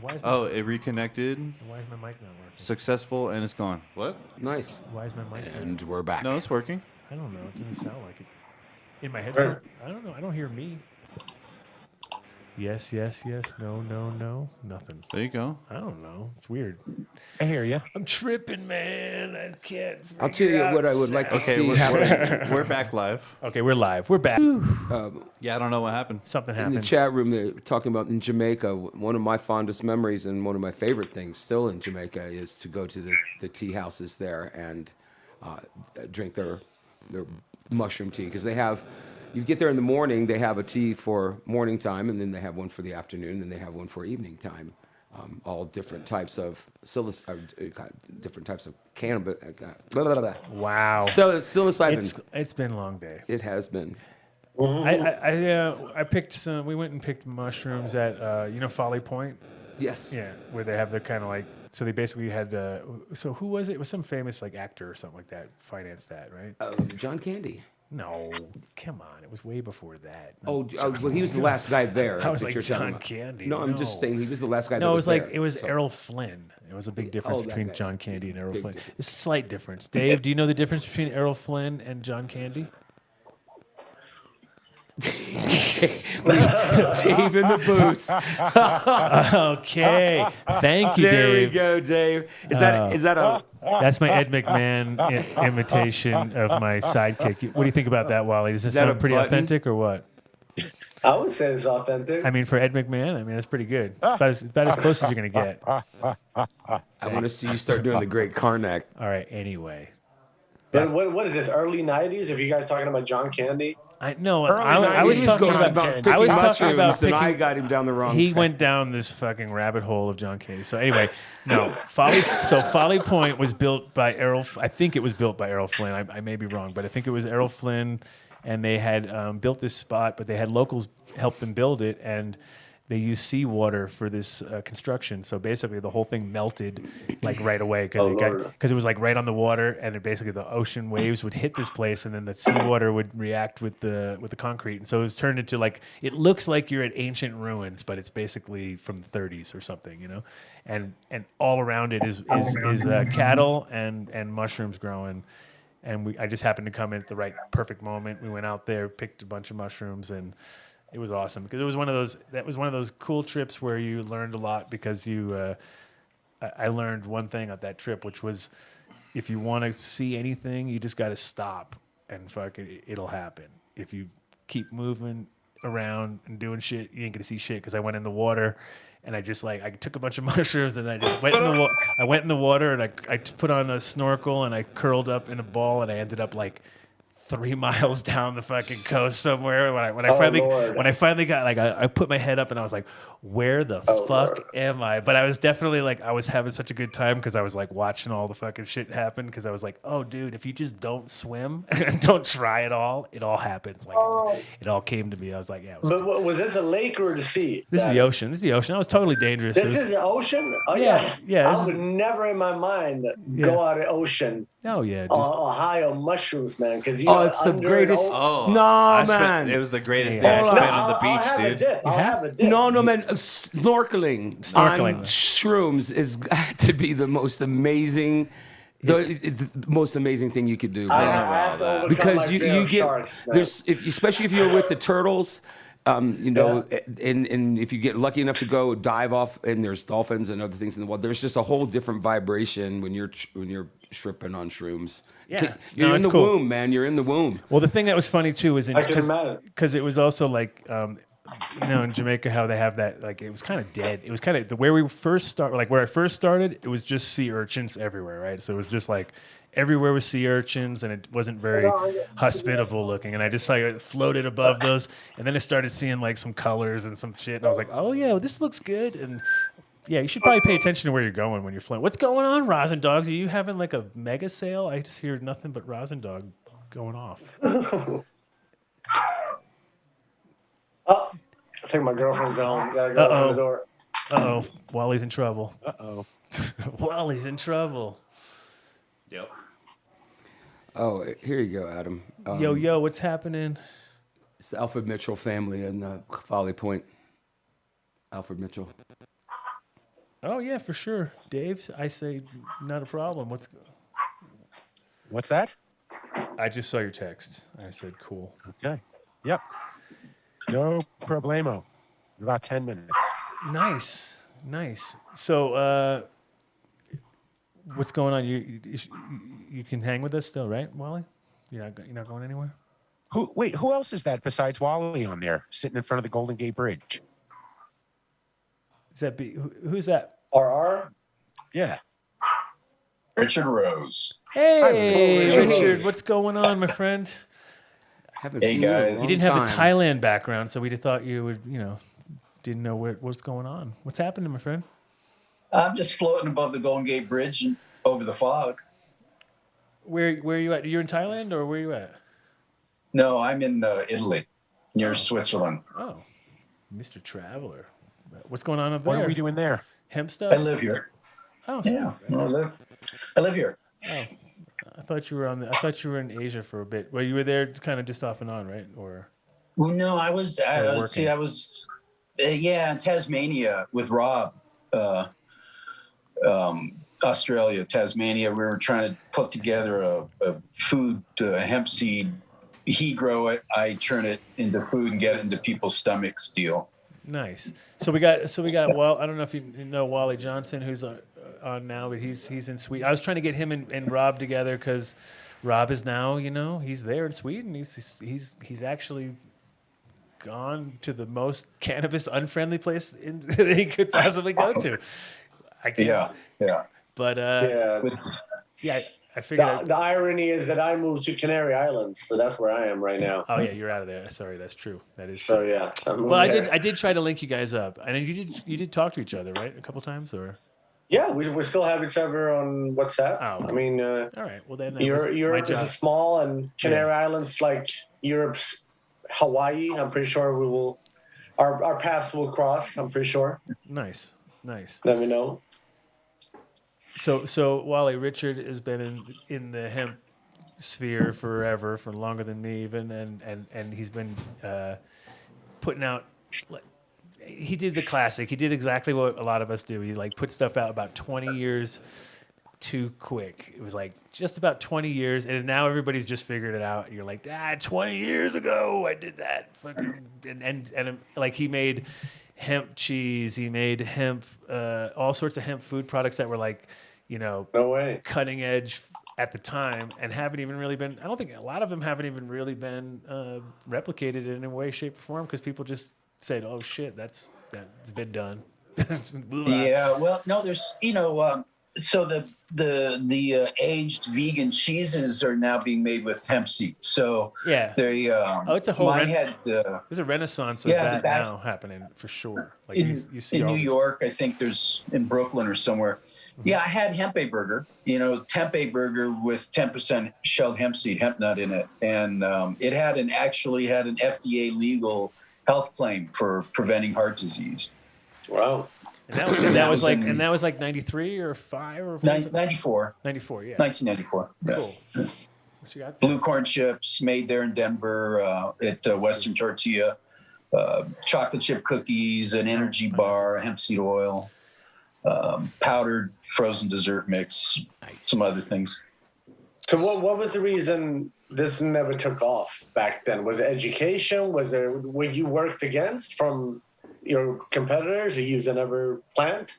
It reconnected. Why is my mic not working? Successful, and it's gone. What? Nice. Why is my mic? And we're back. No, it's working. I don't know. It doesn't sound like it. In my headphone? I don't know. I don't hear me. Yes, yes, yes. No, no, no. Nothing. There you go. I don't know. It's weird. I hear you. I'm tripping, man. I can't. I'll tell you what I would like to see happen. We're back live. Okay, we're live. We're back. Yeah, I don't know what happened. Something In happened. the chat room, they're talking about in Jamaica. One of my fondest memories and one of my favorite things still in Jamaica is to go to the tea houses there and drink their mushroom tea, because they have. You get there in the morning, they have a tea for morning time, and then they have one for the afternoon, and they have one for evening time. All different types of different types of cannabis. Wow. Psilocybin. It's been a long day. It has been. I picked some. We went and picked mushrooms at Folly Point. Yes. Yeah, where they have the kind of like. So they basically had. So who was it? It was some famous like actor or something like that. Financed that, right? John Candy. No, come on. It was way before that. Well, he was the last guy there. I was like John Candy. No, I'm just saying he was the last guy. No, that it was there. like it was Errol Flynn. It was a big difference between John Candy and Errol Big Flynn. difference. It's a slight difference. Dave, do you know the difference between Errol Flynn and John Candy? Dave in the booth. Okay, thank you, There Dave. we go, Dave. Is that a? That's my Ed McMahon imitation of my sidekick. What do you think about that, Wally? Does it that a sound pretty button? authentic or what? I would say it's authentic. I mean, for Ed McMahon, that's pretty good. It's about as close as you're going to get. I want to see you start doing the great Karnak. All right, anyway. But what is this? Early '90s? If you guys talking about John Candy? I was He was talking going about picking I was talking mushrooms, about and I picking. got him down the wrong. He path. went down this fucking rabbit hole of John Candy. So anyway, no, Folly Point was built by Errol. I think it was built by Errol Flynn. I may be wrong, but I think it was Errol Flynn, and they had built this spot, but they had locals help them build it, and they used seawater for this construction. So basically, the whole thing melted like right away because it was like right on the water, and basically the ocean waves would hit this place, and then the seawater would react with the concrete, and so it was turned into like it looks like you're at ancient ruins, but it's basically from the 30s or something, and all around it is cattle and mushrooms growing. And I just happened to come in at the perfect moment. We went out there, picked a bunch of mushrooms, and it was awesome because it was one of those cool trips where you learned a lot because I learned one thing at that trip, which was if you want to see anything, you just got to stop and fuck it, it'll happen. If you keep moving around and doing shit, you ain't gonna see shit. Because I went in the water and I took a bunch of mushrooms and I just went in the I went in the water and I put on a snorkel and I curled up in a ball and I ended up like 3 miles down the fucking coast somewhere. When I finally got I put my head up and I was like, where the fuck am I? But I was definitely I was having such a good time because I was like watching all the fucking shit happen because I was like, oh dude, if you just don't swim and don't try at all, it all happens. It all came to me. I was like, yeah. But was this a lake or the sea? This is the ocean. This is the ocean. I was totally dangerous. This is the ocean? Oh yeah. I would never in my mind go out of the ocean. Oh yeah. High on mushrooms, man. Because it's the greatest. Man. It was the greatest day I spent on the beach, dude. I'll have a dip. No, man. Snorkeling on shrooms is got to be the most amazing. The most amazing thing you could do, I have to overcome because my you fear of get sharks, man. especially if you're with the turtles. And if you get lucky enough to go dive off, and there's dolphins and other things in the water, there's just a whole different vibration when you're tripping on shrooms. Yeah, you're in the cool. womb, man. You're in the womb. Well, the thing that was funny too was because it was also in Jamaica how they have that it was kind of dead. It was kind of where we first started, where I first started. It was just sea urchins everywhere, right? So it was just everywhere was sea urchins, and it wasn't very hospitable looking. And I just floated above those, and then I started seeing some colors and some shit, and I was like, oh yeah, well, this looks good. And yeah, you should probably pay attention to where you're going when you're flying. What's going on, Rosin Dogs? Are you having a mega sale? I just hear nothing but Rosin Dog going off. Oh, I think my girlfriend's at home. Gotta go open the door. Uh-oh. Wally's in trouble. Uh-oh. Wally's in trouble. Yep. Oh, here you go, Adam. Yo, what's happening? It's the Alfred Mitchell family in Folly Point. Alfred Mitchell. Oh yeah, for sure, Dave. I say not a problem. What's that? I just saw your text. I said cool. Okay. Yep. No problemo. About 10 minutes. Nice. So, what's going on? You can hang with us still, right, Wally? You're not going anywhere. Who else is that besides Wally on there, sitting in front of the Golden Gate Bridge? Is that who's that? RR? Yeah. Richard Rose. Hey, Richard. Richard, what's going on, my friend? Haven't Hey, seen you in a guys. You long didn't have the time. Thailand background, so we'd thought you would, didn't know what's going on. What's happening, my friend? I'm just floating above the Golden Gate Bridge and over the fog. Where are you at? You're in Thailand, or where are you at? No, I'm in Italy, near Switzerland. Oh, Mr. Traveler. What's going on up What there? are we doing there? Hemp stuff? I live here. Oh, Yeah, sweet. I live here. Oh, I thought you were I thought you were in Asia for a bit. Well, you were there kind of just off and on, right? Or Well, no, I was. working. I was. In Tasmania with Rob. Australia, Tasmania. We were trying to put together a food, hemp seed. He grow it. I turn it into food and get it into people's stomachs. Deal. nice. So we got. Well, I don't know if you know Wally Johnson, who's on now, but he's in Sweden. I was trying to get him and Rob together because Rob is now, he's there in Sweden. He's actually gone to the most cannabis unfriendly place that he could possibly go to. I can't, Yeah. But Yeah. yeah, I figured. The irony is that I moved to Canary Islands, so that's where I am right now. Oh yeah, you're out of there. Sorry, that's true. That is So true. yeah. Well, I did try to link you guys up, and you did talk to each other, right? A couple times, or Yeah, we still have each other on WhatsApp. Oh, okay. I mean, all right. Well, then that was Europe my is job. small, and Canary Islands like Europe's Hawaii. I'm pretty sure we will. Our paths will cross. I'm pretty sure. Nice. Let me know. So Wally, Richard has been in the hemp sphere forever, for longer than me even, and he's been putting out. He did the classic. He did exactly what a lot of us do. He put stuff out about 20 years too quick. It was just about 20 years, and now everybody's just figured it out. You're 20 years ago I did that. Fucking and he made hemp cheese. He made hemp, all sorts of hemp food products that were No way. cutting edge at the time, and haven't even really been. I don't think a lot of them haven't even really been replicated in any way, shape, or form because people just said, "Oh shit, that's been done." Move on. Yeah. Well, no, there's so the aged vegan cheeses are now being made with hemp seeds. So Yeah. they It's a whole mine had There's a renaissance of Yeah, that back- now happening for sure. You see in all New the- York. I think there's in Brooklyn or somewhere. Yeah, I had hempeh burger. Tempeh burger with 10% shelled hemp seed, hemp nut in it, and it actually had an FDA legal health claim for preventing heart disease. Wow. And that was like in- 93 or 5 or what was it? 94, 94, yeah. 1994. Yeah. Cool. What you got? Blue corn chips made there in Denver at Western Tortilla, chocolate chip cookies, an energy bar, hemp seed oil, powdered frozen dessert mix, some other things. So what was the reason this never took off back then? Was it education? Were you worked against from your competitors, or you used another plant?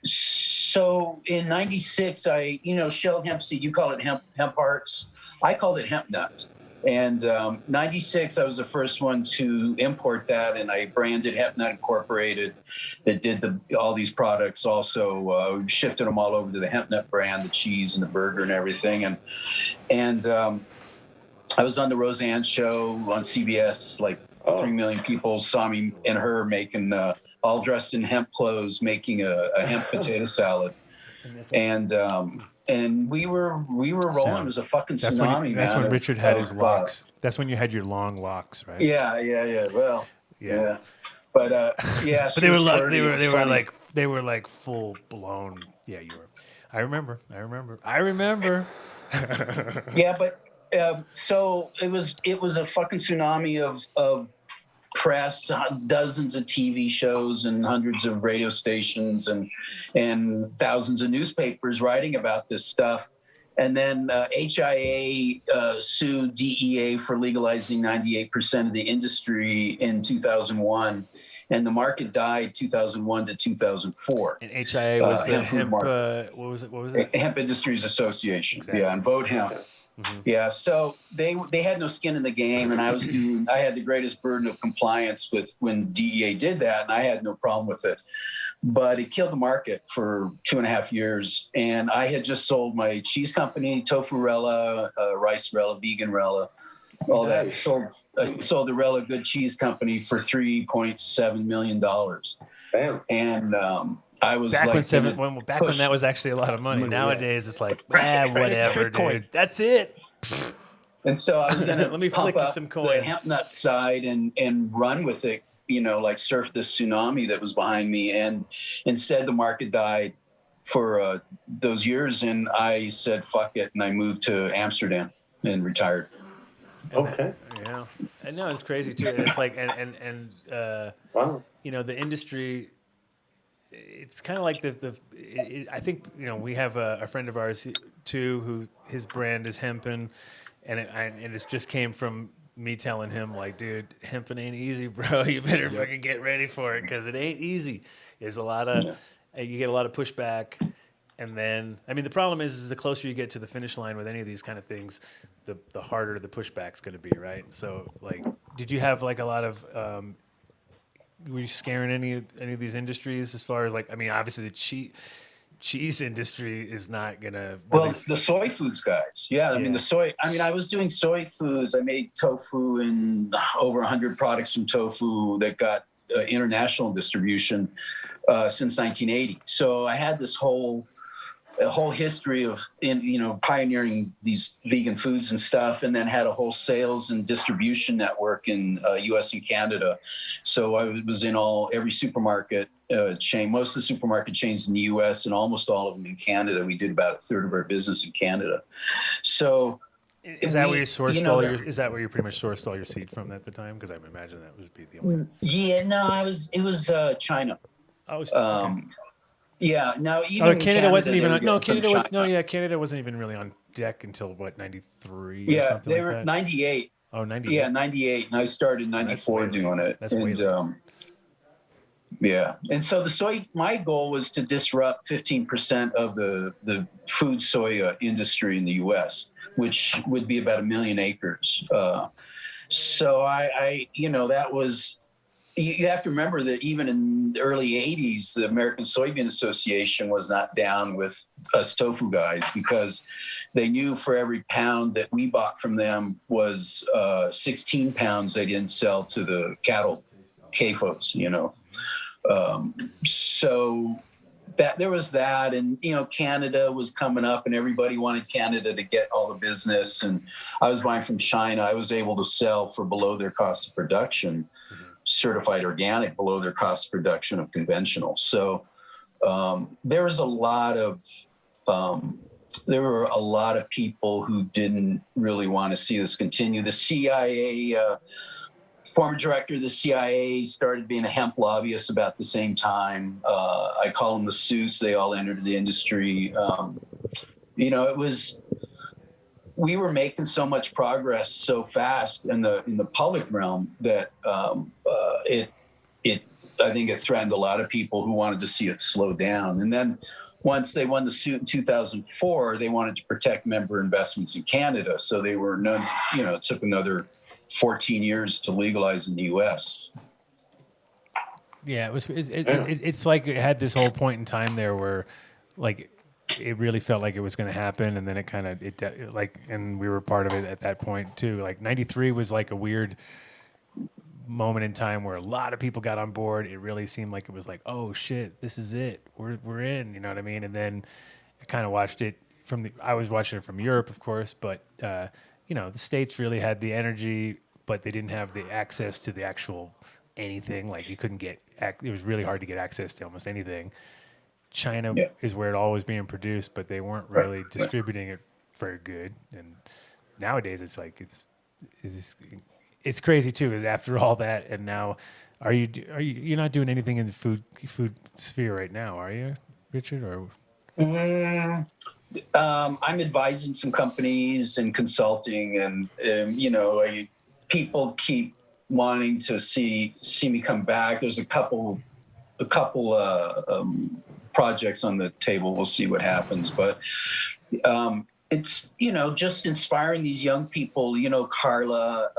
So in '96, I shelled hemp seed. You call it hemp hearts. I called it hemp nuts. And '96, I was the first one to import that, and I branded Hemp Nut Incorporated that did all these products. Also shifted them all over to the Hemp Nut brand, the cheese and the burger and everything. And I was on the Roseanne show on CBS. 3 million people saw me and her making all dressed in hemp clothes, making a hemp potato salad. And we were rolling. It was a fucking tsunami. That's man, when Richard had of, his locks. That's when you had your long locks, right? Yeah. Well, Yeah. yeah. But yeah. But she was flirty. It was funny. they were like full blown. Yeah, you were. I remember. Yeah, but so it was a fucking tsunami of press, dozens of TV shows and hundreds of radio stations and thousands of newspapers writing about this stuff. And then HIA sued DEA for legalizing 98% of the industry in 2001. And the market died 2001 to 2004. And HIA was the hemp hemp. What was it? What was it? Hemp Industries Association. Exactly. Yeah, and Vote Hemp. Mm-hmm. Yeah, so they had no skin in the game, and I had the greatest burden of compliance with when DEA did that, and I had no problem with it. But it killed the market for 2.5 years, and I had just sold my cheese company, Tofu-Rella, Rice-Rella, Vegan-Rella, all that. I sold the Rella Good Cheese Company for $3.7 million. Damn. And I was back like, when that was actually a lot of money. Nowadays, it's like, whatever, dude. That's it. And so I was going to let me pump flick you up some coin. the hemp nut side and run with it, like surf the tsunami that was behind me. And instead, the market died for those years. And I said, fuck it. And I moved to Amsterdam and retired. Okay. Yeah. And no, it's crazy too. And it's like, Wow. The industry, it's kind of like I think, we have a friend of ours too, who his brand is Hempen, and it just came from me telling him, like, dude, hemping ain't easy, bro. You better fucking get ready for it, because it ain't easy. There's a lot of, you get a lot of pushback. And then, the problem is the closer you get to the finish line with any of these kind of things, the harder the pushback's going to be, right? So, like, did you have like a lot of, were you scaring any of these industries as far as like, obviously the cheese industry is not going to. Well, the soy foods guys. Yeah. The soy, I was doing soy foods. I made tofu and over 100 products from tofu that got international distribution since 1980. So I had this whole history of pioneering these vegan foods and stuff, and then had a whole sales and distribution network in U.S. and Canada. So I was in every supermarket chain, most of the supermarket chains in the U.S. and almost all of them in Canada. We did about a third of our business in Canada. So is that where you sourced all your? Is that where you pretty much sourced all your seed from at the time? Because I would imagine that would be the only. Yeah, no, it was China. Oh, okay. Yeah, no, even Canada wasn't even on, Canada wasn't even really on deck until what, 93 or something they like were that? 98. Oh, 98. Yeah, 98, and I started in 94 doing it. That's way late. Yeah, and so the soy, my goal was to disrupt 15% of the food soy industry in the U.S., which would be about 1 million acres. So I that was. You have to remember that even in the early 80s, the American Soybean Association was not down with us tofu guys, because they knew for every pound that we bought from them was 16 pounds they didn't sell to the cattle CAFOs, So that there was that, and Canada was coming up, and everybody wanted Canada to get all the business, and I was buying from China. I was able to sell for below their cost of production. Certified organic below their cost of production of conventional. So there were a lot of people who didn't really want to see this continue. The CIA, former director of the CIA, started being a hemp lobbyist about the same time. I call them the suits. They all entered the industry. We were making so much progress so fast in the public realm that I think it threatened a lot of people who wanted to see it slow down. And then once they won the suit in 2004, they wanted to protect member investments in Canada. So they were it took another 14 years to legalize in the U.S. Yeah, it's like it had this whole point in time there where, like, it really felt like it was going to happen, and then and we were part of it at that point too. Like 93 was like a weird moment in time where a lot of people got on board. It really seemed like it was like, oh shit, this is it. We're in, you know what I mean? And then I kind of watched it I was watching it from Europe, of course, but the States really had the energy, but they didn't have the access to the actual anything. Like you couldn't it was really hard to get access to almost anything. China is where it all was being produced, but they weren't really distributing it very good. And nowadays, it's like it's it's crazy too, because after all that, and now, you're not doing anything in the food sphere right now, are you, Richard? Or I'm advising some companies and consulting, and people keep wanting to see me come back. There's a couple projects on the table. We'll see what happens, but it's just inspiring these young people. Carla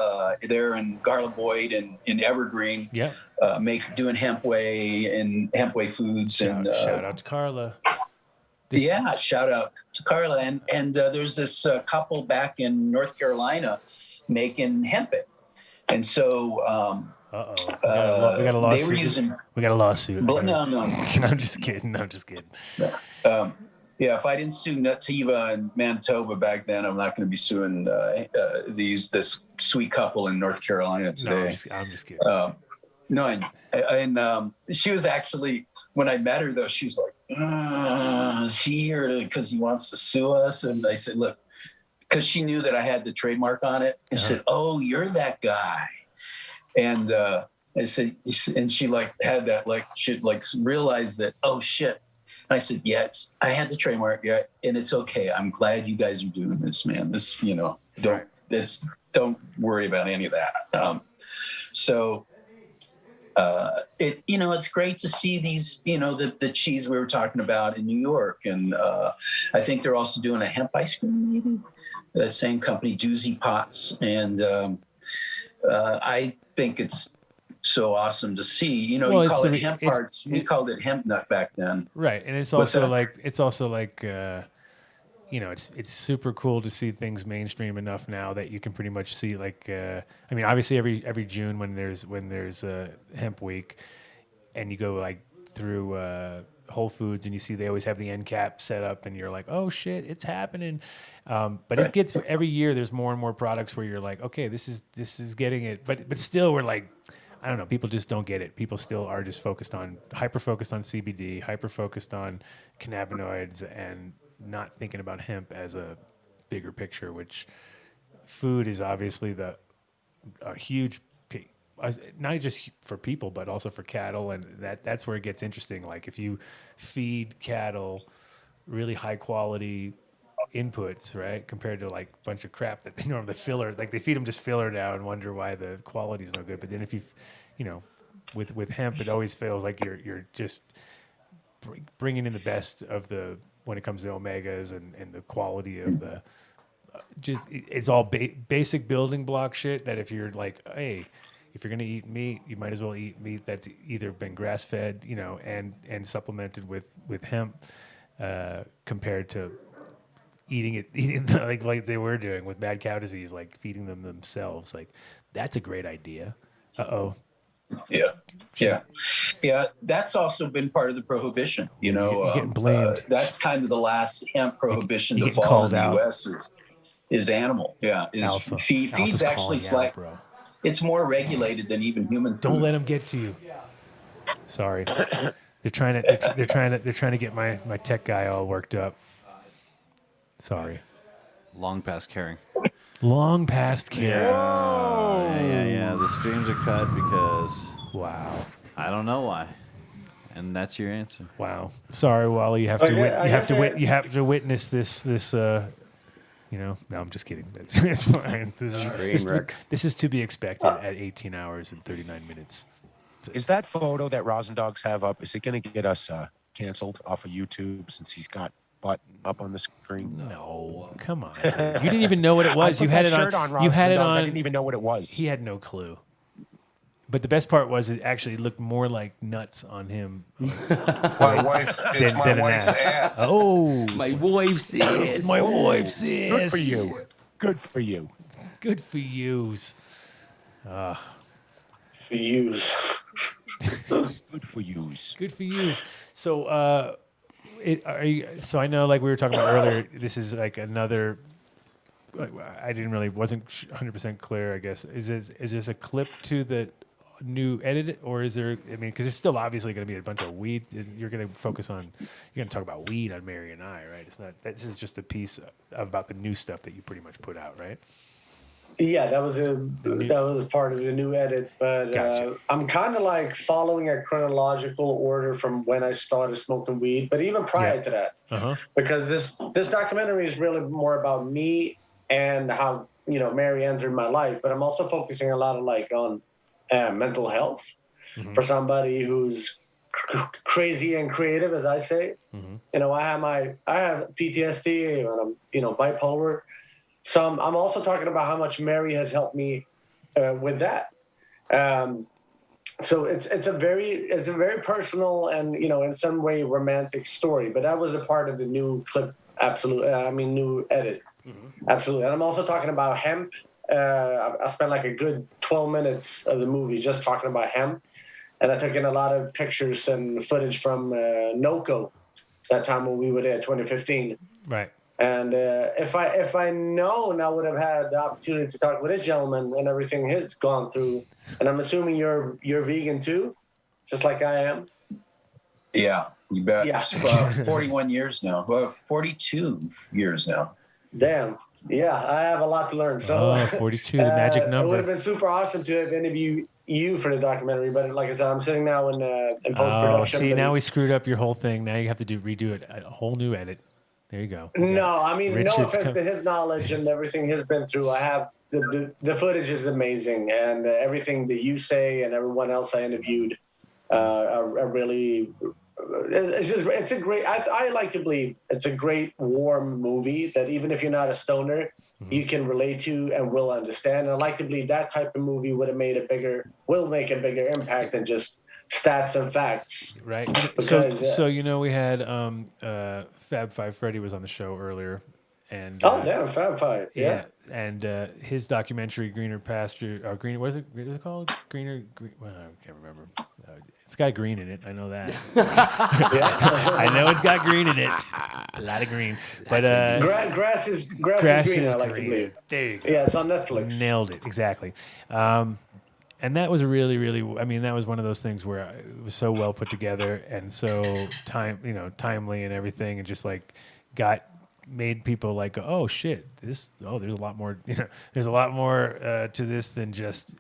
there and Garla Boyd in Evergreen, yeah, doing Hempway and Hempway Foods. shout out to Carla. Shout out to Carla. And there's this couple back in North Carolina making hempit. And so we got a lawsuit. they were using. We got a lawsuit. No. I'm just kidding. If I didn't sue Nativa and Manitoba back then, I'm not going to be suing this sweet couple in North Carolina today. No, I'm just kidding. She was actually, when I met her though, she was like, is he here because he wants to sue us? And I said, look, because she knew that I had the trademark on it. And she said, oh, you're that guy. And I said, and she had that, she realized that, oh shit. And I said, yes, I had the trademark, yeah, and it's okay. I'm glad you guys are doing this, man. This, don't worry about any of that. It's great to see these, the cheese we were talking about in New York. And I think they're also doing a hemp ice cream, maybe. The same company, Doozy Pots. And I think it's so awesome to see. You call it hemp hearts. We called it hemp nut back then. Right. And it's also it's super cool to see things mainstream enough now that you can pretty much see obviously every June when there's hemp week and you go through Whole Foods and you see they always have the end cap set up and you're like, oh shit, it's happening. But it gets every year there's more and more products where you're like, okay, this is getting it. But still we're like, I don't know, people just don't get it. People still are just hyper focused on CBD, hyper focused on cannabinoids and not thinking about hemp as a bigger picture, which food is obviously a huge, not just for people, but also for cattle. And that's where it gets interesting. Like if you feed cattle really high quality inputs, right, compared to a bunch of crap that they normally filler, they feed them just filler now and wonder why the quality is no good. But then if you with hemp, it always feels like you're just bringing in the best of when it comes to omegas and the quality of the it's all basic building block shit that if you're like, hey, if you're going to eat meat, you might as well eat meat that's either been grass fed, and supplemented with hemp, compared to eating like they were doing with mad cow disease, like feeding them themselves. Like that's a great idea. Yeah. That's also been part of the prohibition. You're getting blamed. That's kind of the last hemp prohibition you're to fall in the U.S. is animal. Yeah, feed's actually bro. It's more regulated than even human food. Don't let them get to you. Sorry, they're trying to get my tech guy all worked up. Sorry. Long past caring. Long past caring. Yeah. The streams are cut because I don't know why, and that's your answer. Wow. Sorry, Wally. You have to witness this. No, I'm just kidding. It's fine. This is to be expected at 18 hours and 39 minutes. Is that photo that Rosendogs have up? Is it going to get us canceled off of YouTube since he's got butt up on the screen? No, come on. You didn't even know what it was. You had it on. You had it on. I didn't even know what it was. He had no clue. But the best part was it actually looked more like nuts on him. My wife's ass. Oh, My wife's ass. it's my wife's ass. Good for you. Good for you. Good for yous. For yous. Good for yous. Good for yous. So, so I know, like we were talking about earlier, this is like another. I wasn't 100% clear. I guess is this a clip to the new edit, or is there? I mean, because there's still obviously going to be a bunch of weed. You're going to focus on. You're going to talk about weed on Mary and I, right? It's not. This is just a piece about the new stuff that you pretty much put out, right? Yeah, that was part of the new edit, but Gotcha. I'm kind of like following a chronological order from when I started smoking weed, but even prior to that, because this documentary is really more about me and how Mary entered my life, but I'm also focusing a lot of like on mental health for somebody who's crazy and creative, as I say. I have PTSD and I'm bipolar. So I'm also talking about how much Mary has helped me with that. So it's a very personal and in some way romantic story. But that was a part of the new clip. Absolutely, new edit. Absolutely, and I'm also talking about hemp. I spent like a good 12 minutes of the movie just talking about hemp, and I took in a lot of pictures and footage from NOCO that time when we were there, 2015. Right. And if I known, I would have had the opportunity to talk with this gentleman and everything he's gone through. And I'm assuming you're vegan too, just like I am. Yeah, you bet. Yeah. 41 years now. Well, 42 years now. Damn. Yeah, I have a lot to learn. So 42, the magic It would number. have been super awesome to have interviewed you for the documentary, but like I said, I'm sitting now in post-production. Oh, see, now we screwed up your whole thing. Now you have to redo it, a whole new edit. There you go. No, I mean, Richard's no offense to his knowledge and everything he's been through. I have the footage is amazing, and everything that you say and everyone else I interviewed are really. It's a great. I like to believe it's a great warm movie that even if you're not a stoner, you can relate to and will understand. And I like to believe that type of movie will make a bigger impact than just stats and facts. Right. Because, So we had Fab Five Freddy was on the show earlier, and damn, Fab Five, yeah. And his documentary Greener Pasture or Green, what is it called? Well, I can't remember. It's got green in it. I know that. I know it's got green in it. A lot of green. But grass is green. I like to believe. There you go. Yeah, it's on Netflix. Nailed it exactly. And that was really, really. I mean, that was one of those things where it was so well put together and so timely and everything, and just like made people like, oh shit, there's a lot more. There's a lot more to this than just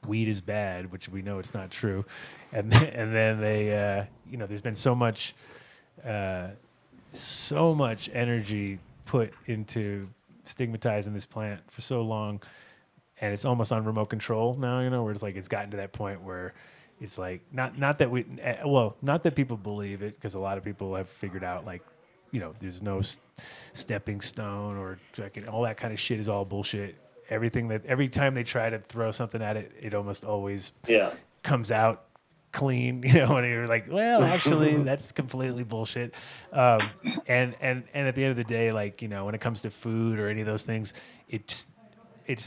weed is bad, which we know it's not true. And then they, there's been so much energy put into stigmatizing this plant for so long. And it's almost on remote control now, where it's like it's gotten to that point where it's like not that people believe it, because a lot of people have figured out like, there's no stepping stone or all that kind of shit is all bullshit. Every time they try to throw something at it, it almost always comes out clean, and you're like, well, actually, that's completely bullshit. And at the end of the day, like, when it comes to food or any of those things, it's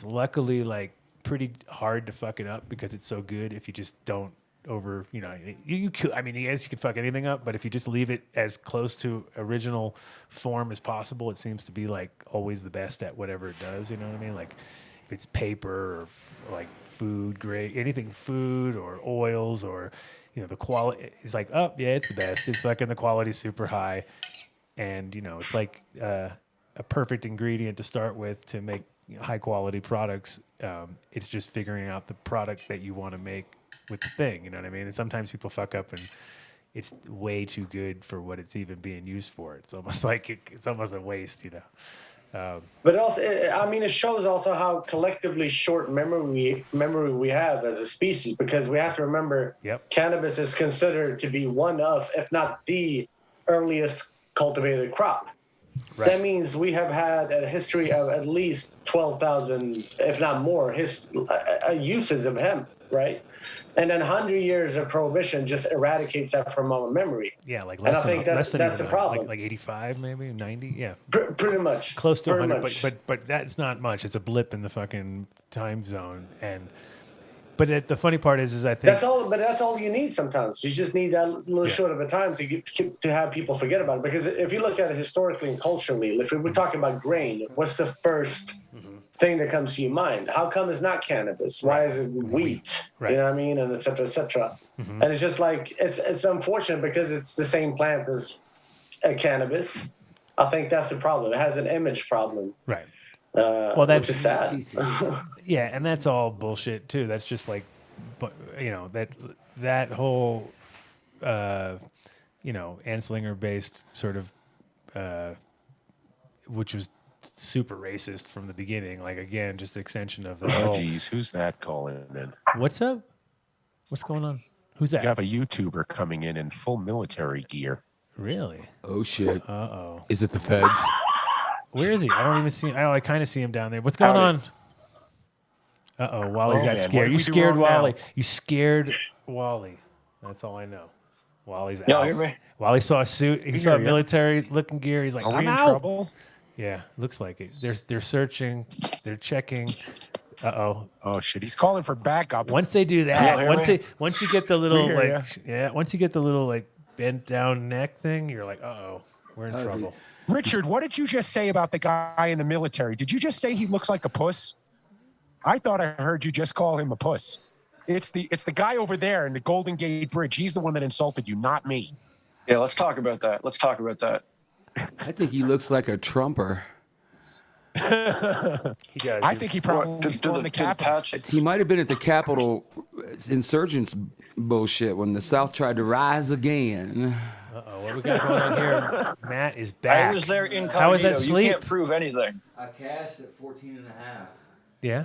luckily like pretty hard to fuck it up because it's so good if you just don't you could, I mean, yes, you could fuck anything up, but if you just leave it as close to original form as possible, it seems to be like always the best at whatever it does. You know what I mean? Like if it's paper or like food grade, anything food or oils or, the quality, it's like, oh yeah, it's the best. It's fucking the quality's super high. And, it's like a perfect ingredient to start with to make high quality products. It's just figuring out the product that you want to make with the thing, you know what I mean? And sometimes people fuck up and it's way too good for what it's even being used for. It's almost like it's almost a waste, But also, I mean, it shows also how collectively short memory we have as a species, because we have to remember cannabis is considered to be one of, if not the earliest cultivated crop. Right. That means we have had a history of at least 12,000, if not more, uses of hemp, right? And then 100 years of prohibition just eradicates that from our memory. Yeah, like less than that's the problem. Like 85, maybe 90. Yeah, pretty much. Close to 100, but that's not much. It's a blip in the fucking time zone. But the funny part is I think that's all. But that's all you need sometimes. You just need that little short of a time to have people forget about it. Because if you look at it historically and culturally, if we're talking about grain, what's the first thing that comes to your mind? How come it's not cannabis? Why is it wheat? Right. You know what I mean? And et cetera, et cetera. And it's just like it's unfortunate because it's the same plant as cannabis. I think that's the problem. It has an image problem. Right. Well, that's which is sad. Yeah, and that's all bullshit too. That's just like, but that whole, Anslinger based sort of, which was super racist from the beginning. Like again, just the extension of the Oh, whole. geez, who's that calling in? What's up? What's going on? Who's that? You have a YouTuber coming in full military gear. Really? Oh shit! Uh-oh. Is it the feds? Where is he? I don't even see him. Oh, I kind of see him down there. What's going on? Uh-oh, Wally's got man, what scared. did You we do scared wrong now? Wally. You scared Wally. That's all I know. Wally's out. Y'all hear me? Wally saw a suit. He saw hear ya. military-looking gear. He's like, Are I'm we in out. trouble? Yeah, looks like it. They're searching. They're checking. Uh-oh. Oh shit, he's calling for backup. Once they do Y'all that, hear me? once you get the little We hear once you get the little like bent down neck thing, you're like, uh-oh, we're in trouble. Richard, what did you just say about the guy in the military? Did you just say he looks like a puss? I thought I heard you just call him a puss. It's the guy over there in the Golden Gate Bridge. He's the one that insulted you, not me. Yeah, let's talk about that. I think he looks like a Trumper. He does. I think he probably stormed the Capitol. He might have been at the Capitol insurgents bullshit when the South tried to rise again. Uh-oh, what we got going on here? Matt is back. I was there incognito. How was that sleep? You can't prove anything. I cashed at 14 and a half. Yeah.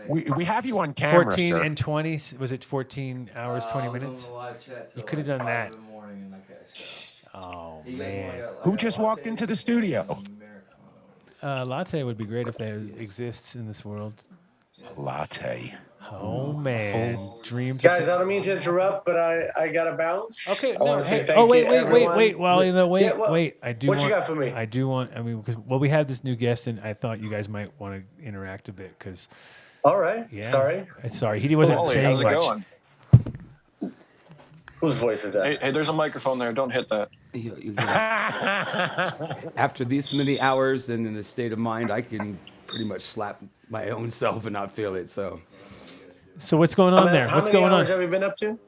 We have you on camera, 14 sir. and 20. Was it 14 hours, 20 minutes? On the live chat You could have done that. in the morning and I cashed Oh, out. man. Who just walked into the studio? Latte would be great if that exists in this world. Latte. Oh, man. Dreams. Guys, I don't mean to interrupt, but I gotta bounce. Okay, I no, wanna say hey, thank oh, you wait, to wait, everyone. Wally, no, wait, Yeah, what- wait. I do what want, you got for me? I do want, I mean, because, well, we had this new guest, and I thought you guys might want to interact a bit, because, All right. yeah. Sorry. Sorry, he wasn't Wally, saying how's it much. going? Whose voice is that? Hey, there's a microphone there. Don't hit that. After these many hours and in the state of mind, I can pretty much slap my own self and not feel it. So So what's going on there? How What's many going hours on? have you been up to?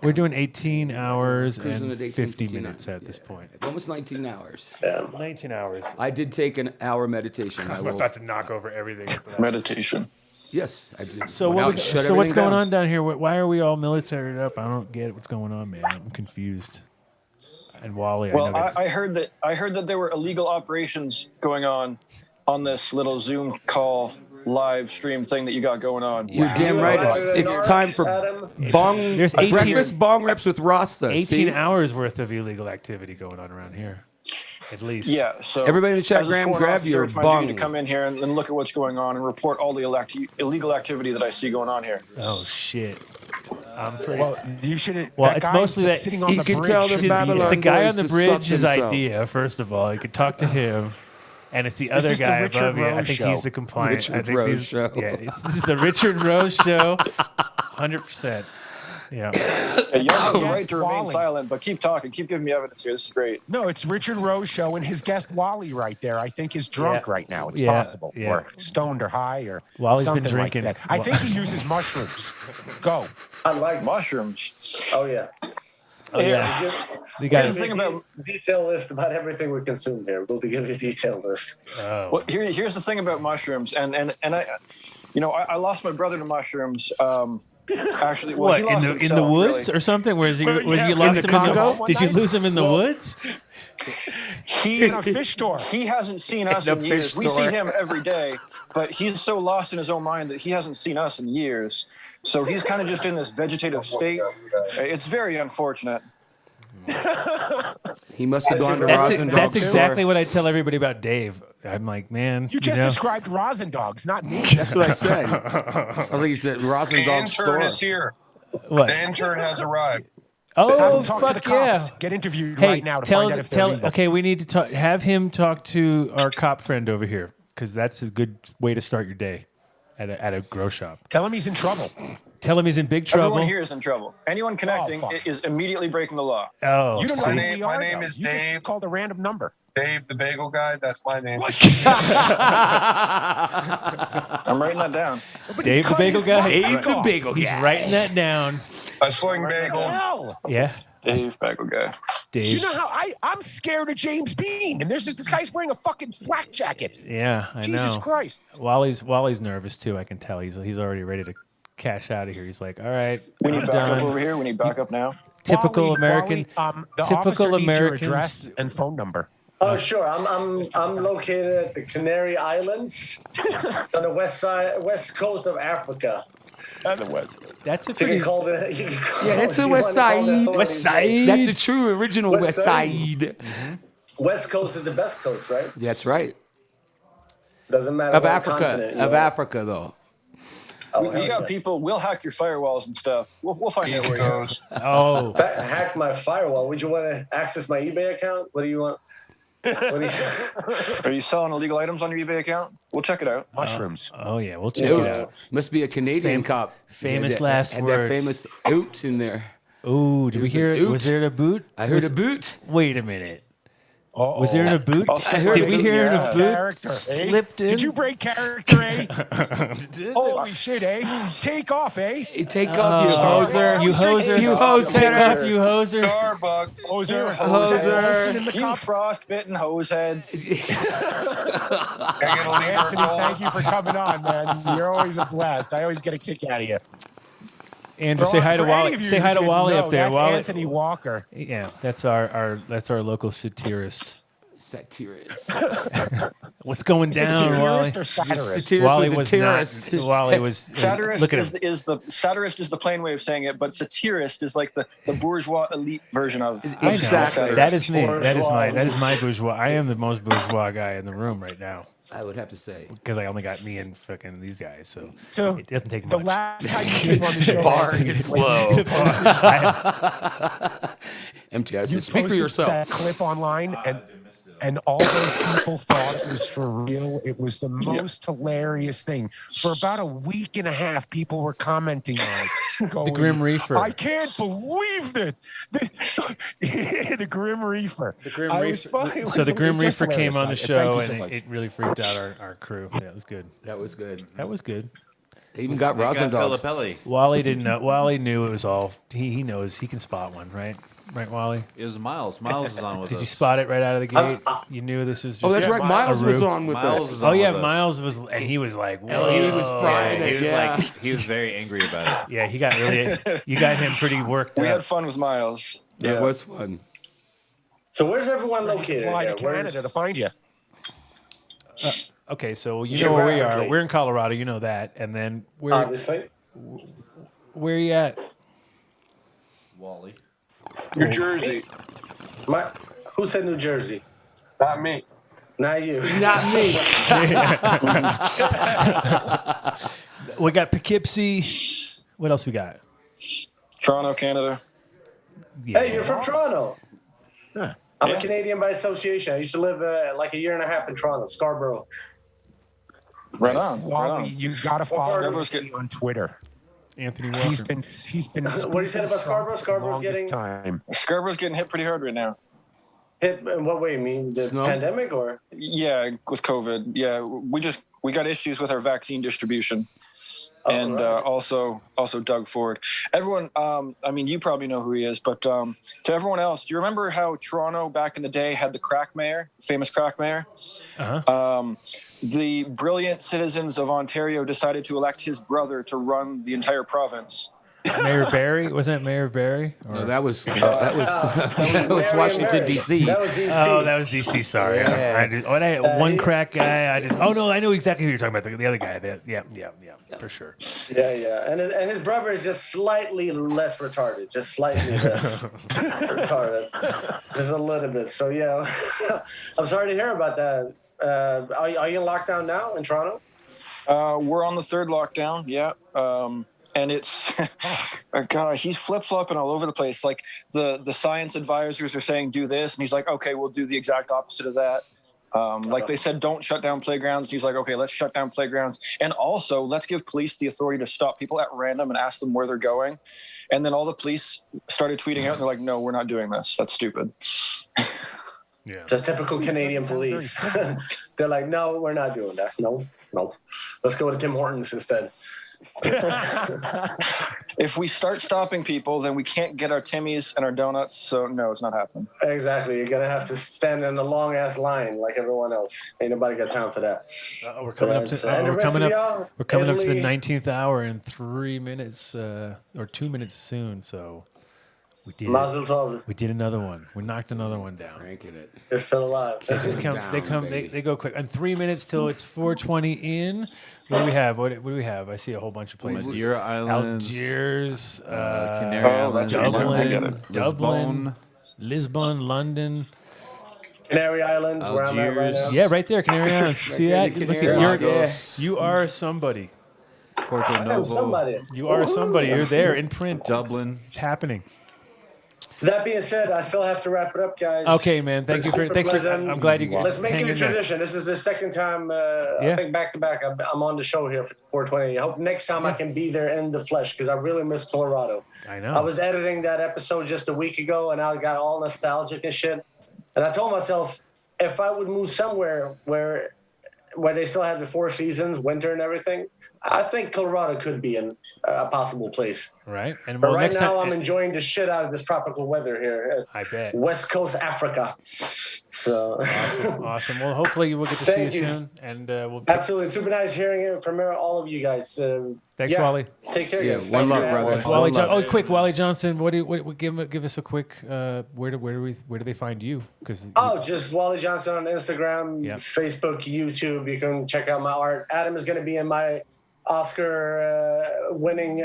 We're doing 18 hours cruising and at 18, 50 59. minutes at this point. almost 19 hours. Yeah. 19 hours. I did take an hour meditation. I I'm will. about to knock over everything. Meditation. Yes, I did. So Went out what? and shut So what's everything going down. on down here? Why are we all militaried up? I don't get what's going on, man. I'm confused. And Wally, Well, I know that's, I heard that there were illegal operations going on this little Zoom call live stream thing that you got going on. You're damn right. It's time for Adam? bong There's 18 breakfast bong reps with Rasta. 18 See? hours worth of illegal activity going on around here, at least. Yeah, so Everybody in the chat, as a Graham, sworn grab officer, your it's my duty bong. to come in here and look at what's going on and report all the illegal activity that I see going on here. Oh shit. I'm pretty. Well, you should. Well, that it's guy mostly that sitting on he the can bridge. tell the See, Babylon it's the guy boys on the to bridge. suck His himself. idea, first of all, you could talk to him, and it's the other is the guy Richard above you. I Rose think show. he's the compliant. I Richard think Rose these- show. Yeah, this is the Richard Rose show. 100%. Yeah. Hey, y'all have the Yes, right to remain Wally. silent, but keep talking. Keep giving me evidence here. This is great. No, it's Richard Rose show, and his guest Wally right there. I think is drunk Yeah. right now. It's Yeah, possible, yeah. or stoned, or high, or Wally's been something drinking. Like that. I think he uses mushrooms. Go. I like. Mushrooms. Oh yeah. Oh, yeah. Give, The guy. Here's the thing about detail list about everything we consume here. We'll give you a detail list. Oh. well, here's the thing about mushrooms, and I, I lost my brother to mushrooms. Actually, well, What he in lost the himself, woods really. or something? Was he? Well, Was yeah, you in lost the him in Congo the? one Did you night? lose him in the woods? He In a fish store. He hasn't seen us In in a years. fish We see store. him every day, but he's so lost in his own mind that he hasn't seen us in years. So he's kind of just in this vegetative state. It's very unfortunate. He must have gone to That's Rosin that's Dog exactly store. what I tell everybody about Dave. I'm like, man, You just know, described rosin dogs, not me. That's what I said. I think he said Rosin The Dog intern store. is here. what? The intern has arrived. Have Oh him talk to the fuck cops. yeah! Get interviewed Hey, right now to tell find out if they're tell. legal. Okay, we need to talk. Have him talk to our cop friend over here because that's a good way to start your day at a grow shop. Tell him he's in trouble. Tell him he's in big trouble. Everyone here is in trouble. Anyone connecting fuck. is immediately breaking the law. Oh, You don't know see. who name- we my are, name though. is You just Dave. called a random number. Dave, the bagel guy. That's my name. I'm writing that down. Dave the cut bagel his guy. mic Dave the off. bagel He's guy. writing that down. I sling bagel. Hell. Yeah. Dave, bagel guy. Dave. You know how I'm scared of James Bean, and this guy's wearing a fucking flak jacket. Yeah, I know. Jesus Christ. Wally's nervous too. I can tell he's already ready to cash out of here. He's like, all right, We need I'm backup done. over here. We need backup now. Typical Wally, American. the typical officer needs your Americans. address and phone number. Oh, sure. I'm located at the Canary Islands on the west coast of Africa. And the West. That's a You pretty. can call it. that's the West Side. West Side. That's the true original West West Side. Side. West Coast is the best coast, right? That's right. Doesn't matter. Of what Africa. continent, Of right? Africa, though. Oh, You hell got yeah. people. We'll hack your firewalls and stuff. We'll find out where you go. Oh, Hack my firewall. Would you want to access my eBay account? What do you want? Are you selling illegal items on your eBay account? We'll check it out. Mushrooms. oh yeah, we'll check it out. Must be a Canadian cop. famous Had last had words. that famous oot in there. Ooh, did we There's hear an it? oot. Was there a boot? I heard a boot. Wait a minute. Uh-oh. Was there a boot? I'll I heard Did it. we hear Yeah. a boot? Character, eh? Slipped in. Did you break character, eh? Holy shit, eh? Take off, eh? Hey, take off your hoser, you hoser, You hoser. Take off, you hoser. Starbucks. Hoser. Hoser. In the You cup. frostbitten hosehead. Anthony, thank you for coming on, man. You're always a blast. I always get a kick out of you. Andrew, say hi to For any Wally. of you Say who hi to didn't Wally know, up there. That's Wally. Anthony Walker. Yeah, that's our local satirist. Satirist. What's going down, Wally? Satirist or satirist? Satirist Wally with was the not. terrorist. Wally was. Satirist Look at is, him. is the satirist is the plain way of saying it, but satirist is like the bourgeois elite version of I know. Exactly. That is me. That Bourgeois. is my bourgeois. I am the most bourgeois guy in the room right now I would have to say. because I only got me and fucking these guys, so So it doesn't take the much. last time you came on the show, Bar Anthony, is when low. MTS, you speak for posted yourself. that clip online, and all those people thought it was for real. It was the most hilarious thing. For about a week and a half, people were commenting on it. Going, The Grim Reaper. I can't believe that. The Grim Reaper. The Grim I Reaper. was fucking- it So was- the it Grim was just Reaper came hilarious. on the Thank show, you so and much. it really freaked out our crew. Yeah, it was good. That was good. That was good. They even got They got Rosendahl. Filippelli. Wally didn't know. Wally knew it was all. He knows. He can spot one, right? Right, Wally. It was Miles. Miles was on with Did us. you spot it right out of the gate? You knew this was just. Oh, that's right. Miles a was rube. on with Miles us. was Oh on yeah, with us. Miles was, and he was like, Oh, he was "Whoa." frying He it. was Yeah. he was very angry about it. Yeah, he got really. You got him pretty worked We up. had fun with Miles. That was fun. So where's everyone located? Fly to again? Canada to find you. Okay, so you know where we are. Geographically. We're in Colorado. You know that, and then where Obviously. are you at? Wally. New Jersey. Who said New Jersey? Not me. Not you. Not me. We got Poughkeepsie. What else we got? Toronto, Canada. Yeah. Hey, you're from Toronto. Yeah. I'm Yeah. a Canadian by association. I used to live like a year and a half in Toronto, Scarborough. Right on. Right Wally, on. you gotta follow Scarborough's him on Twitter. Anthony He's Walker. been. What do you say about Scarborough? Scarborough's getting time. Scarborough's getting hit pretty hard right now. hit. In what way? You mean the Snow? pandemic or? Yeah, with COVID. Yeah, we got issues with our vaccine distribution, and right. also Doug Ford. Everyone, I mean, you probably know who he is, but to everyone else, do you remember how Toronto back in the day had the crack mayor, famous crack mayor? Uh-huh. The brilliant citizens of Ontario decided to elect his brother to run the entire province. Mayor Barry? Wasn't it Mayor Barry? Or- No, that was Washington D.C. That was DC. Oh, that was DC. Sorry, Yeah. I just, one crack guy. Oh no, I know exactly who you're talking about. The other guy. Yeah, for sure. Yeah. And his brother is just slightly less retarded. Just slightly less retarded. Just a little bit. So, yeah. I'm sorry to hear about that. Are you in lockdown now in Toronto? We're on the third lockdown. Yeah. And it's, God, he's flip-flopping all over the place. Like the science advisors are saying, do this. And he's like, okay, we'll do the exact opposite of that. Like they said, don't shut down playgrounds. He's like, okay, let's shut down playgrounds. And also let's give police the authority to stop people at random and ask them where they're going. And then all the police started tweeting out. And they're like, no, we're not doing this. That's stupid. Yeah. Just typical Canadian Doesn't sound very police. simple. They're like, no, we're not doing that. No. Let's go to Tim Hortons instead. If we start stopping people, then we can't get our Timmys and our donuts. So no, it's not happening. Exactly. You're gonna have to stand in a long ass line like everyone else. Ain't nobody got time for that. We're coming up And to the we're rest coming of up y'all, we're coming up to the Italy, 19th hour in 3 minutes or 2 minutes soon. So we did Mazel tov. we did another one. We knocked another one down. Cranking it. They're still alive. They just come. They Down, come. baby. They go quick. In 3 minutes till it's 4:20 in. What do we have? What do we have? I see a whole bunch of places. Madeira Islands, Algiers, Canary Oh, Islands, that's right. I get Dublin, it. Dublin, Lisbon, London. Canary Islands, where I'm at right now. Algiers. Yeah, right there, Canary Islands. See there, that? the Look at Canary you're, Islands. you are somebody. Porto I am Novo, somebody. You are somebody. You're there in print. Dublin. It's happening. That being said, I still have to wrap it up, guys. Okay, man. It's been Thanks for. super pleasant. I'm glad you. Let's make hang it a in there. tradition. This is the second time, Yeah. I think back to back, I'm on the show here for 420. I hope next time I can be there in the flesh because I really miss Colorado. I know. I was editing that episode just a week ago and I got all nostalgic and shit. And I told myself, if I would move somewhere where they still have the 4 seasons, winter and everything, I think Colorado could be a possible place. Right. And But well, right next now, time, I'm enjoying the shit out of this tropical weather here. I bet. West Coast Africa. So Awesome. Well, hopefully we'll get to Thank see you you. soon, and we'll. absolutely super nice hearing it from all of you guys. Thanks, yeah, Wally. Take care. Yeah, guys. one Thank love, you, brother. Adam. That's Wally. love. Oh, quick, Wally Johnson. What give us a quick. Where do they find you? Because Oh, just Wally Johnson on Instagram, Yeah. Facebook, YouTube. You can check out my art. Adam is going to be in my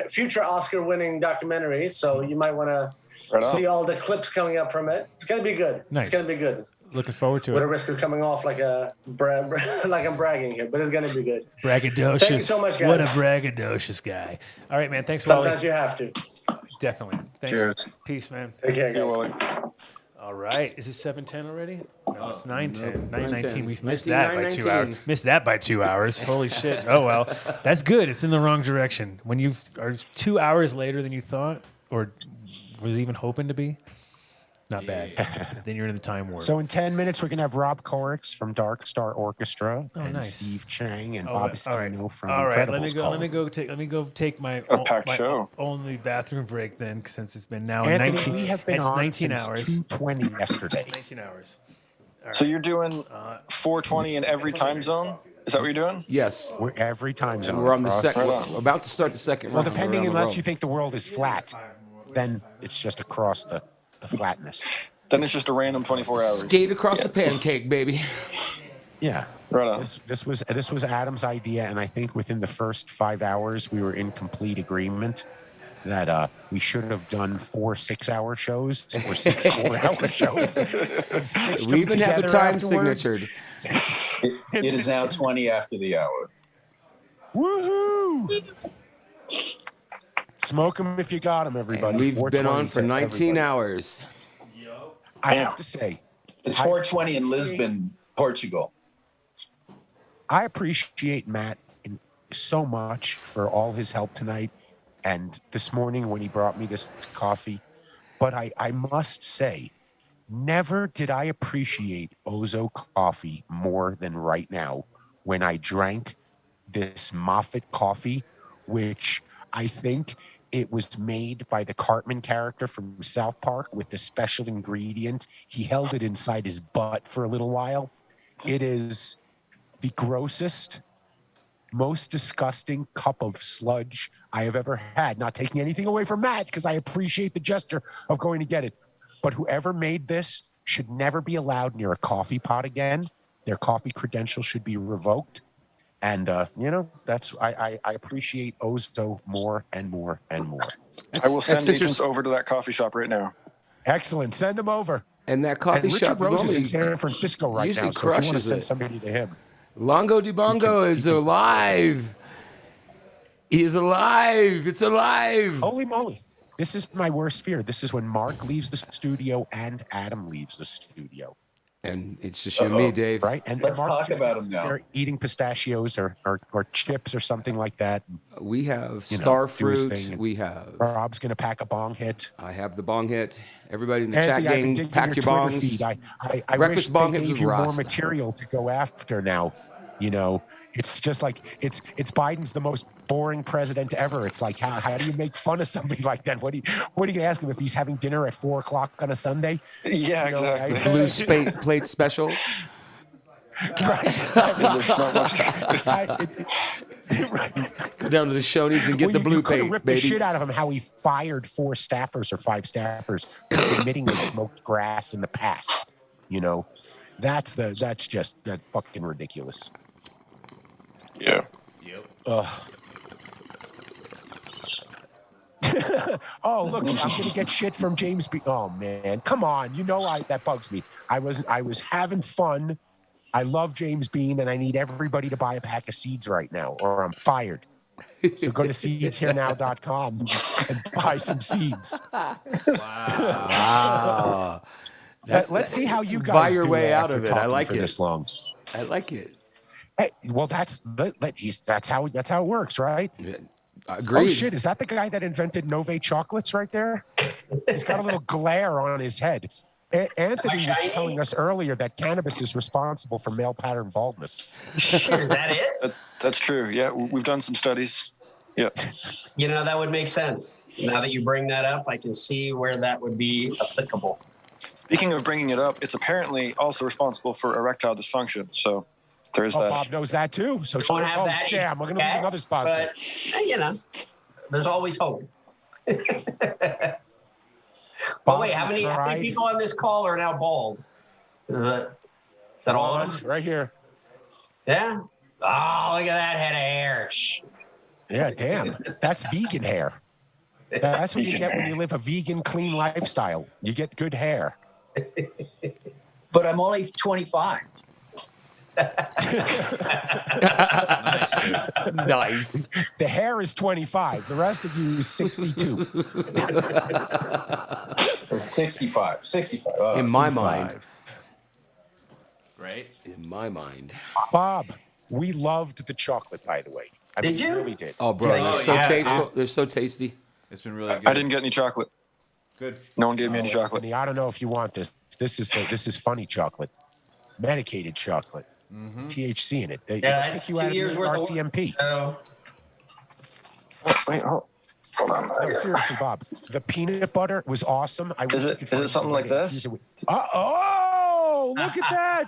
future Oscar winning documentary. So you might want to Right on. see all the clips coming up from it. It's going to be good. Nice. It's going to be good. looking forward to With a it. risk of coming off like like I'm bragging here, but it's going to be good. Braggadocious. Thank you so much, guys. What a braggadocious guy. All right, man. Thanks, Wally. Sometimes you have to. Definitely. Thanks. Cheers. Peace, man. Take care, Yeah, guys. Wally. All right. Is it 7:10 already? No, it's 9:10. 9:10. 9:19. We missed that by 2 hours. 9:19. Missed that by 2 hours. Holy shit. Oh, well. That's good. It's in the wrong direction. When you are 2 hours later than you thought, or was even hoping to be, not bad. Then you're in the time warp. So in 10 minutes, we're going to have Rob Korix from Dark Star Orchestra and nice. Steve Chang and Oh, Bob all right. Estino from All right, let me Incredibles go. call. Let me go take my A packed show. only bathroom break then, since it's been now Anthony, 19. we have been it's on 19 since hours. 2:20 yesterday. 19 hours. So you're doing 420 in every time zone? Is that what you're doing? Yes. We're every time zone. And we're on the across- second. Right on. We're about to start the second Well, round. depending, We're on the unless road. you think the world is flat, then it's just across the flatness. Then it's just a random 24 hours. Skate across the pancake, baby. Yeah. Right on. This was Adam's idea, and I think within the first 5 hours we were in complete agreement that we should have done 4 6-hour shows or 6 4-hour shows. and stitched We them even have a together time afterwards. signatured. It is now 20 after the hour. Woohoo! Smoke them if you got them, everybody. And we've been 420 on for to 19 everybody. hours. I have to say, It's 420 in Lisbon, Portugal. I appreciate Matt so much for all his help tonight and this morning when he brought me this coffee. But I must say, never did I appreciate Ozo coffee more than right now when I drank this Moffat coffee, which I think it was made by the Cartman character from South Park with the special ingredient. He held it inside his butt for a little while. It is the grossest, most disgusting cup of sludge I have ever had. Not taking anything away from Matt, because I appreciate the gesture of going to get it. But whoever made this should never be allowed near a coffee pot again. Their coffee credentials should be revoked. And, that's I appreciate Ozo more and more and more. I will send That's agents interesting. over to that coffee shop right now. Excellent. Send them over. And that coffee And Richard shop Rose is in normally San Francisco right usually now, so if you want to crushes send it. somebody to him. Longo Di Bongo is alive. He is alive. It's alive. Holy moly. This is my worst fear. This is when Mark leaves the studio and Adam leaves the studio, And it's just you and me, Dave. right? And Let's Mark's talk just about him now. there eating pistachios or chips or something like that. We have You know, star do his fruit. thing. We have. Rob's going to pack a bong hit. I have the bong hit. Everybody in the Anthony, chat I've been gang, digging pack your Twitter bongs. feed. I Breakfast wish bong they hit gave with you more Rasta. material to go after now. You know, It's just like it's Biden's the most boring president ever. It's like how do you make fun of somebody like that? What are you gonna ask him if he's having dinner at 4:00 on a Sunday? Yeah, exactly. Blue plate special. There's not much Go down to the Shoney's and get the blue you could have paint, ripped baby. the shit out of him how he fired 4 staffers or 5 staffers for admitting they smoked grass in the past. You know, that's fucking ridiculous. Yeah. Oh, look, I'm gonna get shit from James B. Oh man, come on. You know that bugs me. I was having fun. I love James Bean, and I need everybody to buy a pack of seeds right now, or I'm fired. So go to seedsherenow.com and buy some seeds. Wow. Let's see how you guys buy your do way out after of it. I talking like for it. this long. I like it. Hey, well, that's how it works, right? Yeah, Oh agreed. shit! Is that the guy that invented Nove chocolates right there? He's got a little glare on his head. Anthony was telling us earlier that cannabis is responsible for male pattern baldness. Shit, is that it? That's true. Yeah, we've done some studies. Yeah. You know, that would make sense. Now that you bring that up, I can see where that would be applicable. Speaking of bringing it up, it's apparently also responsible for erectile dysfunction. So there's that. Bob knows that too. So Don't have that. damn, we're gonna lose another sponsor. But you know, there's always hope. Bob, Wait, how many people on this call are now bald? Is that all of them? Right here. Yeah. Oh, look at that head of hair. Shh. Yeah, damn. That's vegan hair. That's what you get when you live a vegan, clean lifestyle. You get good hair. But I'm only 25. Nice. The hair is 25. The rest of you is 62. 65. 65. Oh, In my mind. Right? In my mind. Bob, we loved the chocolate, by the way. I mean, Did you? we really did. Oh, bro, Oh, they're so yeah. tasteful. They're so tasty. It's been really good. I didn't get any chocolate. Good. No one gave me any chocolate. Anthony, I don't know if you want this. This is funny chocolate. Medicated chocolate. THC in it. They Yeah, kick that's you 2 out of years your worth of RCMP. So, Wait, hold on. No, seriously, Bob. The peanut butter was awesome. I wish Is we it- could is it find something somebody like to this? infuse it with- Oh, look at that.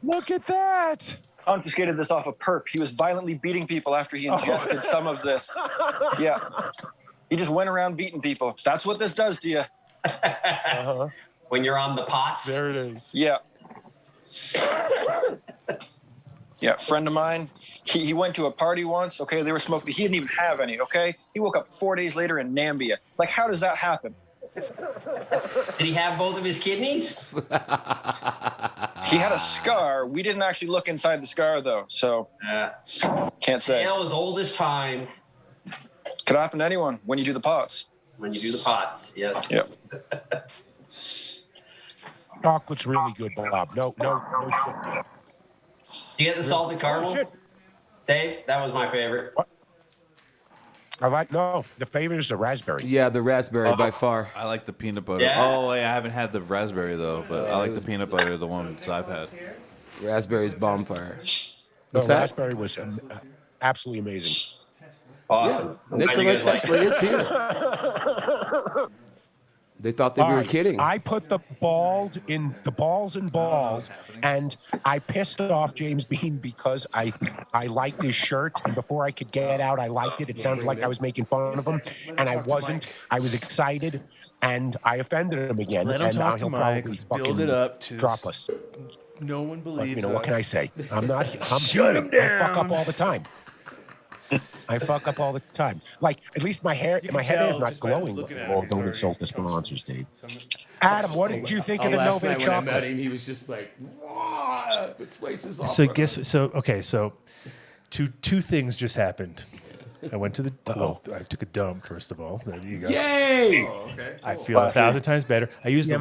Look at that. Confiscated this off a perp. He was violently beating people after he ingested some of this. Yeah. He just went around beating people. That's what this does to you. Uh-huh. when you're on the pots. There it is. Yeah. Yeah, friend of mine, he went to a party once, okay, they were smoking, he didn't even have any, okay? He woke up 4 days later in Nambia. Like, how does that happen? Did he have both of his kidneys? He had a scar. We didn't actually look inside the scar, though, so can't say. Tale as old as time Could happen to anyone when you do the pots. when you do the pots. Yes. Yep. Chocolate's really good, Bob. No shit, dude. Do you get the salted caramel? Shit. Dave, that was my favorite. The favorite is the raspberry. Yeah, the raspberry by far. I like the peanut butter. Yeah. Oh, yeah, I haven't had the raspberry though, but I like the peanut butter, the ones I've had. Raspberry's bonfire. No, What's that? raspberry was absolutely amazing. Awesome. I'm glad you Nikola guys like Tesla it. is here. They thought they All were right, kidding. I put the balls in balls, and I pissed off James Bean because I liked his shirt, and before I could get out, I liked it. It sounded like I was making fun of him, and I wasn't. I was excited, and I offended him again. Let him and now talk to he'll Mike. probably Let's build fucking it up to drop us. No one believes But, what can I say? I'm Shut him human. I fuck down. up all the time. I fuck up all the time. Like, at least my head tell is not just by glowing. looking at Oh, him, don't he's insult the sponsors, Dave. Adam, what did you think of the last night Nove when I met chocolate? him, he was just like, "Wah, this place is So so two things just happened. I went to the I took a dump first of all. There you go. Yay! I feel 1,000 times better. I used the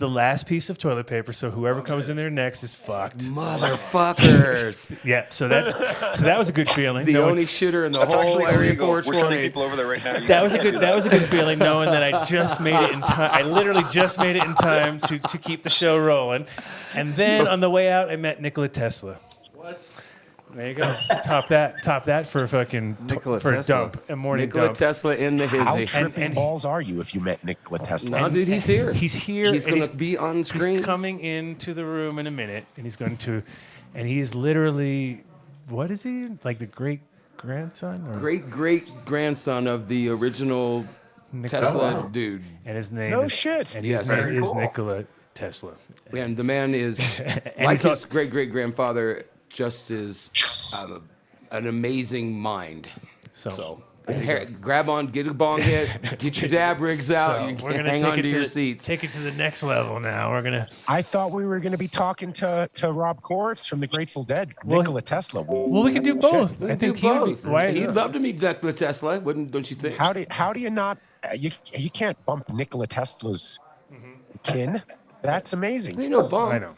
last piece of toilet paper, so whoever comes in there next is fucked. Motherfuckers. Yeah, so that was a good feeling. The knowing- only shitter in the That's whole actually area illegal. We're sending 420. people over there right now. You that was a can't do good that was a good feeling knowing that I just made it in time. I literally just made it in time to keep the show rolling. And then on the way out, I met Nikola Tesla. There you go. Top that for a fucking Nikola for Tesla. a dump, a morning Nikola dump. Tesla in the How hizzy. tripping balls are you if you met Nikola Tesla? No, dude, he's here. He's here. He's and going to be on screen. He's coming into the room in a minute, and he's literally, what is he? Like the great grandson or Great grandson of the original Tesla dude. And his name No is, shit. And Yes. his name Very is cool. Nikola Tesla. And the man is, And like he's his great grandfather, just is an amazing mind. So Grab on, get a bong hit, get your dab rigs out. You we're can gonna hang take on it to your the, seats. Take it to the next level now. We're gonna. I thought we were going to be talking to Rob Koritz from the Grateful Dead, Nikola Tesla. Well, we can do both. I think do both. Why, He'd love to meet Nikola Tesla, don't you think? How do you not? You can't bump Nikola Tesla's kin. That's amazing. There ain't no bump. I know.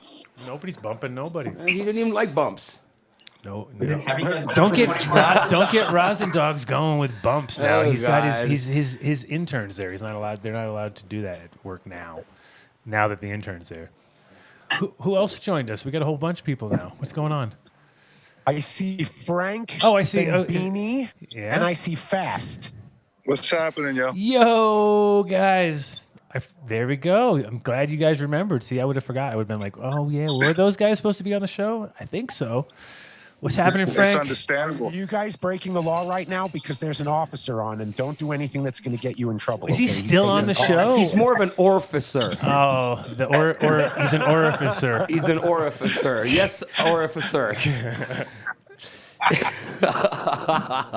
Nobody's bumping nobody. He didn't even like bumps. No. Have you guys Don't get Rosin Dogs going with bumps now. Oh, He's got God. his interns there. He's not allowed. They're not allowed to do that at work now. Now that the intern's there. Who else joined us? We got a whole bunch of people now. What's going on? I see Frank. Oh, I see. Beanie, Yeah. and I see Fast. What's happening, yo? Yo, guys. There we go. I'm glad you guys remembered. See, I would have forgot. I would have been like, oh, yeah, were those guys supposed to be on the show? I think so. What's happening, Frank? It's understandable. Are you guys breaking the law right now? Because there's an officer on, and don't do anything that's going to get you in trouble. Is he okay? still on the show? He's more of an orificer. Oh, he's an orificer. He's an orificer. Yes, orificer.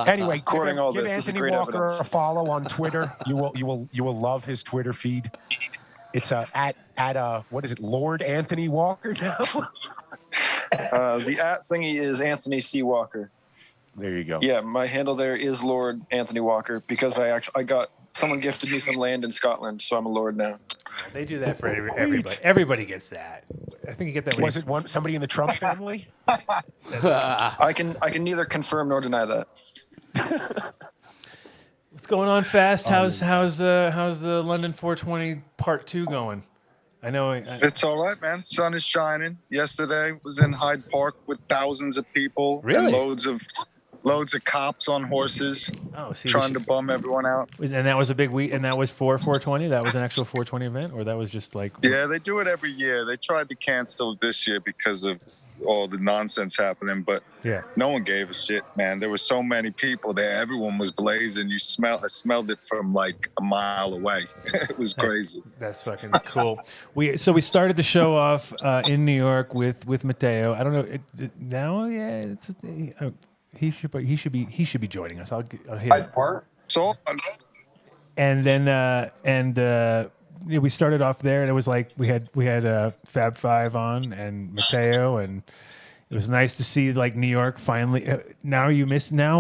Anyway, Recording all give this is Anthony great Walker evidence. a follow on Twitter. You will love his Twitter feed. It's at what is it, Lord Anthony Walker now? The @ thingy is Anthony C. Walker. There you go. Yeah, my handle there is Lord Anthony Walker because someone gifted me some land in Scotland, so I'm a lord now. They do that for everybody. Everybody gets that. I think you get that. Was it somebody in the Trump family? I can neither confirm nor deny that. What's going on, Fast? How's the London 420 Part 2 going? I know. It's all right, man. Sun is shining. Yesterday was in Hyde Park with thousands of people. Really? And loads of cops on horses see, trying to bum everyone out. And that was a big week. And that was for 420. That was an actual 420 event, or that was just like. Yeah, they do it every year. They tried to cancel it this year because of all the nonsense happening, but yeah, no one gave a shit, man. There were so many people there. Everyone was blazing. I smelled it from like a mile away. It was crazy. That's fucking cool. We started the show off in New York with Mateo. I don't know now. Yeah, he should be joining us. I'll hit Hyde Park. So and then we started off there, and it was like we had Fab Five on and Mateo, and it was nice to see like New York finally. Now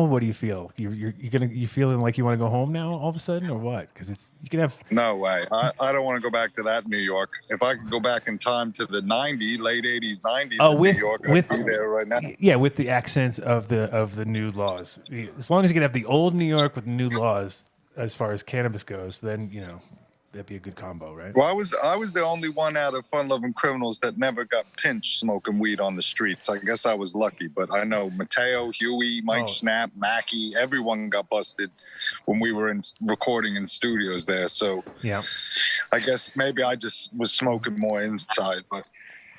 what do you feel? You feeling like you want to go home now all of a sudden, or what? Because you can have no way. I don't want to go back to that New York. If I could go back in time to the late 80s, 90s with New York, I'd be there right now. Yeah, with the accents of the new laws. As long as you can have the old New York with new laws as far as cannabis goes, then that'd be a good combo, right? Well, I was the only one out of fun-loving criminals that never got pinched smoking weed on the streets. I guess I was lucky, but I know Mateo, Huey, Mike Schnapp, Mackie, everyone got busted when we were recording in studios there. So yeah, I guess maybe I just was smoking more inside, but.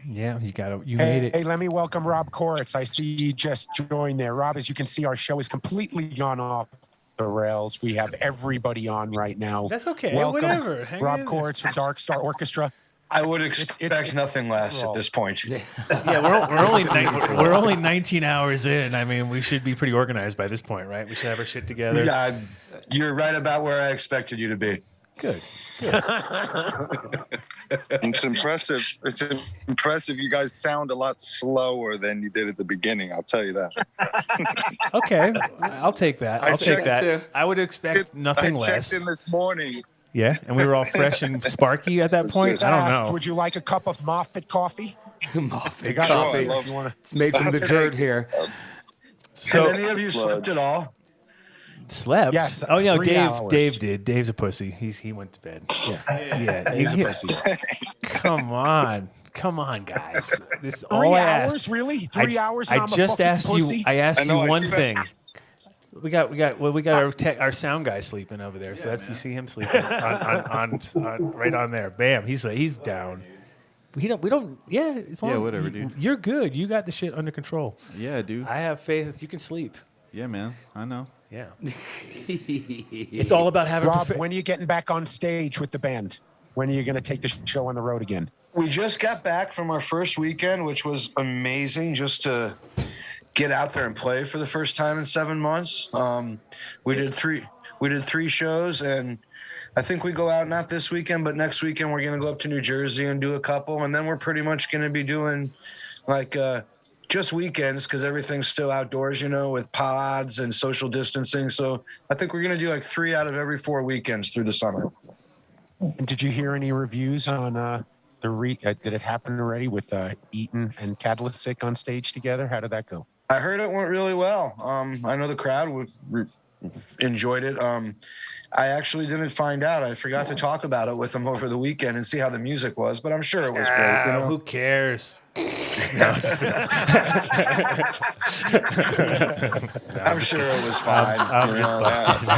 Yeah, you made it. Hey, let me welcome Rob Koritz. I see you just joined there. Rob, as you can see, our show is completely gone off the rails. We have everybody on right now. That's okay. Welcome, Whatever. Hang Rob in Koritz from Dark Star Orchestra. I would expect nothing less at this point. Yeah, we're only 19 hours in. I mean, we should be pretty organized by this point, right? We should have our shit together. Yeah, you're right about where I expected you to be. Good. It's impressive. It's impressive. You guys sound a lot slower than you did at the beginning. I'll tell you that. Okay, I'll take that. I'll take that. Too. I would expect nothing I less. checked in this morning. Yeah, and we were all fresh and sparky at that point. I don't know. Would you like a cup of Moffat coffee? Moffat got coffee. it. It's made from the dirt here. So, have any of you slept at all? Slept? Yes. Oh, yeah, 3 hours. Dave did. Dave's a pussy. He went to bed. Yeah. He's a pussy. Come on. come on, guys. This Three all I hours, asked. really? 3 hours? I and I'm a just fucking asked pussy? you. I asked you one I- thing. We got our sound guy sleeping over there. So that's you see him sleeping on right on there. Bam, he's down. We don't. Yeah, it's Yeah, long. whatever, dude. You're good. You got the shit under control. Yeah, dude. I have faith you can sleep. Yeah, man. I know. Yeah. It's all about having. Rob, when are you getting back on stage with the band? When are you going to take the show on the road again? We just got back from our first weekend, which was amazing just to get out there and play for the first time in 7 months. We did three shows, and I think we go out not this weekend, but next weekend we're going to go up to New Jersey and do a couple, and then we're pretty much going to be doing like just weekends because everything's still outdoors, with pods and social distancing. So I think we're going to do like 3 out of every 4 weekends through the summer. And did you hear any reviews on did it happen already with Eaton and Catalytic on stage together? How did that go? I heard it went really well. I know the crowd enjoyed it. I actually didn't find out. I forgot to talk about it with them over the weekend and see how the music was, but I'm sure it was great. Who cares? I'm sure it was fine. I'm just busting.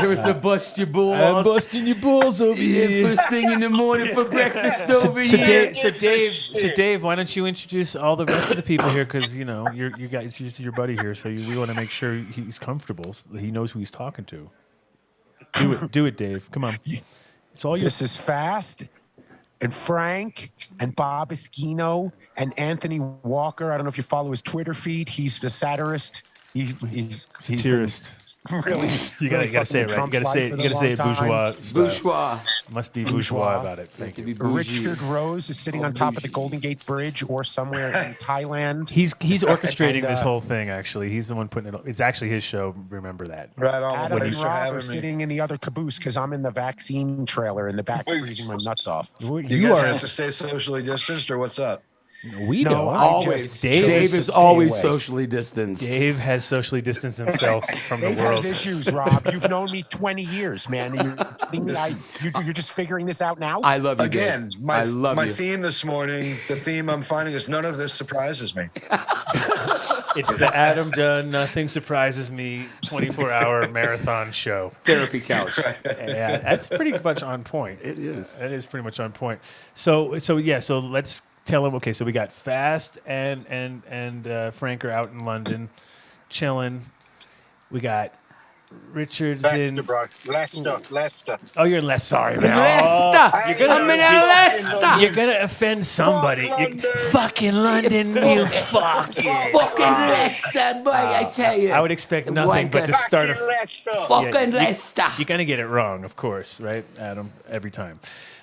It was to bust your balls. I'm busting your balls over here. First thing in the morning for breakfast over here. So Dave, why don't you introduce all the rest of the people here? Because you guys, your buddy here, so we want to make sure he's comfortable. So he knows who he's talking to. Do it, Dave. Come on. It's all yours. This is Fast and Frank and Bob Esquino and Anthony Walker. I don't know if you follow his Twitter feed. He's the satirist. He's Satirist. Really, You gotta say it right. You gotta say it bourgeois. Bourgeois. Must be bourgeois about it. Thank you. Richard Rose is sitting on top of the Golden Gate Bridge or somewhere in Thailand. He's orchestrating this whole thing. Actually, he's the one putting it. It's actually his show. Remember that. Right on. Adam and Thanks for Rob are having me. sitting in the other caboose because I'm in the vaccine trailer in the back freezing my nuts off. You guys have to stay socially distanced, or what's up? We No, don't. Always. Dave Dave is is always away. socially distanced. Dave has socially distanced himself from the Dave world. has issues, Rob. You've known me 20 years, man. And you're kidding me? You're just figuring this out now? I love you, Again, Dave. my I love you. theme this morning, the theme I'm finding is none of this surprises me. It's the Adam Dunn Nothing Surprises Me 24-hour marathon show. Therapy couch. Yeah, that's pretty much on point. It is. That is pretty much on point. So let's tell him. Okay, so we got Fast and Frank are out in London, chilling. We got Richard's in. Leicester. Oh, you're in Leicester. Sorry, man. Leicester. I'm in Leicester. You're gonna offend somebody. Fucking London, you fucking. Fucking Leicester, boy, I tell you. I would expect nothing but to start a. Fucking Leicester. You're gonna get it wrong, of course, right, Adam? Every time.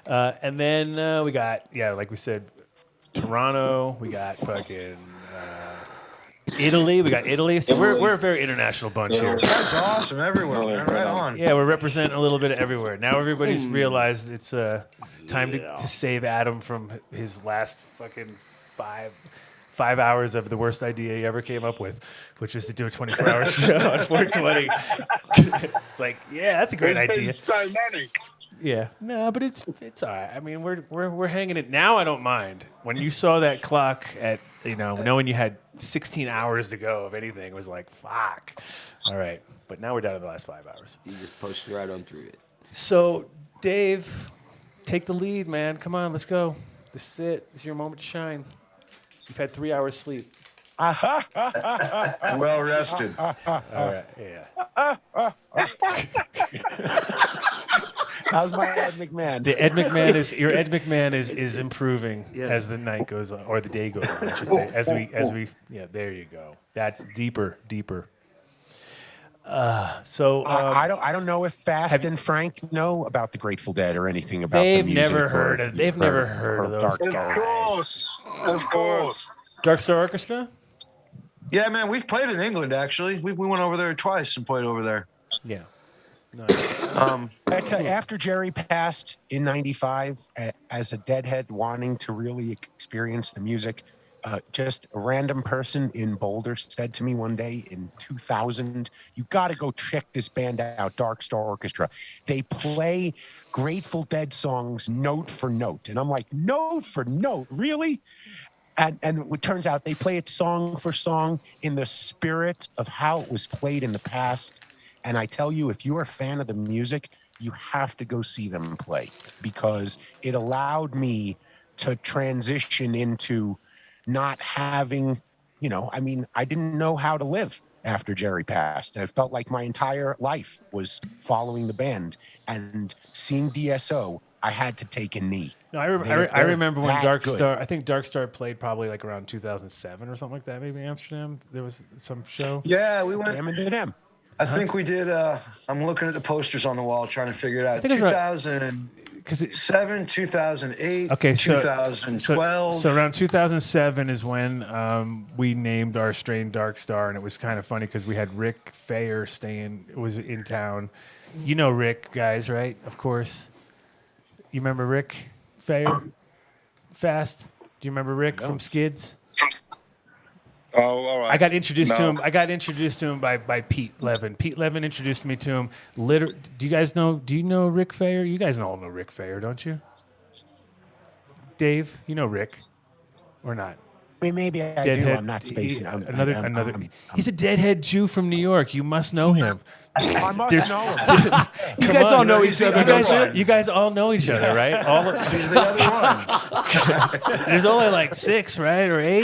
And then we got, like we said, Toronto. We got fucking Italy. We got Italy. So we're a very international bunch here. That's awesome everywhere, man. Right on. Yeah, we're representing a little bit of everywhere. Now everybody's realized it's time to save Adam from his last fucking 5 hours of the worst idea he ever came up with, which is to do a 24-hour show on 420. It's like, yeah, that's a great idea. Been so many. Yeah, no, but it's all right. I mean, we're hanging it now. I don't mind. When you saw that clock at knowing you had 16 hours to go of anything, it was like fuck. All right, but now we're down to the last 5 hours. You just pushed right on through it. So, Dave, take the lead, man. Come on, let's go. This is it. This is your moment to shine. You've had 3 hours sleep. Well rested. All right, yeah. How's my Ed McMahon? Your Ed McMahon is improving as the night goes on, or the day goes on, I should say. As we there you go. That's deeper. I don't know if Fast and Frank know about the Grateful Dead or anything about the music. They've never heard of those guys. Of course. Dark Star Orchestra? Yeah, man, we've played in England actually. We went over there twice and played over there. Yeah. After Jerry passed in '95, as a Deadhead wanting to really experience the music, just a random person in Boulder said to me one day in 2000, "You got to go check this band out, Dark Star Orchestra. They play Grateful Dead songs note for note. And I'm like, note for note, really? And it turns out they play it song for song in the spirit of how it was played in the past. And I tell you, if you're a fan of the music, you have to go see them play, because it allowed me to transition into not having, I didn't know how to live after Jerry passed. I felt like my entire life was following the band, and seeing DSO, I had to take a knee. No, I remember when that good. I think Dark Star played probably like around 2007 or something like that, maybe in Amsterdam. There was some show. Yeah, we went. M&M. I think we did. I'm looking at the posters on the wall, trying to figure it out. I think it was 2007, 2008, Okay, 2012. So around 2007 is when we named our strain Dark Star, and it was kind of funny because we had Rick Fayer was in town. You know Rick, guys, right? Of course. You remember Rick Fayer? Fast? Do you remember Rick from Skids? Oh, all right. I got introduced to No. him. I got introduced to him by Pete Levin. Pete Levin introduced me to him. Do you guys know? Do you know Rick Fayer? You guys all know Rick Fayer, don't you? Dave, you know Rick, or not? I mean, maybe I do. I'm not spacing. He's a deadhead Jew from New York. You must know him. I must know him. You guys all know each other. You guys all know each other, right? He's the other one. There's only like 6, right, or 8.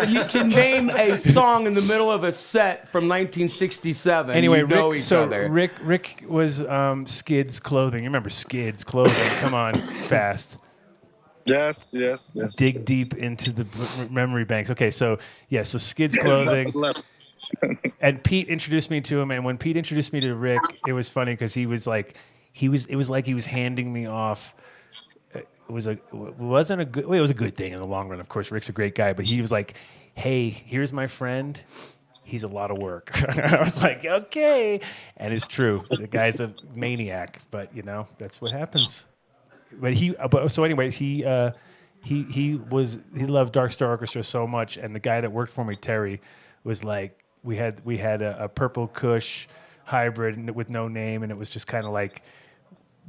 You can name a song in the middle of a set from 1967. Anyway, you know Rick, each so other. Rick was Skids Clothing. You remember Skids Clothing? Come on, Fast. Yes. Dig deep into the memory banks. Okay, so Skids Clothing. And Pete introduced me to him, and when Pete introduced me to Rick, it was funny because it was like he was handing me off. It was a good thing in the long run. Of course, Rick's a great guy, but he was like, "Hey, here's my friend. He's a lot of work." I was like, "Okay," and it's true. The guy's a maniac, but that's what happens. But he loved Dark Star Orchestra so much, and the guy that worked for me, Terry, was like, we had a Purple Kush hybrid with no name, and it was just kind of like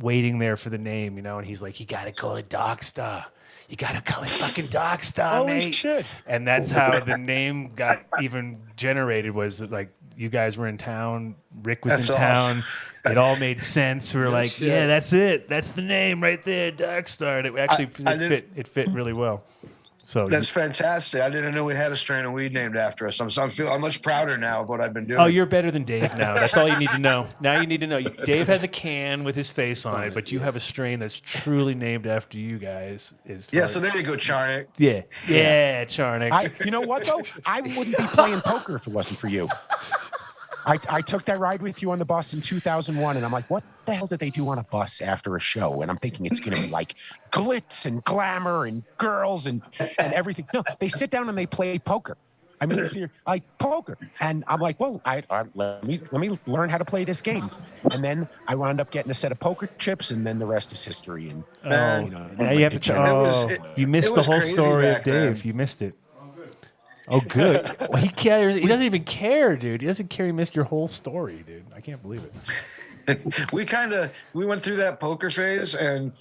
waiting there for the name, and he's like, "You gotta call it Dark Star. You gotta call it fucking Dark Star, mate." Holy shit! And that's how the name got even generated. Was like, you guys were in town, Rick was in town. It all made sense. We were like, shit. "Yeah, that's it. That's the name right there, Dark Star." And it actually it fit really well. So That's fantastic. I didn't know we had a strain of weed named after us. I'm much prouder now of what I've been doing. Oh, you're better than Dave now. That's all you need to know. Now you need to know. Dave has a can with his face on it, but you have a strain that's truly named after you guys. So there you go, Charnick. Yeah, Charnick. You know what, though? I wouldn't be playing poker if it wasn't for you. I took that ride with you on the bus in 2001, and I'm like, what the hell did they do on a bus after a show? And I'm thinking it's going to be like glitz and glamour and girls and everything. No, they sit down and they play poker. I mean, it's like poker. And I'm like, well, let me learn how to play this game. And then I wound up getting a set of poker chips, and then the rest is history. And now you have to. You missed the whole story of Dave. You missed it. Oh, good. Well, he cares. He doesn't even care, dude. He doesn't care. He missed your whole story, dude. I can't believe it. We went through that poker phase, and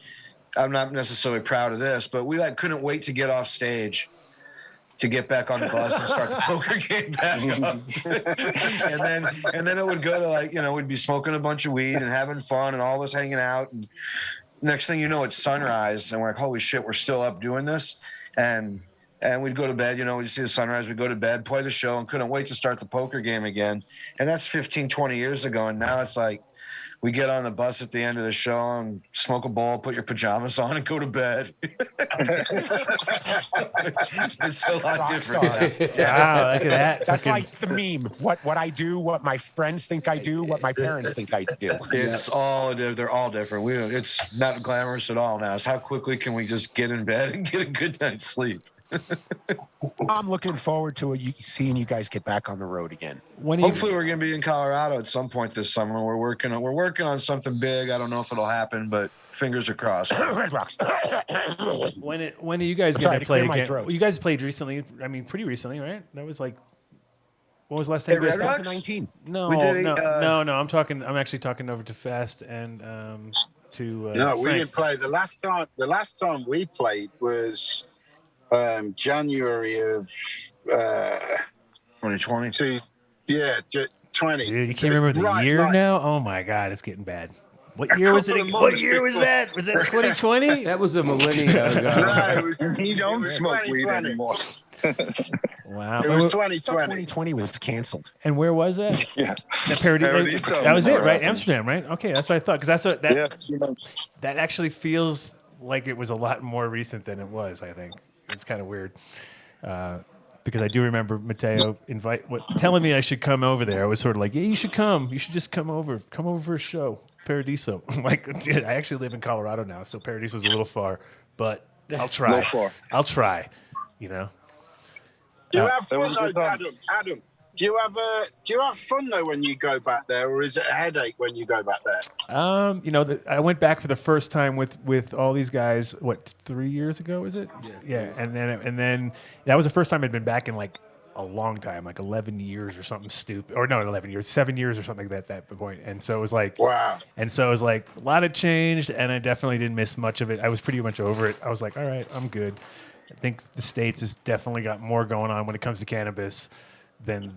I'm not necessarily proud of this, but we couldn't wait to get off stage to get back on the bus and start the poker game back up. and then it would go to we'd be smoking a bunch of weed and having fun and all of us hanging out. And next thing you know, it's sunrise, and we're like, holy shit, we're still up doing this. And we'd go to bed, we'd see the sunrise, we'd go to bed, play the show, and couldn't wait to start the poker game again. And that's 15, 20 years ago. And now it's like we get on the bus at the end of the show and smoke a bowl, put your pajamas on, and go to bed. It's a lot different. Wow, look at that. That's like the meme. What I do, what my friends think I do, what my parents think I do. It's all, they're all different. It's not glamorous at all now. It's how quickly can we just get in bed and get a good night's sleep. I'm looking forward to seeing you guys get back on the road again. Hopefully, we're going to be in Colorado at some point this summer. We're working on something big. I don't know if it'll happen, but fingers are crossed. Red Rocks. When are you guys going to play again? Well, you guys played recently. I mean, pretty recently, right? That was like, when was the last time? 2019. No, we did no. I'm actually talking over to Fast and No, we Frank. didn't play. The last time we played was January of 2020. 20. Dude, you can't remember the year now? Oh my God, it's getting bad. What year was it? What year was that? Was that 2020? That was a millennia ago. No, it was. He don't smoke weed anymore. Wow. It was 2020. 2020 was canceled. And where was that? Yeah. That Paradiso. that was it, right? Happened. Amsterdam, right? Okay, that's what I thought. Because that's what that Yeah. that actually feels like it was a lot more recent than it was. I think it's kind of weird. Because I do remember Mateo telling me I should come over there. I was sort of like, yeah, you should come. You should just come over for a show. Paradiso. I'm like, dude, I actually live in Colorado now, so Paradiso's a little far, but I'll try. I'll try. You know. Do you have fun though, Adam? Do you have fun though when you go back there, or is it a headache when you go back there? I went back for the first time with all these guys. What, 3 years ago? Is it? Yeah. And then that was the first time I'd been back in like a long time, like 11 years or something stupid, or no, 11 years, 7 years or something like that at that point. And so it was like, wow. And so it was like a lot had changed, and I definitely didn't miss much of it. I was pretty much over it. I was like, all right, I'm good. I think the States has definitely got more going on when it comes to cannabis than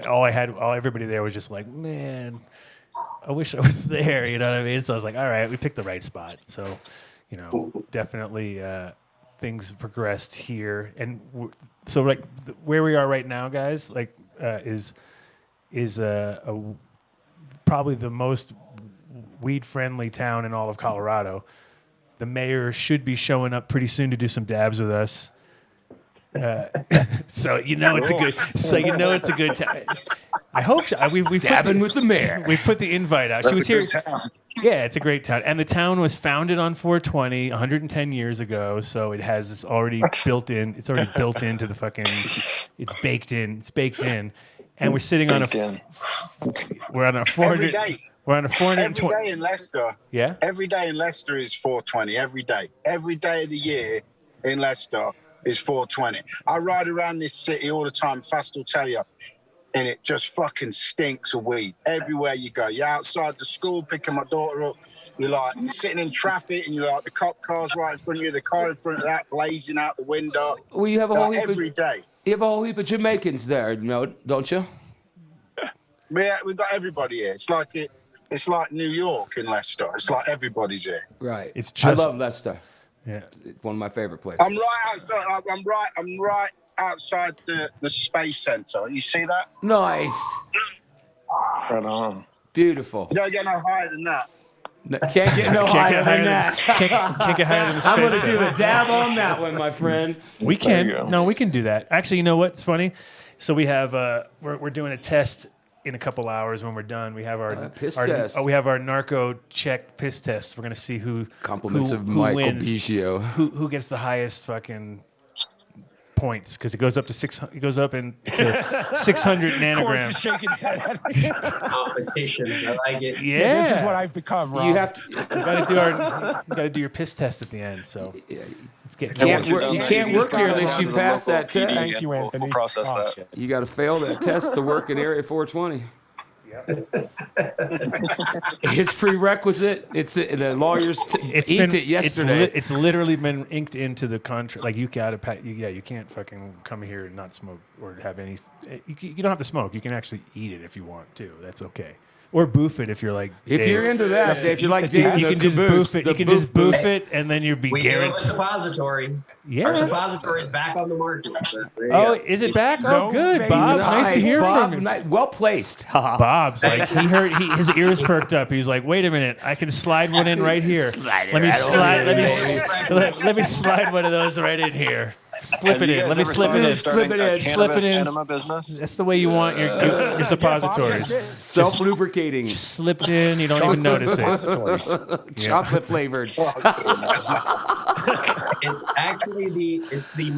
all everybody there was just like, man, I wish I was there. You know what I mean? So I was like, all right, we picked the right spot. So, definitely things progressed here. And so like where we are right now, guys, like is probably the most weed-friendly town in all of Colorado. The mayor should be showing up pretty soon to do some dabs with us. So it's a good time. I hope we've Dabbing with the mayor. We've put the invite out. She was here. Yeah, it's a great town, and the town was founded on 420 110 years ago. So it's already built in. It's already built into the fucking. It's baked in. It's baked in, and we're sitting on we're on a 400. Every day. We're on a 420. Every day in Leicester. Yeah. Every day in Leicester is 420. Every day. Every day of the year in Leicester is 420. I ride around this city all the time. Fast will tell you. And it just fucking stinks of weed everywhere you go. You're outside the school picking my daughter up. You're sitting in traffic, and you're like, the cop car's right in front of you, the car in front of that blazing out the window. Well, you have a whole heap every day. You have a whole heap of Jamaicans there, don't you? Yeah, we've got everybody here. It's like New York in Leicester. It's like everybody's here. Right. I love Leicester. Yeah, it's one of my favorite places. I'm right outside. I'm right outside the space center. You see that? Nice. Right on. Beautiful. You don't get no higher than that. Can't get no higher than that. Can't get higher than the space. I'm going to do a dab on that one, my friend. We can. No, we can do that. Actually, you know what? It's funny. So we have we're doing a test in a couple hours when we're done. We have our piss test. We have our narco check piss test. We're gonna see who compliments of who Michael wins, Biggio. Who gets the highest fucking points, because it goes up to 600 nanograms. Just shaking his head. Competition. I like it. Yeah, this is what I've become, Rob. You have to. You gotta do your piss test at the end. So let's get. You can't work here unless you pass that test. Thank you, Anthony. We'll process that. Shit. You got to fail that test to work in Area 420. It's prerequisite. It's the lawyers inked it yesterday. It's literally been inked into the contract. Like you can't fucking come here and not smoke or have any. You don't have to smoke. You can actually eat it if you want to. That's okay. Or boof it if you're like If Dave. You're into that, Dave, if you like Dave, you can just boof it. You can just boof it, and then you'd be We do have a guaranteed. suppository. Yeah. Our suppository is back on the market. Oh, is it back? Oh, good, Bob. Nice to hear Bob, from you. well placed. Bob's like his ears perked up. He's like, wait a minute, I can slide one in right here. Let me slide one of those right in here. Slip it in. Let me slip it in. Slip it in. Slip it in. Enema business? That's the way you want your suppositories. Self-lubricating. Slip it in. You don't even notice it. Chocolate flavored. It's actually the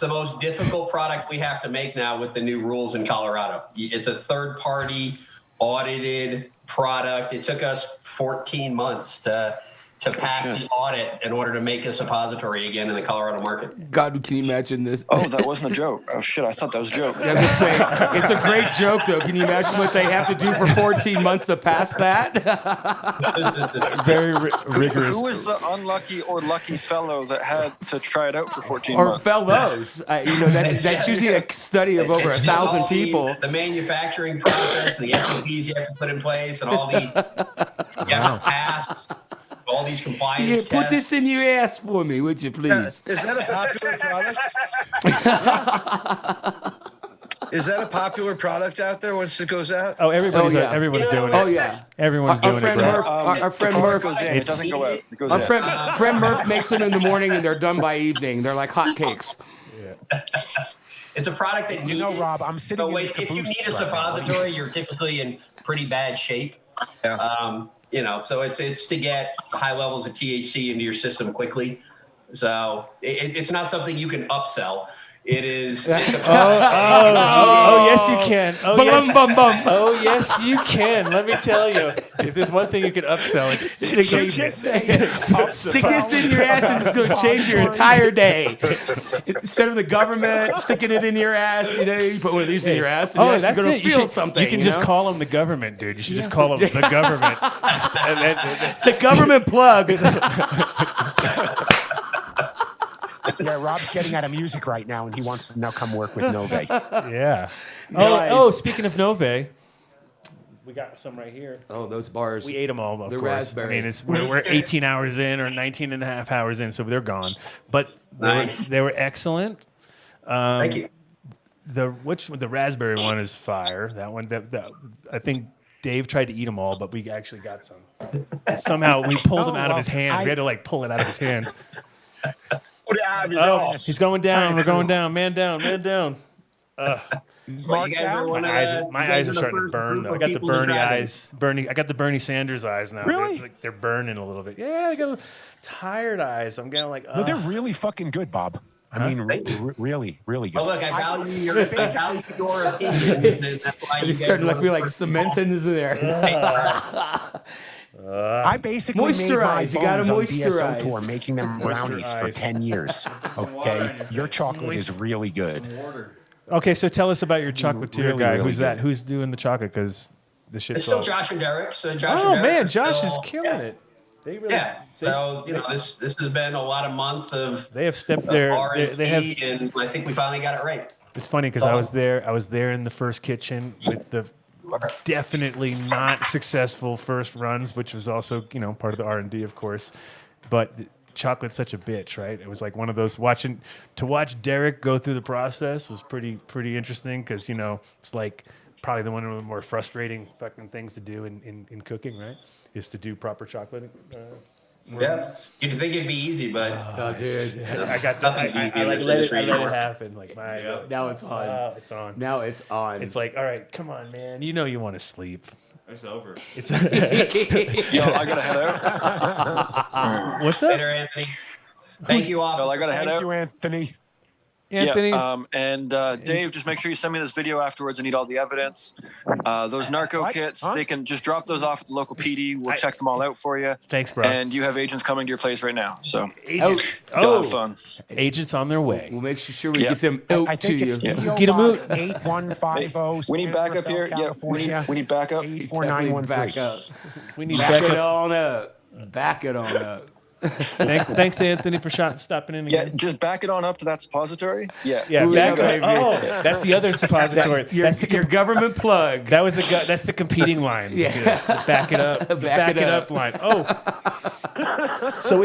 most difficult product we have to make now with the new rules in Colorado. It's a third-party audited product. It took us 14 months to to pass the audit in order to make a suppository again in the Colorado market. God, can you imagine this? Oh, that wasn't a joke. Oh shit, I thought that was a joke. I was gonna say, it's a great joke, though. Can you imagine what they have to do for 14 months to pass that? Very rigorous. Who was the unlucky or lucky fellow that had to try it out for 14 Or months? fellows. That's usually a study of over It's 1,000 all people. The manufacturing process, the SOPs you have to put in place, and all the you have to pass all these compliance Yeah, tests. put this in your ass for me, would you please? Is that a popular product? Is that a popular product out there once it goes out? Oh, everybody's Oh, yeah. everyone's doing it. Oh, yeah. Everyone's Our doing friend it. Bro. Murph, our friend The Murph, goes in. It doesn't go out. It goes our in. friend Murph makes them in the morning and they're done by evening. They're like hotcakes. It's a product that You know, Rob, I'm sitting in the if you caboose need a right now. suppository, you're typically in pretty bad shape. Yeah. So it's to get high levels of THC into your system quickly. So it's not something you can upsell. It is. It's a Oh, yes, you can. Oh, Ba-lum, yes. bum, bum. Oh, yes, you can. Let me tell you. If there's one thing you can upsell, it's Stick this in your ass and it's going to change your entire day. Instead of the government sticking it in your ass, you put one of these in your ass and you're that's going it. to feel something. You can just call them the government, dude. You should just call them the government. And then, the government plug. Yeah, Rob's getting out of music right now, and he wants to now come work with Nove. yeah. Nice. Oh, speaking of Nove, we got some right here. Oh, those bars. We ate them all, of The course. raspberry. I mean, we're 18 hours in or 19 and a half hours in, so they're gone. But they were excellent. Thank you. The raspberry one is fire. That one, I think Dave tried to eat them all, but we actually got some. Somehow we pulled them out of his hands. We had to pull it out of his hands. Put it out of his ass. He's going down. We're going down. Man down. Man down. What, you guys are one of the- My you guys eyes are are the starting to first burn. group Though. I of got the people to Bernie drive it. eyes. I got the Bernie Sanders eyes now. Really? They're burning a little bit. Yeah, I got tired eyes. I'm getting like. No, they're really fucking good, Bob. I mean, really, really good. Well, look, I value your opinions, and that's why you It's guys starting are to feel like the first cement in there. I basically made my Moisturize. You gotta bones on BSO moisturize. tour making them brownies for 10 years. Okay, your chocolate is really good. Okay, so tell us about your chocolatier Really, guy. really Who's that? good. Who's doing the chocolate? Because the shit's It's still all- Josh and Derek. So Josh Oh and Derek man, are Josh still- is killing it. They really, Yeah. So this has been a lot of months of They have stepped there. R&D, They have. and I think we finally got it right. It's funny because I was there in the first kitchen with the definitely not successful first runs, which was also part of the R&D, of course. But chocolate's such a bitch, right? It was like one of those watch Derek go through the process was pretty interesting because it's like probably one of the more frustrating fucking things to do in cooking, right? Is to do proper chocolate. Yeah, you'd think it'd be easy, but Dude. I got nothing's easy in this let industry it anymore. happen. Like Now it's on. it's on. Now it's on. It's like, all right, come on, man. You want to sleep. It's over. It's Yo, I gotta head out. What's up, later, Anthony. Thank you all. Yo, I gotta head Thank out. you, Anthony. Anthony? Yeah, and Dave, just make sure you send me this video afterwards. I need all the evidence. Those narco What? kits, Huh? they can just drop those off at the local PD. We'll check them all out for you. Thanks, bro. And you have agents coming to your place right now, so Agents. you'll have fun. Agents on their way. We'll make sure we Yeah. get them I out to think it's you. PO Get 'em Box out. 8150. We need backup here. Yeah, California. we need backup. 84913. Back up. We need Back it backup. on up. Back it on up. Thanks, Anthony, for stopping in Yeah, again. just back it on up to that suppository. Yeah. Yeah, Ooh, back yeah, baby. up. Oh, that's the other suppository. That's Your government plug. that's the competing line. Yeah. The back it up. The Back it up. line. Oh. So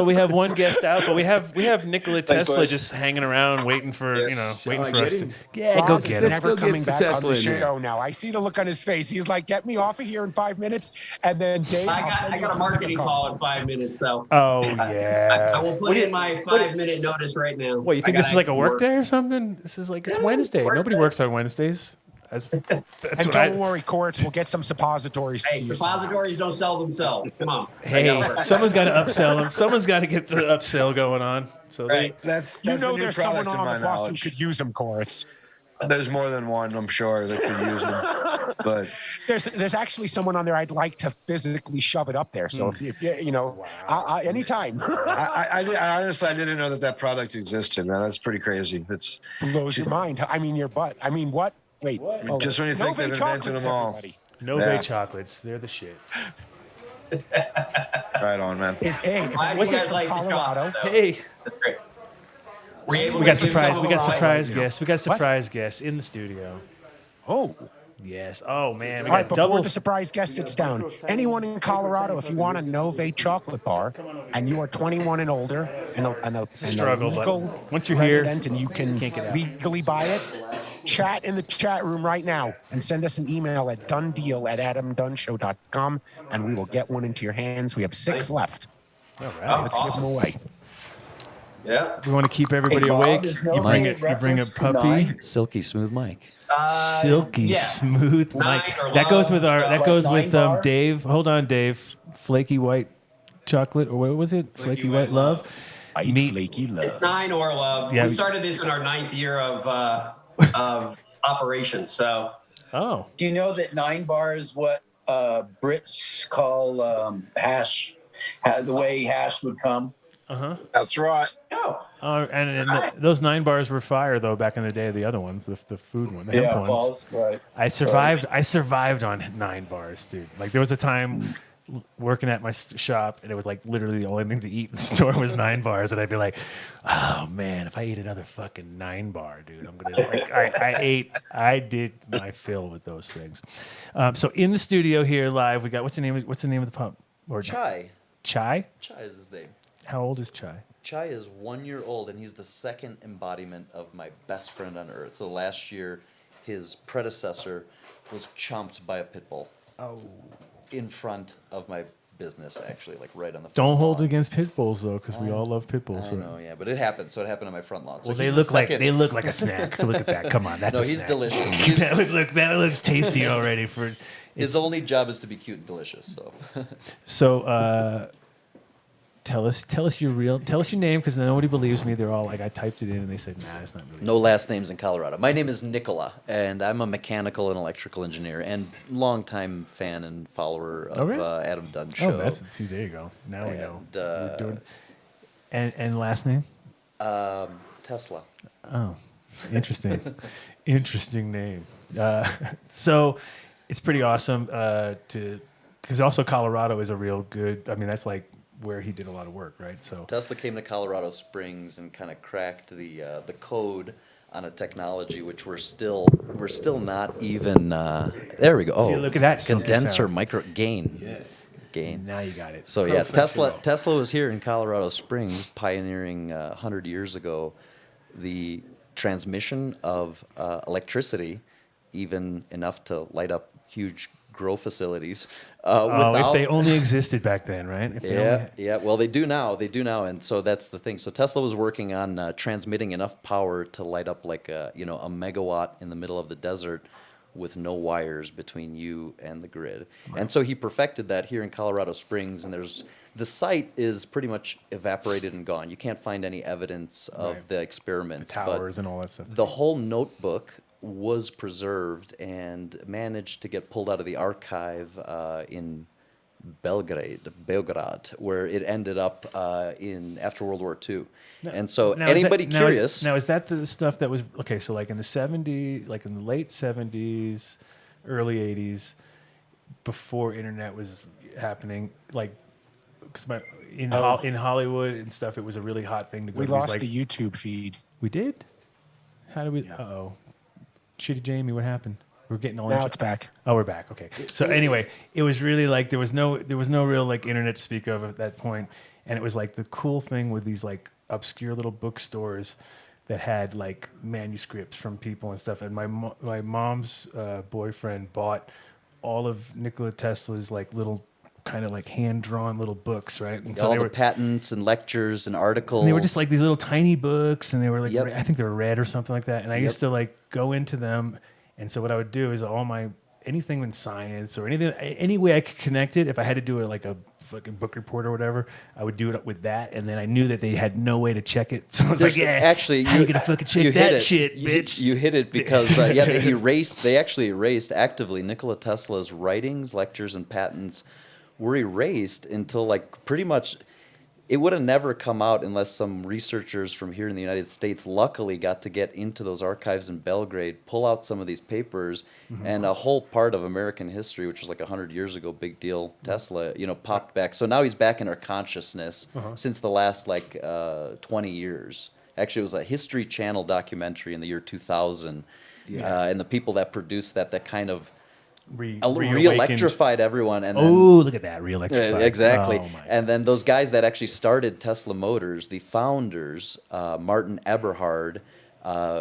we have one guest out, but we have Nikola Thanks, Tesla boys. just hanging around waiting for waiting I for us get to. him. Yeah, go Ross get is him. Let's never go get coming back Tesla on the in there. show now. I see the look on his face. He's like, "Get me off of here in 5 minutes," and then Dave. I got a marketing call in 5 minutes, so Oh I yeah. will put in my 5-minute notice right now. What, you think I this is gotta like a actually work day or something? This is like it's Wednesday. work Nobody day. works on Wednesdays. That's And what I. don't worry, Courts. We'll get some suppositories. to Hey, you. suppositories don't sell themselves. Come on. Hey, someone's got to upsell them. Someone's got to get the upsell going on. So Right. That's You a know, new there's someone product in on my the bus who knowledge. could use them, Courts. There's more than one, I'm sure, that could use them. But there's actually someone on there I'd like to physically shove it up there. So if you anytime. I honestly, I didn't know that product existed, man. That's pretty crazy. That's blows your mind. I mean, your butt. I mean, what? Wait. Hold just on. when you think they've invented them all. Nove chocolates, they're the shit. Right on, man. What's it from Colorado? Hey. That's great. We got surprise guests. We got surprise guests in the studio. Oh. Yes. Oh man. We All right, got before double. the surprise guest sits down, anyone in Colorado, if you want a Nove chocolate bar and you are 21 and older and a Struggle, legal but once you're here, resident and you can can't get out. legally buy it, chat in the chat room right now and send us an email at dundeal@adamdunnshow.com and we will get one into your hands. We have 6 left. All right. Let's give them away. Yeah. We want to keep everybody Hey, Bob, awake. there's no You bring way it. You bring a reference to puppy. nine? Silky smooth Mike. Silky yeah. smooth Nine Mike. or That goes love, with our. That like goes nine with bar? Dave. Hold on, Dave. Flaky white chocolate, or what was it? Flaky white love. Meat. Flaky love. It's 9 or love. Yeah. We started this in our 9th year of operation. So Oh. Do you know that 9 bar is what Brits call hash? The way hash would come. That's right. no. Those 9 bars were fire though back in the day. The other ones, the food one, the hemp ones. balls, right. I survived. I survived on 9 bars, dude. Like there was a time working at my shop, and it was like literally the only thing to eat in the store was 9 bars, and I'd be like, "Oh man, if I ate another fucking 9 bar, dude, I'm gonna." Like, I did my fill with those things. So in the studio here live, we got what's the name of the pub? Or Chai. Chai? Chai is his name. How old is Chai? Chai is 1 year old, and he's the second embodiment of my best friend on earth. So last year, his predecessor was chomped by a pit bull. Oh. In front of my business, actually, like right on the front Don't hold lawn. against pit bulls though, because we all love pit bulls. I So. know, yeah, but it happened. So it happened on my front lawn. So Well, he's they the look like second- a snack. Look at that. Come on, that's No, a he's snack. delicious. He's- that looks tasty already. His only job is to be cute and delicious. So, So tell us your name, because nobody believes me. They're all like, I typed it in and they said, nah, it's not really. no last names in Colorado. My name is Nicola, and I'm a mechanical and electrical engineer and longtime fan and follower of really? Adam Dunn Show. Oh, see, there you go. Now we know. And, We're doing- and last name? Tesla. Oh, interesting. Interesting name. So it's pretty awesome because also Colorado is a real good. I mean, that's like where he did a lot of work, right? So Tesla came to Colorado Springs and kind of cracked the code on a technology which we're still not even. There we go. Oh, See, look at that silky condenser sound. micro gain. Yes. Gain. now you got it. So yeah, Professional. Tesla was here in Colorado Springs, pioneering 100 years ago the transmission of electricity, even enough to light up huge grow facilities. If they only existed back then, right? If they only- Yeah. Well, they do now. And so that's the thing. So Tesla was working on transmitting enough power to light up like a megawatt in the middle of the desert with no wires between you and the grid. Right. And so he perfected that here in Colorado Springs. And the site is pretty much evaporated and gone. You can't find any evidence of the experiments. The towers and all that stuff. The whole notebook was preserved and managed to get pulled out of the archive in Belgrade, where it ended up after World War II. And so anybody curious... Is that the stuff that was... Okay, so like in the 70s, like in the late 70s, early 80s, before internet was happening, like... Because in Hollywood and stuff, it was a really hot thing to go We to these, lost like, the YouTube feed. We did? How did we... Uh-oh. Shitty Jamie, what happened? We're getting all... Now it's back. Oh, we're back. Okay. So anyway, it was really like there was no real like internet to speak of at that point, and it was like the cool thing with these like obscure little bookstores that had like manuscripts from people and stuff. And my mom's boyfriend bought all of Nikola Tesla's like little kind of like hand-drawn little books, right? And all the patents and lectures and articles. And they were just like these little tiny books, and they were like, Yep. I think they were red or something like that. And I used to like go into them, and so what I would do is anything in science or anything, any way I could connect it, if I had to do like a fucking book report or whatever, I would do it with that, and then I knew that they had no way to check it. So I was like, yeah, actually, how you gonna fucking check that shit, bitch? You hit it because they actually erased actively Nikola Tesla's writings, lectures, and patents were erased until like pretty much. It would have never come out unless some researchers from here in the United States luckily got to get into those archives in Belgrade, pull out some of these papers, and a whole part of American history, which was like 100 years ago, big deal, Tesla, popped back. So now he's back in our consciousness since the last 20 years. Actually, it was a History Channel documentary in the year 2000, and the people that produced that kind of re-electrified everyone. And then, look at that, re-electrified. Exactly. Oh, my and then those guys that actually started Tesla Motors, the founders, Martin Eberhard,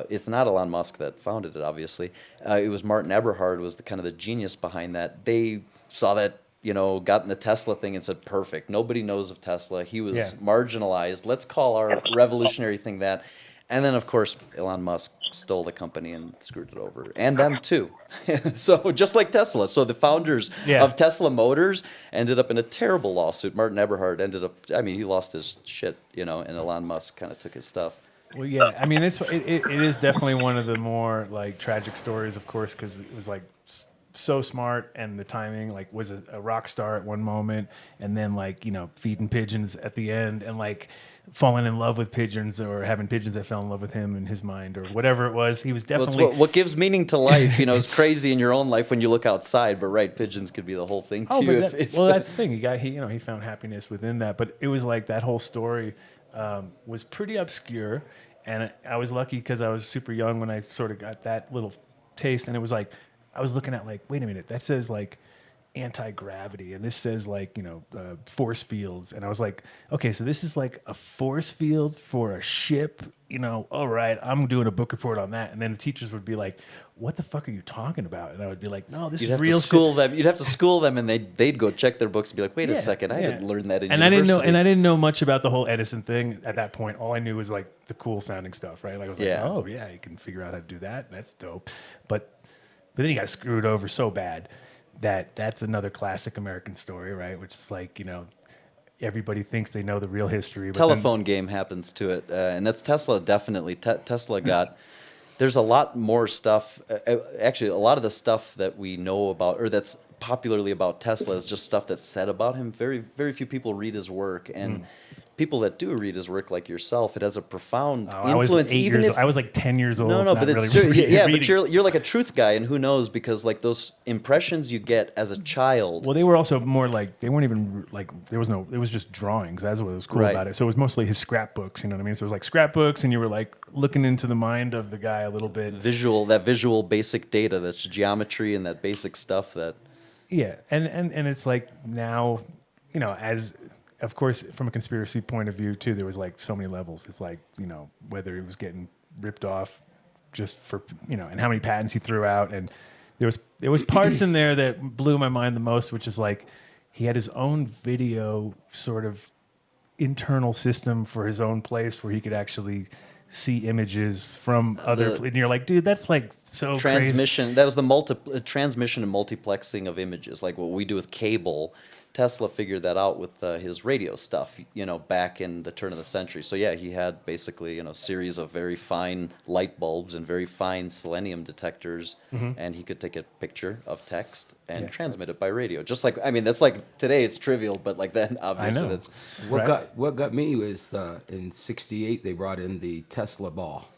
it's not Elon Musk that founded it, obviously. It was Martin Eberhard was the kind of the genius behind that. They saw that, got in the Tesla thing and said, perfect. Nobody knows of Tesla. He was marginalized. Let's call our revolutionary thing that. And then, of course, Elon Musk stole the company and screwed it over. And them, too. So, just like Tesla. So, the founders of Tesla Motors ended up in a terrible lawsuit. Martin Eberhard ended up, he lost his shit, and Elon Musk kind of took his stuff. Well, yeah. It is definitely one of the more, tragic stories, of course, because it was, so smart, and the timing, was a rock star at one moment, and then, feeding pigeons at the end, and, falling in love with pigeons, or having pigeons that fell in love with him in his mind, or whatever it was. He was definitely... Well, what gives meaning to life, is crazy in your own life when you look outside, but pigeons could be the whole thing, too. That's the thing. He found happiness within that, but it was that whole story was pretty obscure, and I was lucky because I was super young when I sort of got that little taste, and it was I was looking at wait a minute, that says anti-gravity, and this says force fields, and I was like, okay, so this is a force field for a ship, all right, I'm doing a book report on that. And then the teachers would be like, what the fuck are you talking about? And I would be like, no, this is real shit. You'd have to school them, and they'd go check their books and be like, wait a second, I didn't learn that in university. I didn't know much about the whole Edison thing at that point. All I knew was the cool sounding stuff, right? I was oh yeah, you can figure out how to do that, that's dope. But then he got screwed over so bad that's another classic American story, right? Which is everybody thinks they know the real history. But telephone game happens to it, and that's Tesla, definitely. Tesla got... There's a lot more stuff. Actually, a lot of the stuff that we know about, or that's popularly about Tesla, is just stuff that's said about him. Very, very few people read his work, and people that do read his work, like yourself, it has a profound influence. I was 10 years old. No, but it's true. But you're like a truth guy, and who knows? Because those impressions you get as a child. Well, they were also more they weren't even there was no. It was just drawings. That's what was cool about it. So it was mostly his scrapbooks. You know what I mean? So it was scrapbooks, and you were looking into the mind of the guy a little bit. Visual basic data, that's geometry and that basic stuff that. Yeah, and it's now, as. Of course, from a conspiracy point of view, too, there was so many levels. It's whether it was getting ripped off just for, and how many patents he threw out. And there was parts in there that blew my mind the most, which is he had his own video sort of internal system for his own place where he could actually see images from other, and you're dude, that's so transmission. Crazy. That was the transmission and multiplexing of images, like what we do with cable. Tesla figured that out with his radio stuff, back in the turn of the century. So yeah, he had basically, a series of very fine light bulbs and very fine selenium detectors, and he could take a picture of text and transmit it by radio. Just that's today it's trivial, but then obviously that's what got me was in '68 they brought in the Tesla ball,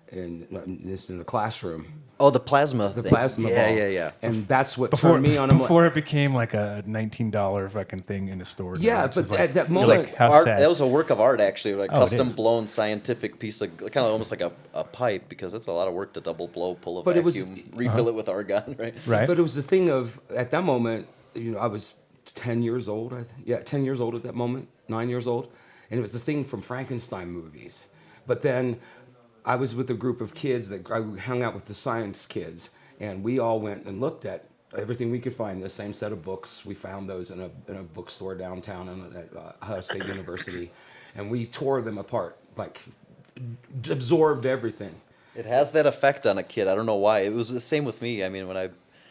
and this in the classroom. Oh, the plasma thing. Plasma ball. Yeah. And that's what turned me on him. Before it became a $19 fucking thing in a store. Yeah, but at that moment, that was a work of art, actually, custom blown scientific piece of kind of almost like a pipe, because that's a lot of work to double blow, pull a vacuum, refill it with argon, right? Right. But it was the thing of at that moment, I was 10 years old. 10 years old at that moment, 9 years old, and it was the thing from Frankenstein movies. But then I was with a group of kids that I hung out with, the science kids, and we all went and looked at everything we could find. The same set of books, we found those in a bookstore downtown at Ohio State University, and we tore them apart, absorbed everything. It has that effect on a kid. I don't know why. It was the same with me. When I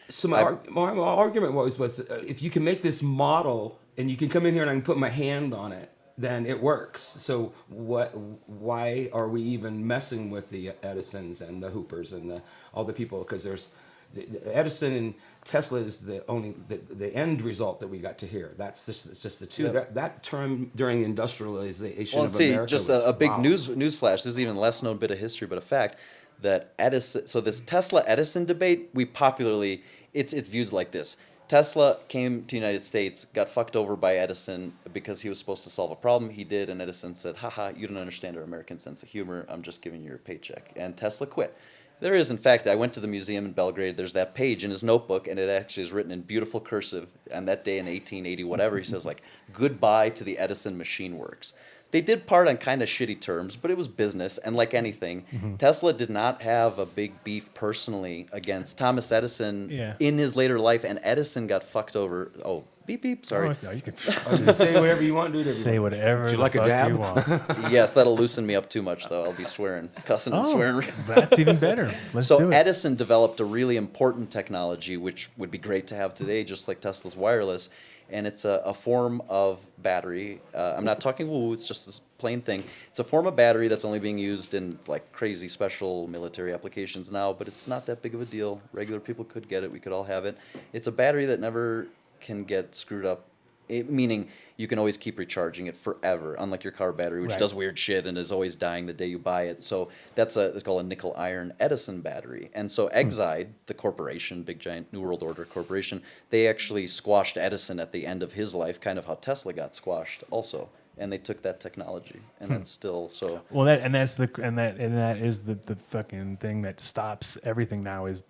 So my argument was if you can make this model and you can come in here and I can put my hand on it, then it works. So why are we even messing with the Edisons and the Hoopers and all the people? Because there's the Edison and Tesla is the end result that we got to hear. It's just the two. That term during industrialization of America. Just was, a big wow. news flash. This is even less known bit of history, but a fact that Edison. So this Tesla Edison debate, we popularly it's viewed like this. Tesla came to the United States, got fucked over by Edison because he was supposed to solve a problem. He did, and Edison said, haha, you don't understand our American sense of humor. I'm just giving you your paycheck. And Tesla quit. There is, in fact, I went to the museum in Belgrade. There's that page in his notebook, and it actually is written in beautiful cursive. And that day in 1880, whatever, he says, like, goodbye to the Edison Machine Works. They did part on kind of shitty terms, but it was business, and like anything, Tesla did not have a big beef personally against Thomas Edison in his later life, and Edison got fucked over. Oh, beep beep, sorry. Oh, no, you can Say whatever you want, dude. say whatever Would you the like a fuck dab? you want. Yes, that'll loosen me up too much, though. I'll be swearing, cussing and swearing. That's even better. Let's So do it. Edison developed a really important technology, which would be great to have today, just like Tesla's wireless, and it's a form of battery. I'm not talking woo, it's just this plain thing. It's a form of battery that's only being used in like crazy special military applications now, but it's not that big of a deal. Regular people could get it, we could all have it. It's a battery that never can get screwed up, meaning you can always keep recharging it forever, unlike your car battery, which does weird shit and is always dying the day you buy it. So it's called a nickel iron Edison battery. And so Exide, the corporation, big giant New World Order corporation, they actually squashed Edison at the end of his life, kind of how Tesla got squashed also. And they took that technology, and that's still so. Well, that is the fucking thing that stops everything now is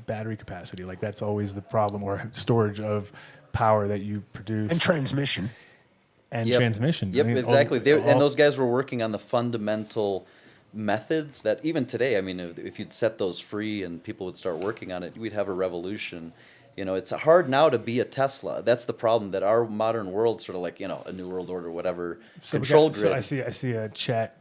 battery capacity. Like that's always the problem, or storage of power that you produce And transmission. and transmission. Yep, I mean, exactly. And those guys were working on the fundamental methods that even today, I mean, if you'd set those free and people would start working on it, we'd have a revolution. You know, it's hard now to be a Tesla. That's the problem, that our modern world sort of like, you know, a New World Order, whatever, control grid. So I see a chat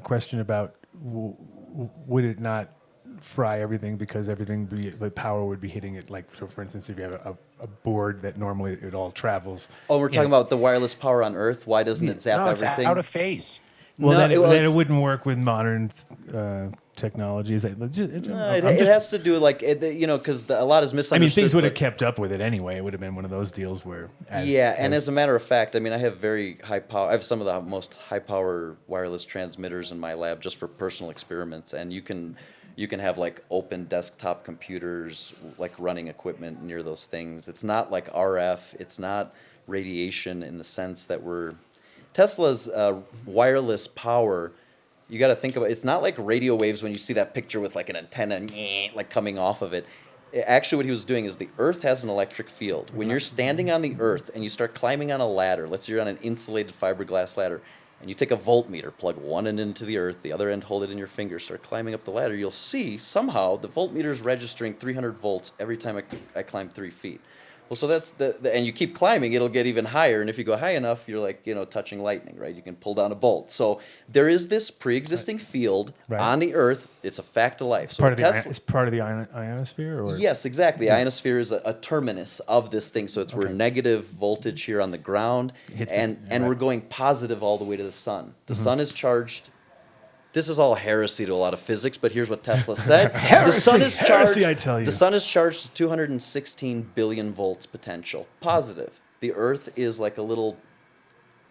question about would it not fry everything because the power would be hitting it, like, so for instance, if you have a board that normally it all travels. Oh, we're talking about the wireless power on Earth. Why doesn't it zap It's everything? out of phase. Well, then it wouldn't work with modern technologies. It has to do like you know, because a lot is misunderstood. I mean, things would have kept up with it anyway. It would have been one of those deals where. And as a matter of fact, I mean, I have very high power. I have some of the most high power wireless transmitters in my lab just for personal experiments, and you can have like open desktop computers, like running equipment near those things. It's not like RF. It's not radiation in the sense that Tesla's wireless power. You got to think about it. It's not like radio waves when you see that picture with like an antenna like coming off of it. Actually, what he was doing is the Earth has an electric field. When you're standing on the Earth and you start climbing on a ladder, let's say you're on an insulated fiberglass ladder, and you take a voltmeter, plug one end into the Earth, the other end hold it in your finger, start climbing up the ladder, you'll see somehow the voltmeter is registering 300 volts every time I climb 3 feet. Well, so that's and you keep climbing, it'll get even higher. And if you go high enough, you're like, you know, touching lightning, right? You can pull down a bolt. So there is this pre-existing field on the Earth. It's a fact of life. So it's part of the ionosphere? Or? Yes, exactly. The ionosphere is a terminus of this thing. So we're negative voltage here on the ground, and we're going positive all the way to the sun. The sun is charged. This is all heresy to a lot of physics, but here's what Tesla said. The sun is charged. Heresy, I tell you. The sun is charged to 216 billion volts potential, positive. The Earth is like a little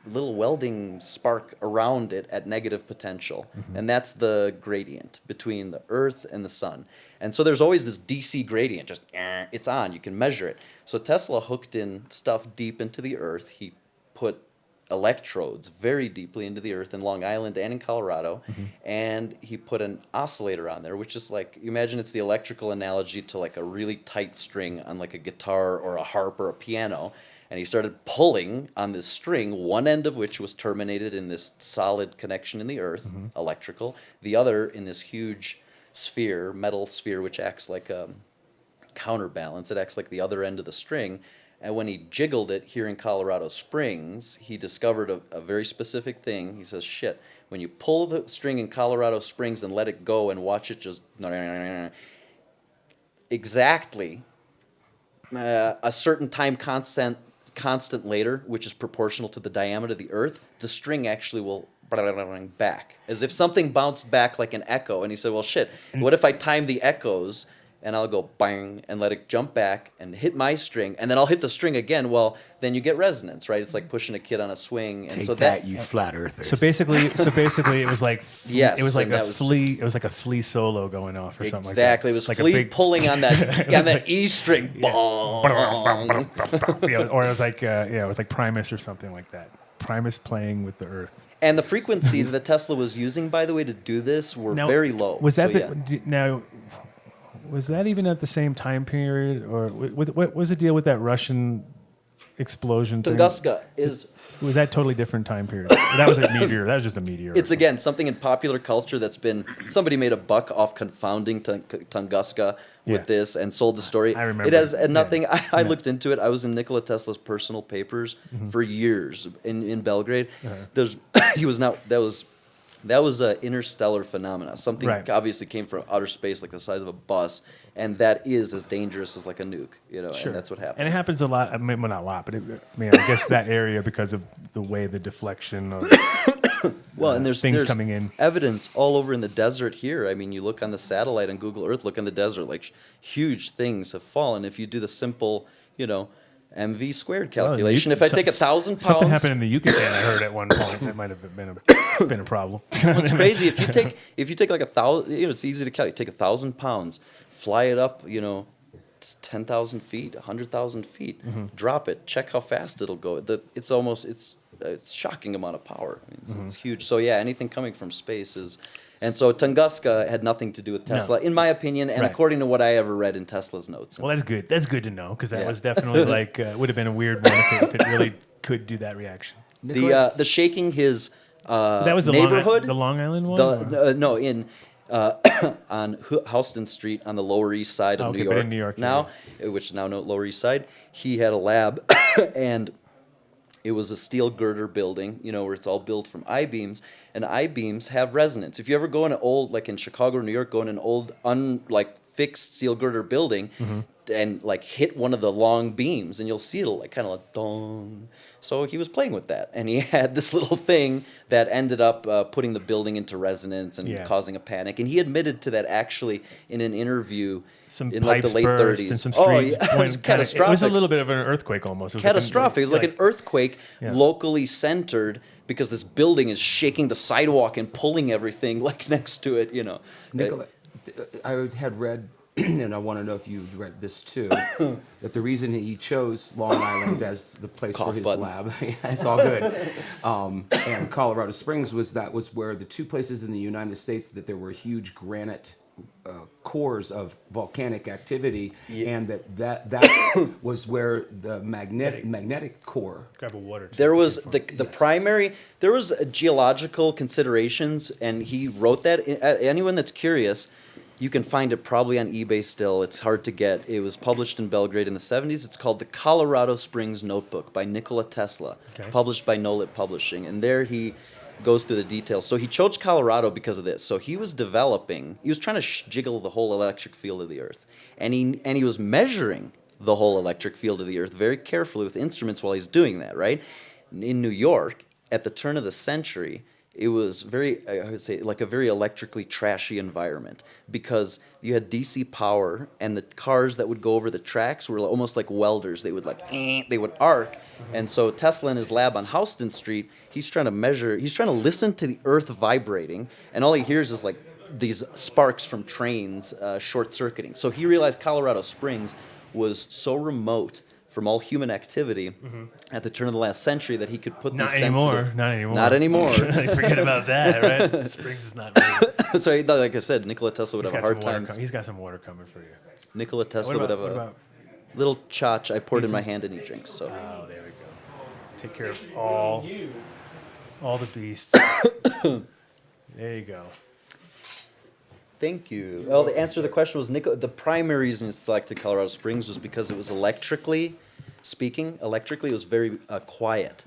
welding spark around it at negative potential, and that's the gradient between the Earth and the sun. And so there's always this DC gradient, just it's on. You can measure it. So Tesla hooked in stuff deep into the Earth. He put electrodes very deeply into the Earth in Long Island and in Colorado, and he put an oscillator on there, which is like, you imagine it's the electrical analogy to like a really tight string on like a guitar or a harp or a piano, and he started pulling on this string, one end of which was terminated in this solid connection in the Earth, electrical, the other in this huge sphere, metal sphere, which acts like a counterbalance. It acts like the other end of the string. And when he jiggled it here in Colorado Springs, he discovered a very specific thing. He says, shit, when you pull the string in Colorado Springs and let it go and watch it just, exactly a certain time constant later, which is proportional to the diameter of the Earth, the string actually will back, as if something bounced back like an echo. And he said, well, shit, what if I time the echoes and I'll go bang and let it jump back and hit my string, and then I'll hit the string again? Well, then you get resonance, right? It's like pushing a kid on a swing. And Take so that, you flat earthers. So basically, it was like Yes, it was like and a that was- flea. It was like a flea solo going off or something like that. Exactly. It was like Flea pulling on that E string. Bong. Yeah, or it was like it was like Primus or something like that. Primus playing with the Earth. And the frequencies that Tesla was using, by the way, to do this were Now, very low. Was that So, now? Was that even at the same time period, or what was the deal with that Russian explosion thing? Tunguska is. Was that totally different time period? That was a meteor. That was just a meteor. It's again something in popular culture that's been somebody made a buck off confounding Tunguska with this and sold the story. I remember. It has nothing. Yeah. I looked into it. I was in Nikola Tesla's personal papers for years in Belgrade. There's he was now that was an interstellar phenomena. Something obviously came from outer space, like the size of a bus, and that is as dangerous as like a nuke, Sure. and that's what happened. And it happens a lot. I mean, well, not a lot, but I guess that area, because of the way the deflection of well, and there's things coming in. Evidence all over in the desert here. I mean, you look on the satellite on Google Earth, look in the desert, like huge things have fallen. If you do the simple, MV squared calculation, if I take 1,000 pounds, something happened in the Yucatan. I heard at one point that might have been a problem. It's crazy. If you take like 1,000, it's easy to calculate. Take 1,000 pounds, fly it up, 10,000 feet, 100,000 feet, drop it, check how fast it'll go. It's shocking amount of power. I mean, it's huge. So yeah, anything coming from space is. And so Tunguska had nothing to do with Tesla, in my opinion, and according to what I ever read in Tesla's notes. Well, that's good. That's good to know, because that was definitely like would have been a weird one if it really could do that reaction. The shaking his that was the neighborhood, the Long Island one. No, in on Houston Street on the Lower East Side of Okay, New but York. in New York, now, which is now Lower East Side. He had a lab, and it was a steel girder building, where it's all built from I-beams, and I-beams have resonance. If you ever go in an old, like in Chicago or New York, go in an old, fixed steel girder building and, hit one of the long beams, and you'll see it'll, kind of like, dong. So he was playing with that, and he had this little thing that ended up putting the building into resonance and causing a panic. And he admitted to that actually in an interview in the late 30s. And some streets it was catastrophic. It was a little bit of an earthquake almost. It was Catastrophic. It was like an earthquake locally centered, because this building is shaking the sidewalk and pulling everything next to it. Nicola, I had read, and I want to know if you've read this too, that the reason he chose Long Island as the place for his lab, it's all good, and Colorado Springs was where the two places in the United States that there were huge granite cores of volcanic activity, and that was where the magnetic core. Grab a water. There was the primary. There was geological considerations, and he wrote that. Anyone that's curious, you can find it probably on eBay still. It's hard to get. It was published in Belgrade in the 70s. It's called The Colorado Springs Notebook by Nikola Tesla, published by Nolit Publishing. And there he goes through the details. So he chose Colorado because of this. So he was trying to jiggle the whole electric field of the Earth. And he was measuring the whole electric field of the Earth very carefully with instruments while he's doing that, right? In New York, at the turn of the century, it was I would say, like a very electrically trashy environment, because you had DC power, and the cars that would go over the tracks were almost like welders. They would they would arc. And so Tesla in his lab on Houston Street, he's trying to listen to the Earth vibrating, and all he hears is these sparks from trains short-circuiting. So he realized Colorado Springs was so remote from all human activity at the turn of the last century that he could put Not these anymore. Not anymore. Forget about that, right? Springs is not very... So, like I said, Nikola Tesla would have a hard time. He's got some water coming for you. Nikola Tesla would have a little chach I poured in my hand and he drinks. So. Oh, there we go. Take care of all the beasts. There you go. Thank you. Well, the answer to the question was the primary reason he selected Colorado Springs was because it was electrically, it was very quiet.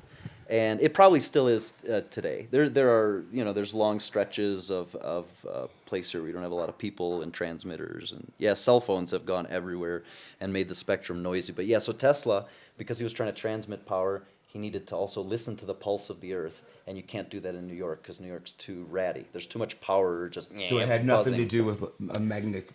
And it probably still is today. There are, there's long stretches of place here where we don't have a lot of people and transmitters. And yeah, cell phones have gone everywhere and made the spectrum noisy. But yeah, so Tesla, because he was trying to transmit power, he needed to also listen to the pulse of the earth. And you can't do that in New York because New York's too ratty. There's too much power just So it had nothing to buzzing. do with a magnet.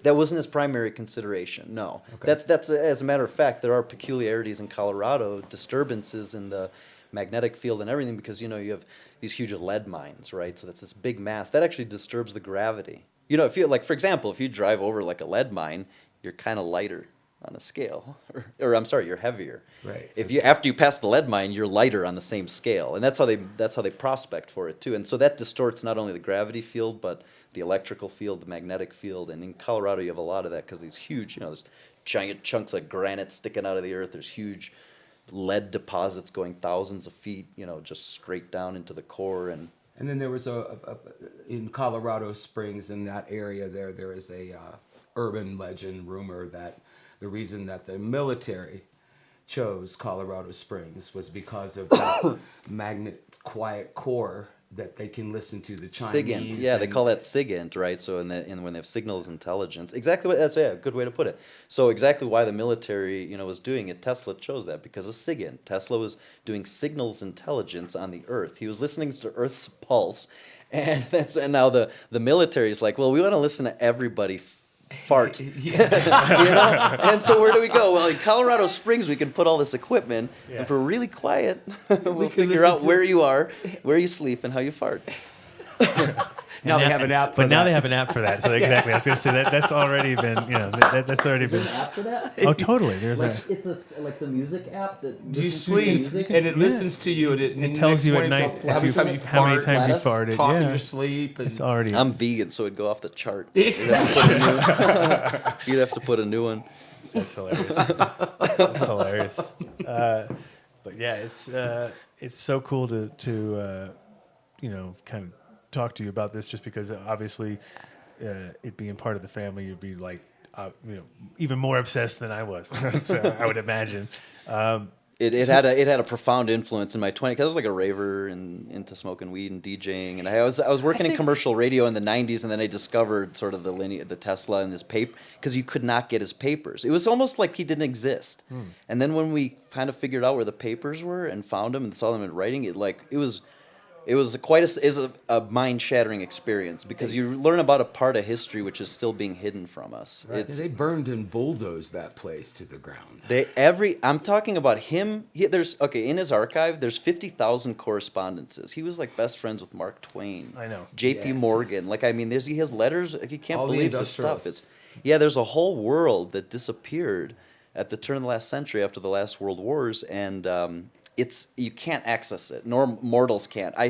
That wasn't his primary consideration. No, that's as a matter of fact, there are peculiarities in Colorado, disturbances in the magnetic field and everything because you have these huge lead mines, right? So that's this big mass that actually disturbs the gravity. If you for example, if you drive over like a lead mine, you're kind of lighter on a scale, or I'm sorry, you're heavier. Right. If you after you pass the lead mine, you're lighter on the same scale, and that's how they prospect for it too. And so that distorts not only the gravity field, but the electrical field, the magnetic field. And in Colorado, you have a lot of that because these huge, there's giant chunks of granite sticking out of the earth. There's huge lead deposits going thousands of feet, just straight down into the core. And then there was in Colorado Springs, in that area there is a urban legend, rumor that the reason that the military chose Colorado Springs was because of that magnet quiet core that they can listen to the Chinese. SIGINT, yeah, they call that SIGINT, right? So when they have signals intelligence, exactly that's a good way to put it. So exactly why the military, was doing it, Tesla chose that because of SIGINT. Tesla was doing signals intelligence on the Earth. He was listening to Earth's pulse, and now the military is like, well, we want to listen to everybody fart. And so where do we go? Well, in Colorado Springs, we can put all this equipment, and if we're really quiet, we'll figure out where you are, where you sleep, and how you fart. Now they have an app for that. But now they have an app for that. So exactly, I was going to say that's already been, that's already been. An app for that? Oh, totally. There's It's like the music app that you sleep and it listens to you and it tells you at night how many times you how many times you farted. talk in Yeah. your sleep. And It's already. I'm vegan, so it'd go off the chart. You'd have to put a new one. That's hilarious. That's hilarious. But yeah, it's so cool to kind of talk to you about this, just because obviously it being part of the family, you'd be like even more obsessed than I was. So I would imagine. It had a profound influence in my 20s because I was like a raver and into smoking weed and DJing, and I was working in commercial radio in the 90s, and then I discovered sort of the Tesla and his paper because you could not get his papers. It was almost like he didn't exist. And then when we kind of figured out where the papers were and found them and saw them in writing, it was quite a mind-shattering experience because you learn about a part of history which is still being hidden from us. Right. They burned and bulldozed that place to the ground. I'm talking about him. In his archive, there's 50,000 correspondences. He was like best friends with Mark Twain. I know. J.P. Morgan. He has letters. You can't All the believe the stuff. industrialists. There's a whole world that disappeared at the turn of the last century after the last world wars, and you can't access it, nor mortals can't. I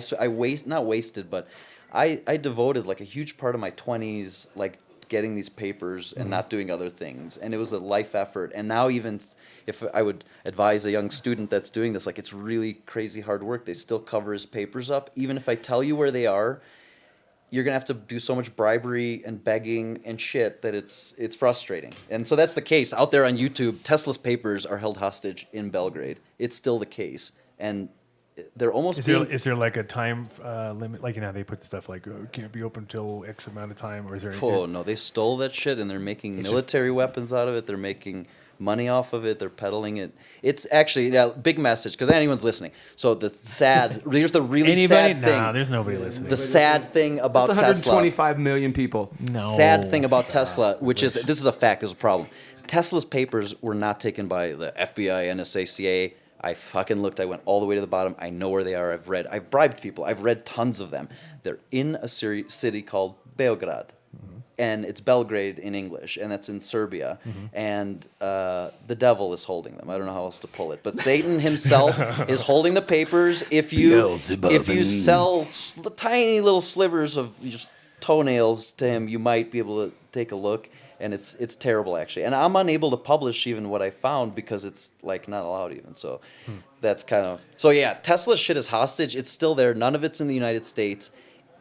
devoted like a huge part of my 20s like getting these papers and not doing other things, and it was a life effort. And now even if I would advise a young student that's doing this, like it's really crazy hard work. They still cover his papers up. Even if I tell you where they are, you're gonna have to do so much bribery and begging and shit that it's frustrating. And so that's the case out there on YouTube. Tesla's papers are held hostage in Belgrade. It's still the case, and they're almost. Is there like a time limit? Like they put stuff like it can't be open till X amount of time, or is there? Oh no, they stole that shit and they're making military weapons out of it. They're making money off of it. They're peddling it. It's actually big message because anyone's listening. So here's the really sad thing. Nah, there's nobody listening. The sad thing about There's 125 million people. No. Sad thing about Tesla, this is a fact, this is a problem. Tesla's papers were not taken by the FBI, NSA, CIA. I fucking looked. I went all the way to the bottom. I know where they are. I've bribed people. I've read tons of them. They're in a city called Beograd. And it's Belgrade in English, and that's in Serbia. And the devil is holding them. I don't know how else to pull it, but Satan himself is holding the papers. If you sell tiny little slivers of just toenails to him, you might be able to take a look. And it's terrible actually. And I'm unable to publish even what I found because it's like not allowed even. So that's kind of Tesla's shit is hostage. It's still there. None of it's in the United States.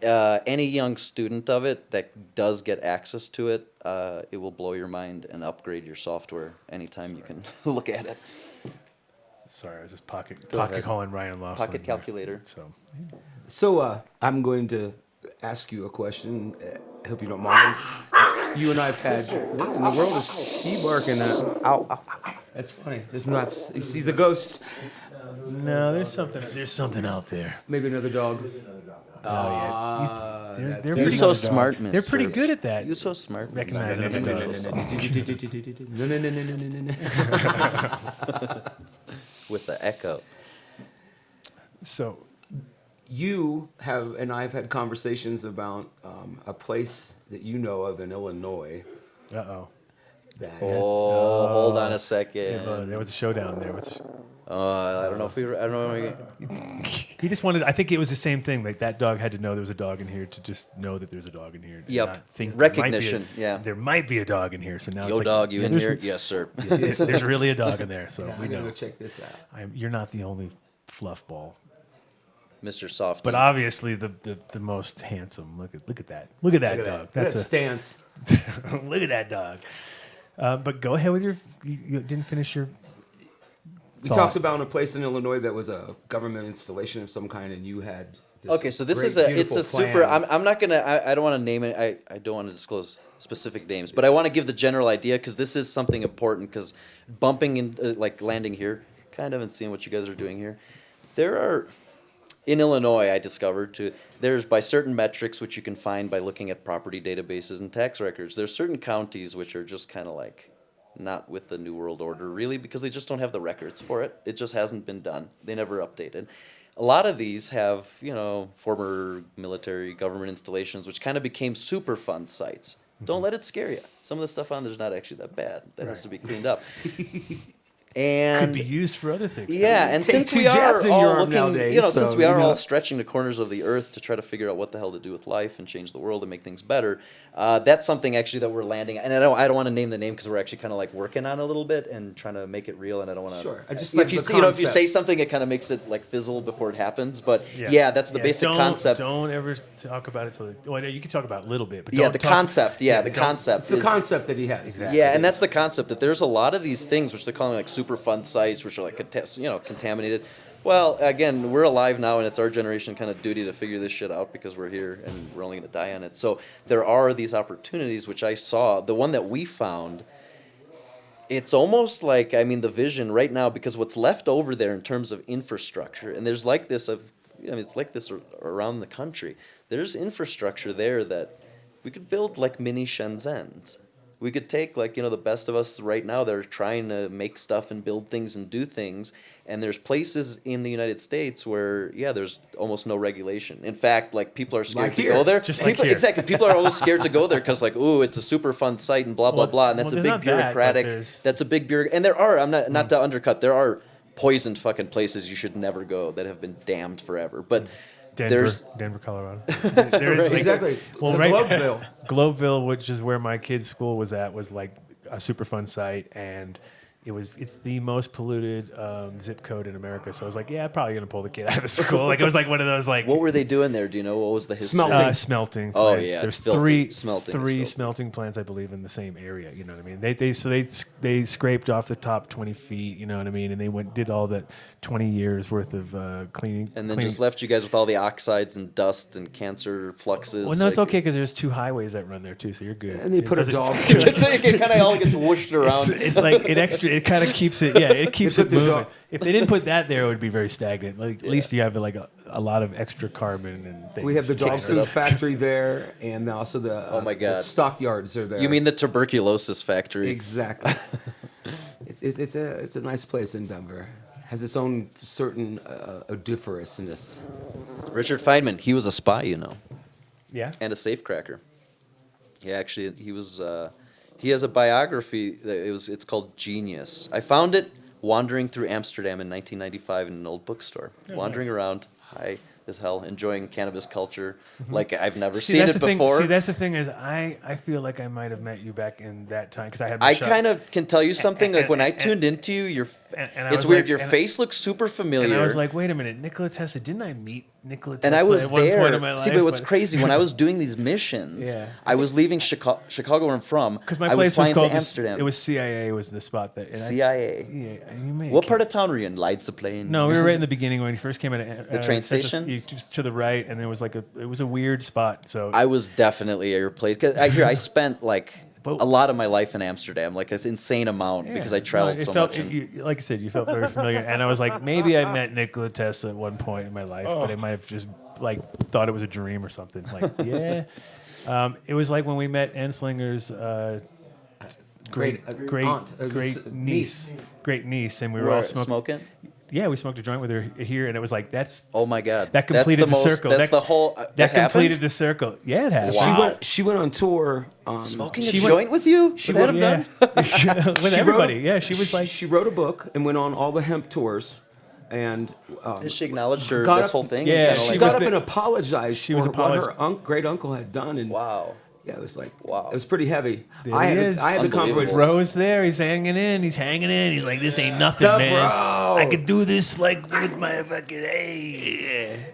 Any young student of it that does get access to it, it will blow your mind and upgrade your software anytime you can look at it. Sorry, I was just pocket ahead. calling Ryan Laughlin. Pocket calculator. So I'm going to ask you a question. I hope you don't mind. You and I have had. What in the world is she barking at? Ow, ow, ow. That's funny. There's not. He sees a ghost. no, there's something out there. Maybe another dog. Oh yeah, they're You're pretty so good. smart, mister. They're pretty good at that. You're so smart. Recognizing other dogs. With the echo. So You have, and I've had conversations about a place that you know of in Illinois. uh-oh. That Hold on a second. There was a showdown there. I don't know if we were, I don't know. He just wanted. I think it was the same thing. Like that dog had to know there was a dog in here to just know that there's a dog in here. and Yep. not think Recognition, yeah. There might be a dog in here. So now Yo, it's like, dog, you in there's- here? Yes, sir. There's really a dog in there. So I we gotta know. go check this out. You're not the only fluff ball, Mr. Soft. but obviously the most handsome. Look at that. Look at that Look at dog. that. That's That stance. look at that dog. But go ahead with your. You didn't finish your. We thought. talked about a place in Illinois that was a government installation of some kind, and you had. This Okay, so this great, is it's beautiful a super. plan. I'm not gonna. I don't want to name it. I don't want to disclose specific names, but I want to give the general idea because this is something important. Because bumping in, like landing here, kind of, and seeing what you guys are doing here, there are. In Illinois, I discovered there's by certain metrics which you can find by looking at property databases and tax records. There's certain counties which are just kind of like not with the New World Order really because they just don't have the records for it. It just hasn't been done. They never updated. A lot of these have, former military government installations which kind of became Superfund sites. Don't let it scare you. Some of the stuff on there's not actually that bad. That has to be cleaned up. And Could be used for other things. yeah, and Take since two we are jabs in all your arm looking, nowadays, since so, we are you know. all stretching the corners of the earth to try to figure out what the hell to do with life and change the world and make things better, that's something actually that we're landing. And I don't want to name the name because we're actually kind of like working on it a little bit and trying to make it real. And I don't want to. Sure, I just if like you the if you concept. say something, it kind of makes it like fizzle before it happens. But yeah, that's the basic concept. Don't ever talk about it till. Well, you can talk about it a little bit, but Yeah, don't the talk- concept. Yeah, the don't- concept. It's the is- concept that he has. Yeah, and that's the concept that there's a lot of these things which they're calling like Superfund sites, which are like contaminated. Well, again, we're alive now, and it's our generation kind of duty to figure this shit out because we're here and we're only going to die on it. So there are these opportunities which I saw. The one that we found, it's almost like the vision right now because what's left over there in terms of infrastructure, and there's like this it's like this around the country. There's infrastructure there that we could build like mini Shenzhens. We could take the best of us right now that are trying to make stuff and build things and do things. And there's places in the United States where, there's almost no regulation. In fact, people are scared Like to here. go there. Just like People, here. exactly. People are always scared to go there because it's a super fun site and blah, blah, Well, blah. And that's well, a there's big not that, but bureaucratic, there's- that's a big bureaucratic. And there are, I'm not to undercut, there are poisoned fucking places you should never go that have been damned forever. But Denver, Colorado. There is, Exactly. Well, The right, Globeville. Globeville, which is where my kid's school was at, was like a Superfund site, and it's the most polluted zip code in America. So I was like, yeah, I'm probably gonna pull the kid out of the school. Like it was like one of those like what were they doing there? Do you know what was the history? Smelting. smelting Oh, plants. yeah, There's it's filthy. three Smelting is three filthy. smelting plants, I believe, in the same area. You know what I mean? They scraped off the top 20 feet. You know what I mean? And they did all that 20 years worth of cleaning. And then cleaning. just left you guys with all the oxides and dust and cancer fluxes. Well, no, it's okay because there's 2 highways that run there too, so you're good. And they It put a doesn't- dog. it kind of all gets whooshed around. It's like it kind of keeps it. Yeah, it keeps They it put the moving. dog- If they didn't put that there, it would be very stagnant. Like at least you have like a lot of extra carbon and things. We have the dog Kicks it food up. factory there, and also the Oh my the God. stockyards are there. You mean the tuberculosis factory? exactly? it's a nice place in Denver. Has its own certain odoriferousness. Richard Feynman, he was a spy, Yeah. and a safecracker. Yeah, actually, he was. He has a biography. It's called Genius. I found it wandering through Amsterdam in 1995 in an old bookstore. Wandering nice. around. Hi. as hell, enjoying cannabis culture like I've never seen it thing, before. See, that's the thing is I feel like I might have met you back in that time because I had. My I shop. kind of can tell you something. Like when I tuned into you, it's weird. Your face looks super familiar. And I was like, wait a minute, Nikola Tesla. Didn't I meet Nikola Tesla? And I was at one there. point in my life? See, but what's crazy, when I was doing these missions, I was leaving Chicago where I'm from. Because my place was called Amsterdam. It was CIA was the spot that. CIA. Yeah. What part of town were you in? Lights of plane? No, we were right in the beginning when you first came out. The train station? Just to the right, and there was it was a weird spot. So I was definitely at your place. Cause I spent like a lot of my life in Amsterdam, like an insane amount because I traveled so much. Like I said, you felt very familiar, and I was like, maybe I met Nikola Tesla at one point in my life, but I might have just thought it was a dream or something. Like, yeah, it was like when we met Enslinger's great niece, and we were all smoking. Yeah, we smoked a joint with her here, and it was like that's. Oh my god! That completed the circle. That's the whole. That completed the circle. Yeah, it happened. Wow. She went on tour. Smoking a joint with you? She went with everybody. She was like. She wrote a book and went on all the hemp tours, and has she acknowledged her this whole thing? Yeah, she got up and apologized for what her great uncle had done. And wow. Yeah, it was like, wow. It was pretty heavy. I had the convoy. Bro's there. He's hanging in. He's like, this ain't nothing, man. Bro. I could do this like with my fucking hey.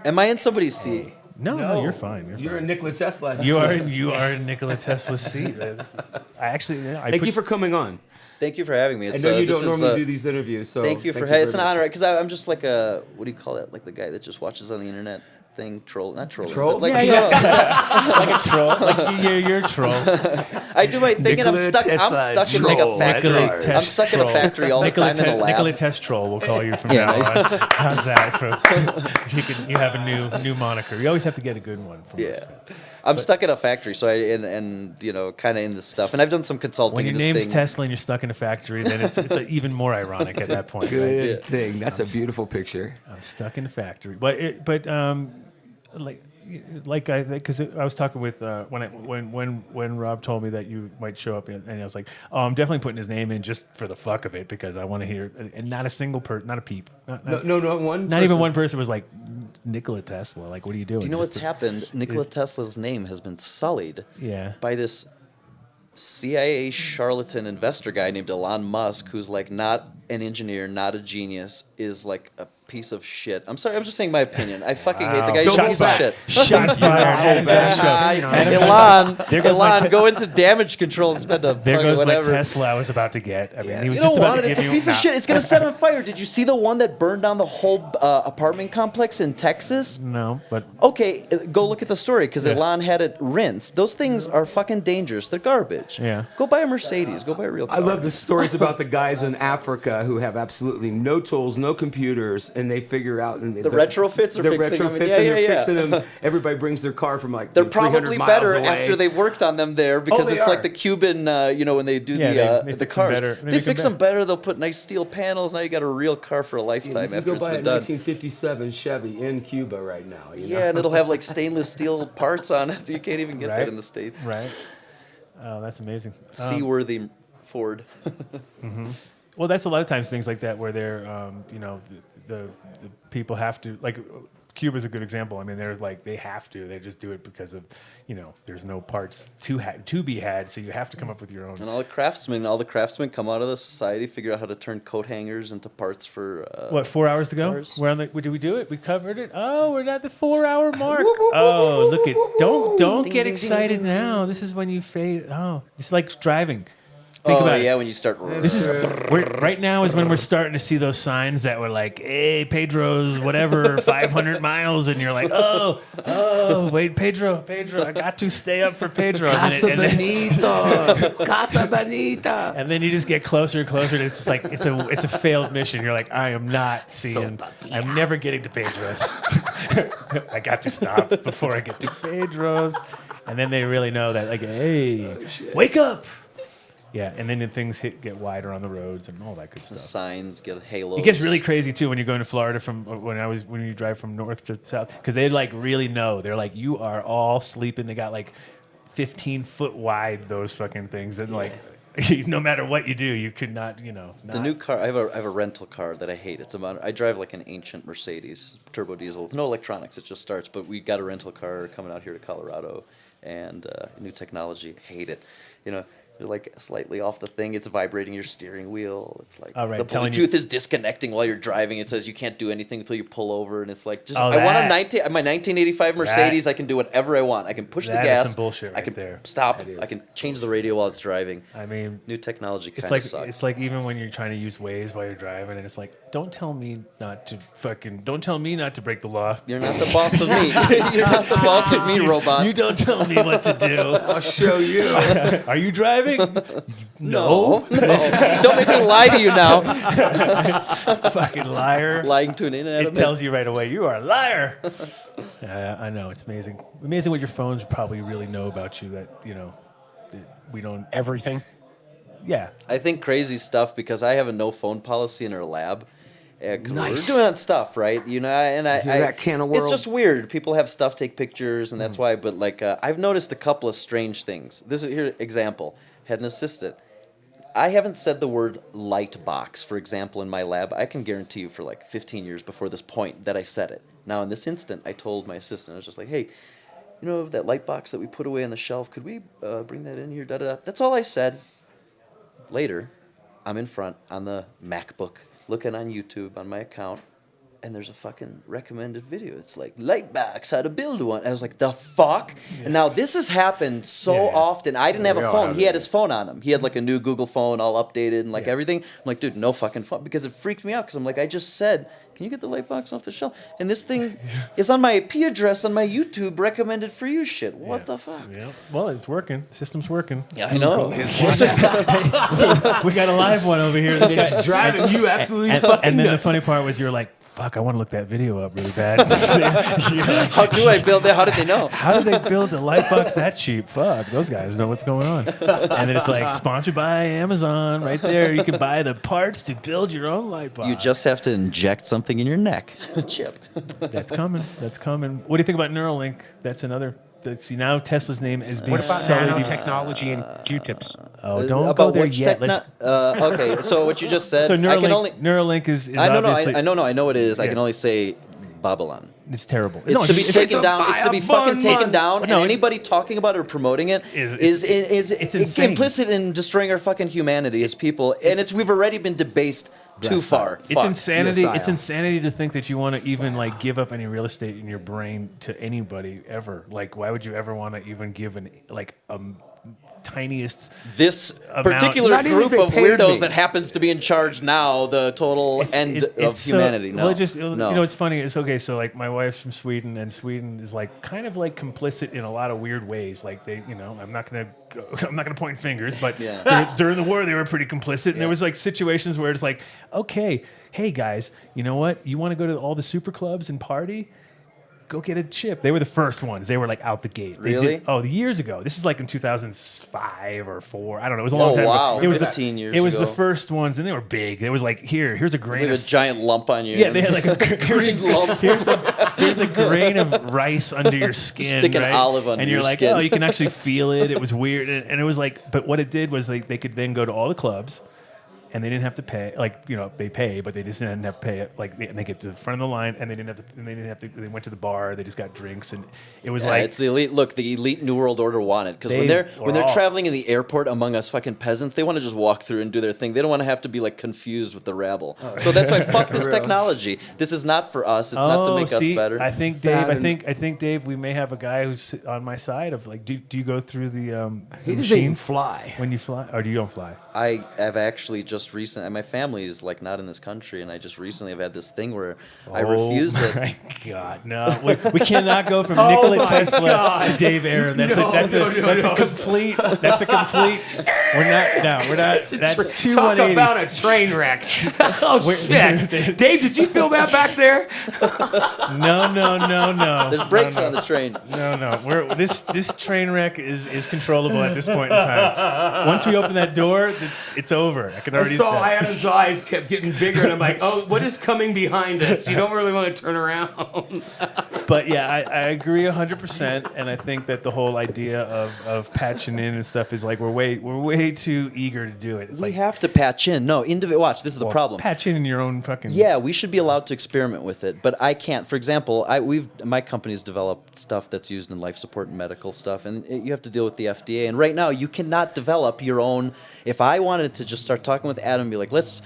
Am I in somebody's seat? No, you're fine. You're in Nikola Tesla's seat. You are in Nikola Tesla's seat. Thank you for coming on. Thank you for having me. I know you don't normally do these interviews, so thank you for having me. It's an honor because I'm just like what do you call it? Like the guy that just watches on the internet. Not trolling. Troll? Like, like a troll. Like you're a troll. I do my thing and I'm stuck in like a factory. I'm stuck in a factory all the time in a lab. Nikola Test Troll, we'll call you from now on. How's that? You have a new moniker. You always have to get a good one from us. I'm stuck in a factory, so and kind of in this stuff, and I've done some consulting. When your name's Tesla and you're stuck in a factory, then it's even more ironic at that point. Good thing. That's a beautiful picture. I'm stuck in a factory, but because I was talking with when Rob told me that you might show up, and I was like, oh, I'm definitely putting his name in just for the fuck of it because I want to hear, and not a single person, not a peep, not even one person was like Nikola Tesla. Like, what are you doing? Do you know what's happened? Nikola Tesla's name has been sullied by this CIA charlatan investor guy named Elon Musk, who's like not an engineer, not a genius, is like a piece of shit. I'm sorry, I'm just saying my opinion. I fucking hate the guy. He's a piece of shit. Shots fired. Elon, go into damage control and spend a there goes whatever. My Tesla I was about to get. I mean, he was you just don't about want to it. It's a piece of shit. It's gonna set on fire. Did you see the one that burned down the whole apartment complex in Texas? No, but okay, go look at the story because Elon had it rinsed. Those things are fucking dangerous. They're garbage. Yeah. Go buy a Mercedes. Go buy a real car. I love the stories about the guys in Africa who have absolutely no tools, no computers, and they figure out the retrofits are fixing them. Fixing them. Everybody brings their car from like they're probably 300 better miles away. after they worked on them there because it's like the Cuban, when they do the cars. They fix them better. They'll put nice steel panels. Now you got a real car for a lifetime after it's been done. You go buy a 1957 Chevy in Cuba right now. And it'll have like stainless steel parts on it. You can't even get that in the States. Right. Oh, that's amazing. Seaworthy Ford. Mm-hmm. Well, that's a lot of times things like that where they're, the people have to, like, Cuba's a good example. I mean, they're like, they have to. They just do it because of, there's no parts to be had, so you have to come up with your own. And all the craftsmen come out of the society, figure out how to turn coat hangers into parts for. 4 hours to go? Cars. We're on did we do it? We covered it? Oh, we're at the 4-hour mark. Oh, look at, don't get excited now. This is when you fade. Oh, it's like driving. Think about it. When you start. This is right now is when we're starting to see those signs that were like, "Hey, Pedro's whatever, 500 miles," and you're like, "Oh, wait, Pedro, I got to stay up for Pedro." Casa Bonita. And then you just get closer and closer. And it's just like it's a failed mission. You're like, I am not seeing. I'm never getting to Pedro's. I got to stop before I get to Pedro's. And then they really know that, like, hey, wake up. Yeah, and then things get wider on the roads and all that good stuff. The signs get halos. It gets really crazy too when you're going to Florida when you drive from north to south because they like really know. They're like, you are all sleeping. They got like 15-foot wide those fucking things and like no matter what you do, you could not, The new car, I have a rental car that I hate. I drive like an ancient Mercedes turbo diesel with no electronics. It just starts. But we got a rental car coming out here to Colorado, and new technology. Hate it. You're like slightly off the thing. It's vibrating your steering wheel. It's like Oh, right, the telling you- Bluetooth is disconnecting while you're driving. It says you can't do anything until you pull over, and it's like Oh, I want that- my 1985 Mercedes. I can do whatever I want. I can push the That is gas. some bullshit I right can there. stop. That is. I can change the radio while it's driving. I mean, New technology it's kind of sucks. it's like even when you're trying to use Waze while you're driving, and it's like, don't tell me not to break the law. You're not the boss of me. You're not the boss of me, robot. You don't tell me what to do. I'll show you. Are you driving? No. Don't make me lie to you now. Fucking liar. Lying to an inanimate. It tells you right away, you are a liar. I know, it's amazing. Amazing what your phones probably really know about you that we don't. Everything. Yeah. I think crazy stuff because I have a no phone policy in our lab. 'Cause Nice. We're doing stuff, right? And I Hear that can of It's world? just weird. People have stuff, take pictures, and that's why. But like, I've noticed a couple of strange things. This is here example. Had an assistant. I haven't said the word light box, for example, in my lab. I can guarantee you for like 15 years before this point that I said it. Now, in this instant, I told my assistant, I was just like, hey, that light box that we put away on the shelf, could we bring that in here? Da-da-da. That's all I said. Later, I'm in front on the MacBook, looking on YouTube on my account, and there's a fucking recommended video. It's like, Lightbox, how to build one. I was like, the fuck? Yeah. And now this has happened so often. I didn't have a phone. He had his phone on him. He had like a new Google phone all updated and like everything. I'm like, dude, no fucking phone. Because it freaked me out because I'm like, I just said, can you get the Lightbox off the shelf? And this thing is on my IP address on my YouTube recommended for you shit. What the fuck? Yeah. Well, it's working. The system's working. Yeah, I know. We got a live one over here. This guy, Driving you absolutely fucking and then the nuts. funny part was you're like, fuck, I want to look that video up really bad. How do I build that? How did they know? How did they build the Lightbox that cheap? Fuck, those guys know what's going on. And then it's like, sponsored by Amazon right there. You can buy the parts to build your own Lightbox. You just have to inject something in your neck. A chip. That's coming. That's coming. What do you think about Neuralink? That's another. See, now Tesla's name is being What about sullied. nanotechnology and Q-tips? Oh, don't go there which yet. Let's, okay, so what you just said, so I can only. Neuralink is I know, obviously. I know what it is. I Yeah. can only say Babylon. It's terrible. It's No, to be it's- taken down. It's to be fucking taken down. No, and anybody talking about it or promoting it is it's insane. implicit in destroying our fucking humanity as people. And we've already been debased too far. It's Fuck. insanity. Yes, I It's am. insanity to think that you want to even like give up any real estate in your brain to anybody ever. Like, why would you ever want to even give tiniest This amount- particular Not even if group they of paid weirdos me. that happens to be in charge now, the total end of humanity. No, Well, it just no. it's funny. It's okay. So like my wife's from Sweden, and Sweden is like kind of like complicit in a lot of weird ways. Like they, I'm not gonna point fingers, but during the war they were pretty complicit. And there was like situations where it's like, okay, hey guys, you know what? You want to go to all the super clubs and party? Go get a chip. They were the first ones. They were like out the gate. They Really? years ago. This is like in 2005 or 4. I don't know. It was a long time wow. ago. It was 15 years It was the ago. first ones, and they were big. It was like, here's a grain Like a of giant lump on you. yeah, they had like a green lump. Here's a grain of rice under your skin. Stick an right? olive under and you're your like, skin. oh, you can actually feel it. It was weird, and it was like, but what it did was they could then go to all the clubs, and they didn't have to pay. Like they pay, but they just didn't have to pay it. Like and they get to the front of the line, and they didn't have to. They went to the bar. They just got drinks, and it was like it's the elite. Look, the elite New World Order want it because They when they're were traveling in the airport among us fucking peasants, they want to just walk through and do their thing. They don't want to have to be like confused with the rabble. So that's why fuck this technology. This is not for us. It's not to make us better. I think Dave. I think Dave. We may have a guy who's on my side of like. Do you go through the He the doesn't even machines fly. when you fly, or do you don't fly? I have actually just recently. My family is like not in this country, and I just recently have had this thing where I refuse Oh it. my God, no! We cannot go from Nikola Tesla to Dave Aaron. That's a complete. That's a complete. We're not. That's too Talk 180. about a train wreck. Oh, shit. Dave, did you feel that back there? No. There's brakes no. on the train. No. This train wreck is controllable at this point in time. Once we open that door, it's over. I can already he's saw dead. Adam's eyes kept getting bigger, and I'm like, oh, what is coming behind us? You don't really want to turn around. But yeah, I agree 100%, and I think that the whole idea of patching in and stuff is like we're way too eager to do it. It's We like have to patch in. No, watch. This is the problem. patch in your own fucking. Yeah, we should be allowed to experiment with it, but I can't. For example, my company's developed stuff that's used in life support and medical stuff, and you have to deal with the FDA. And right now, you cannot develop your own. If I wanted to just start talking with Adam, and be like, let's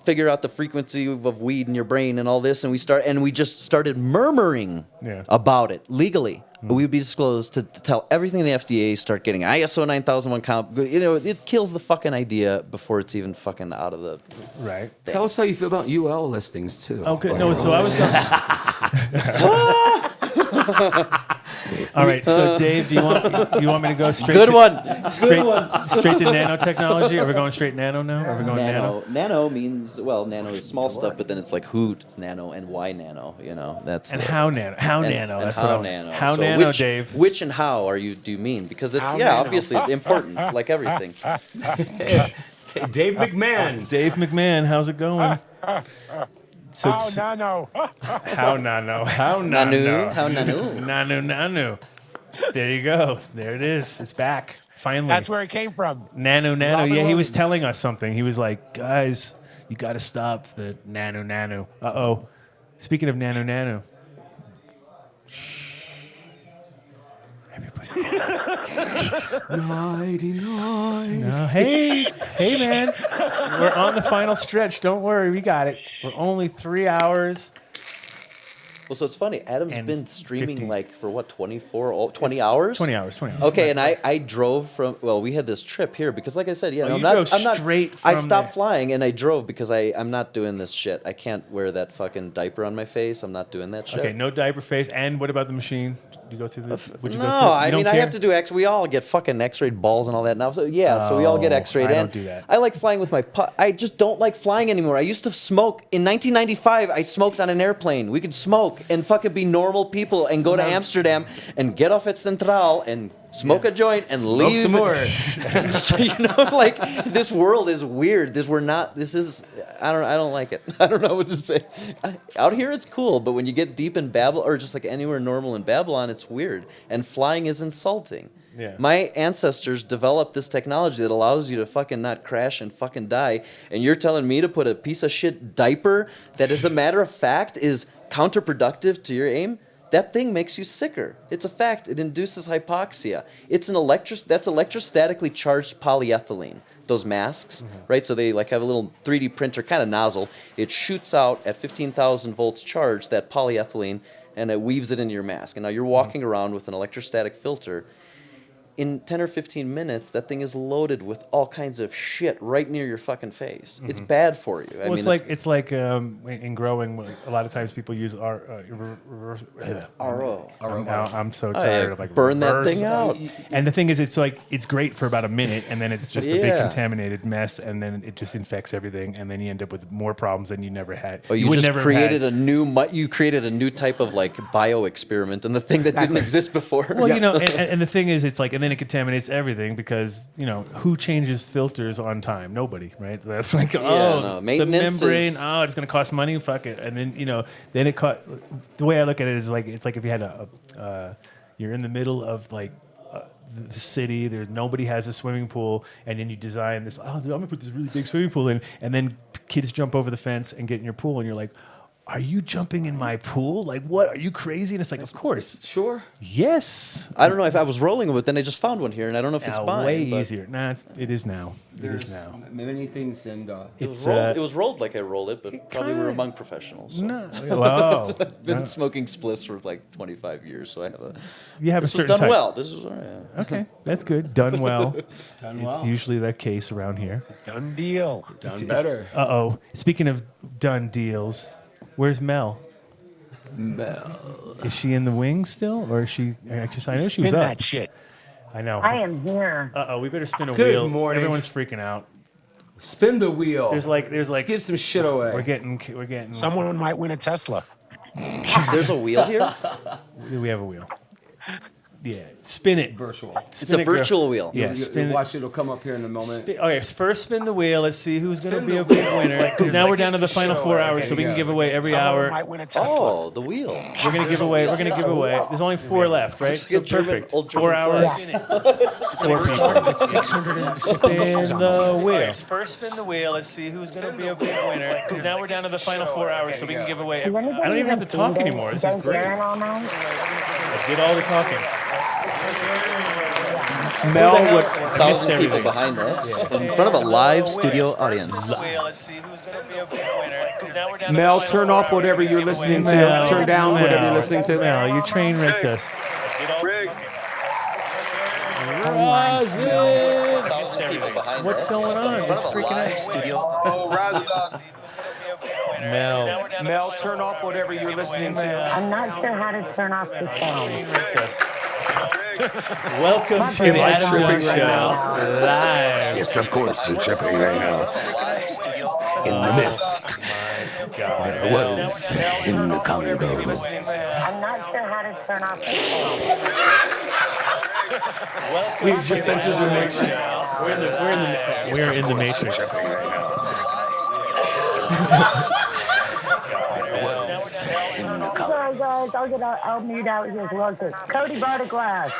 figure out the frequency of weed in your brain and all this, and we just started murmuring about it legally. We'd be disclosed to tell everything the FDA, start getting ISO 9001 comp. You know, it kills the fucking idea before it's even fucking out of the right. thing. Tell us how you feel about UL listings too. Okay, no. So I was. All right, so Dave, do you want me to go straight? Good to, one. Straight to nanotechnology. Are we going straight nano now? Are we going nano? Nano means nano is small stuff, but then it's like who it's nano and why nano. You know, that's And the- how nano? How and- nano? and That's how what I'm. nano. How So nano, which, Dave? Which and how do you mean? Because it's How nano. obviously it's important, like everything. Dave McMahon. Dave McMahon, how's it going? So Oh, no. how nano? How Nanu, nano? how nanu. Nano. There you go. There it is. It's back. Finally. That's where it came from. Nano. Robin Yeah, he was Williams. telling us something. He was like, guys, you got to stop the nano. Uh-oh. Speaking of nano. Everybody. Nighty-night. No, hey, man. We're on the final stretch. Don't worry. We got it. We're only 3 hours. Well, so it's funny. Adam's And been streaming 50. like for what, 20 hours? 20 hours. Okay, and I drove from. Well, we had this trip here because, like I said, Oh, I'm you not. drove I'm not. straight I from stopped there. flying and I drove because I'm not doing this shit. I can't wear that fucking diaper on my face. I'm not doing that shit. Okay, no diaper face. And what about the machine? Do you go through this? Would you No, go through? I mean I have to do X. We all get fucking X-rayed balls and all that now. So yeah, so we all get Oh, X-rayed. I And don't do that. I like flying with my. I just don't like flying anymore. I used to smoke in 1995. I smoked on an airplane. We could smoke and fucking be normal people and go to Amsterdam and get off at Centraal and smoke a joint and Smoke leave. some more. So, you know, like this world is weird. This is. I don't like it. I don't know what to say. Out here it's cool, but when you get deep in Babylon or just like anywhere normal in Babylon, it's weird. And flying is insulting. Yeah. My ancestors developed this technology that allows you to fucking not crash and fucking die, and you're telling me to put a piece of shit diaper that, as a matter of fact, is counterproductive to your aim? That thing makes you sicker. It's a fact. It induces hypoxia. It's that's electrostatically charged polyethylene. Those masks, right? So they like have a little 3D printer kind of nozzle. It shoots out at 15,000 volts charge that polyethylene, and it weaves it into your mask. And now you're walking around with an electrostatic filter. In 10 or 15 minutes, that thing is loaded with all kinds of shit right near your fucking face. It's bad for you. Well, it's like in growing, a lot of times people use RO. I'm so Oh, tired yeah, of like burn that reverse- thing out. And the thing is, it's great for about a minute, and then it's just a big Yeah. contaminated mess, and then it just infects everything, and then you end up with more problems than you never had. Oh, you would just never have created had- you created a new type of like bio experiment and the thing that didn't exist before. Well, you know, and the thing is, it's like, and then it contaminates everything because, you know, who changes filters on time? Nobody, right? That's like, no, the maintenance membrane, is- it's going to cost money, fuck it. And then, you know, the way I look at it is like, it's like if you had you're in the middle of like the city, nobody has a swimming pool, and then you design this, I'm going to put this really big swimming pool in, and then kids jump over the fence and get in your pool, and you're like, are you jumping in my pool? Like, what? Are you crazy? And it's like, of course. Sure. Yes. I don't know if I was rolling with it, then I just found one here, and I don't know if it's mine. way but easier. Nah, it is now. There's many things, and It was rolled like I rolled it, but probably we're among professionals. So. No. Wow. I've been smoking spliffs for like 25 years, so I have You have this a was certain done type. well. This was all right. Okay, that's good. Done well. Done It's well. usually the case around here. Done deal. done better. Uh-oh. Speaking of done deals, where's Mel? Is she in the wings still, or is she? I know she was Spin up. that shit. I know. I am here. Uh-oh, we better spin a Good wheel. morning. Everyone's freaking out. Spin the wheel. There's like Let's give some shit away. we're getting Someone might win a Tesla. There's a wheel here? we have a wheel. spin it. Virtual. It's a virtual wheel. Yeah, You spin it. watch it'll come up here in a moment. Okay, first spin the wheel. Let's see who's going to be a big winner. Because now we're down to the final 4 hours, so we can give away every hour. Might win a Tesla. Oh, the wheel. We're going to give away. There's only 4 left, right? Looks So like a German- perfect. old 4 German hours. flag. 4 people. 600 Spin the wheel. First spin the wheel. Let's see who's going to be a big winner. Because now we're down to the final 4 hours, so we can give away. I don't even have to talk anymore. This is great. I did all the talking. Mel with 1,000 people behind us in front of a live studio audience. Mel, turn off whatever you're listening to. Turn down whatever you're listening to. Mel, you train wrecked us. What's going on? Just freaking out. Mel, turn off whatever you're listening to. I'm not sure how to turn off the sound. Welcome to the Adam Dunn Show live. Yes, of course, you're tripping right now. In the mist, there was in the Congo. I'm not sure how to turn off the sound. We've just entered the matrix. We're in the matrix. Sorry guys, I'll mute out here. Look, Cody brought a glass.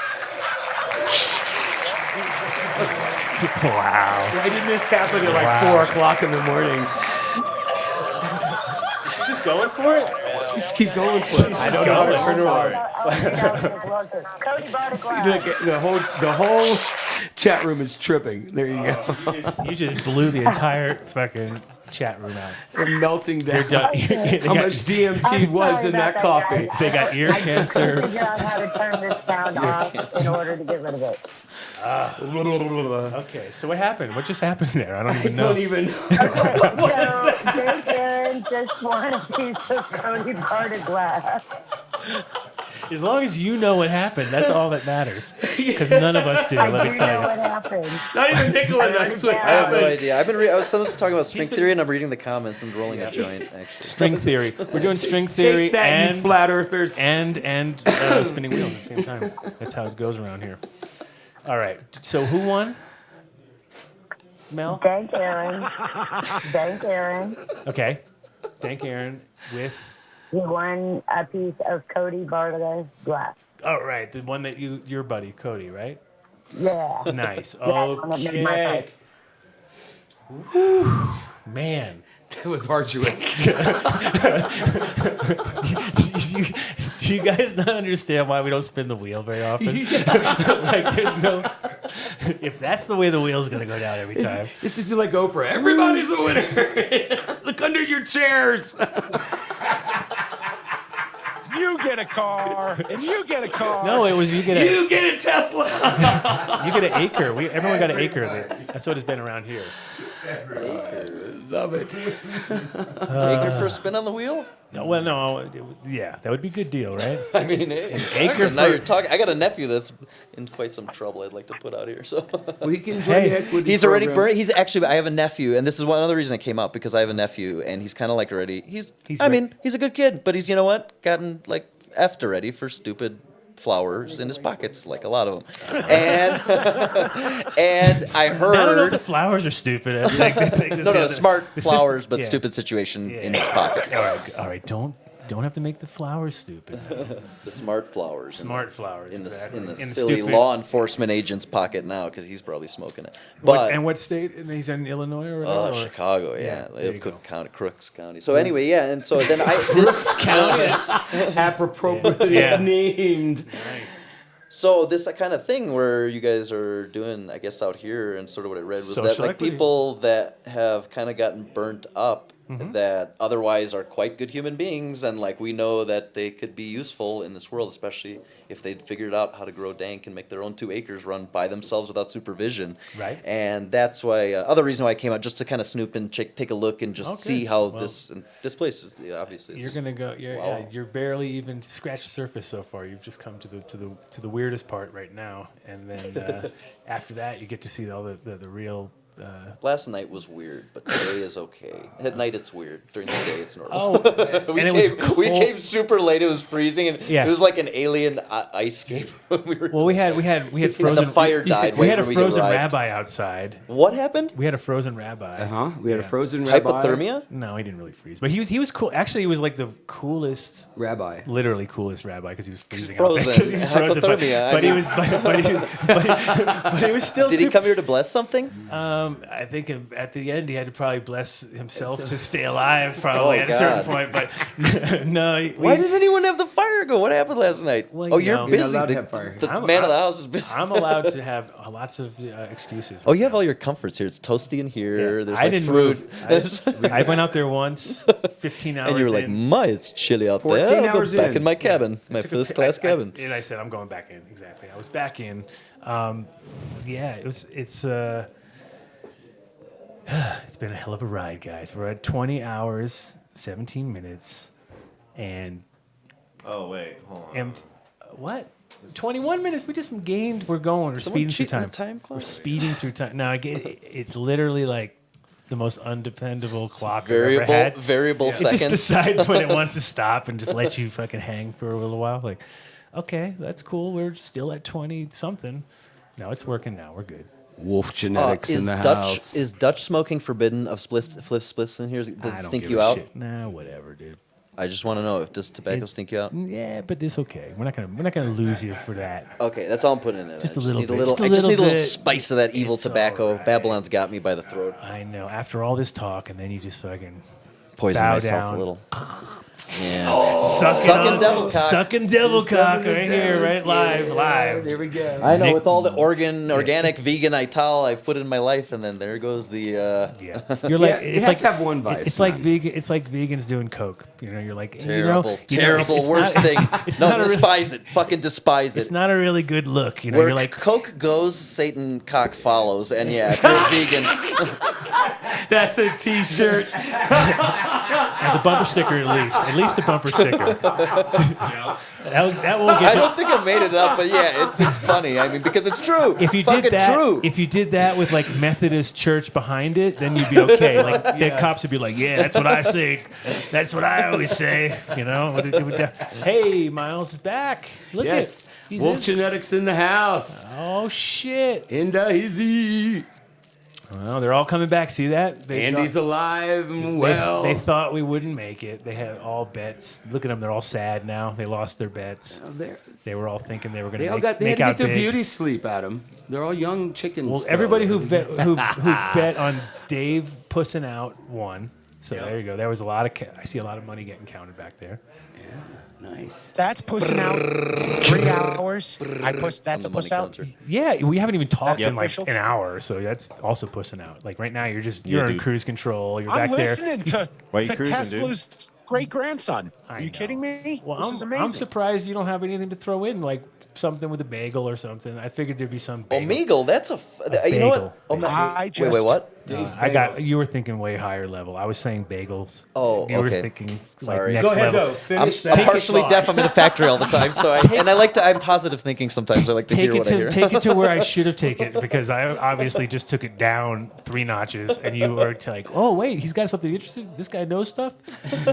Wow. Why didn't this happen at like 4 o'clock in the morning? Is she just going for it? Just keep going for it. I don't know how to turn her on. Cody brought a glass. The whole chat room is tripping. There you go. You just blew the entire fucking chat room out. They're melting down. They're done. How much DMT was in that coffee? They got ear I cancer. figure out how to turn this sound off in order to get rid of it. Okay, so what happened? What just happened there? I don't even know. Don't even know. So, Jake Aaron just won a piece of Cody brought a glass. As long as you know what happened, that's all that matters. Because none of us do, let me I do tell know you. what happened. Not even Nicola knows what I have no happened. idea. I was supposed to talk about string theory, and I'm reading the comments and rolling a joint. Actually, String theory. We're doing string theory Take that, and you flat earthers. and spinning wheel at the same time. That's how it goes around here. All right. So who won? Mel? Thank Aaron. Thank Aaron. Okay. Thank Aaron with. He won a piece of Cody Bartola's glass. All right, the one that your buddy Cody, right? Yeah. Nice. Yeah, the one that made my Okay. face. Whew, man. It was arduous. Do you guys not understand why we don't spin the wheel very often? Like, there's no. If that's the way the wheel's gonna go down every time. This is like Oprah. Everybody's a winner. Look under your chairs. You get a car, and you get a car. No, it was you get a. You get a Tesla. You get an acre. Everyone got an acre. That's what it's been around here. Love it. acre for a spin on the wheel. No, well, no, yeah, that would be a good deal, right? I mean, hey, An acre now for- you're talking. I got a nephew that's in quite some trouble. I'd like to put out here. So We can join the equity he's already program. burnt. He's actually. I have a nephew, and this is one other reason I came up because I have a nephew, and he's kind of like already. He's a good kid, but he's you know what gotten like effed already for stupid flowers in his pockets, like a lot of them. And I heard. I don't know if the flowers are stupid. I mean, no, smart flowers, but yeah. stupid situation in his pocket. All right, don't have to make the flowers stupid. The smart flowers. Smart flowers, in the exactly. in the In the silly stupid- law enforcement agent's pocket now because he's probably smoking it. But What state? He's in Illinois or oh, whatever? Chicago, yeah, there you Cook County, Crooks County. So anyway, yeah, and so then this County. appropriately Yeah. named. Nice. So this kind of thing where you guys are doing, I guess out here, and sort of what I read was that Social like equity. people that have kind of gotten burnt up Mm-hmm. that otherwise are quite good human beings, and like we know that they could be useful in this world, especially if they'd figured out how to grow dank and make their own 2 acres run by themselves without supervision. Right. And that's why other reason why I came out just to kind of snoop and take a look and just Okay. see how Well, this place is obviously. You're gonna go. Wow. You're barely even scratched the surface so far. You've just come to the weirdest part right now, and then after that, you get to see all the real Last night was weird, but today is okay. At night it's weird. During the day it's normal. Oh, we came super late. It was freezing, and Yeah. it was like an alien ice skate. Well, we had frozen. The fire died. We had a right when frozen arrived. rabbi outside. What happened? We had a frozen rabbi. We had a frozen rabbi. Hypothermia? No, he didn't really freeze, but he was cool. Actually, he was like the coolest rabbi, literally coolest rabbi because he was freezing. Frozen. He was frozen, Hypothermia. but he was, but he was still. Did he come here to bless something? I think at the end he had to probably bless himself to stay alive, probably at a certain point. But no, why didn't anyone have the fire go? What happened last night? Well, you're know, busy. You're not allowed to have fire. The man of the house is busy. I'm allowed to have lots of excuses. Oh, you have all your comforts here. It's toasty in here. Yeah. There's I like didn't fruit. move. I went out there once, 15 hours. And you were like, in. it's chilly out 14 there. I'll hours go back in. in my cabin, my first class cabin. And I said, I'm going back in. Exactly. I was back in. It's been a hell of a ride, guys. We're at 20 hours, 17 minutes, and Oh wait, hold on. what? 21 minutes. We just gained. We're going. We're Someone speeding through cheating time. the time clock? We're speeding through time. No, it's literally like the most undependable clock Variable- I've ever had. variable It seconds. just decides when it wants to stop and just lets you fucking hang for a little while. Like, okay, that's cool. We're still at 20 something. No, it's working now. We're good. Wolf genetics in the house. Is Dutch smoking forbidden of splits in here? Does it I don't stink give you a out? shit. Nah, whatever, dude. I just want to know, does tobacco stink you out? Yeah, but it's okay. We're not gonna lose you for that. Okay, that's all I'm putting in there. Just I a little need bit. I just little need a little bit. spice of that evil It's tobacco. all right. Babylon's got me by the throat. I know. After all this talk, and then you just fucking Poison bow myself down. a little. Yeah. Sucking devil cock. Sucking devil cock Sucking the right here, devil's- right live. There we go. I know, Nick- with all the organic, vegan ital I've put in my life, and then there goes the. Yeah, you're like you it's have like to have one vice, It's like man. vegan. It's like vegans doing coke. You know, you're like Terrible, it's worst not- thing. It's No, not a real- despise it. Fucking despise it. It's not a really good look. You know, Where you're like Coke goes, Satan cock follows, and yeah, if you're vegan, That's a T-shirt. as a bumper sticker at least a bumper sticker. That won't I get you. don't think I made it up, but yeah, it's funny. I mean, because it's true. If you Fucking did that, true. if you did that with like Methodist church behind it, then you'd be okay. Like the cops would be like, "Yeah, that's what I say. That's what I always say." You know. Hey, Miles is back. Look Yes. at he's Wolf in. genetics in the house. Oh shit! In the easy. Well, they're all coming back. See that? Andy's alive and They, well. they thought we wouldn't make it. They had all bets. Look at them. They're all sad now. They lost their bets. They were all thinking they were going They to all make, got. They make had to out get their big. beauty sleep, Adam. They're all young chickens. Well, still. everybody who bet on Dave pussing out won. So there you go. There was a lot of. I see a lot of money getting counted back there. Nice. That's pussing out 3 hours. That's a puss out. Yeah, we haven't even talked in like Official? an hour, so that's also pussing out. Like right now, you're on dude. cruise control. You're I'm back there. listening to Why you cruising, Tesla's great grandson. Are you know. kidding me? Well, This is I'm amazing. surprised you don't have anything to throw in, like something with a bagel or something. I figured there'd be some bagel. Omegle, that's you know bagel. what? I Wait, what? I got you were thinking way higher level. I was saying bagels. Oh, you were okay. thinking Sorry. like next Go ahead, level. though. Finish I'm that. partially deaf. I'm in a factory all the time, so I'm positive thinking sometimes. I like to Take hear it what I hear. take it to where I should have taken it because I obviously just took it down 3 notches, and you were like, "Oh wait, he's got something interesting. This guy knows stuff."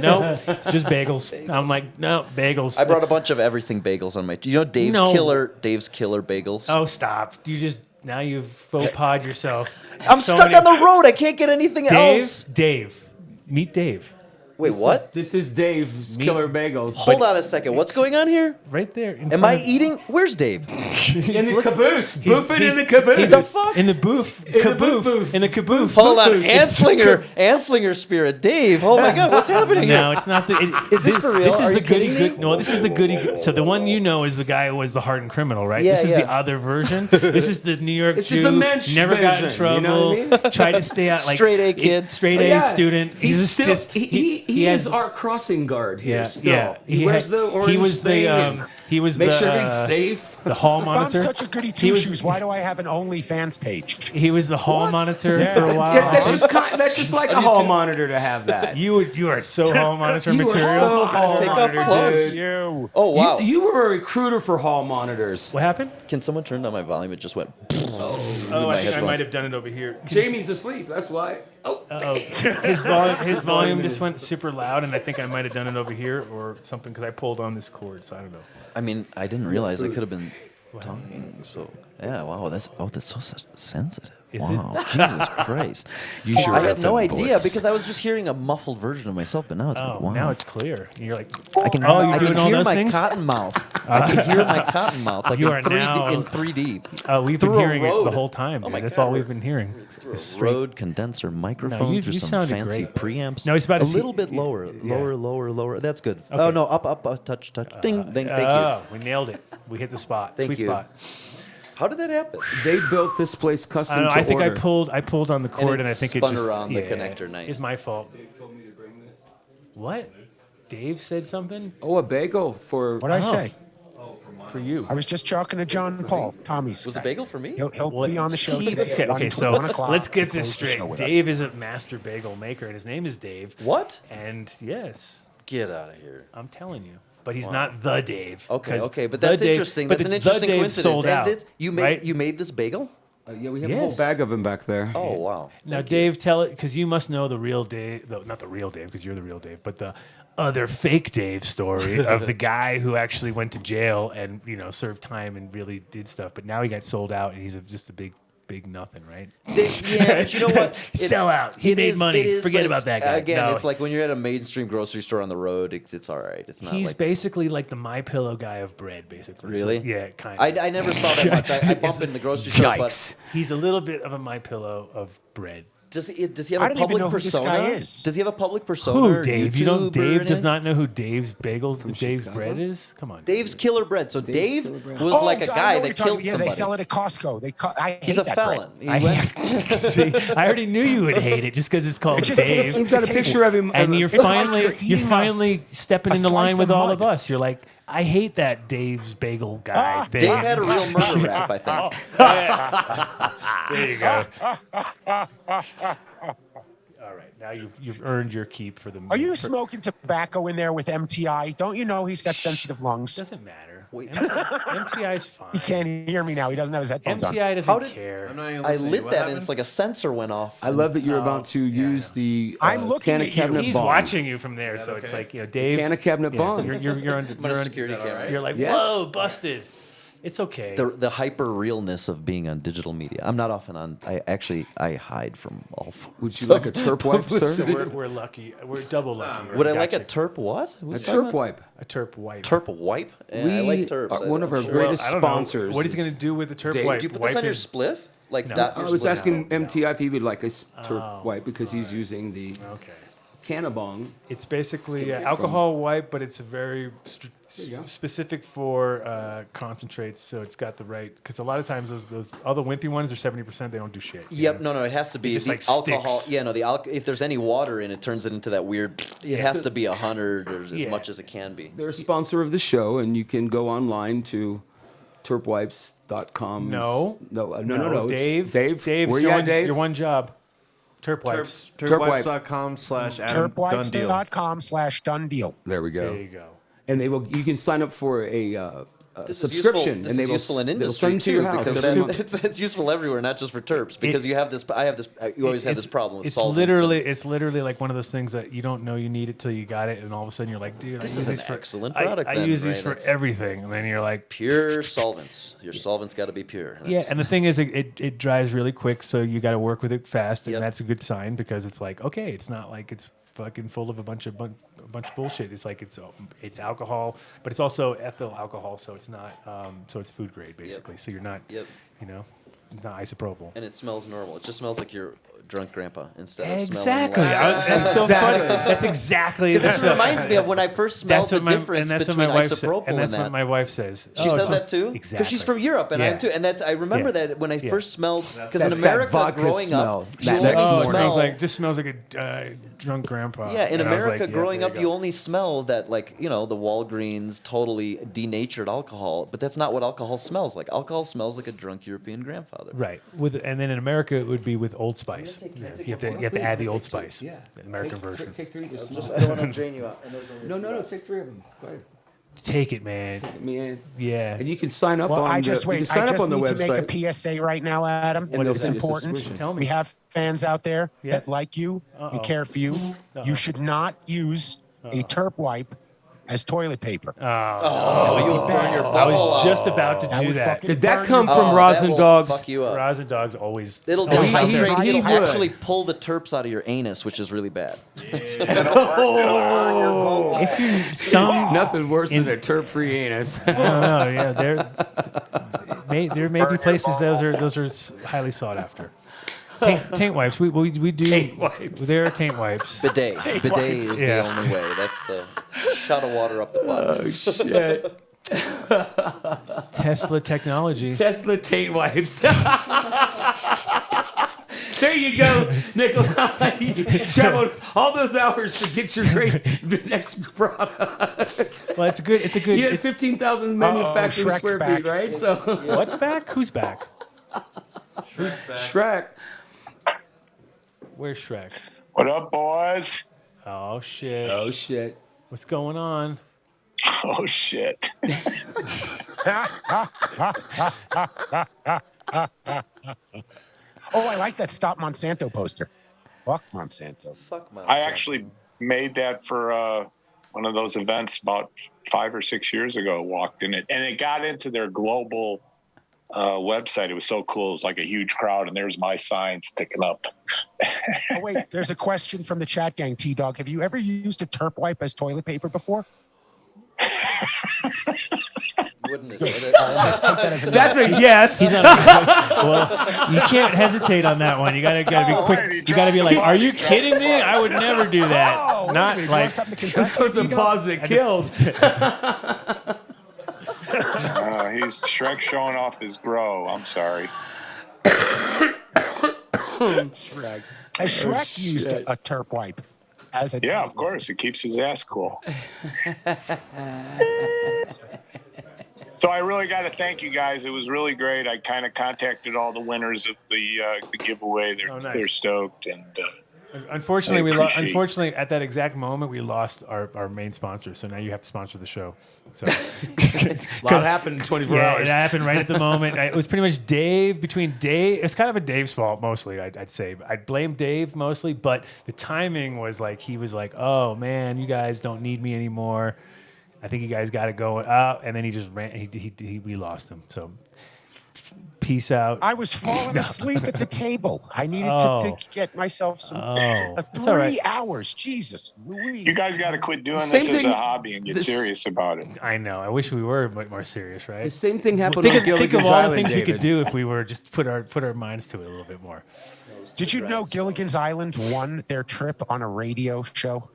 No, it's just bagels. I'm like, no bagels. I brought a That's- bunch of everything bagels on my. You know Dave's No. Killer bagels. Oh stop! You just now you've faux pod yourself. I'm So stuck many- on the road. I can't get anything else. Dave, meet Dave. Wait, what? This is Dave's Killer Bagels. Hold on a second. What's going on here? Right there. In Am front I of- eating? Where's Dave? in the caboose. Boofing he's- in the caboose. He's The fuck? in the booth. Kaboof. In the kaboof. Hold on, Booth. It's- Anslinger spirit, Dave. Oh my God, what's happening No, here? it's not the. Is this for real? This is Are the you goody kidding me? good. No, this is the goody good. So the one you know is the guy who was the hardened criminal, right? Yeah, this is the yeah. other version. This is the New York This Jew. is the mensch never got in version, trouble. you know what I mean? Tried to stay out like Straight A kid. Straight Oh, A yeah. student. He's a still stis- he has is our crossing guard here. Yeah, still. yeah. He wears the orange he was thing the and he was make the sure everything's safe. The hall If I'm monitor. such a goody He two was- shoes, why do I have an OnlyFans page? He was the hall monitor for a while. Yeah, that's just like a hall monitor to have that. You are so hall monitor You are material. so hall Take off monitor, clothes. dude. You. Oh wow! You were a recruiter for hall monitors. What happened? Can someone turn down my volume? It just went. Oh, I think I might have done it over here. Jamie's asleep. That's why. Oh, His volume just went super loud, and I think I might have done it over here or something because I pulled on this cord, so I don't know. I mean, I didn't realize I could have been talking. So yeah, wow, that's so sensitive. Is wow, Jesus Christ! You sure I had have no a idea voice. because I was just hearing a muffled version of myself, but now it's Oh, wow. now it's clear. You're like, I can. oh, you're I doing can all hear those my things. cotton mouth. I can hear my cotton mouth like You in are 3D. now- In 3D. We've been Through a hearing it the road. whole time. Oh Dude. my That's God, all we're- we've been hearing. Through It's a straight- Rode condenser microphone you through some sounded fancy great. preamps. No, he's about a to see- little bit lower, yeah. lower. That's good. Okay. Oh no, up, touch. Ding, thank Oh, we nailed it. We hit the spot. Thank Sweet you. spot. you. How did that happen? They built this place custom I don't know. to I think order. I pulled on the cord, and I think it spun just around the connector nice. It's my fault. What? Dave said something Oh, a bagel for. What did I say? for you. I was just talking to John Paul, Tommy's. Was the bagel for me? He'll be on the show Let's today. get, okay, so 1 o'clock let's get to this close the straight. show with us. Dave is a master bagel maker, and his name is Dave. What? And yes, Get out of here. I'm telling you. But he's not the Dave. Okay, 'cause okay, but the that's Dave- interesting. but That's an the interesting Dave coincidence. sold And out, this, you right? made this bagel? Yeah, we have a whole Yes. bag of them back there. Oh wow. Now, Dave, tell it because you must know the real Dave, not the real Dave because you're the real Dave, but the other fake Dave story of the guy who actually went to jail and served time and really did stuff, but now he got sold out and he's just a big nothing, right? Yeah, but you know what? Sell out. He made money. Forget but about that guy. Again, No. it's like when you're at a mainstream grocery store on the road. It's all right. It's not. He's like, basically like the My Pillow guy of bread, basically. Really? So, yeah, kind of. I never saw that much. I bump in the grocery store. But He's a little bit of a My Pillow of bread. does he have I a don't even public know who this persona? guy is. Does he have a public persona? Who, or Dave? You don't. YouTube or Dave does anything? not know who Dave's Dave's bread is. Come on. Dave's Killer Bread. So Dave Killer Bread. was like a I guy know what that you're talking killed about. Yeah, somebody. they sell it at Costco. I He's hate a that felon. bread. He went- See, I already knew you would hate it just because it's called It's just Dave. We've got a picture of him. And you're It's like finally you're you're eating finally stepping a in the line slice with of all of mud. us. You're like, I hate that Dave's bagel guy thing. Dave had a real murder rap, I think. There you go. All right, now you've earned your keep for the. Are you smoking tobacco in there with MTI? Don't you know he's got sensitive lungs? Doesn't matter. Wait. MTI's fine. He can't hear me now. He doesn't have his headphones on. MTI How doesn't did- care. I lit that and it's like a sensor went off. I love that you're about to use the I'm looking can at of you. cabinet He's bomb. watching you from there, so it's like Dave. Can of cabinet bomb. You're under. I'm on a security camera. You're like, Yes. whoa, busted. It's okay. The hyper realness of being on digital media. I'm not often on. I hide from all. Would you like a terp wipe, So sir? we're lucky. We're double lucky. Would I like a terp what? A Who's talking terp wipe? wipe. A terp wipe. Terp wipe? Yeah, I like terps. One of our Sure. greatest I don't know. sponsors. What is he is- going to do with the terp Dave, wipe? Do you put Wipe this on your his- spliff? Like No. that? I your was spliff? asking MTI if he would like a terp Oh. wipe because he's using the Okay. Cannabong. It's basically alcohol wipe, but it's a very you go. specific for concentrates. So it's got the right. Because a lot of times those all the wimpy ones are 70%. They don't do shit. you Yep. know? No. It has to be just the like alcohol. sticks. Yeah. No. If there's any water in it, turns it into that weird. It has to be 100 or as Yeah. much as it can be. They're a sponsor of the show, and you can go online to terpwipes.com. No. No. Dave. Dave. Dave's Where you at, Dave? Your one job. Terp wipes. Terpwipes.com/AdamDunnDeal. Turpwipes.com/done deal. There we go. There you go. And they will. You can sign up for a This is subscription, useful. and they This is will useful in they'll industry send it to too, your house because every then month. it's useful everywhere, not just for terps. Because you have this. I have this. You always have this problem with It's solvents. literally like one of those things that you don't know you need it till you got it, and all of a sudden you're like, dude, This I use is an these for excellent I- product I then, use these right? for It's- everything, and then you're like, pure solvents. Your solvents got to be pure. yeah. And the thing is, it dries really quick, so you got to work with it fast, and Yep. that's a good sign because it's like, okay, it's not like it's fucking full of a bunch of bullshit. It's like it's alcohol, but it's also ethyl alcohol, so it's not so it's food grade basically. So you're not, Yep. you know, it's not isopropyl. And it smells normal. It just smells like you're drunk grandpa instead of Exactly. smelling like... That's so funny. That's exactly. Because this reminds me of when I first smelled the difference between isopropyl and that's that. what my wife says. She says that too? Exactly. Because she's from Europe, and I am too. And that's I remember that when I first smelled, because in America growing up, you only smell... It just smells like a drunk grandpa. Yeah, in America growing up, you only smell that, like, you know, the Walgreens totally denatured alcohol, but that's not what alcohol smells like. Alcohol smells like a drunk European grandfather. Right. And then in America, it would be with Old Spice. You have to add the Old Spice. Yeah. The American version. Take 3. I don't want to drain you out. No. Take 3 of them. Go ahead. Take it, man. Man. Yeah. And you can sign up on I just the, you wait. can sign I up just on the need website. to make a PSA right now, Adam. And It's they'll important. Tell me. We have fans out there that like you and care for you. You should not use a Terp wipe as toilet paper. You'll burn your I was just about to do that. Did that come from Rosin Dogs? Fuck you up. Rosin Dogs always. It'll he actually pull the terps out of your anus, which is really bad. If you Nothing worse than a terp-free anus. No, yeah, there may be places those are highly sought after. Taint wipes. We do. Taint wipes. There are taint wipes. Bidet is the only way. That's the shot of water up the butt. Oh shit. Tesla technology. Tesla taint wipes. There you go, Nikolai. You traveled all those hours to get your great next product. Well, it's good. It's a good. You had 15,000 manufacturing Shrek's square back. feet, right? So What's back? Who's back? Shrek. Where's Shrek? What up, boys? Oh shit. Oh shit. What's going on? Oh shit. Oh, I like that Stop Monsanto poster. Fuck Monsanto. Fuck Monsanto. I actually made that for one of those events about 5 or 6 years ago. Walked in it, and it got into their global website. It was so cool. It was like a huge crowd, and there's my sign sticking up. Oh, wait, there's a question from the chat gang, T-Dog. Have you ever used a Terp wipe as toilet paper before? Wouldn't admit it. That's a yes. He's on. Well, you can't hesitate on that one. You gotta be quick. You gotta be like, "Are you kidding me? I would never do that." Oh, Not wait, like. That was a pause that kills. He's Shrek showing off his grow. I'm sorry. Shrek. Has Shrek used a Terp wipe as a? Yeah, of course. It keeps his ass cool. So I really got to thank you guys. It was really great. I kind of contacted all the winners of the giveaway. They're stoked, and Unfortunately, unfortunately, at that exact moment, we lost our main sponsor. So now you have to sponsor the show. So A lot happened in 24 yeah, hours. it happened right at the moment. It was pretty much Dave. It's kind of a Dave's fault mostly. I'd say I'd blame Dave mostly, but the timing was like he was like, "Oh man, you guys don't need me anymore. I think you guys got to go out," and then he just ran. We lost him. So peace out. I was falling asleep at the table. I needed to get myself some 3 hours. Jesus Louise. you guys got to quit doing this as a hobby and get serious about it. I know. I wish we were a bit more serious, right? The same thing happened Think on of Gilligan's all the Island, things we David. could do if we were just put our minds to it a little bit more. Did you know Gilligan's Island won their trip on a radio show?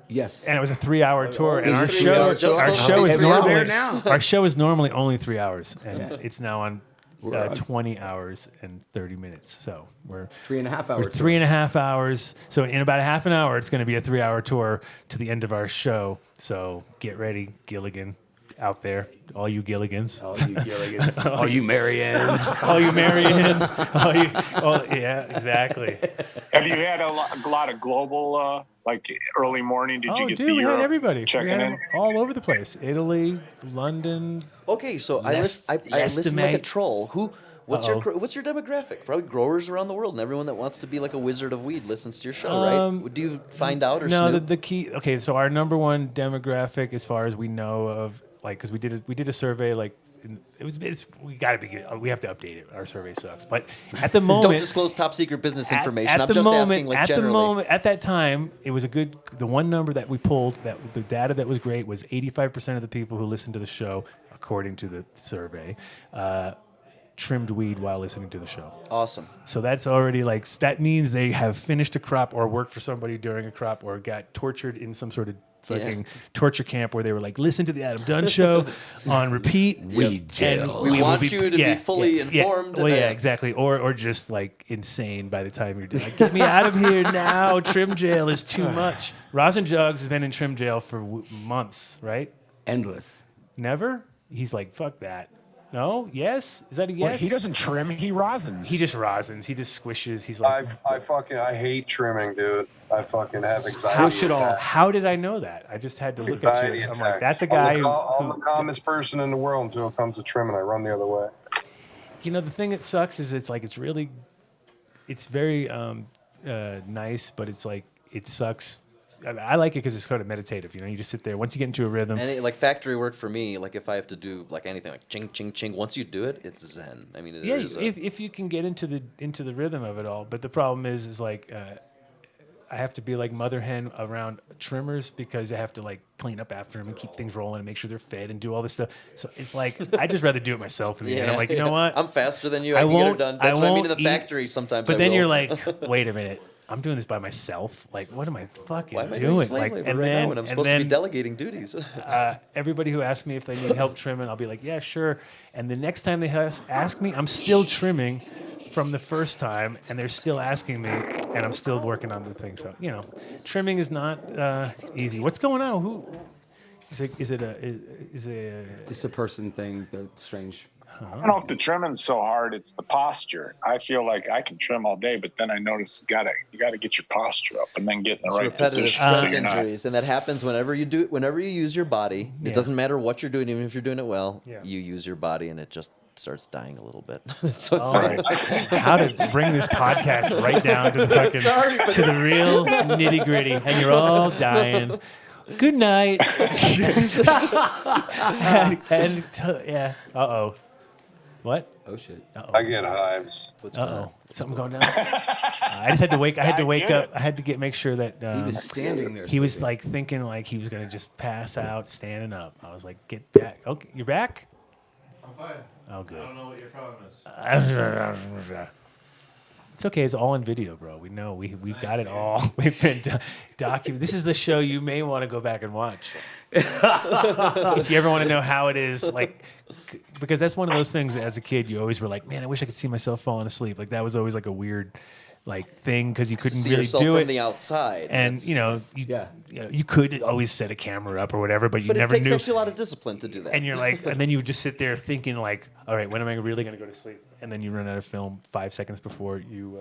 Yes. And it was a 3-hour tour, and our Is it show 3 hours? our show is normally only 3 hours, and it's now on We're on 20 hours and 30 minutes. So we're 3.5 hours. We're 3.5 hours. So in about a half an hour, it's going to be a 3-hour tour to the end of our show. So get ready, Gilligan, out there, all you Gilligans, All you Gilligans. All you Mariannes. all you Marians, yeah, exactly. Have you had a lot of global, like early morning? Did you get dude, the we had Europe everybody. checking We had in? them all over the place. Italy, London. Okay, so I listen like a troll. What's your demographic? Probably growers around the world, and everyone that wants to be like a wizard of weed listens to your show, right? Do you find out or no? snoop? The key. Okay, so our number one demographic, as far as we know of, like, because we did a survey, like. We have to update it. Our survey sucks. But at the moment, don't disclose top secret business information. I'm just moment, asking, like, at generally. the moment, at that time, it was the one number that we pulled, that the data that was great was 85% of the people who listened to the show, according to the survey, trimmed weed while listening to the show. Awesome. So that's already like, that means they have finished a crop or worked for somebody during a crop or got tortured in some sort of fucking torture camp where they were like, listen to the Adam Dunn Show on repeat. Weed jail. We want you to be fully informed. Well, yeah, exactly. Or just like insane by the time you're done. Like, get me out of here now. Trim jail is too much. Rosin Jugs has been in trim jail for months, right? Endless. Never? He's like, fuck that. No? Yes? Is that a yes? Well, he doesn't trim. He rosins. He just rosins. He just squishes. He's like, I hate trimming, dude. I fucking have anxiety. How did I know that? I just had to look at you. I'm like, that's a guy I'm the calmest person in the world until it comes to trimming. I run the other way. You know, the thing that sucks is it's very nice, but it's like, it sucks. I like it because it's kind of meditative. You know, you just sit there. Once you get into a rhythm. And like factory work for me, like if I have to do like anything, like ching ching ching. Once you do it, it's zen. I mean, if you can get into the rhythm of it all. But the problem is like I have to be like mother hen around trimmers because I have to like clean up after them and keep things rolling and make sure they're fed and do all this stuff. So it's like I just rather do it myself. In the end. I'm like, you know what? I'm faster than you. I can get it done. That's what I mean in the factory sometimes. But then you're like, wait a minute. I'm doing this by myself. Like, what am I fucking doing? Doing slave labor right now when I'm supposed to be delegating duties? Everybody who asks me if they need help trimming, I'll be like, yeah, sure. And the next time they ask me, I'm still trimming from the first time, and they're still asking me, and I'm still working on the thing. So, you know, trimming is not easy. What's going on? Who is it? It's a person thing. The strange. I don't know if the trimming's so hard. It's the posture. I feel like I can trim all day, but then I notice you gotta get your posture up and then get in the right repetitive position. stress injuries, and that happens whenever you use your body. It doesn't matter what you're doing, even if you're doing it well. You use your body, and it just starts dying a little bit. So how to bring this podcast right down to the fucking to the real nitty gritty, and you're all dying. Good night. Yeah. Uh-oh. What? Oh shit. Uh-oh. I get hives. Uh-oh. Something going down. I just had to wake. I had to wake up. I had to make sure that he was standing there. He was like thinking like he was gonna just pass out standing up. I was like, get back. Okay, you're back. I'm fine. Oh, good. I don't know what your problem is. It's okay. It's all in video, bro. We know. We've got it all. We've been documented. This is the show you may want to go back and watch. If you ever want to know how it is, like, because that's one of those things that as a kid you always were like, man, I wish I could see myself falling asleep. Like that was always like a weird, like thing because you couldn't see really yourself do from it the outside. and you could always set a camera up or whatever, but you never it takes knew. actually a lot of discipline to do that. And you're like, and then you would just sit there thinking like, all right, when am I really going to go to sleep? And then you run out of film 5 seconds before you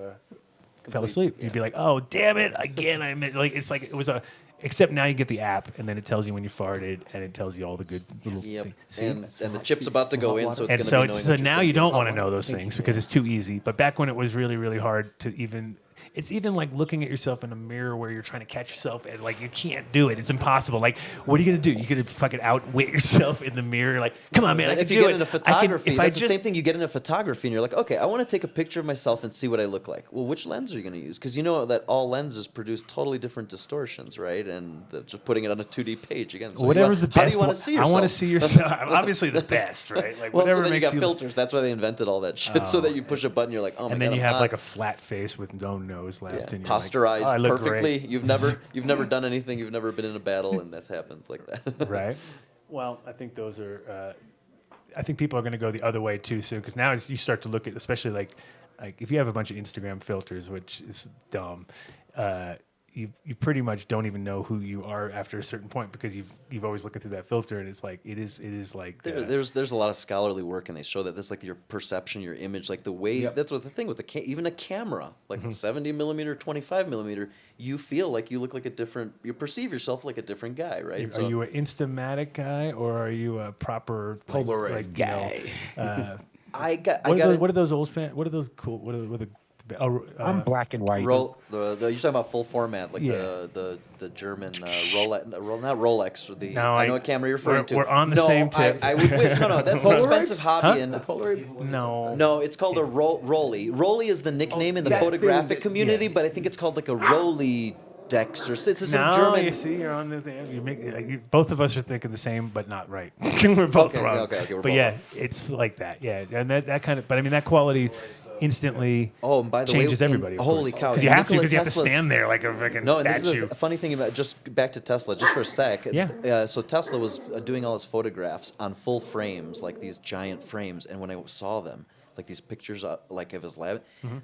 fell asleep. You'd be like, oh damn it, again I missed. Like it's like it was a. Except now you get the app, and then it tells you when you farted, and it tells you all the good little things. And the chip's about to go in, so it's going to be knowing so now you don't want to know those things because it's too easy. But back when it was really, really hard to even... It's even like looking at yourself in a mirror where you're trying to catch yourself and like you can't do it. It's impossible. Like, what are you gonna do? You're gonna fucking outwit yourself in the mirror. Like, come on, man, I can do it. If you get into photography, that's the same thing. You get into photography and you're like, okay, I want to take a picture of myself and see what I look like. Well, which lens are you gonna use? Because you know that all lenses produce totally different distortions, right? And just putting it on a 2D page again. So whatever's the best. How do you want to see yourself? I want to see yourself. Obviously, the best, right? Like well, whatever so then makes you got filters. That's why they invented all that shit. So that you push a button, you're like, oh my god. And then you have like a flat face with no nose left, and you're posturized like, perfectly. Great. You've never done anything. You've never been in a battle, and that happens like that. Right. Well, I think those are. I think people are going to go the other way too soon because now you start to look at, especially like if you have a bunch of Instagram filters, which is dumb. You pretty much don't even know who you are after a certain point because you've always looked through that filter and it's like it is like there's a lot of scholarly work and they show that that's like your perception, your image, like the way that's what the thing with even a camera like 70 millimeter, 25 millimeter, you feel like you look like you perceive yourself like a different guy, right? Are you an Instamatic guy or are you a proper Polaroid guy? What are those old what are those cool? What are the I'm black and white. You're talking about full format, like the German Rolex, not Rolex. I know what camera you're referring to. We're on the same tip. I would wish. No, that's an expensive hobby. Huh? And no, it's called a Rolly. Rolly is the nickname in the photographic community, but I think it's called like a Rolly Dexter. It's some No, German. you see, you're on the thing. Both of us are thinking the same, but not right. We're both wrong. Okay, we're but both yeah, wrong. it's like that. Yeah, and that kind of. But I mean, that quality instantly and by the changes way, everybody. Holy cow! Because you have Nikola to Tesla's- stand there like a freaking No, and this statue. is a funny thing about just back to Tesla, just for a sec. Yeah. So Tesla was doing all his photographs on full frames, like these giant frames, and when I saw them, like these pictures, like of his lab,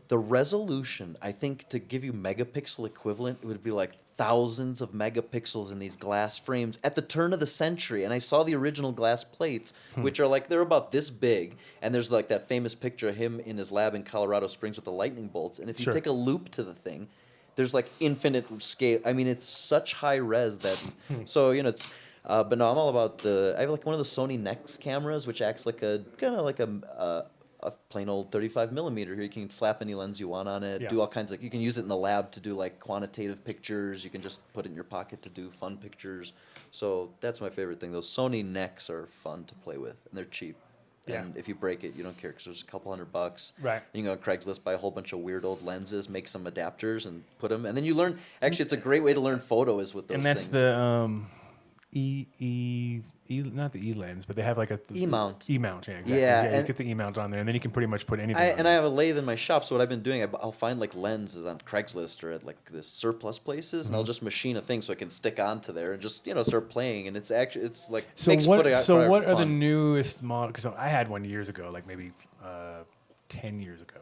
the resolution, I think, to give you megapixel equivalent, it would be like thousands of megapixels in these glass frames at the turn of the century. And I saw the original glass plates, which are like, they're about this big. And there's like that famous picture of him in his lab in Colorado Springs with the lightning bolts. And if you Sure. take a loop to the thing, there's like infinite scale. I mean, it's such high res that, so, it's, but no, I'm all about I have like one of the Sony Nex cameras, which acts like a, kind of like a plain old 35 millimeter here. You can slap any lens you want on it, Yeah. do all kinds of, you can use it in the lab to do like quantitative pictures. You can just put it in your pocket to do fun pictures. So that's my favorite thing. Those Sony Nex are fun to play with, and they're cheap. Yeah. And if you break it, you don't care because there's a couple $100. Right. You can go on Craigslist, buy a whole bunch of weird old lenses, make some adapters, and put them. And then you learn. Actually, it's a great way to learn photo is with those And that's things. the not the E lens, but they have like a E-mount. E-mount, yeah, exactly. Yeah, you and get the E-mount on there, and then you can pretty much put anything. And I have a lathe in my shop, so what I've been doing, I'll find like lenses on Craigslist or at like the surplus places, and I'll just machine a thing so I can stick onto there and just start playing. And it's like makes what photography are the fun. newest models? Because I had one years ago, like maybe 10 years ago.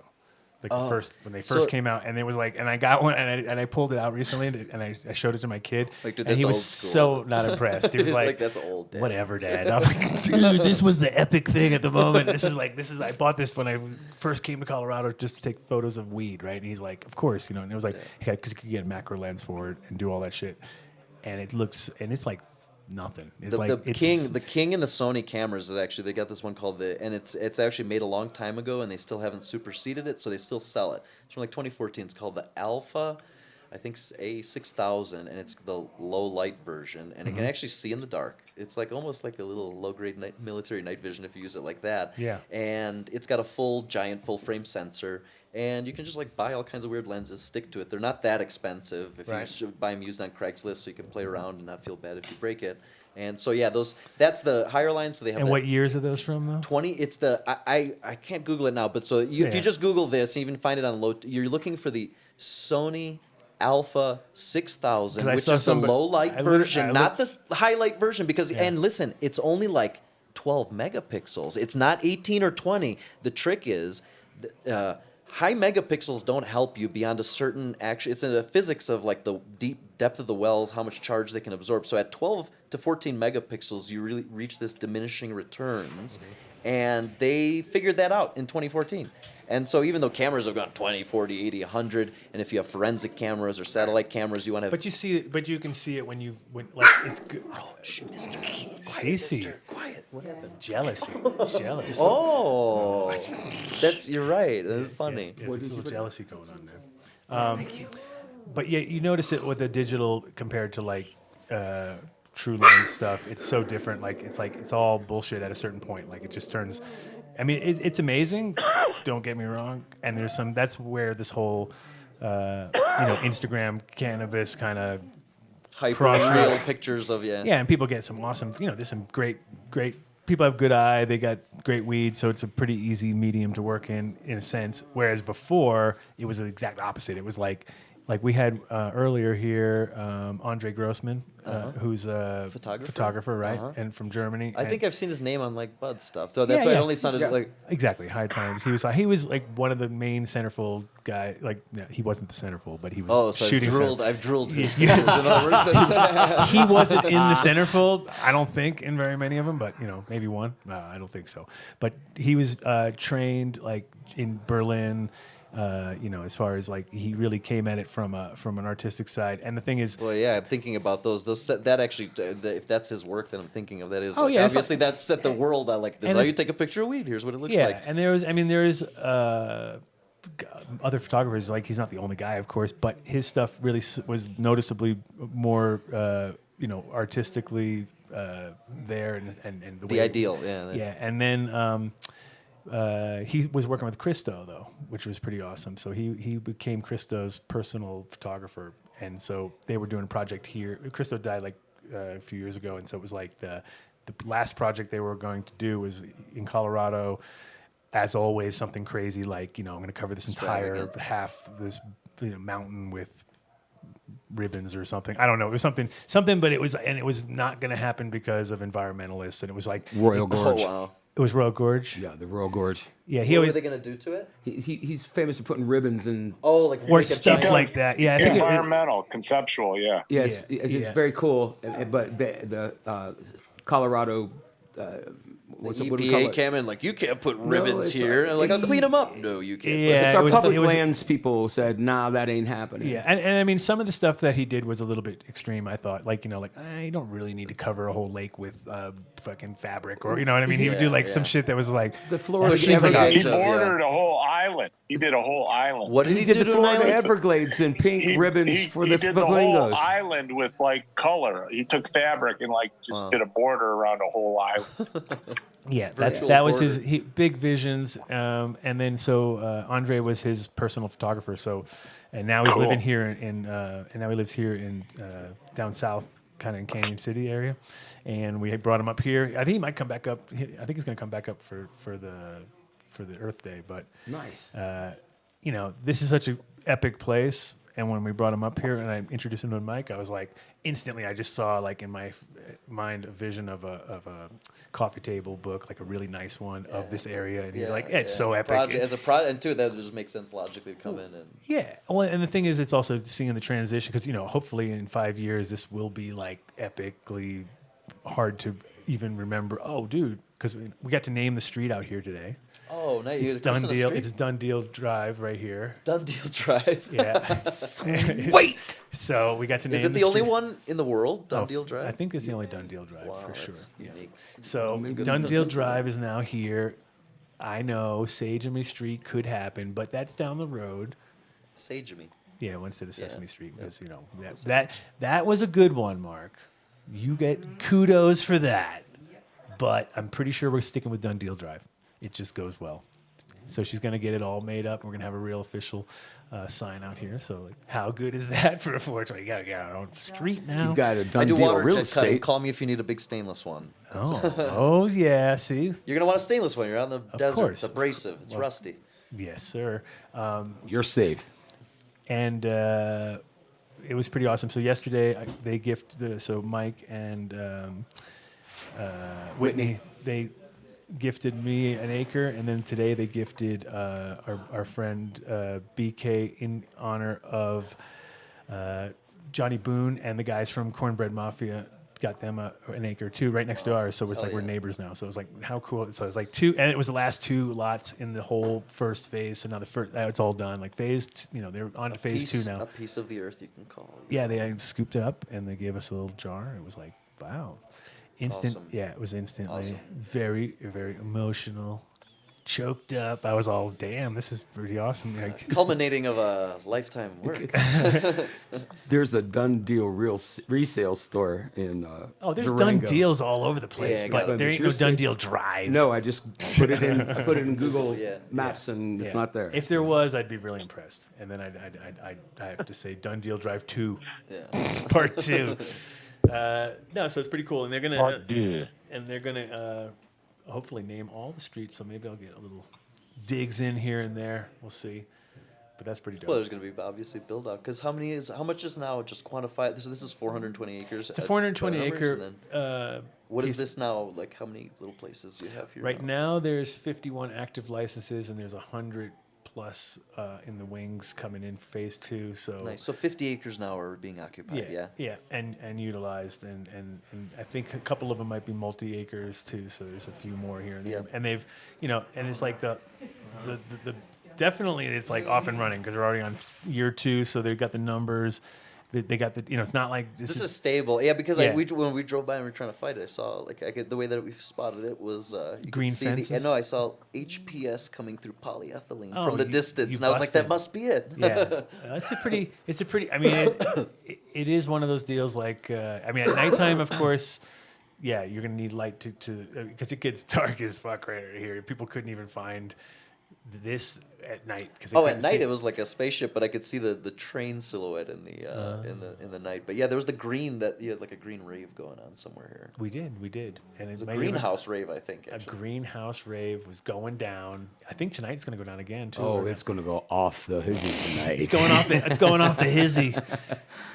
Like Oh, the first when they so- first came out, and it was like, and I got one, and I pulled it out recently, and I showed it to my kid, Like, dude, and he that's was old school. so not impressed. He was He's like, like, "That's old, Dad." Whatever, Dad. I'm like, dude, this was the epic thing at the moment. I bought this when I first came to Colorado just to take photos of weed, right? And he's like, of course, and it was like, yeah, because you could get a macro lens for it and do all that shit, and it's like nothing. It's The king in the Sony cameras is actually, they got this one called and it's actually made a long time ago, and they still haven't superseded it, so they still sell it. It's from like 2014. It's called the Alpha, I think A6000, and it's the low light version, and it can actually see in the dark. It's like almost like a little low grade military night vision if you use it like that. Yeah. And it's got a giant full frame sensor. And you can just like buy all kinds of weird lenses, stick to it. They're not that expensive if Right. you should buy them used on Craigslist, so you can play around and not feel bad if you break it. And so yeah, that's the higher line. So they have. And that what years are those from though? 20. It's the I can't Google it now, but so if Yeah. you just Google this, you even find it on low. You're looking for the Sony Alpha 6000, 'Cause I which saw is the somebody- low light I version, lit- not the high light version. Because Yeah. and listen, it's only like 12 megapixels. It's not 18 or 20. The trick is. High megapixels don't help you beyond a certain it's in the physics of like the deep depth of the wells, how much charge they can absorb. So at 12 to 14 megapixels, you really reach this diminishing returns, and they figured that out in 2014. And so even though cameras have gone 20, 40, 80, 100, and if you have forensic cameras or satellite cameras, you want to have. But you can see it when like it's good. Oh, shit, Mr. Cece. Quiet. What happened? Jealousy. Jealous. Oh, you're right. That's funny. There's a little jealousy going on there. Thank you. But yeah, you notice it with the digital compared to like true lens stuff. It's so different. Like it's all bullshit at a certain point. Like it just turns. I mean, it's amazing. Don't get me wrong. And there's some. That's where this whole Instagram cannabis kind of Hyper real pictures of Yeah, and people get some awesome. There's some great. People have good eye. They got great weed, so it's a pretty easy medium to work in a sense. Whereas before, it was the exact opposite. It was like we had earlier here, Andre Grossman, who's a photographer, right, and from Germany. I think I've seen his name on like Bud stuff. So that's why it only sounded like exactly High Times. He was like one of the main centerfold guy. Like he wasn't the centerfold, but he was shooting. I've drilled his Yeah. pictures. In other words, he wasn't in the centerfold. I don't think in very many of them, but maybe one. I don't think so. But he was trained like in Berlin. As far as like he really came at it from an artistic side. And the thing is, well, yeah, I'm thinking about those that actually, if that's his work, then I'm thinking of that is. Oh, like, yeah, obviously that set the world on like this. and How it's- you take a picture of weed? Here's what it looks yeah, like. and there is other photographers. Like he's not the only guy, of course, but his stuff really was noticeably more, artistically there and the way ideal, yeah. yeah. And then he was working with Christo though, which was pretty awesome. So he became Christo's personal photographer, and so they were doing a project here. Christo died like a few years ago, and so it was like the last project they were going to do was in Colorado. As always, something crazy like, I'm going to cover this entire half this mountain with ribbons or something. I don't know. It was something, but it was not going to happen because of environmentalists, and it was like Royal Gorge. Oh, wow. It was Royal Gorge. Yeah, the Royal Gorge. Yeah, What were they going to do to it? He's famous for putting ribbons and or stuff like that. Yeah, I think environmental, conceptual. Yeah. Yes, it's very cool. But the Colorado. The EPA came in like, you can't put ribbons here. And like, I'll clean them up. No, you can't. Yeah, it's our public lands people said, nah, that ain't happening. Yeah, and I mean, some of the stuff that he did was a little bit extreme, I thought. Like, I don't really need to cover a whole lake with fucking fabric, or, you know what I mean? He would do like some shit that was like... The Florida He bordered a whole island. He did a whole island. What did he do the to Florida an Everglades and pink ribbons for the He did the whole flamingos. island with like color. He took fabric and like just did a border around a whole island. Yeah, that was his big visions, and then so Andre was his personal photographer. So, and now he's living here and now he lives here in down south, kind of in Canyon City area, and we brought him up here. I think he might come back up. I think he's going to come back up for the Earth Day. But nice. This is such an epic place. And when we brought him up here and I introduced him to Mike, I was like, instantly, I just saw like in my mind a vision of a coffee table book, like a really nice one of this area. And you're like, it's so epic. And too, that just makes sense logically to come in and. Yeah. Well, and the thing is, it's also seeing the transition because, hopefully in 5 years, this will be like epically hard to even remember. Oh, dude, because we got to name the street out here today. Oh, nice. It's Done Deal. It's Done Deal Drive right here. Done Deal Drive. Yeah. Wait. So we got to name. Is it the only one in the world? Done Deal Drive. I think it's the only Done Deal Drive for sure. Yeah. Unique. So Done Deal Drive is now here. I know Sesame Street could happen, but that's down the road. Sesame. Yeah, instead of Sesame Street, because that was a good one, Mark. You get kudos for that. But I'm pretty sure we're sticking with Done Deal Drive. It just goes well. So she's going to get it all made up. We're going to have a real official sign out here. So like, how good is that for a 420? You got to get our own street now. You got a Done Deal real estate. Call me if you need a big stainless one. Oh yeah. See, you're going to want a stainless one. You're out in the desert. Course. It's abrasive. It's rusty. Yes, sir. You're safe. And it was pretty awesome. So yesterday they gifted so Mike and Whitney, they gifted me an acre, and then today they gifted our friend BK in honor of Johnny Boone and the guys from Cornbread Mafia. Got them an acre too, right next to ours. So it's like we're neighbors now. So it was like, how cool! So it's like two, and it was the last 2 lots in the whole first phase. So now the first, it's all done. Like phase, they're on to phase 2 now. A piece of the earth, you can call it. Yeah, they scooped it up and they gave us a little jar. It was like, wow. Instant, awesome. Yeah, it was instantly Awesome. very, very emotional, choked up. I was all, damn, this is pretty awesome. Like, culminating of a lifetime work. There's a Done Deal resale store in there's Durango. Done Deals all over the place, but there ain't no Done Deal Drive. No, I just put it in Google Maps and it's not there. If there was, I'd be really impressed. And then I have to say Done Deal Drive 2. Yeah. It's part 2. No, so it's pretty cool, and they're gonna hopefully name all the streets. So maybe I'll get a little digs in here and there. We'll see, but that's pretty dope. Well, there's going to be obviously build out because how much is now just quantified? This is 420 acres. It's a 420 acre. What is this now? Like how many little places do you have here? Right now there's 51 active licenses, and there's 100 plus in the wings coming in phase 2. So nice. So 50 acres now are being occupied. Yeah, and utilized, and I think a couple of them might be multi-acres too. So there's a few more here and there, and they've, and it's like the definitely it's like off and running because they're already on year 2, so they've got the numbers. They got the, it's not like this is stable. Yeah, because when we drove by and we were trying to fight it, I saw the way that we spotted it was you green could see fences. I saw HPS coming through polyethylene from the distance, you and I was like, that must be it. Yeah, it's a pretty. I mean, it is one of those deals. Like, I mean, at nighttime, of course. Yeah, you're gonna need light to because it gets dark as fuck right here. People couldn't even find this at night. At night it was like a spaceship, but I could see the train silhouette in the night. But yeah, there was the green you had like a green rave going on somewhere here. We did, and it was a greenhouse rave, I think. Actually. A greenhouse rave was going down. I think tonight's going to go down again too. Oh, it's going to go off the hizzy tonight. It's going off the hizzy.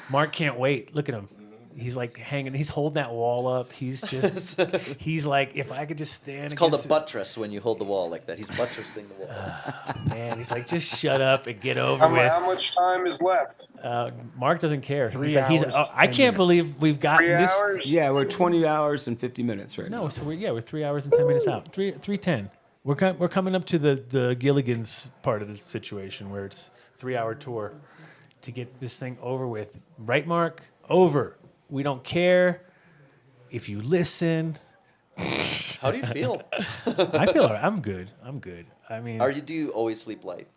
Mark can't wait. Look at him. He's like hanging. He's holding that wall up. He's just. He's like, if I could just stand. It's called a buttress when you hold the wall like that. He's buttressing the wall. Man, he's like, just shut up and get over with. How much time is left? Mark doesn't care. 3 hours. I can't believe we've gotten 3 this. hours? Yeah, we're 20 hours and 50 minutes right now. No, so we're 3 hours and 10 minutes out. 3:10. We're coming up to the Gilligan's part of the situation where it's 3-hour tour to get this thing over with. Right, Mark? Over. We don't care if you listen. How do you feel? I feel all right. I'm good. I mean, do you always sleep light?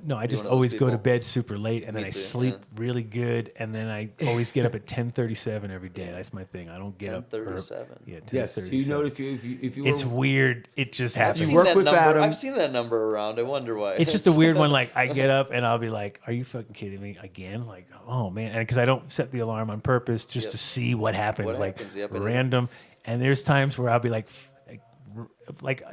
No, I just always go to bed super late, and then I sleep really good, and then I always get up at 10:37 every day. That's my thing. I don't get up. 10:37. Yeah, 10:37. Yes. You know, if you it's weird. It just happens. You work with Adam. I've seen that number around. I wonder why. It's just a weird one. Like I get up and I'll be like, "Are you fucking kidding me again?" Like, oh man, and because I don't set the alarm on purpose just to see what happens. What like happens? Yep, random. And there's times where I'll be like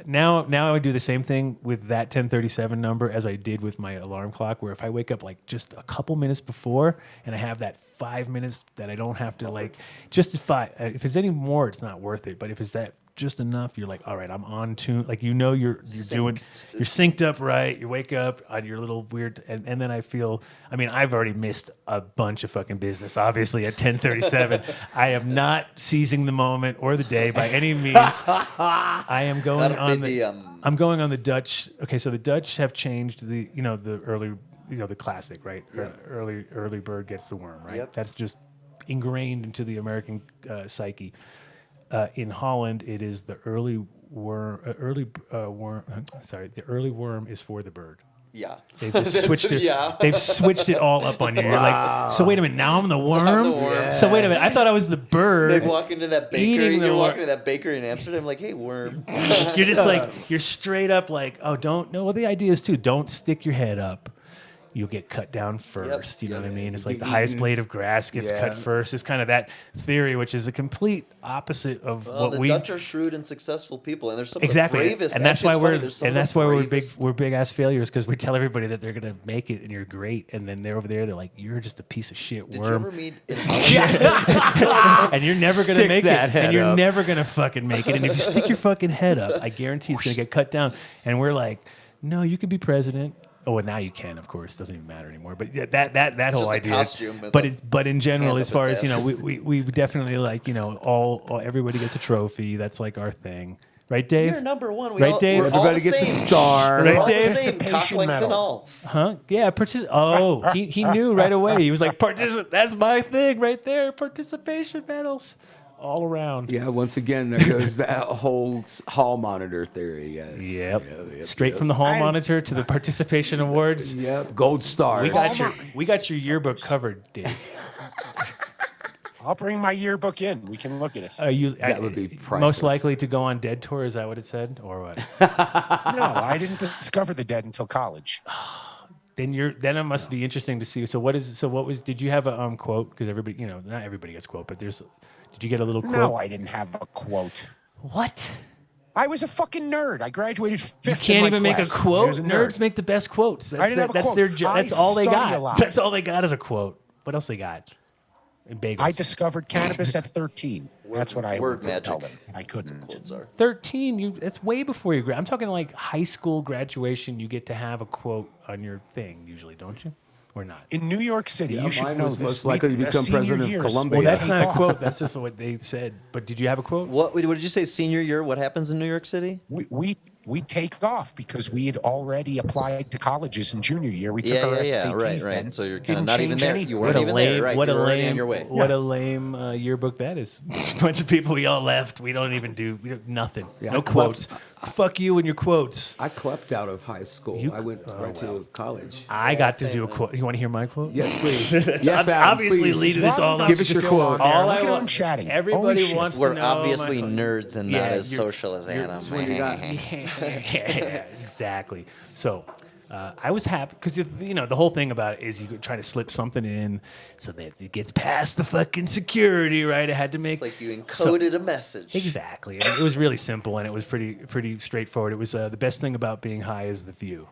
now I do the same thing with that 10:37 number as I did with my alarm clock, where if I wake up like just a couple minutes before and I have that 5 minutes that I don't have to like justify, if it's any more, it's not worth it. But if it's that just enough, you're like, all right, I'm on tune. Like, you're synced up right. You wake up on your little weird, and then I feel, I mean, I've already missed a bunch of fucking business, obviously, at 10:37. I am not seizing the moment or the day by any means. I am going I'm going on the Dutch. Okay, so the Dutch have changed the early, the classic, right? Yeah. Early bird gets the worm, right? Yep. That's just ingrained into the American psyche. In Holland, it is the early worm. The early worm is for the bird. Yeah, they've just switched it. Yeah. They've switched it all up on you. You're like, so wait a minute, now I'm the worm. I'm the worm. Yeah. So wait a minute, I thought I was the bird. They walk into that bakery. You're walking to that bakery in Amsterdam, like, hey, worm. You're just like, you're straight up like, oh, don't. No, well, the idea is too, don't stick your head up. You'll get cut down first. You know what I mean? It's like the highest blade of grass gets cut first. It's kind of that theory, which is a complete opposite of what the we. Dutch are shrewd and successful people, and they're some exactly. of the bravest. And that's why we're big ass failures, because we tell everybody that they're gonna make it and you're great, and then they're over there. They're like, you're just a piece of shit worm. Did you ever meet? And you're never gonna make it, and you're never gonna fucking make it. And if you stick your fucking head up, I guarantee it's gonna get cut down. And we're like, no, you can be president. Oh, and now you can, of course. Doesn't even matter anymore. But yeah, that whole idea. Costume, but in general, as far as we definitely like all everybody gets a trophy. That's like our thing, right, Dave? You're number one. Dave? Everybody gets a star. Right, Dave? Participation medal. Huh? Yeah. He knew right away. He was like, that's my thing right there. Participation medals. All around. Yeah, once again, there goes that whole hall monitor theory. Yes. Yep. Straight from the hall monitor to the participation awards. Yep. Gold stars. We got your yearbook covered, Dave. I'll bring my yearbook in. We can look at it. That would be priceless. Most likely to go on Dead Tour? Is that what it said, or what? No, I didn't discover the Dead until college. Then it must be interesting to see. Did you have a quote? Because everybody, not everybody gets quote, but did you get a little quote? No, I didn't have a quote. What? I was a fucking nerd. I graduated fifth. You can't even make a quote. Nerds make the best quotes. I didn't have a quote. Their job. That's all they study a got. lot. That's all they got is a quote. What else they got? Bagels. I discovered cannabis at 13. That's what I word would magic. tell them. I couldn't. 13. That's way before you grad. I'm talking like high school graduation. You get to have a quote on your thing usually, don't you? Or not? In New York City, you should mine know was this. most likely to become president of Colombia. Well, that's not a quote. That's just what they said. But did you have a quote? What did you say? Senior year? What happens in New York City? We take off because we had already applied to colleges in junior year. We took our SATs right. then. So you're kind of Didn't not even change there. anything. You weren't even there, right? What you a were already lame, on your way. What a lame yearbook that is. It's a bunch of people. We all left. We don't even do nothing. Yeah, no quotes. Fuck you and your quotes. I clept out of high school. I went right to college. I got to do a quote. You want to hear my quote? Yes, please. Yes, Adam, obviously please. leading this all up. Give us your quote. All Look I at want. them chatting. Everybody Holy wants We're to know. obviously nerds and not as you're- social as Adam. So you got Yeah, exactly. So I was happy because the whole thing about it is you could try to slip something in so that it gets past the fucking security, right? It had to make It's like you encoded a message. Exactly, and it was really simple and it was pretty straightforward. It was the best thing about being high is the view.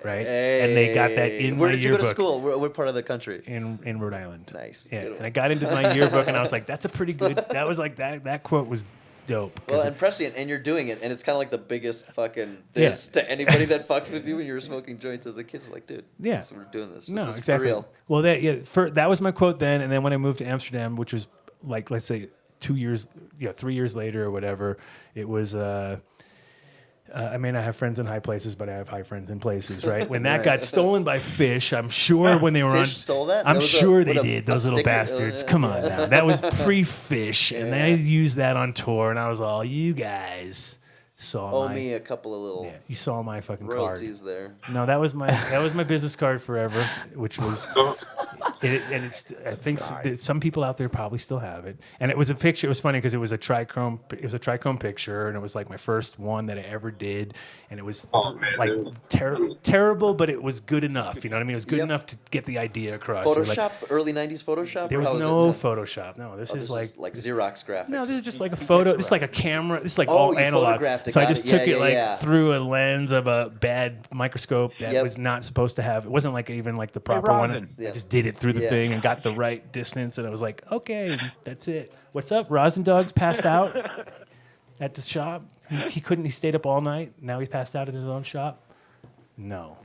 Right, and they got that in Where my did you go to yearbook. school? What part of the country? In Rhode Island. Nice. Yeah, Good and one. I got into my yearbook, and I was like, "That's a pretty good." That was like that quote was dope. 'Cause Well, it- and prescient, and you're doing it, and it's kind of like the biggest fucking this to anybody that fucked with you when you were smoking joints as a kid. It's like, dude, Yeah. so we're doing this. No, This is exactly. for real. Well, that was my quote then, and then when I moved to Amsterdam, which was like, let's say 2 years, 3 years later or whatever, it was. I may not have friends in high places, but I have high friends in places, right? When that got stolen by Fish, I'm sure when they were Fish stole that? I'm That was sure they a did. Those little sticker? bastards. Come on now, that was pre-Fish, and they used that on tour, and I was all, you guys saw Me a couple of little you saw my fucking royalties card. there. No, that was my business card forever, which was, and it's. I think some people out there probably still have it. And it was a picture. It was funny because it was a trichrome. It was a trichrome picture, and it was like my first one that I ever did. And it was terrible, but it was good enough. You know what I mean? It was good enough to get the idea across. Photoshop, early '90s Photoshop. There or how was was no it? Photoshop. No, this is like Xerox graphics. No, this is just like a photo. This is like a camera. This is like Oh, all you analog. photographed it, So I got just it. took Yeah, it yeah, like yeah. through a lens of a bad microscope that Yep. was not supposed to have. It wasn't like even like the proper Rosin. one. I just did it through the thing and got the right distance, and I was like, okay, that's it. What's up? Rosin Dog passed out at the shop. He couldn't. He stayed up all night. Now he's passed out at his own shop. No.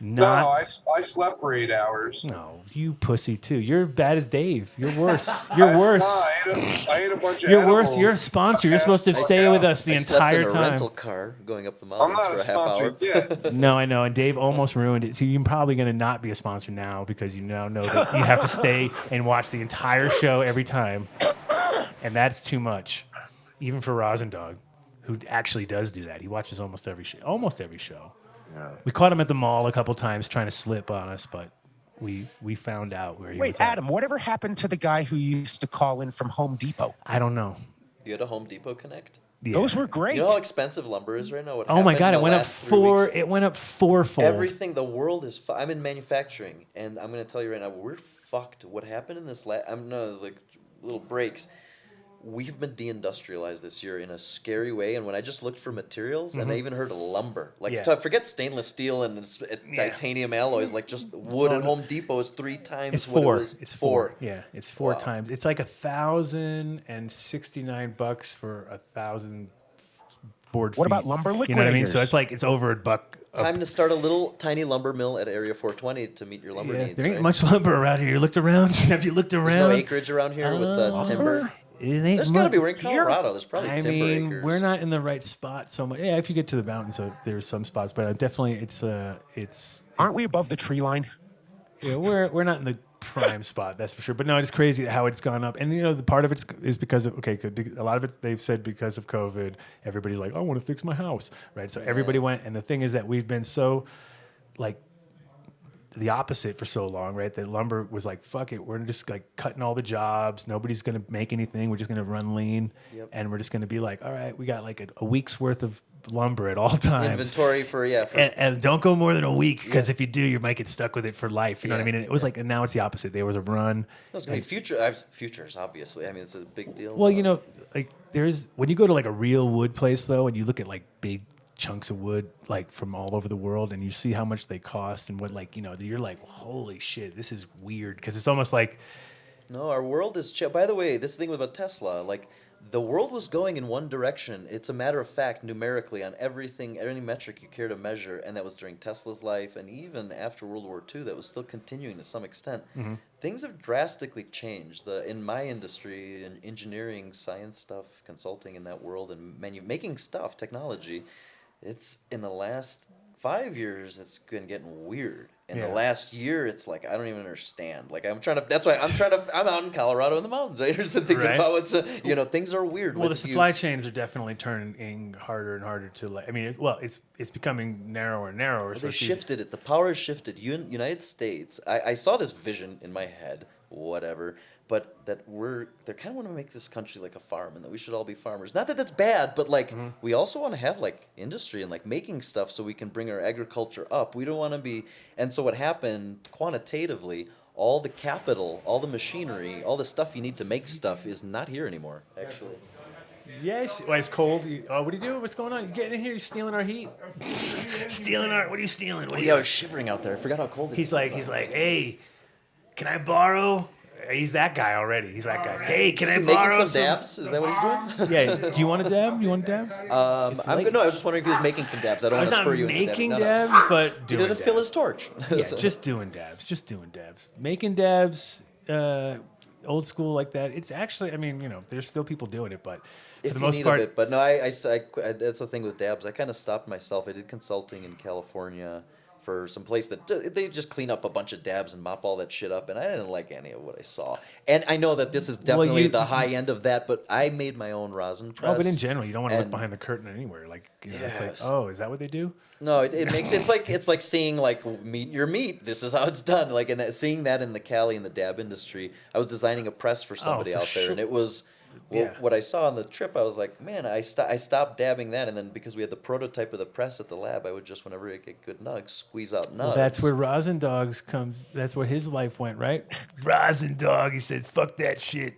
No, I slept for 8 hours. No, you pussy too. You're bad as Dave. You're worse. You're worse. I ate a bunch of You're worse. edibles. You're a sponsor. You're supposed to stay with us the I slept entire in a time. rental car going up the mountains not for a a half hour. sponsor yet. No, I know, and Dave almost ruined it. So you're probably going to not be a sponsor now because you now know that you have to stay and watch the entire show every time, and that's too much, even for Rosin Dog, who actually does do that. He watches almost every show. Yeah. We caught him at the mall a couple times trying to slip on us, but we found out where he was Wait, at. Adam, whatever happened to the guy who used to call in from Home Depot? I don't know. You had a Home Depot Connect? Yeah. Those were great. You know how expensive lumber is right now? What Oh my happened God! in It the went up last 3 weeks? It went up fourfold. Everything, the world is. I'm in manufacturing, and I'm going to tell you right now, we're fucked. What happened in this I'm no like little breaks. We've been deindustrialized this year in a scary way, and when I just looked for materials, and I even heard lumber, like Yeah. forget stainless steel and titanium alloys, like just wood at Home Depot is 3 times It's what four. it was. It's four. Yeah, it's four Wow. times. It's like $1,069 for 1,000 board feet. What about lumber You know what I mean? So liquidators? it's like it's over $1. Time to start a little tiny lumber mill at Area 420 to meet your lumber Yeah, needs. there ain't right? much lumber around here. You looked around. Have you looked There's around? no acreage around here with the timber. It ain't There's got to much. be. We're in Colorado. There's probably I timber mean, acres. we're not in the right spot so much. Yeah, if you get to the mountains, there's some spots, but definitely it's. Aren't we above the tree line? Yeah, we're not in the prime spot, that's for sure. But no, it's crazy how it's gone up, and the part of it is because of a lot of it they've said because of COVID. Everybody's like, I want to fix my house, right? So everybody went, and the thing is that we've been so, like, the opposite for so long, right? That lumber was like, fuck it, we're just like cutting all the jobs. Nobody's gonna make anything. We're just gonna run lean, and we're just gonna be like, all right, we got like a week's worth of lumber at all times. Inventory for and don't go more than a week because if you do, you might get stuck with it for life. You know what I mean? And it was like, and now it's the opposite. There was a run. There's gonna be futures, obviously. I mean, it's a big deal. Well, like there's when you go to like a real wood place though, and you look at like big chunks of wood like from all over the world, and you see how much they cost and what you're like, holy shit, this is weird because it's almost like. No, our world is. By the way, this thing about Tesla, like the world was going in one direction. It's a matter of fact, numerically, on everything, any metric you care to measure, and that was during Tesla's life, and even after World War II, that was still continuing to some extent. Mm-hmm. Things have drastically changed. In my industry, in engineering, science stuff, consulting in that world, and making stuff, technology, it's in the last 5 years, it's been getting weird. In the last year, it's like, I don't even understand. Like, I'm out in Colorado in the mountains. I just thinking Right. about things are weird. Well, the with supply chains are definitely turning harder and harder to like. I mean, it's becoming narrower and narrower. Well, so they it's easy- shifted it. The power has shifted. United States, I saw this vision in my head, whatever, but that they kind of want to make this country like a farm, and that we should all be farmers. Not that that's bad, but like we also want to have like industry and like making stuff so we can bring our agriculture up. We don't want to be. And so what happened quantitatively, all the capital, all the machinery, all the stuff you need to make stuff is not here anymore, actually. Yes. Why it's cold? What do you do? What's going on? You getting in here? You stealing our heat? Stealing our? What are you stealing? What are Yeah, I was shivering out there. I forgot how cold it He's like, hey, can I borrow? He's that guy already. He's that guy. Hey, can I borrow making some dabs? Is that what he's doing? Yeah. Do you want a dab? I was just wondering if he was making some dabs. I don't want to spur you into dabbing. making No. dabs, but He doing did to fill his torch. Yeah, So- just doing dabs. Just doing dabs. Making dabs, old school like that. It's actually, I mean, there's still people doing it, but for if the you most need part, a bit. But no, I that's the thing with dabs. I kind of stopped myself. I did consulting in California for some place that they just clean up a bunch of dabs and mop all that shit up, and I didn't like any of what I saw. And I know that this is definitely the high end of that, but I made my own rosin press. Oh, but in general, you don't want to look behind the curtain anywhere. Like, it's like, oh, is that what they do? No, it makes it's like seeing like your meat. This is how it's done. Like, and seeing that in the Cali and the dab industry, I was designing a press for somebody out there, and it was. Well, what I saw on the trip, I was like, man, I stopped dabbing that, and then because we had the prototype of the press at the lab, I would just, whenever I get good nugs, squeeze out nugs. Well, that's where Rosin Dogs comes. That's where his life went, right? Rosin Dog, he said, fuck that shit.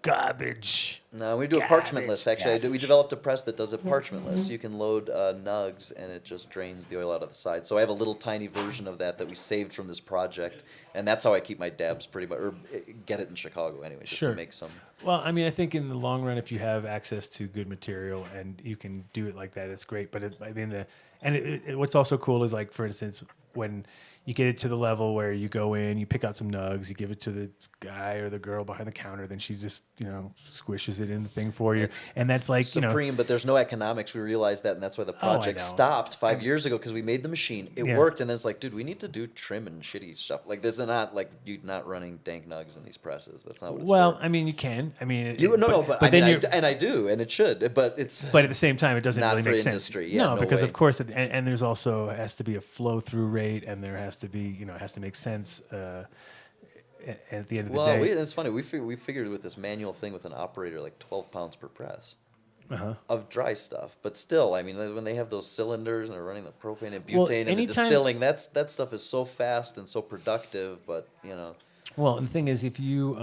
Garbage. No, we do a parchmentless. Actually, we developed a press that does it parchmentless. You can load nugs, and it just drains the oil out of the side. So I have a little tiny version of that we saved from this project, and that's how I keep my dabs pretty much, or get it in Chicago anyway, just to make some. Well, I mean, I think in the long run, if you have access to good material and you can do it like that, it's great. But what's also cool is, like, for instance, when you get it to the level where you go in, you pick out some nugs, you give it to the guy or the girl behind the counter, then she just, squishes it in the thing for you. And that's like, supreme, but there's no economics. We realized that, and that's why the project stopped 5 years ago, because we made the machine. It worked, and then it's like, dude, we need to do trim and shitty stuff. Like, there's not, like, you're not running dank nugs in these presses. That's not what it's for. I mean, you can. I mean, I do, and it should, but it's. But at the same time, it doesn't not really for make industry. sense. Yeah, no, because way. of course, and there's also has to be a flow through rate, and there has to be, it has to make sense. At the end of the day. Well, it's funny. We figured with this manual thing with an operator, like 12 pounds per press of dry stuff. But still, I mean, when they have those cylinders and they're running the propane and butane and the distilling, that stuff is so fast and so productive. But Well, and the thing is, if you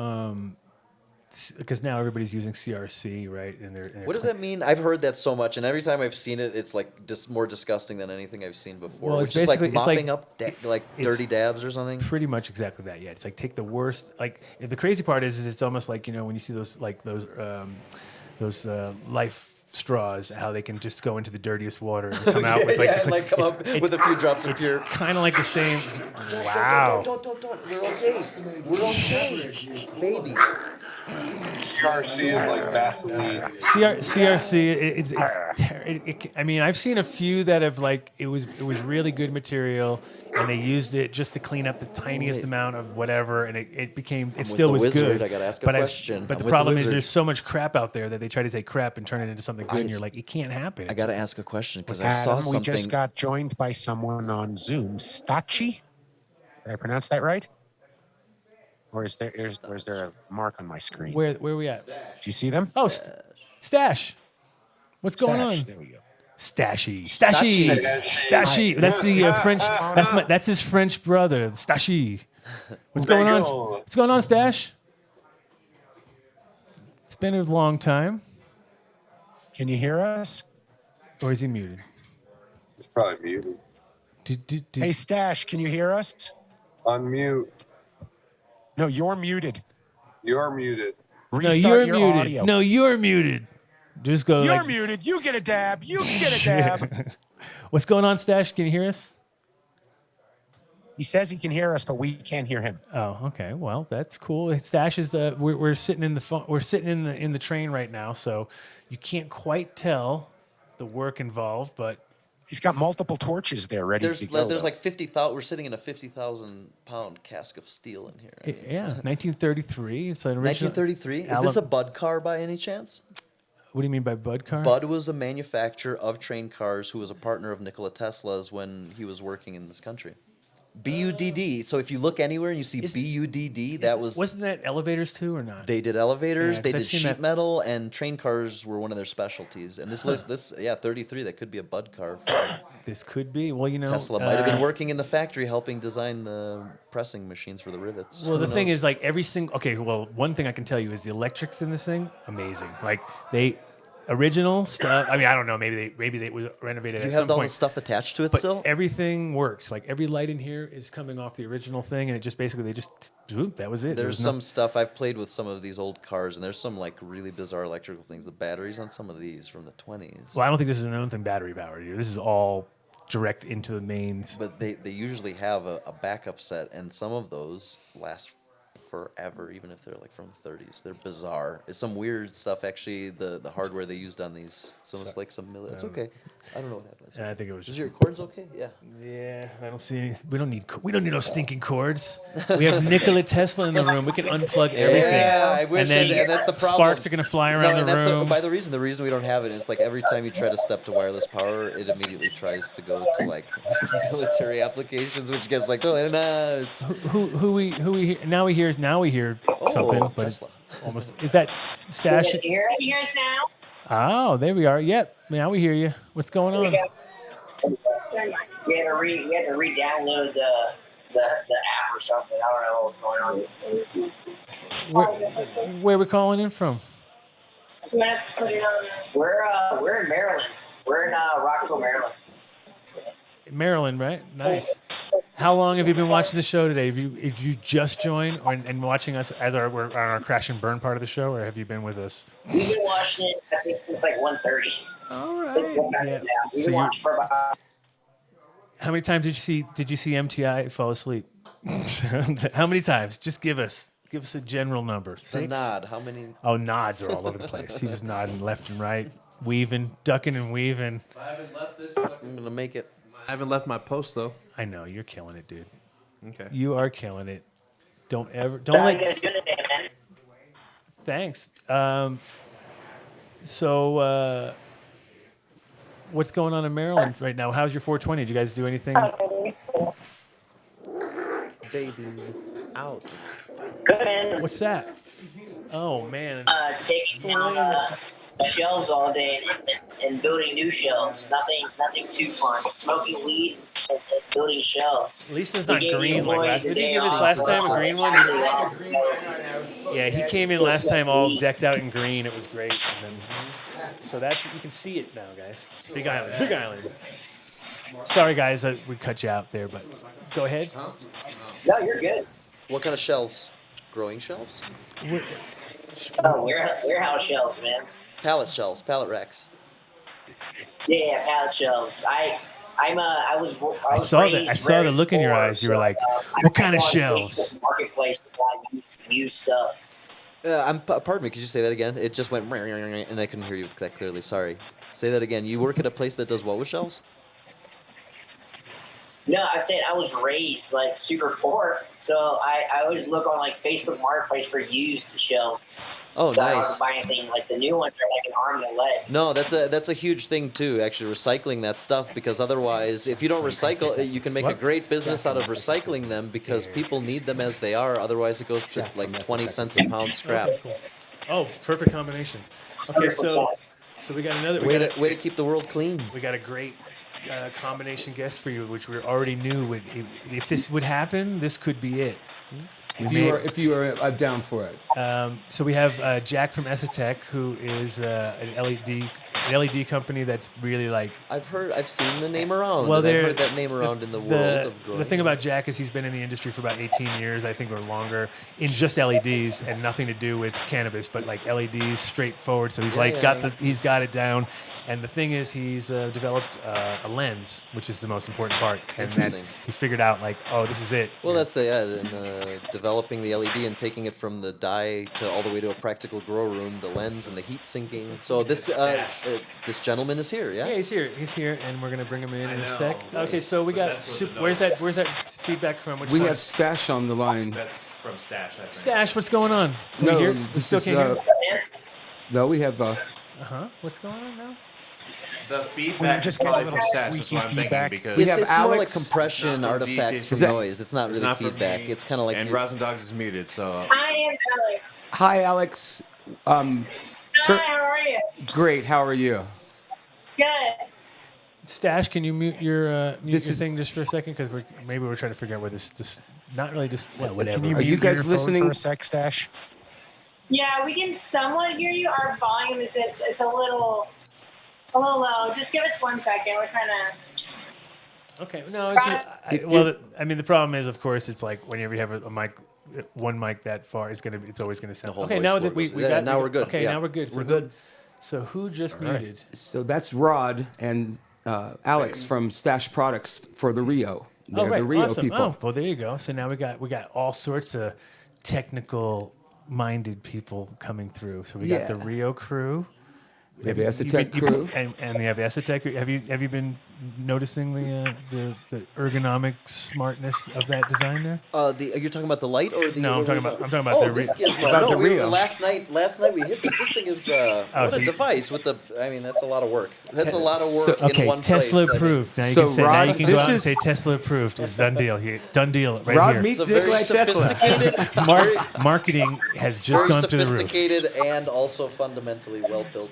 because now everybody's using CRC, right? And they're what does that mean? I've heard that so much, and every time I've seen it, it's like just more disgusting than anything I've seen before. Well, which is like mopping up it's dirty dabs or something. Pretty much exactly that. Yeah, it's like take the worst. Like the crazy part is it's almost like when you see those life straws, how they can just go into the dirtiest water and come out with with a few drops of pure. Kind of like the same. Wow. Don't. We're okay. We're okay, baby. CRC is like Vaseline. CRC. I mean, I've seen a few that have it was really good material, and they used it just to clean up the tiniest amount of whatever, and it still was good. I gotta ask a question. But the problem is there's so much crap out there that they try to take crap and turn it into something good, and you're like, it can't happen. I gotta ask a question because I saw something. We just got joined by someone on Zoom. Stachi? Did I pronounce that right? Or is there a mark on my screen? Where are we at? Do you see them? Oh, Stash. What's going on? There we go. Stashy. That's the French. That's his French brother, Stashy. What's going on? What's going on, Stash? It's been a long time. Can you hear us? Or is he muted? He's probably muted. Hey, Stash, can you hear us? Unmute. No, you're muted. You're muted. Restart your audio. No, you're muted. Just go. You're muted. You get a dab. You get a dab. What's going on, Stash? Can you hear us? He says he can hear us, but we can't hear him. Oh, okay. Well, that's cool. Stash is we're sitting in the train right now, so you can't quite tell the work involved, but he's got multiple torches there ready to go. There's like 50,000. We're sitting in a 50,000-pound cask of steel in here. I mean, 1933. It's an original. 1933. Is this a Bud car by any chance? What do you mean by Bud car? Bud was a manufacturer of train cars who was a partner of Nikola Tesla's when he was working in this country. BUDD. So if you look anywhere and you see BUDD, that wasn't that elevators too or not? They did elevators. Yeah, 'cause they I've did seen sheet that- metal, and train cars were one of their specialties. And this list, 33. That could be a bud car. This could be. Well, you know, Tesla might have been working in the factory helping design the pressing machines for the rivets. Well, Who the thing knows? is, like every single. Okay, well, one thing I can tell you is the electrics in this thing, amazing. Like they original stuff. I mean, I don't know. Maybe it was renovated you at have some all point. the stuff attached to it But still. everything works. Like every light in here is coming off the original thing, and it just basically that was it. There There's was some stuff I've played with some of these old cars, and there's some like really bizarre electrical things. The batteries on some of these from the 20s. Well, I don't think this is anything battery powered here. This is all direct into the mains. But they usually have a backup set, and some of those last forever, even if they're like from the 30s. They're bizarre. It's some weird stuff. Actually, the hardware they used on these, so it's like some. It's okay. I don't know what happened. Yeah, I think it was. Is your cords okay? Yeah. Yeah, I don't see any. We don't need no stinking cords. We have Nikola Tesla in the room. We can unplug everything. Yeah, I wish. And then that's the problem. Sparks are gonna fly around and the that's room. the reason we don't have it is like every time you try to step to wireless power, it immediately tries to go to like military applications, which gets like, oh, no, it's Who we now we hear something, but it's almost is that Stash? You hear us now? Oh, there we are. Yep, now we hear you. What's going on? We had to re-download the app or something. I don't know what's going on. Where we calling in from? We're in Maryland. We're in Rockville, Maryland. Maryland, right? Nice. How long have you been watching the show today? Have you just joined and watching us as we're on our crash and burn part of the show, or have you been with us? We've been watching it, I think, since like 1:30. All right. Yeah. We've So been watching for about. How many times did you see MTI fall asleep? How many times? Just give us a general number. a 6? nod. How many? Oh, nods are all over the place. He was nodding left and right, weaving, ducking and weaving. If I haven't left this, I'm gonna make it. I haven't left my post though. I know you're killing it, dude. Okay. You are killing it. Don't let. Thanks. So, what's going on in Maryland right now? How's your 420? Did you guys do anything? Baby, out. Good. What's that? Oh man. Taking down shelves all day and building new shelves. Nothing too fun. Smoking weed and building shelves. At least it's not green like last. Did he give us last time a green one? Yeah, he came in last time all decked out in green. It was great. And then, so that's you can see it now, guys. Big Island. Big Island. Sorry, guys, we cut you out there, but go ahead. No, you're good. What kind of shelves? Growing shelves? Oh, warehouse shelves, man. Pallet shelves, pallet racks. Yeah, pallet shelves. I saw that. I saw the look in your eyes. You were like, "What kind of shelves?" Marketplace to buy used stuff. Pardon me. Could you say that again? It just went, and I couldn't hear you that clearly. Sorry. Say that again. You work at a place that does what with shelves? No, I said I was raised like super poor, so I always look on like Facebook Marketplace for used shelves. Oh, so I nice. don't buy anything like the new ones are like an arm and a leg. No, that's a huge thing too. Actually, recycling that stuff because otherwise, if you don't recycle, you can make a great business out of recycling them because people need them as they are. Otherwise, it goes to like 20 cents a pound scrap. Oh, perfect combination. Okay, so we got another. Way to keep the world clean. We got a great combination guest for you, which we already knew would. If this would happen, this could be it. If you are, I'm down for it. So we have Jack from Esatech, who is an LED company that's really like. I've seen the name around. Well, I've heard that name around in the world of growing. The thing about Jack is he's been in the industry for about 18 years, I think, or longer, in just LEDs and nothing to do with cannabis, but like LEDs straightforward. So he's he's got it down. And the thing is, he's developed a lens, which is the most important part, and he's figured out like, oh, this is it. Well, that's developing the LED and taking it from the dye to all the way to a practical grow room, the lens and the heat sinking. So this gentleman is here, yeah? Yeah, he's here. He's here, and we're gonna bring him in a sec. Okay, so we got where's that feedback from? We have Stash on the line. That's from Stash, I think. Stash, what's going on? No, we this still is, can't hear. no, we have. What's going on now? The When you feedback just is get a probably little from Stash. That's what I'm squeaky thinking feedback. because We have It's more like Alex. compression Not from artifacts DJ. from Is that- noise. It's not It's really not for feedback. me. It's kind of like and Rosin Dogs is muted, so I am Alex. Hi, Alex. Hi, how are you? Great. How are you? Good. Stash, can you mute your This your is- thing just for a second? Because we're trying to figure out where this not really just whatever. Can you Are you mute guys your phone listening? for a sec, Stash? Yeah, we can somewhat hear you. Our volume is just it's a little low. Just give us 1 second. We're trying to. Okay, no. It's I mean, the problem is, of course, it's like whenever you have a mic, one mic that far, it's always gonna sound. whole Okay, voice now cord that we goes- yeah, got now we're good. Okay, Yeah. now we're good. We're So good. So who just muted? So that's Rod and Alex from Stash Products for the Rio. They're Oh, right. the Rio Awesome. people. Oh, well, there you go. So now we got all sorts of technical-minded people coming through. So we got the Yeah. Rio crew. We have the Esotec crew. And we have the Esotec crew. Have you been noticing the ergonomic smartness of that design there? You're talking about the light, or the, No, I'm what talking were about- we I'm talking about oh, the this Rio. is, About no, the we- Rio. Last night we hit this. This thing is what so a you- device with the. I mean, that's a lot of work. That's a lot of work Okay, in one Tesla place. approved. Now you So, can say now Rod, you can go this out and is- say Tesla approved. It's done deal here. Done deal right Rod here. meets It's a very Nikolai Tesla. sophisticated, Marketing has just very gone through the roof. sophisticated, and also fundamentally well built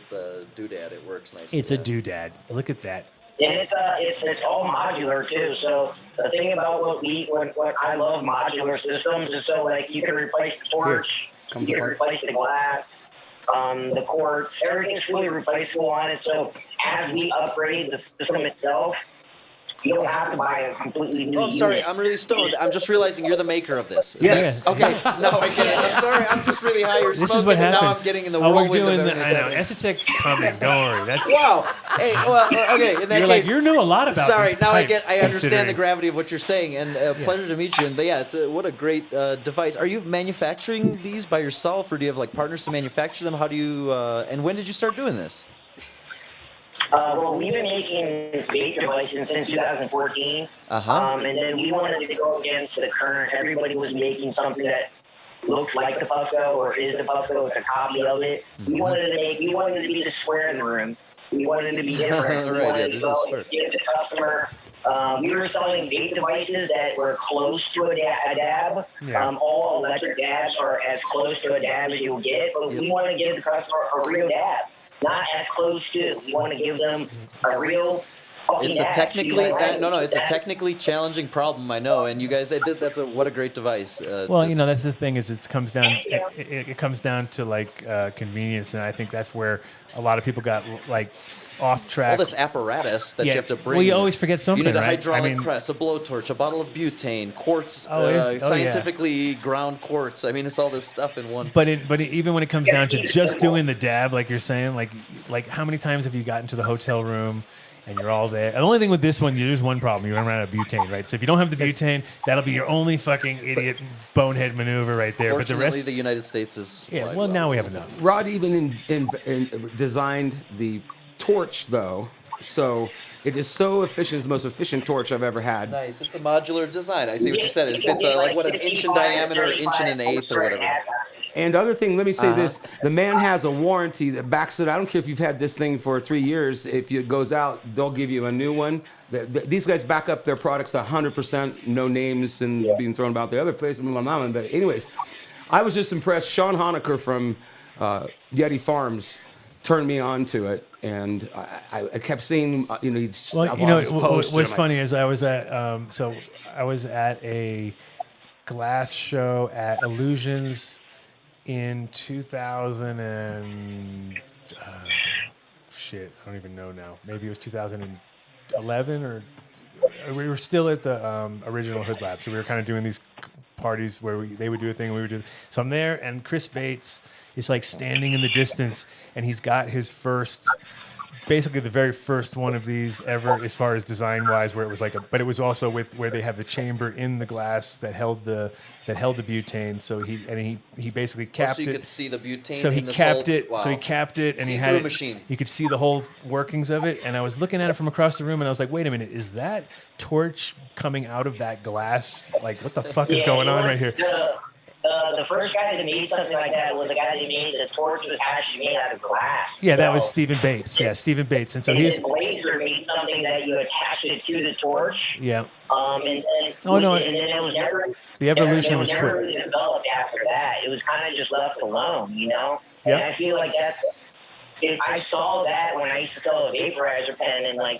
doodad. It works nice. It's a doodad. Look at that. And it's all modular too. So the thing about what I love modular systems is so like you can replace the torch, you can replace the glass, the quartz, everything's fully replaceable on it. So as we upgrade the system itself, you don't have to buy a completely new Oh, I'm sorry. unit. I'm really stoned. I'm just realizing you're the maker of this. Is Yes. that- okay. No, I get it. I'm sorry. I'm just really high. You're This smoking, is what and happens. now I'm getting in the we're whirlwind doing of the. everything I know. that's happening. Esotec's coming. Don't worry. That's. Wow. Hey. Well. Okay. In that You're case, like you knew a lot about. sorry. these Now I pipes, understand the considering- gravity of what you're saying, and pleasure to meet you. And yeah, what a great device. Are you manufacturing these by yourself, or do you have like partners to manufacture them? How do you? And when did you start doing this? Well, we've been making vape devices since 2014. And then we wanted to go against the current. Everybody was making something that looks like the Puffco or is the Puffco, it's a copy of it. We wanted to be the square in the room. We wanted to be different. We Right, wanted yeah, to this go is and smart. give the customer. We were selling vape devices that were close to a dab. Yeah. All electric dabs are as close to a dab as you'll get, but we want to give the customer a real dab. Not as close to. We want to give them a real. It's a technically it's a technically challenging problem. I know, and you guys, what a great device. Well, you know, that's the thing is it comes down it comes down to like convenience, and I think that's where a lot of people got like off track. all this apparatus that Yeah, you have to bring. well, you always forget something, You need a right? I hydraulic mean- press, a blowtorch, a bottle of butane, quartz, yeah. scientifically ground quartz. I mean, it's all this stuff in one. But even when it comes down to just doing the dab, like you're saying, like how many times have you gotten to the hotel room and you're all there? The only thing with this one, there's one problem: you run out of butane, right? So if you don't have the butane, that'll be your only fucking idiot bonehead maneuver right there. But the Fortunately, rest, the United States is. yeah. Well, now we have enough. Rod even designed the torch, though, so it is so efficient. It's the most efficient torch I've ever had. Nice. It's a modular design. I see what you said. It fits like what, an inch in diameter, inch and an eighth, or whatever. And other thing, let me say this: the man has a warranty that backs it. I don't care if you've had this thing for 3 years. If it goes out, they'll give you a new one. These guys back up their products 100%. No names and being thrown about the other place. But anyways, I was just impressed. Sean Honecker from Yeti Farms turned me on to it, and I kept seeing, Well, you know, what's funny is I was at a glass show at Illusions in 2000 and shit, I don't even know now. Maybe it was 2011 or we were still at the original Hood Lab, so we were kind of doing these parties where they would do a thing, and we would do. So I'm there, and Chris Bates is like standing in the distance, and he's got his first. Basically, the very first one of these ever, as far as design-wise, where it was but it was also with where they have the chamber in the glass that held the butane. So he basically capped so you it. could see the butane. So he in this capped whole, it. Wow. So he capped it, and he had See-through it. machine. You could see the whole workings of it, and I was looking at it from across the room, and I was like, "Wait a minute, is that torch coming out of that glass? Like, what the fuck is going on right here?" the first guy that made something like that was the guy that made the torch was actually made out of glass. Yeah, that So- was Stephen Bates. Yeah, Stephen Bates. And so and he's the blazer made something that you attached it to the torch. yeah. And Oh, no, and then it was never the evolution it was never quick. really developed after that. It was kind of just left alone, you know. Yep. And I feel like that's. I saw that when I used to sell a vaporizer pen in like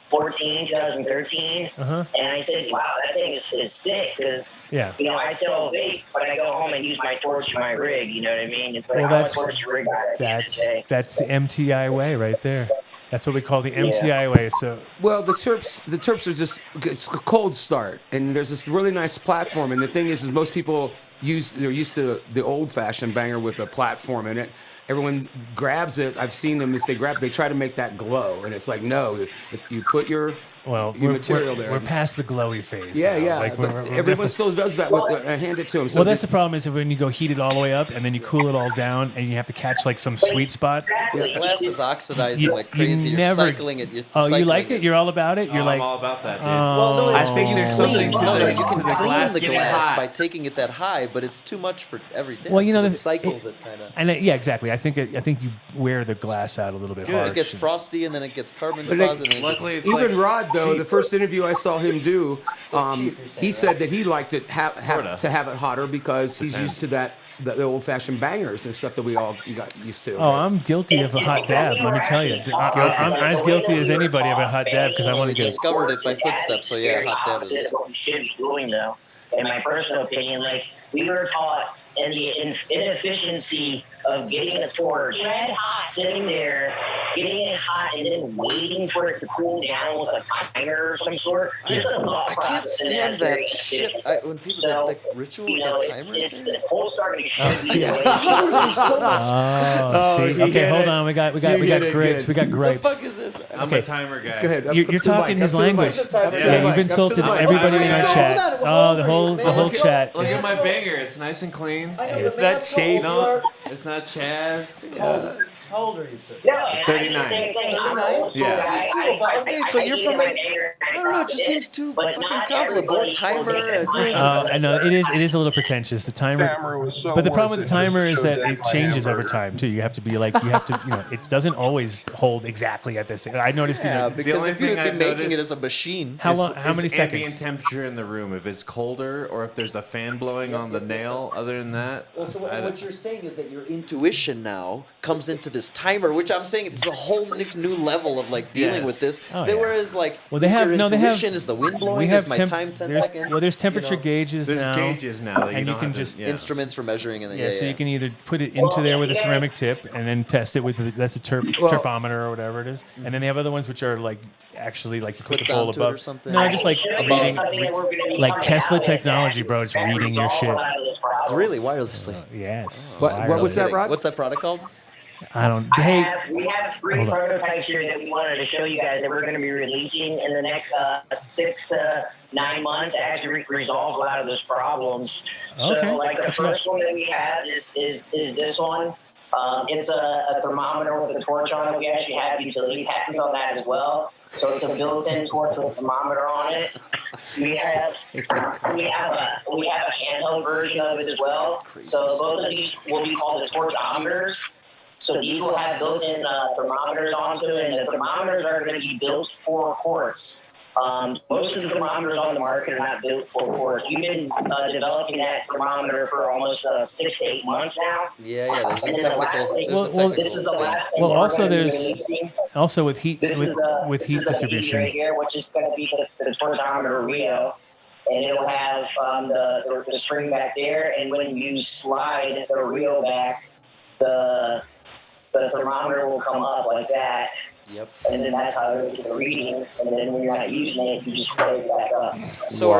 2014, 2013, Uh-huh. and I said, "Wow, that thing is sick." Because Yeah. you know, I sell a vape, but I go home and use my torch and my rig. You know what I mean? It's like Well, how that's much torch your rig got at the end of the day. that's the MTI way right there. That's what we call the MTI way. So Well, the Terps are just, it's a cold start, and there's this really nice platform. And the thing is most people they're used to the old-fashioned banger with a platform in it. Everyone grabs it. I've seen them as they try to make that glow, and it's like, no, you put your material there. We're past the glowy phase. Yeah, now. yeah. Like, But we're everyone definitely- still does that. I hand it to them. So well, that's the problem is when you go heat it all the way up and then you cool it all down and you have to catch like some sweet spot. Yeah, glass is oxidizing like you crazy. You're never- cycling it. You're Oh, you cycling like it? You're all about it? You're Oh, like I'm all about that, dude. Well, no, Oh. it's I think there's something to no, the, you can to the clean glass the getting glass hot. by taking it that high, but it's too much for every day. Well, you know, it the- cycles it kind of. And yeah, exactly. I think you wear the glass out a little bit It harsh. gets frosty and then it gets carbon But deposit. And luckily it it's gets, Even like Rod, though, cheap. the first interview I saw him do, cheap, you're saying, he right? said that he liked it Sorta. to have it hotter because he's used to the old-fashioned bangers and stuff that we all got used to. Oh, I'm guilty of a hot dab. Let me tell you, I'm as guilty as anybody of a hot dab because I want to get. discovered it by footsteps. So yeah, hot dab Opposite is. of what we should be doing, though. In my personal opinion, like we were taught in the inefficiency of getting a torch, red hot, sitting there, getting it hot, and then waiting for it to cool down with a timer of some sort. Just the thought I can't process in stand that's very that shit. inefficient. When people So, get like ritual You with know, that it's timer. the whole starting to should be Yeah. the way Oh, see. you Okay, get hold it. on. We got You get it grapes. good. We got What the grapes. fuck is this? I'm Okay. a timer guy. Go ahead. You're talking his language. Yeah, you've insulted everybody in our chat. Oh, the whole chat. Look at my banger. It's nice and clean. It's that shape. No, it's not Chaz. How old are you, sir? No, and I do 39. the same thing. I'm an old school Yeah. guy. Okay, so you're eat from my a- banger and I don't know. It just drop seems too but fucking not complicated. Board everybody timer. will take it's- it. I know it is a little pretentious. The timer, was so but the problem worth with the it just timer to is show that Dave it my changes over hamburger. time too. You have to be like it doesn't always hold exactly at this. I noticed. Yeah, the because only if you'd thing be I've making it noticed as a machine. how long? How Is many ambient seconds? temperature in the room. If it's colder or if there's a fan blowing on the nail. Other than that, Well, so I what don't- you're saying is that your intuition now comes into this timer, which I'm saying it's a whole new level of like dealing Yes. with this. Oh, That yeah. Whereas like, Well, they is have your no. They have. intuition, is the wind blowing? We have Is my time 10 there's, seconds? Well, there's You temperature know? gauges There's now. gauges now that you and you don't can have to- just yeah. Instruments for measuring and then Yeah, so yeah. you can either put it into there with a ceramic tip and then test it with that's a terpometer or whatever it is, and then they have other ones which are like actually like you put the Clipped bowl onto it or above. something? No, just like reading, Something that we're gonna be like coming Tesla out with technology, that- bro. It's that reading your resolves shit. a lot of those problems. Really wirelessly. Yes. What was that, wireless. Rod? What's that product called? I don't. Hey, We have 3 Hold on. prototypes here that we wanted to show you guys that we're going to be releasing in the next 6 to 9 months to actually resolve a lot of those problems. Okay. So, like the first one that we have is this one. It's a thermometer with a torch on it. We actually have utility patents on that as well. So it's a built-in torch with a thermometer on it. We have a handheld version of it as well. So both of these will be called the torchometers. So these will have built-in thermometers onto it, and the thermometers are going to be built for quartz. Most of the thermometers on the market are not built for quartz. We've been developing that thermometer for almost 6 to 8 months now. Yeah, there's a And then the last technical. thing, There's a Well, technical this is the thing. last thing Well, we're also gonna be there's releasing. also with heat This is the with this heat is the bead distribution. right here, which is going to be the torchometer Rio, and it'll have the spring back there. And when you slide the Rio back, the thermometer will come up like that. Yep. And then that's how you get the reading. And then when you're not using it, you just close it back up. So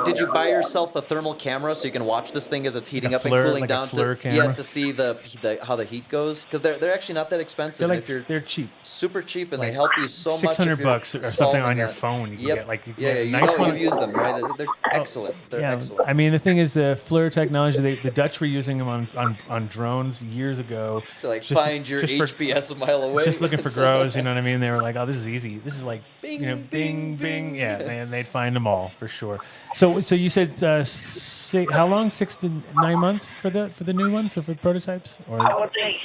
did you buy yourself a thermal camera so you can watch this thing as it's heating up and FLIR, cooling like a down FLIR to camera? to see the how the heat goes? Because they're actually not that expensive. They're and like if you're they're cheap. super cheap and they Like help you so much. $600 or something on your phone. You can get like you can yeah, get a you nice know one. you've used them, right? They're excellent. They're Yeah, excellent. I mean the thing is the FLIR technology. The Dutch were using them on drones years ago. To like just find your just for- HPS a mile away. Just looking for It's throws. You know what I mean? They were like, "Oh, this is easy. This is like, bing, bing." Yeah, and they'd find them all for sure. So you said how long? 6 to 9 months for the new ones, so for the prototypes? Or I would say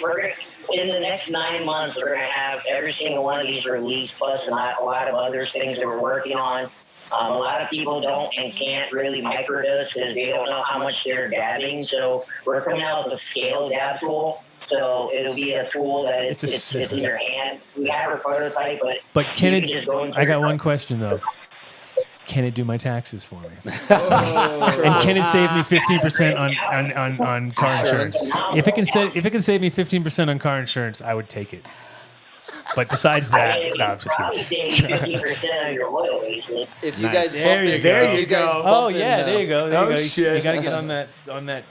in the next 9 months, we're going to have every single one of these released, plus a lot of other things that we're working on. A lot of people don't and can't really microdose because they don't know how much they're dabbing. So we're coming out with a scale dab tool. So it'll be a tool that it's in your hand. We have a prototype, but can you it? just go into I got your- one question though. Can it do my taxes for me? And can it save me 15% on car insurance? If it can save me 15% on car insurance, I would take it. But besides that, no, I'm just kidding. 50% of your oil wasted. If you guys there bump you in, go. if you guys Oh bump in, yeah, there you go. There you go. shit. You got to get on that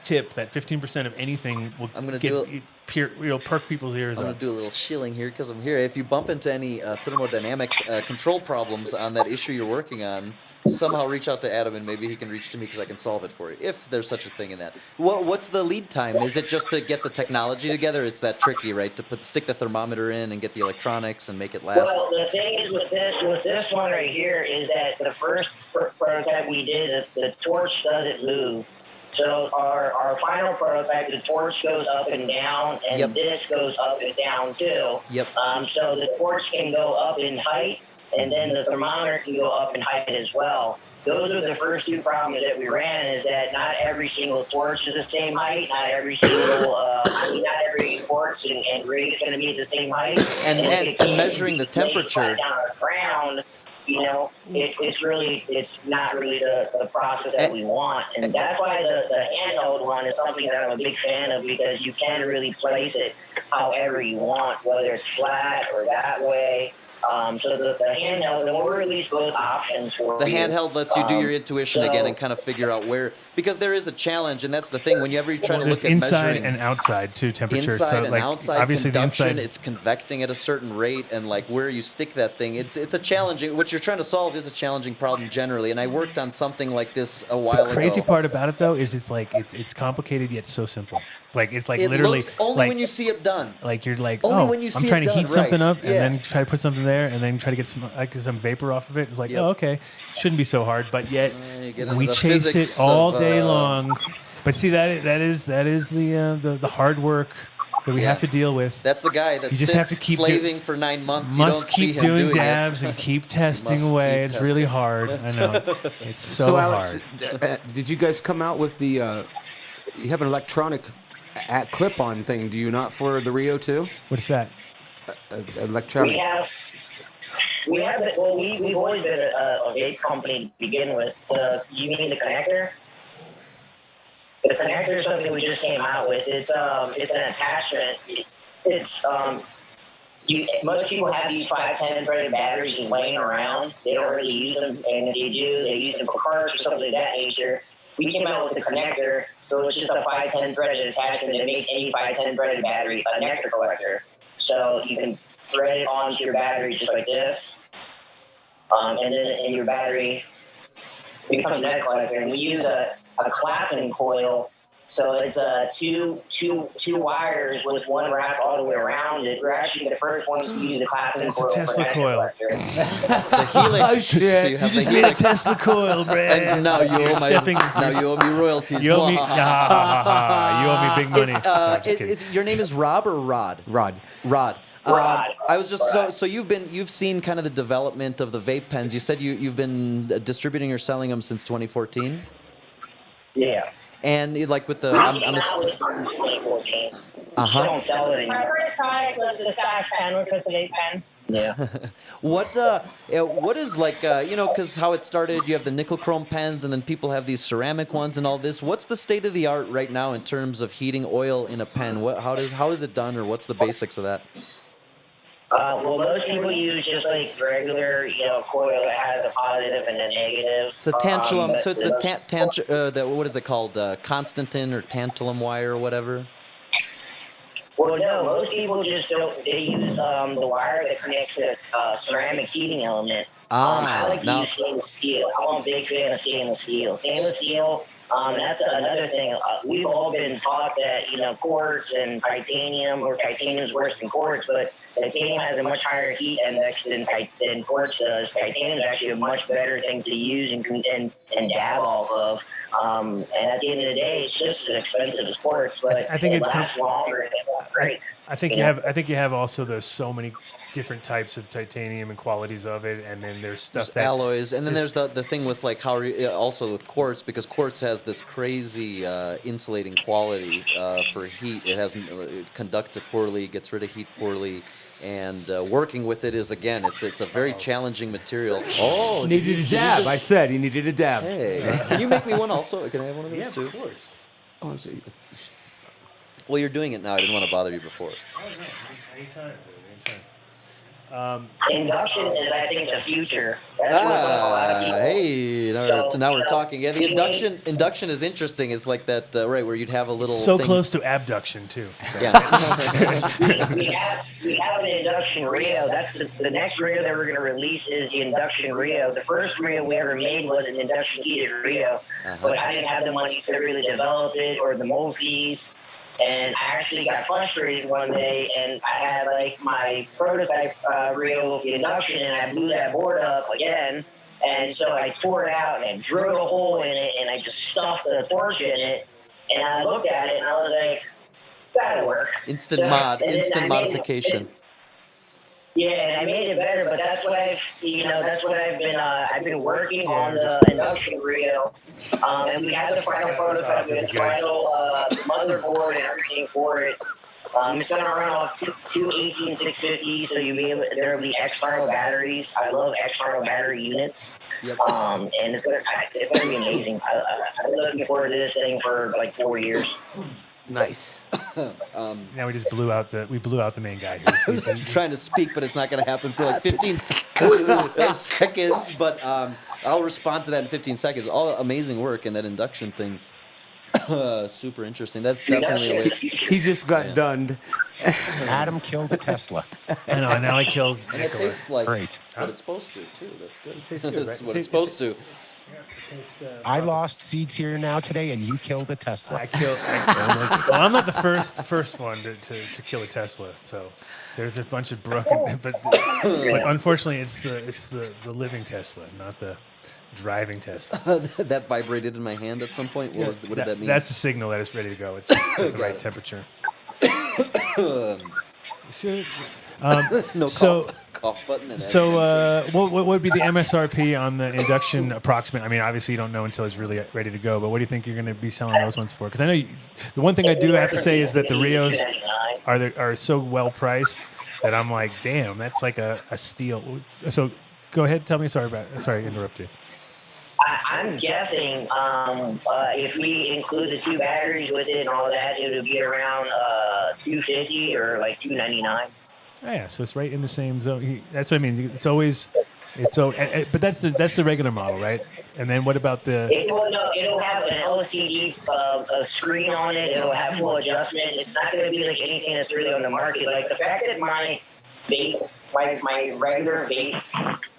tip. That 15% of anything will perk people's ears I'm up. going to do a little shilling here because I'm here. If you bump into any thermodynamic control problems on that issue you're working on, somehow reach out to Adam and maybe he can reach to me because I can solve it for you, if there's such a thing in that. What's the lead time? Is it just to get the technology together? It's that tricky, right? To stick the thermometer in and get the electronics and make it last? Well, the thing is with this one right here is that the first prototype we did, the torch doesn't move. So our final prototype, the torch goes up and down, and this goes up and down too. Yep. So the torch can go up in height, and then the thermometer can go up in height as well. Those are the first two problems that we ran, is that not every single torch is the same height, not every single, not every torch and rig is going to be at the same height. And measuring the temperature. Down on the ground, it's not really the process that we want. And that's why the handheld one is something that I'm a big fan of, because you can really place it however you want, whether it's flat or that way. So the handheld, and we'll release both options for The you. handheld lets you do your intuition again and kind of figure out where, because there is a challenge, and that's the thing. Whenever you try to There's look at inside measuring and outside too temperature. inside So and like outside obviously the conduction, inside. it's convecting at a certain rate, and like where you stick that thing, it's a challenging. What you're trying to solve is a challenging problem generally. And I worked on something like this a while ago. The crazy part about it though is it's complicated yet so simple. It's like It literally looks only when you see it done. Like you're like, Only oh, when you I'm see trying it to done, heat something right. up and Yeah. then try to put something there and then try to get some vapor off of it. It's like, oh, okay, shouldn't be so hard. But yet you get into we the chase physics it all of, day long. But see that is the hard work that we have to deal with. That's the guy that You just sits have to keep slaving for 9 months. You Must don't see keep him doing doing dabs it. and keep testing Must away. keep It's really testing. hard. I know. It's so Alex, hard. did you guys come out with the? You have an electronic clip-on thing, do you not, for the Rio 2? What's that? Electronic. We've always been a vape company to begin with. You mean the connector? The connector is something we just came out with. It's an attachment. Most people have these 510 threaded batteries just laying around. They don't really use them, and if they do, they use them for carts or something of that nature. We came out with the connector, so it's just a 510 threaded attachment that makes any 510 threaded battery a nectar collector. So you can thread it onto your battery just like this, and then in your battery becomes a nectar collector. And we use a clapping coil. So it's two wires with one wrapped all the way around it. We're actually the first ones to use the clapping coil. That's a for Tesla coil. The helix. Oh, shit. So You have just the made a helix. Tesla coil, Brad. And now you You're owe stepping- me royalties. You owe me, you owe me big money. No, just kidding. Your name is Rob or Rod? Rod. Rod. Rod. I was just so you've seen kind of the development of the vape pens. You said you've been distributing or selling them since 2014. Yeah. And like with the Now it's 2014. Uh-huh. We don't sell it anymore. Our first product was the Stash Pen, which was the vape pen. Yeah. what is like because how it started, you have the nickel chrome pens and then people have these ceramic ones and all this. What's the state of the art right now in terms of heating oil in a pen? How is it done, or what's the basics of that? Well, most people use just like regular, coil that has a positive and a negative. So tantalum. But So it's the what is it called? Constantin or tantalum wire or whatever. Well, no, most people just don't. They use the wire that connects to this ceramic heating element. I like to use stainless steel. I'm a big fan of stainless steel. Stainless steel. That's another thing. We've all been taught that quartz and titanium, or titanium's worse than quartz, but titanium has a much higher heat index than quartz does. Titanium is actually a much better thing to use and dab off of. And at the end of the day, it's just as expensive as quartz, but I think it it lasts longer and it won't break. I think you you know? have. I think you have also. There's so many different types of titanium and qualities of it, and then there's stuff There's that alloys, and then is- there's the thing with like how also with quartz, because quartz has this crazy insulating quality for heat. It conducts it poorly, gets rid of heat poorly, and working with it is again, it's a very challenging material. Oh, Needed a dab. I said he needed a dab. Hey, can you make me one also? Can I have one of these Yeah, too? of course. Oh, so Well, you're doing it now. I didn't want to bother you before. Oh, no. Anytime. Induction is, I think, the future. That's what's up a lot of people. Hey, now we're talking. Yeah, the induction is interesting. It's like that, right, where you'd have a little So thing. close to abduction too. So. Yeah. we have an induction Rio. That's the next Rio that we're going to release is the induction Rio. The first Rio we ever made was an induction heated Rio, but I didn't have the money to really develop it or the mold fees. And I actually got frustrated one day, and I had like my prototype Rio with the induction, and I blew that board up again. And so I tore it out and I drilled a hole in it, and I just stuffed the torch in it. And I looked at it, and I was like, that'll work. Instant So- mod, and then instant I made it- modification. Yeah, and I made it better, but that's what I've been working on the induction Rio, and we have the final prototype, we have the final motherboard and everything for it. It's gonna run off two 18650s, so there'll be external batteries. I love external battery units. Yep. And it's gonna be amazing. I've been looking forward to this thing for like 4 years. Nice. Now we just blew out the main guy. I was trying to speak, but it's not going to happen for like 15 seconds. But I'll respond to that in 15 seconds. All amazing work, and that induction thing, super interesting. That's definitely a way. He just got done. Adam killed a Tesla. I know. Now I killed And it Nicola. tastes like Great. what it's supposed to, too. That's good. It tastes good, That's right? what it's supposed to. I lost seeds here now today, and you killed a Tesla. Well, I'm not the first one to kill a Tesla. So there's a bunch of broken, but unfortunately, it's the living Tesla, not the driving Tesla. That vibrated in my hand at some point. What did that mean? That's a signal that it's ready to go. It's at the right temperature. No so, cough button. What would be the MSRP on the induction approximate? I mean, obviously you don't know until it's really ready to go, but what do you think you're going to be selling those ones for? Because I know the one thing I do have to say is that the Rios are so well priced that I'm like, damn, that's like a steal. So go ahead, tell me. Sorry to interrupt you. I'm guessing if we include the two batteries with it and all that, it would be around $250 or like $299. Oh, yeah, so it's right in the same zone. That's what I mean. But that's the regular model, right? And then what about the? It'll have an LCD screen on it. It'll have full adjustment. It's not going to be like anything that's really on the market. Like the fact that my vape, my regular vape,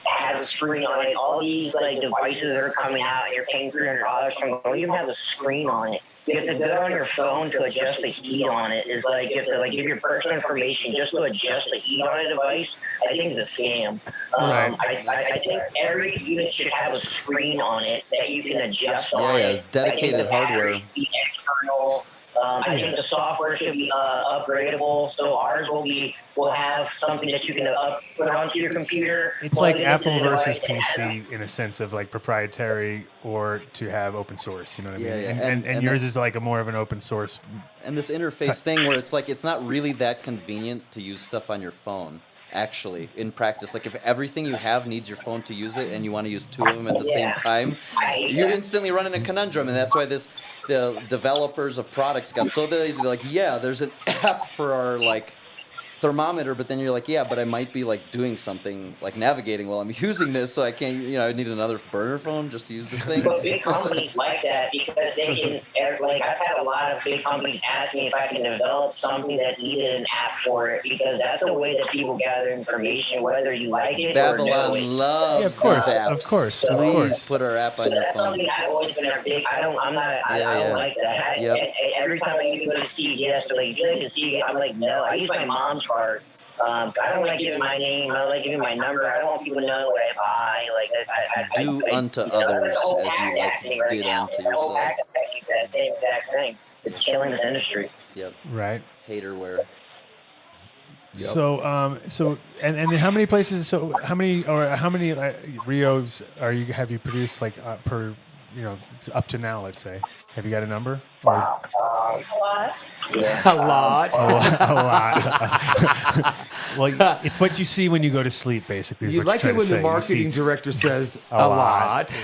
has a screen on it. All these like devices that are coming out, and you're paying $300 for them, don't even have a screen on it. You have to go on your phone to adjust the heat on it. Is like you have to give your personal information just to adjust the heat on a device. I think it's a scam. Right. I think every unit should have a screen on it that you can adjust on Yeah, it. it's dedicated I think the battery hardware. should be external. I think the software should be upgradable, so ours will have something that you can put onto your computer. It's like Apple versus PC in a sense of like proprietary or to have open source. You know what I mean? Yeah, yeah. And yours is like a more of an open source. And this interface thing where it's like it's not really that convenient to use stuff on your phone. Actually, in practice, like if everything you have needs your phone to use it, and you want to use two of them at the same time, you instantly run in a conundrum, and that's why the developers of products got so lazy. They're like, yeah, there's an app for our like thermometer, but then you're like, yeah, but I might be like doing something like navigating while I'm using this, so I can't, I need another burner phone just to use this thing. But big companies like that because they can, like, I've had a lot of big companies ask me if I can develop something that needed an app for it because that's a way that people gather information, whether you like it or no. Babylon loves Yeah, of course, these apps. of course, Please of course. put our app So on your that's phone. something I've always been a big. I don't like that. Yep. Every time I go to CVS, they're like, "You like to see?" I'm like, "No, I use my mom's card." So I don't like giving my name. I don't like giving my number. I don't want people to know what I buy. Like Do unto others as you like did unto yourself. It's that same exact thing. It's killing the industry. Yep. Right. Haterware. So, and then how many places? So, how many Rios have you produced per, up to now? Let's say, have you got a number? Or is, A lot. Yeah. A lot. a lot. Well, it's what you see when you go to sleep, basically. Is You what like you're it trying when to the say. marketing You see director says a lot.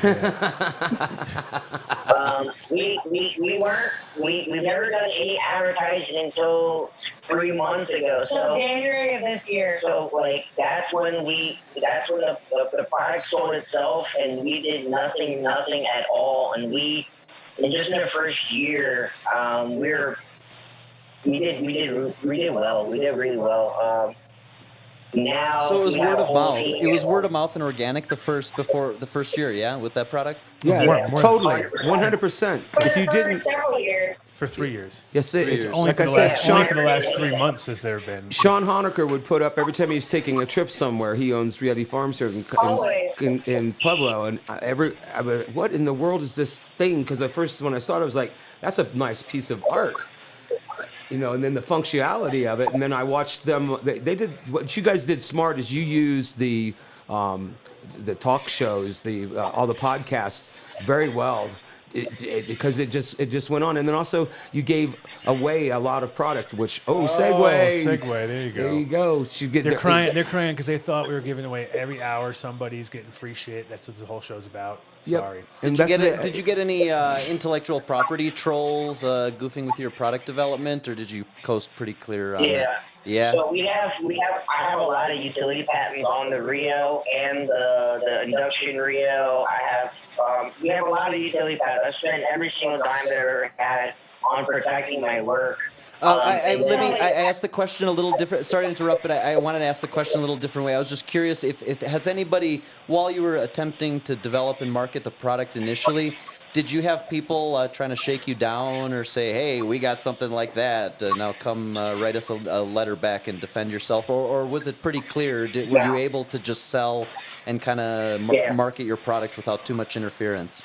We've never done any advertising until 3 months ago. So January of this year. So that's when the product sold itself, and we did nothing at all. And just in the first year, we did well. We did really well. Now, So it was we have word a of whole mouth. team It was here. word of mouth and organic before the first year, yeah, with that product. Yeah, More totally, 100%. 100%. For If the you first didn't, several years. for 3 years. yes, Only like for I the said, last, Sean, only for the last 3 months has there been. Sean Honecker would put up every time he's taking a trip somewhere. He owns Reality Farms here in Pueblo, and what in the world is this thing? Because at first when I saw it, I was like, that's a nice piece of art. And then the functionality of it, and then I watched them. They did what you guys did smart is you used the talk shows, all the podcasts very well, because it just went on, and then also you gave away a lot of product, which segue, There you go. there you go. They're crying because they thought we were giving away every hour. Somebody's getting free shit. That's what the whole show's about. Yep. Sorry. Did you get any intellectual property trolls goofing with your product development, or did you coast pretty clear on it? Yeah. So I have a lot of utility patents on the Rio and the induction Rio. We have a lot of utility patents. I spent every single dime that I ever had on protecting my work. I asked the question a little different. Sorry to interrupt, but I wanted to ask the question a little different way. I was just curious if has anybody, while you were attempting to develop and market the product initially, did you have people trying to shake you down or say, hey, we got something like that, now come write us a letter back and defend yourself? Or was it pretty clear? Were you able to just sell and kind of market your product without too much interference?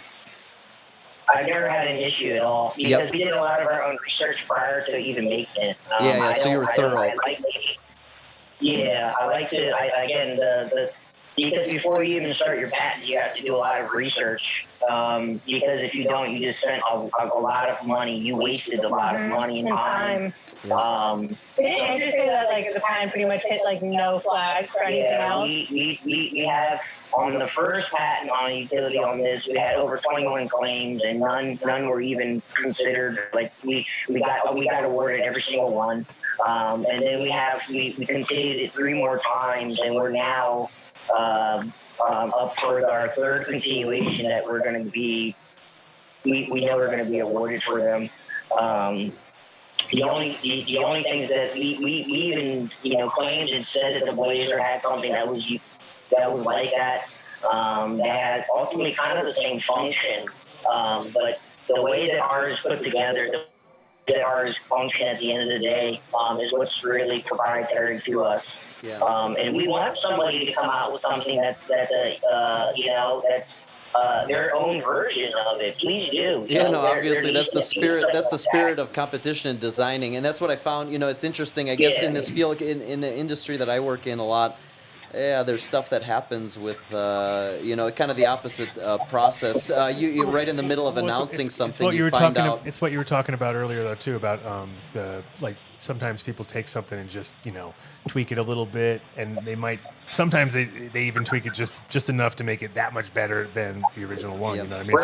I never had an issue at all because we did a lot of our own research prior to even making it. So you were thorough. I like to, because before you even start your patent, you have to do a lot of research. Because if you don't, you just spent a lot of money. You wasted a lot of money and time. It's interesting that the patent pretty much hit no flags for anything else. We have on the first patent on a utility on this, we had over 21 claims, and none were even considered. We got awarded every single one, and then we continued it 3 more times, and we're now up for our 3rd continuation that we're going to be. We know we're going to be awarded for them. The only things that we even claimed and said that the Blazer had something that was like that. That had ultimately kind of the same function, but the way that ours is put together, that ours function at the end of the day, is what's really proprietary to us. And we want somebody to come out with something that's their own version of it. Please do. Obviously that's the spirit. That's the spirit of competition and designing, and that's what I found. It's interesting. I guess in this field, in the industry that I work in a lot. Yeah, there's stuff that happens with, kind of the opposite process. You right in the middle of announcing something, you find out. It's what you were talking about earlier, though, too, about sometimes people take something and just, tweak it a little bit, and sometimes they even tweak it just enough to make it that much better than the original one. You know what I mean?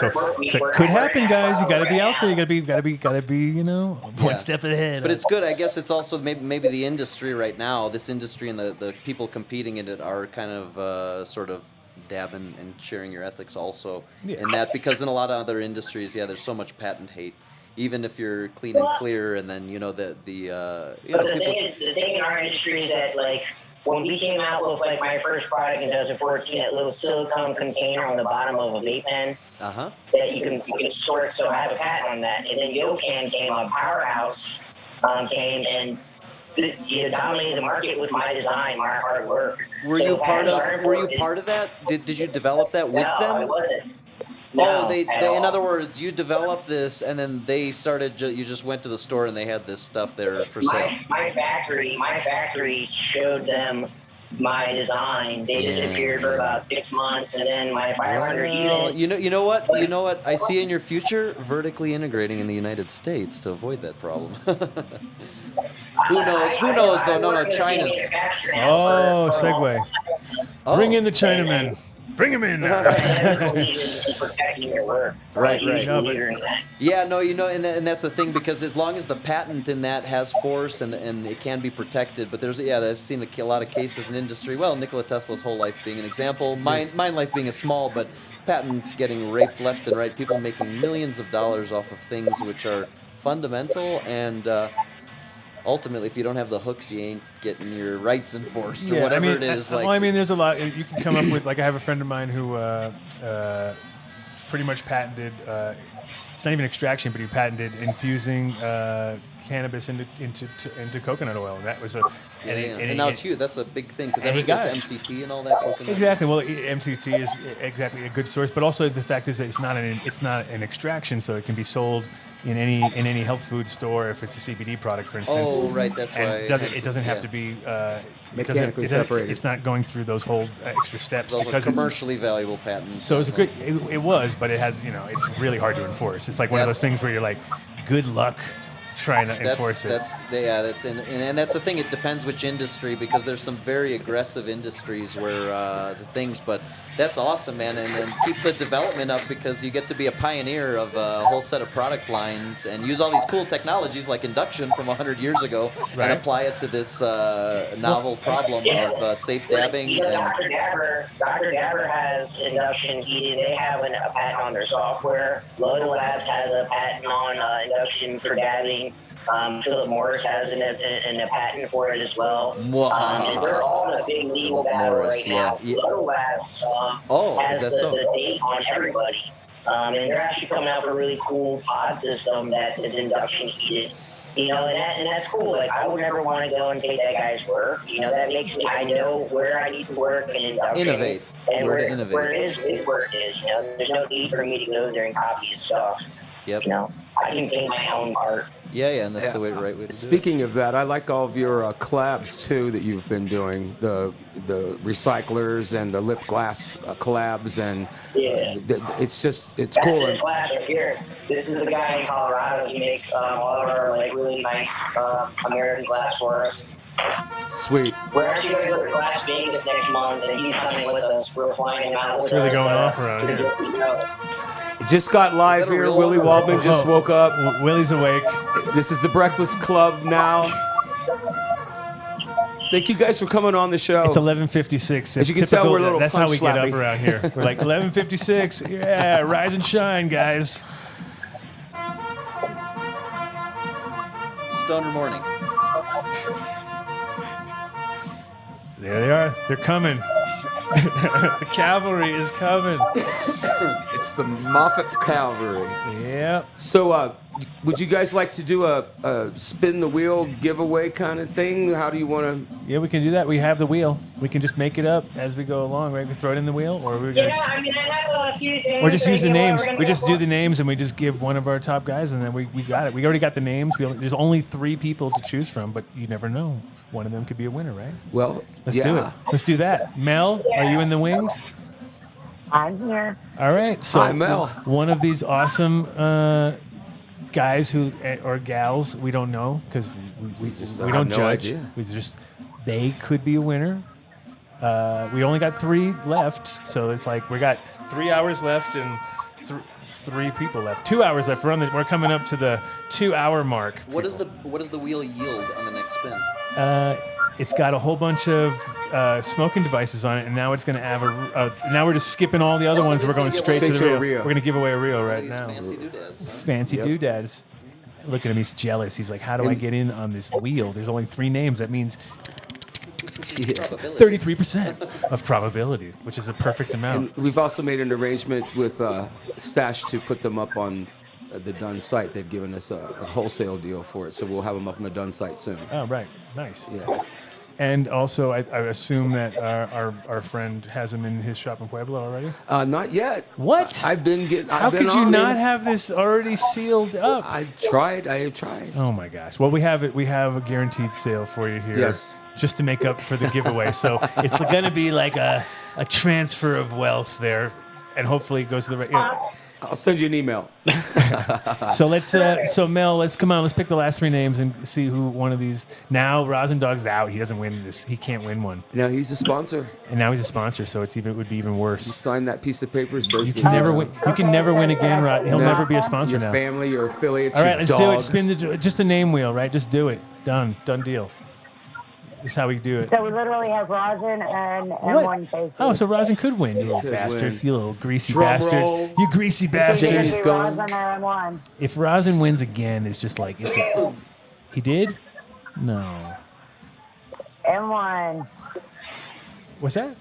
So it could happen, guys. You got to be out there. You got to be, one step ahead. But it's good. I guess it's also maybe the industry right now. This industry and the people competing in it are kind of sort of dabbing and sharing your ethics also in that, because in a lot of other industries, there's so much patent hate. Even if you're clean and clear, and then the thing in our industry is that when we came out with my first product in 2014, that little silicone container on the bottom of a vape pen that you can store it. So I have a patent on that. And then Yocan came, Powerhouse came, and dominated the market with my design, my hard work. Were So you part patents are of? Were you important. part of that? Did you develop that with No, them? I wasn't. Oh, No, they at in all. other words, you developed this, and then they started. You just went to the store, and they had this stuff there for sale. My factory showed them my design. They disappeared for about 6 months, and then my 500 Well, units. you know what? You know what? I see in your future vertically integrating in the United States to avoid that problem. Who knows? Who knows though? No, China's. Oh, segue. Bring in the Chinamen. Bring them in now. Protecting your work. Right. No, but Yeah, no, and that's the thing, because as long as the patent in that has force and it can be protected, but I've seen a lot of cases in industry. Well, Nikola Tesla's whole life being an example, mine life being a small, but patents getting raped left and right, people making millions of dollars off of things which are fundamental, and ultimately, if you don't have the hooks, you ain't getting your rights enforced or whatever it is. There's a lot you can come up with. Like, I have a friend of mine who pretty much patented. It's not even extraction, but he patented infusing cannabis into coconut oil. And that was and now it's huge. That's a big thing, because and he that's got it. MCT and all that. Coconut. Exactly. Well, MCT is exactly a good source, but also the fact is that it's not an extraction, so it can be sold in any health food store if it's a CBD product, for instance. Oh, right. That's why it doesn't have to be mechanically separated. It's not going through those whole extra steps. It's also because commercially valuable patent. So it's a good. It was, but it has. It's really hard to enforce. It's like one of those things where you're like, good luck trying to enforce it. And that's the thing. It depends which industry, because there's some very aggressive industries where the things. But that's awesome, man, and keep the development up, because you get to be a pioneer of a whole set of product lines and use all these cool technologies like induction from 100 years ago and apply it to this novel problem of safe dabbing. Dr. Dabber has induction heating. They have a patent on their software. Lodo Labs has a patent on induction for dabbing. Philip Morris has a patent for it as well. And they're all in a big legal battle right now. Lodo Labs has the date on everybody. And they're actually coming out with a really cool pod system that is induction heated. And that's cool. Like, I would never want to go and take that guy's work. That makes me, I know where I need to work in induction. Innovate. And where his work is. There's no need for me to go there and copy his stuff. Yep. I can paint my own art. Yeah, and that's the right way to do it. Speaking of that, I like all of your collabs too that you've been doing, the recyclers and the lip glass collabs, and it's That's cool. his glass right here. This is the guy in Colorado. He makes all of our really nice American glass for us. Sweet. We're actually going to go to Las Vegas next month, and he's coming with us. We're flying him out with It's really us. going off around here. It just got live here. Willie Waldman just woke up. Willie's awake. This is the Breakfast Club now. Thank you guys for coming on the show. It's 11:56. As you can tell, we're a little That's how we get up punch-slappy. around here. We're like 11:56. Yeah, rise and shine, guys. Stoner morning. There they are. They're coming. The cavalry is coming. It's the Moffat Cavalry. Yep. So, would you guys like to do a spin the wheel giveaway kind of thing? How do you want to? Yeah, we can do that. We have the wheel. We can just make it up as we go along, right? We throw it in the wheel, or we're gonna. Yeah, I have a few things. Or just use the that names. we're gonna We just go do on. the names, and we just give one of our top guys, and then we got it. We already got the names. There's only 3 people to choose from, but you never know. One of them could be a winner, right? Well, Let's do it. Let's do that. Mel, are you in the wings? I'm here. All right. So Hi, Mel. one of these awesome guys or gals, we don't know because we have don't no judge. idea. They could be a winner. We only got 3 left, so it's like we got 3 hours left and 3 people left. 2 hours left. We're coming up to the 2-hour mark. What does the wheel yield on the next spin? It's got a whole bunch of smoking devices on it, and now it's going to have now we're just skipping all the other ones. We're going straight to the reel. We're going to give away a reel right now. Fancy doodads. Huh? Fancy doodads. Look at him. He's jealous. He's like, how do I get in on this wheel? There's only 3 names. That means 33% of probability, which is a perfect amount. And we've also made an arrangement with Stash to put them up on the Dunn site. They've given us a wholesale deal for it, so we'll have them up on the Dunn site soon. Oh, right. Nice. Yeah. And also, I assume that our friend has them in his shop in Pueblo already? Not yet. What? I've been getting. How could you not have this already sealed up? I tried. Oh my gosh. Well, we have it. We have a guaranteed sale for you here. Yes. Just to make up for the giveaway. So it's going to be like a transfer of wealth there, and hopefully it goes to the right. I'll send you an email. So so Mel, let's pick the last 3 names and see who one of these. Now Rosendog's out. He doesn't win this. He can't win one. Now he's a sponsor. And now he's a sponsor, so it would be even worse. You sign that piece of paper. Says You can never win. You can never win again, Rod. He'll never be a sponsor your now. Your family, your affiliates. All right, let's your do dog. it. Spin just a name wheel, right? Just do it. Done deal. This is how we do it. So we literally have rosin and M1 cases. Oh, so Rosin could win, you little bastard. win. You little greasy Drum bastard. roll. You greasy bastard. James rosin or M1. If Rosin wins again, it's just like he did? No. M1. What's that?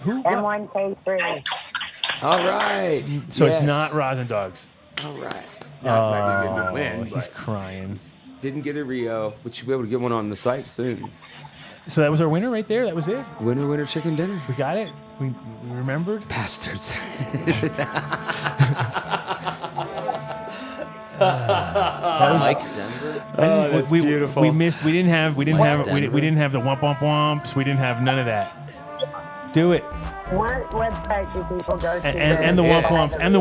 Who? M1 K3. All right. So Yes. it's not Rosin Dogs. All right. Oh, Not to win, he's but crying. didn't get a Rio, but you'll be able to get one on the site soon. So that was our winner right there. That was it. Winner, chicken dinner. We got it. We remembered. Bastards. Mike Denver. Oh, that's beautiful. We missed. We didn't have the womp womp womps. We didn't have none of that. Do it. What website do people go to? And the womp womps and the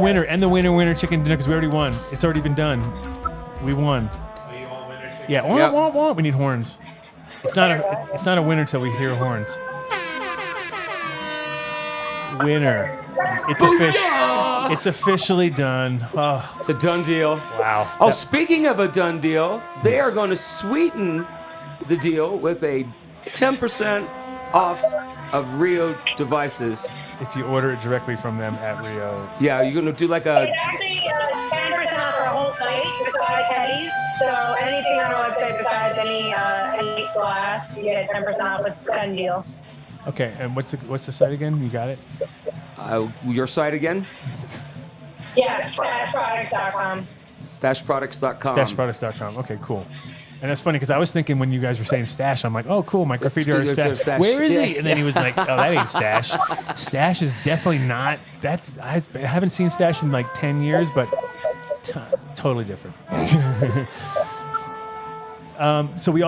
winner chicken dinner because we already won. It's already been done. We won. Yeah, womp womp womp. We need horns. It's not a winner till we hear horns. Winner. It's official. It's officially done. Oh, it's a done deal. Wow. Oh, speaking of a done deal, they are going to sweeten the deal with a 10% off of Rio devices. If you order it directly from them at Rio. Yeah, you're going to do like a... It's actually 10% off our whole site besides Eddie's. So anything on our website besides any glass, you get 10% off with done deal. Okay, and what's the site again? You got it? Your site again? Yeah, stashproducts.com. Stashproducts.com. Stashproducts.com. Okay, cool. And that's funny because I was thinking when you guys were saying Stash, I'm like, oh, cool, my graffiti artist Stash. Where is he? And then he was like, oh, that ain't Stash. Stash is definitely not. I haven't seen Stash in like 10 years, but totally different. So we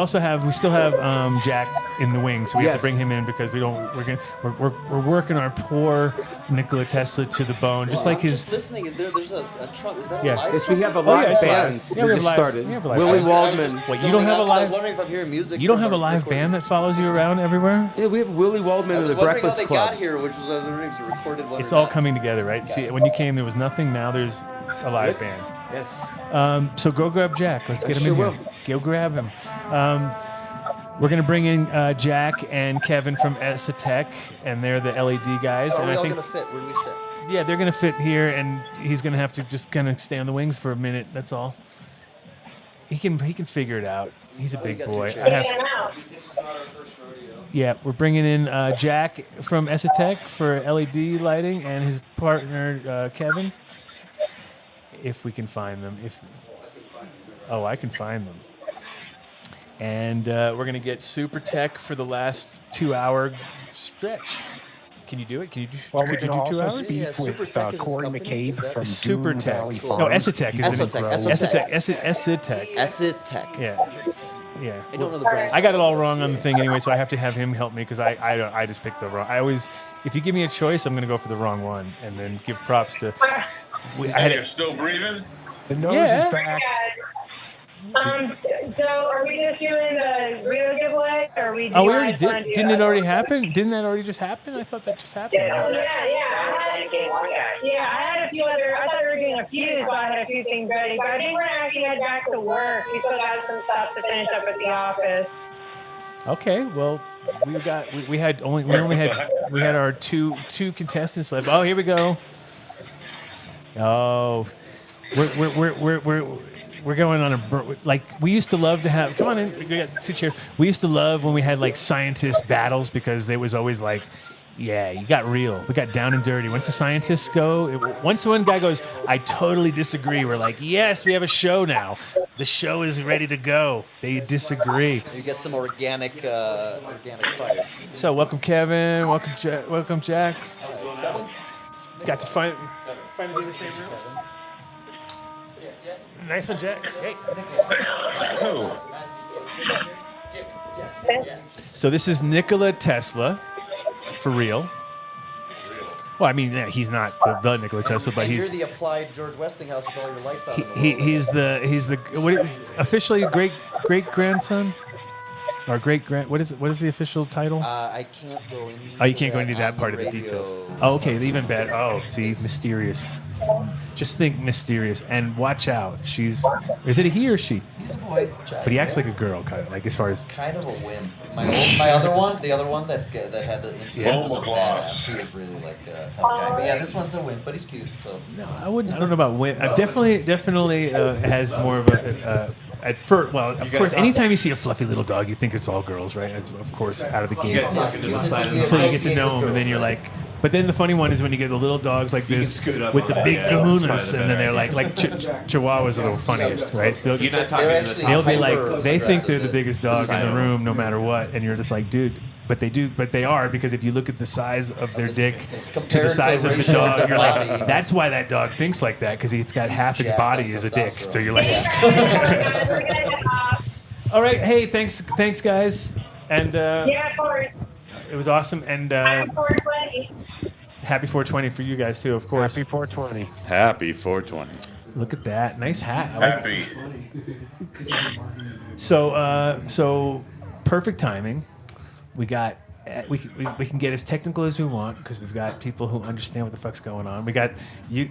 still have Jack in the wings. So we have to bring him in because we're working our poor Nikola Tesla to the bone, just like his. Just listening. There's a trunk? Is that Yeah. a live? Yes, we have a trunk? live band. Yeah, we have just live. started. We have a live Willie band. Waldman. Wait, you don't have a I was live? wondering if I'm hearing music. You don't from have a our live recording. band that follows you around everywhere? Yeah, we have Willie Waldman I and was the wondering Breakfast how they Club. got here, which was I was wondering if it's a recorded one. It's or all not. coming together, right? See, when you came, there was nothing. Now there's a live band. Yes. So go grab Jack. Let's get him sure in here. will. Go grab him. We're gonna bring in Jack and Kevin from Esatech, and they're the LED guys. Are and we I all think, gonna fit? Where do we sit? yeah, they're gonna fit here, and he's gonna have to just kind of stay on the wings for a minute. That's all. He can figure it out. He's a big got two boy. chairs. This is not our first rodeo. Yeah, we're bringing in Jack from Esatech for LED lighting, and his partner Kevin. If we can find them. I can find them. And we're going to get Super Tech for the last 2-hour stretch. Can you do it? Could you Well, we do can 2 also hours? speak Yeah, Super with Tech is his Corey company, McCabe is that- from Super Dune Tech. Valley No, Farms. Esatech is Esotech, the Esotech. Esatech. Esotech. Yeah. I don't know the brand. I got it all wrong on the thing anyway, so I have to have him help me because I just picked the wrong. If you give me a choice, I'm going to go for the wrong one and then give props to. You're still breathing? The nose is back. So are we just doing the Rio giveaway, or we? Oh, we already did. Didn't it already happen? Didn't that already just happen? I thought that just happened. Yeah. I had a few other. I thought we were doing a few, so I had a few things ready. But I think we're gonna actually head back to work. We still got some stuff to finish up at the office. Okay, well, we had our two contestants left. Oh, here we go. Oh, we're going on like we used to love to have. Come on in, we got 2 chairs. We used to love when we had like scientist battles because it was always like Yeah, you got real. We got down and dirty. Once the scientists go, once one guy goes, I totally disagree. We're like, yes, we have a show now. The show is ready to go. They disagree. You get some organic fire. So welcome, Kevin. Welcome, Jack. Got to finally be in the same room. Nice one, Jack. Hey. So this is Nikola Tesla, for real. Well, I mean, yeah, he's not the Nikola Tesla, but he's. You're the applied George Westinghouse with all your lights on. He's the what is officially great grandson. Or what is the official title? I can't go into Oh, you can't go into that part of the radio. details. Oh, okay, even better. Oh, see, mysterious. Just think mysterious, and watch out. Is it a he or she? He's a boy. But he acts like a girl, kind of, like as far as. Kind of a wimp. My other one, the other one that had the incident was a badass. He was really like a tough guy. But yeah, this one's a wimp, but he's cute. So. No, I wouldn't. I don't know about wimp. Definitely has more of a. At first, well, of course, anytime you see a fluffy little dog, you think it's all girls, right? Of course, out of the gate. Until you get to know them, and then you're like. But then the funny one is when you get the little dogs like this with the big kahunas, and then they're like Chihuahuas are the funniest, right? They'll be like, they think they're the biggest dog in the room, no matter what, and you're just like, dude. But they are, because if you look at the size of their dick to the size of the dog, you're like, that's why that dog thinks like that, because it's got half its body as a dick. So you're like, all right, hey, thanks guys, and Yeah, of course. it was awesome, and I'm 420. happy 420 for you guys too, of course. Happy 420. Happy 420. Look at that, nice hat. I like Happy. So perfect timing. We got we can get as technical as we want because we've got people who understand what the fuck's going on. We got you.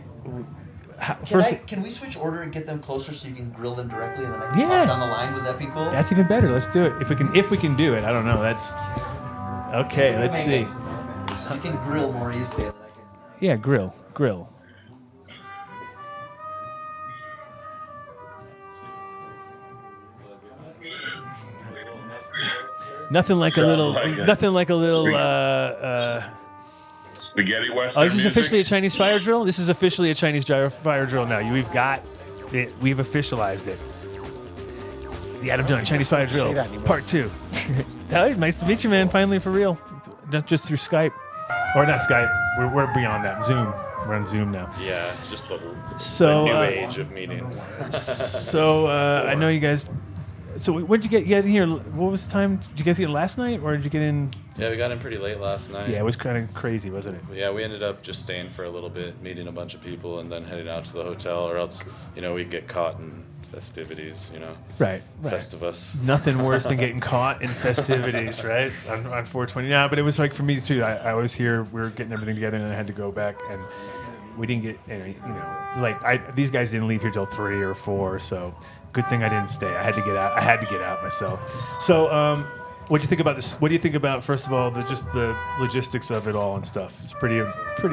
Can we switch order and get them closer so you can grill them directly and then I can Yeah. talk down the line? Would that be cool? That's even better. Let's do it. If we can do it. I don't know. That's okay. Let's see. I can grill more easily than I can. Yeah, grill. Nothing like a little. Spaghetti Western Oh, this is music? officially a Chinese fire drill? This is officially a Chinese fire drill now. We've got it. We've officialized it. The Adam Dunn Chinese fire drill, Say that anymore. part 2. Hey, nice to meet you, man. Finally for real. Not just through Skype. Or not Skype. We're beyond that. Zoom. We're on Zoom now. Yeah, it's just the So, new age of meeting. So I know you guys. So when did you get in here? What was the time? Did you guys get in last night, or did you get in? Yeah, we got in pretty late last night. Yeah, it was kind of crazy, wasn't it? Yeah, we ended up just staying for a little bit, meeting a bunch of people, and then heading out to the hotel, or else, we'd get caught in festivities, Right. Festivus. Nothing worse than getting caught in festivities, right? On 420. Yeah, but it was like for me too. I was here. We were getting everything together, and I had to go back, and we didn't get any. These guys didn't leave here till 3 or 4. So good thing I didn't stay. I had to get out. I had to get out myself. So what do you think about this? What do you think about, first of all, just the logistics of it all and stuff? It's pretty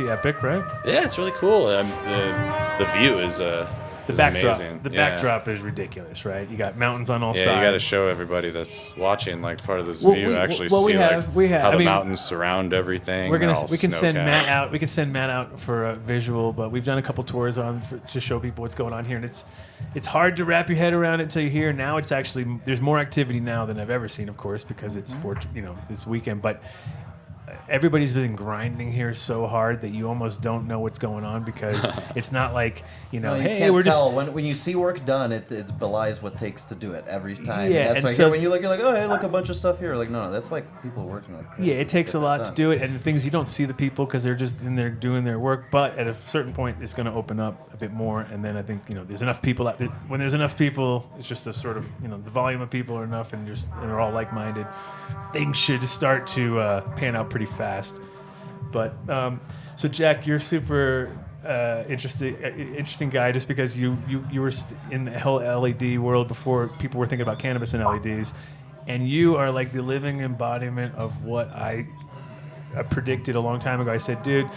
epic, right? Yeah, it's really cool. The view is amazing. The backdrop is ridiculous, right? You got mountains on all sides. Yeah, you got to show everybody that's watching, like, part of this view. How the mountains surround everything. We can send Matt out. We can send Matt out for a visual, but we've done a couple tours to show people what's going on here, and it's hard to wrap your head around it until you're here. Now it's actually there's more activity now than I've ever seen, of course, because it's for this weekend, but. Everybody's been grinding here so hard that you almost don't know what's going on because it's not like No, you hey, can't we're tell. just When you see work done, it belies what takes to do it every time. Yeah, That's and why so- when you look, you're like, oh, hey, look, a bunch of stuff here. Like, no, that's like people working like crazy yeah, it takes to a get lot that to done. do it, and the things you don't see the people because they're just in there doing their work. But at a certain point, it's going to open up a bit more, and then I think there's enough people out there. When there's enough people, it's just a sort of the volume of people are enough, and they're all like-minded. Things should start to pan out pretty fast. But so Jack, you're super interesting guy just because you were in the whole LED world before people were thinking about cannabis and LEDs, and you are like the living embodiment of what I predicted a long time ago. I said, dude,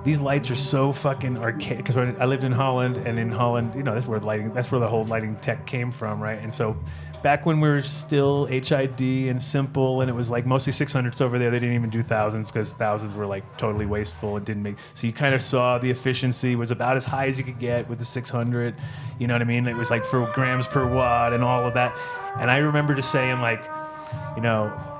these lights are so fucking archaic. Because I lived in Holland, and in Holland, that's where the whole lighting tech came from, right? And so back when we were still HID and simple, and it was like mostly 600s over there, they didn't even do thousands because thousands were like totally wasteful and didn't make. So you kind of saw the efficiency was about as high as you could get with the 600. You know what I mean? It was like for grams per watt and all of that. And I remember just saying like,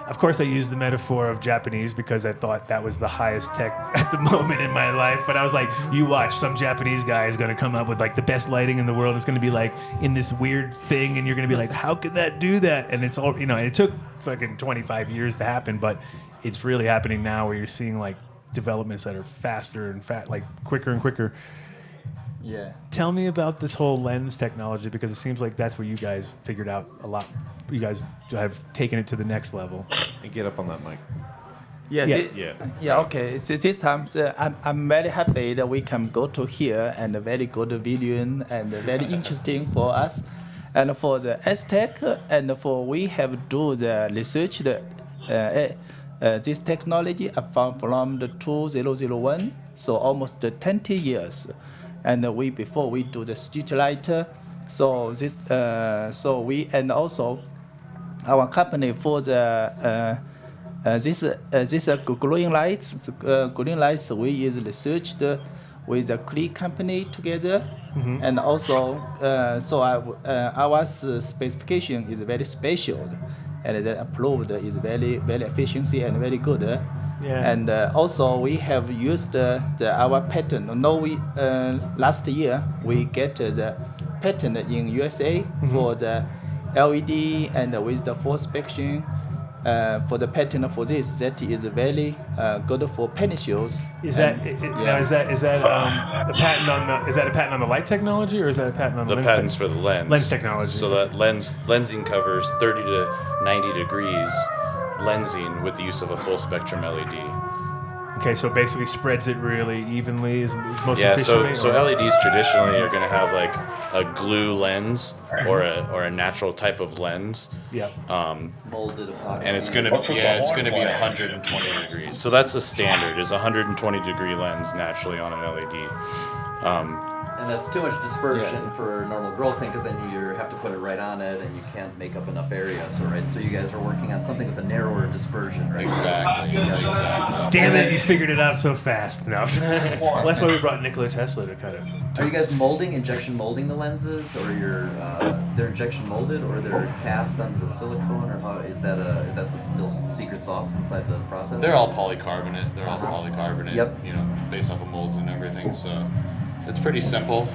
of course I used the metaphor of Japanese because I thought that was the highest tech at the moment in my life. But I was like, you watch, some Japanese guy is going to come up with like the best lighting in the world. It's going to be like in this weird thing, and you're going to be like, how could that do that? And it's all, and it took fucking 25 years to happen, but it's really happening now where you're seeing like developments that are faster and like quicker and quicker. Yeah. Tell me about this whole lens technology, because it seems like that's where you guys figured out a lot. You guys have taken it to the next level. And get up on that mic. Okay. This time, I'm very happy that we can go to here, and a very good video and very interesting for us. And for the Aztec, and for we have do the research this technology I found from the 2001, so almost 20 years. And before we do the street light, so this we, and also our company for the this glowing lights. Glowing lights we is researched with the Cree company together, and also our specification is very special, and the approved is very efficiency and very good. And also we have used our patent. Last year we get the patent in USA for the LED and with the full spectrum. For the patent for this, that is very good for pencils. Is that a patent on the light technology, or is that a patent on the lens? The patent's for the lens. Lens technology. So that lensing covers 30 to 90 degrees lensing with the use of a full spectrum LED. Okay, so basically spreads it really evenly is most yeah, efficiently? so LEDs traditionally are going to have like a glue lens or a natural type of lens. Yeah. Molded epoxy. And it's going to be 120 degrees. So that's the standard, is 120 degree lens naturally on an LED. And that's too much dispersion for a normal growth thing, because then you have to put it right on it, and you can't make up enough area. So you guys are working on something with a narrower dispersion, right? Exactly. Damn it, you figured it out so fast. No. Well, that's why we brought Nikola Tesla to kind of. Are you guys injection molding the lenses, or they're injection molded, or they're cast onto the silicone, or how is that still secret sauce inside the process? They're all polycarbonate. Yep. Based off of molds and everything. So it's pretty simple.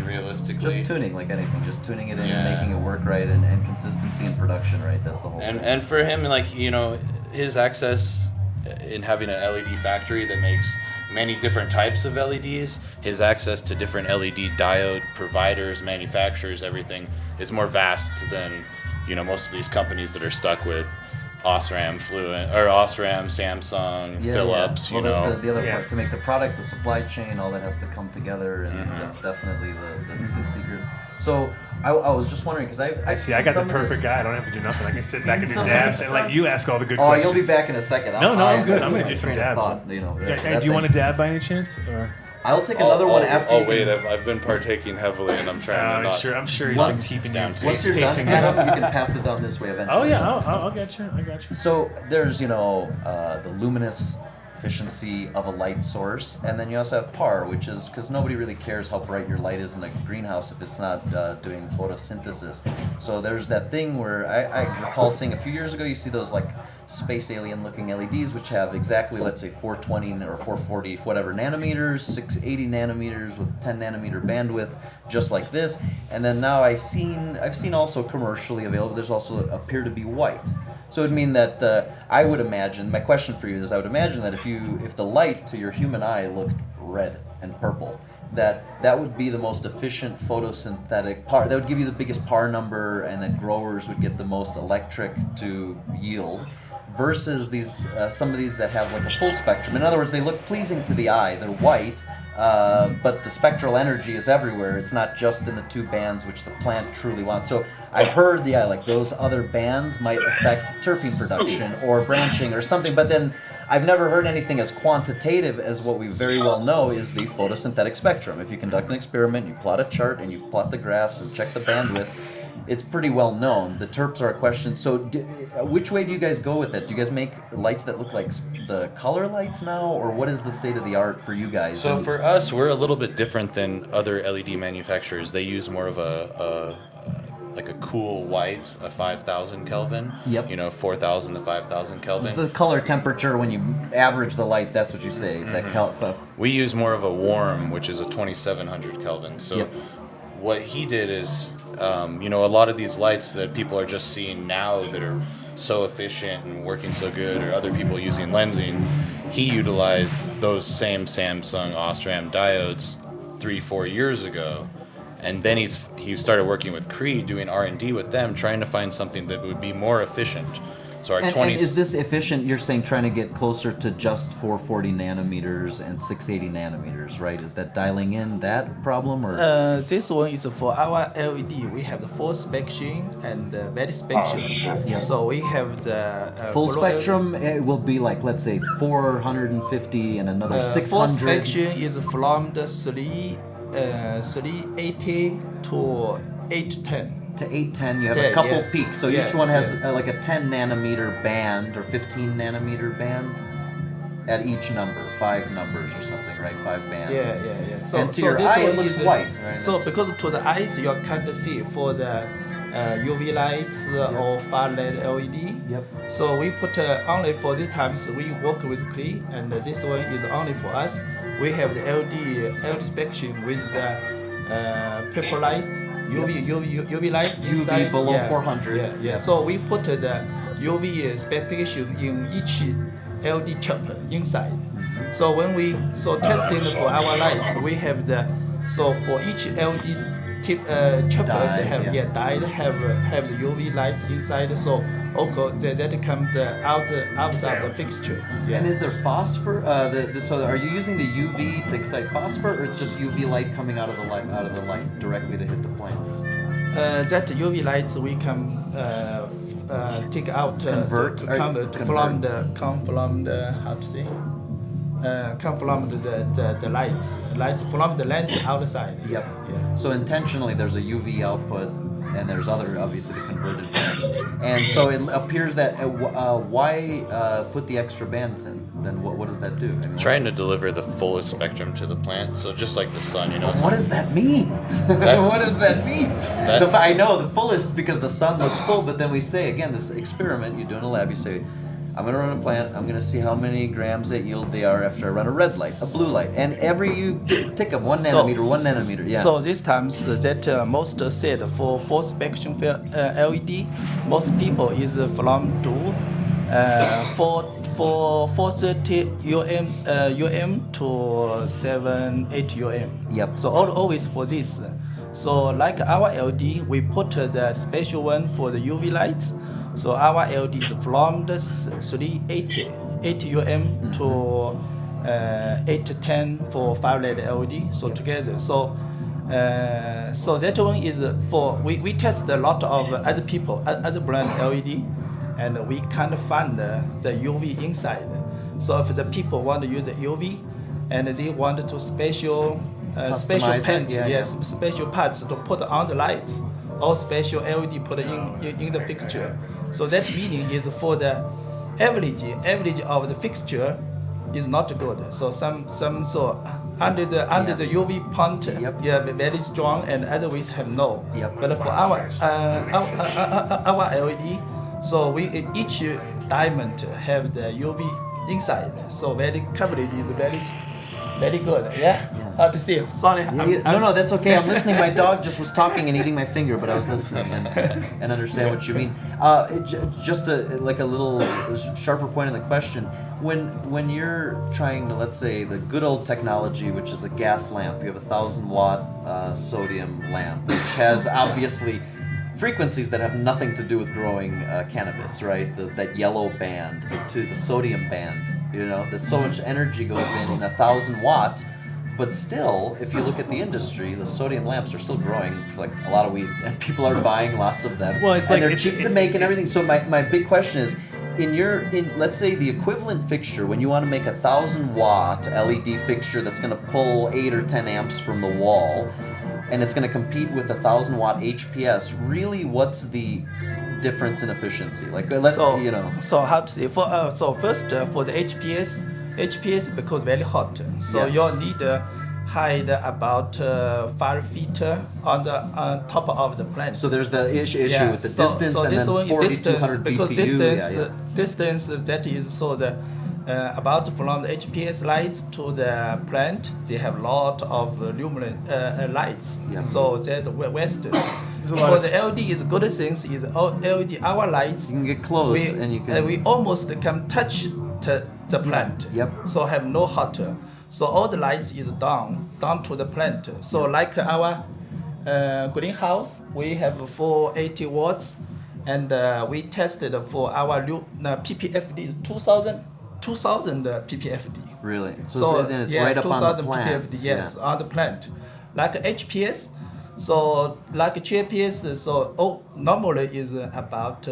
Realistically, just tuning, like anything, just tuning it in and making it work right, and consistency in production, right? That's the whole thing. And for him, his access in having an LED factory that makes many different types of LEDs, his access to different LED diode providers, manufacturers, everything is more vast than most of these companies that are stuck with Osram, Samsung, Philips. Well, the other part, to make the product, the supply chain, all that has to come together, and that's definitely the secret. So I was just wondering, because I got the perfect guy. I don't have to do nothing. I can sit back and do dabs and let you ask all the good questions. Oh, you'll be back in a second. I'm good. I'm going to do some dabs. Do you want to dab by any chance? Or? I'll take another one after. I've been partaking heavily, and I'm trying to not. I'm sure he's been keeping down. Once you're done, Adam, you can pass it down this way eventually. Oh yeah, I'll get you. I got you. So there's the luminous efficiency of a light source, and then you also have PAR, which is because nobody really cares how bright your light is in a greenhouse if it's not doing photosynthesis. So there's that thing where I recall seeing a few years ago, you see those like space alien looking LEDs which have exactly, let's say, 420 or 440 whatever nanometers, 680 nanometers with 10 nanometer bandwidth, just like this. And then now I've seen also commercially available, there's also appear to be white. So it would mean that I would imagine, my question for you is, I would imagine that if the light to your human eye looked red and purple, that would be the most efficient photosynthetic PAR. That would give you the biggest PAR number, and that growers would get the most electric to yield, versus these some of these that have like a full spectrum. In other words, they look pleasing to the eye. They're white, but the spectral energy is everywhere. It's not just in the two bands which the plant truly wants. So I've heard, like those other bands might affect terpene production or branching or something, but then I've never heard anything as quantitative as what we very well know is the photosynthetic spectrum. If you conduct an experiment, you plot a chart and you plot the graphs and check the bandwidth, it's pretty well known. The terps are a question. So which way do you guys go with it? Do you guys make lights that look like the color lights now, or what is the state of the art for you guys? So for us, we're a little bit different than other LED manufacturers. They use more of like a cool white, a 5,000 Kelvin. Yep. 4,000 to 5,000 Kelvin. The color temperature when you average the light, that's what you say. That we use more of a warm, which is a 2,700 Kelvin. So what he did is, a lot of these lights that people are just seeing now that are so efficient and working so good, or other people using lensing, he utilized those same Samsung Osram diodes 3-4 years ago. And then he started working with Cree, doing R&D with them, trying to find something that would be more efficient. So our and is this efficient? You're saying trying to get closer to just 440 nanometers and 680 nanometers, right? Is that dialing in that problem, or? This one is for our LED. We have the full spectrum and the very spectrum. So we have the full spectrum. It will be like, let's say 450 and another 600. Full spectrum is from the 380 to 810. To 810, you have a couple peaks. So each one has like a 10 nanometer band or 15 nanometer band at each number, 5 numbers or something, right? 5 bands. Yeah. So, and to your eye, it looks white. Right? So because to the eyes, you can't see for the UV lights or far LED. So we put only for these times we work with Cree, and this one is only for us. We have the LED spectrum with the purple lights, UV lights inside. UV below 400. So we put the UV specification in each LED chip inside. So when we testing for our lights, we have for each LED choppers have the UV lights inside. So that comes outside the fixture. And is there phosphor? So are you using the UV to excite phosphor, or it's just UV light coming out of the light directly to hit the plants? That UV lights we can take out convert from the how to say. Come from the lights from the lens outside. So intentionally there's a UV output, and there's obviously the converted bands. And so it appears that why put the extra bands in? Then what does that do? I mean, trying to deliver the fullest spectrum to the plant. So just like the sun, What does that mean? What does that mean? I know the fullest because the sun looks full, but then we say again, this experiment you do in a lab, you say, I'm going to run a plant. I'm going to see how many grams that yield they are after I run a red light, a blue light, and you tick them 1 nanometer, 1 nanometer. Yeah. So this times that most said for full spectrum LED, most people is from 430 UM to 780 UM. So always for this. So like our LED, we put the special one for the UV lights. So our LED is from the 380 UM to 810 for 5 LED. So together. So that one is for we test a lot of other people, other brand LED, and we can't find the UV inside. So if the people want to use the UV, and they want to special pens, special parts to put on the lights, or special LED put in the fixture. So that meaning is for the average of the fixture is not good. So some under the UV point, very strong, and otherwise have no. But for our LED, so we each diamond have the UV inside. So very coverage is very good. Hard to see. Sorry. No, that's okay. I'm listening. My dog just was talking and eating my finger, but I was listening and understand what you mean. Just a little sharper point in the question. When you're trying to, let's say, the good old technology, which is a gas lamp, you have a 1,000-watt sodium lamp, which has obviously frequencies that have nothing to do with growing cannabis, right? That yellow band, the sodium band. There's so much energy goes in 1,000 watts, but still, if you look at the industry, the sodium lamps are still growing. It's like a lot of weed, and people are buying lots of them. Well, it's and like they're cheap to make and everything. So my big question is, let's say the equivalent fixture, when you want to make a 1,000-watt LED fixture that's going to pull 8 or 10 amps from the wall, and it's going to compete with a 1,000-watt HPS, really, what's the difference in efficiency? Like, let's you know. So how to say? So first for the HPS because very hot. So Yes. you need hide about 5 feet on top of the plant. So there's the issue with the distance so and this then one 4,200 because BTU. distance that is so the about from the HPS lights to the plant, they have a lot of luminous lights. Yeah. So that wasted. a lot For of the LED is good things is LED our lights. You can get close and you can. We almost can touch the plant. Yep. So have no hot. So all the lights is down to the plant. So like our greenhouse, we have 480 watts, and we tested for our PPFD 2000 PPFD. Really? So then it's right up on the 2000 plant. PPFD, yes, on the plant. Like HPS, so like GPS, so normally is about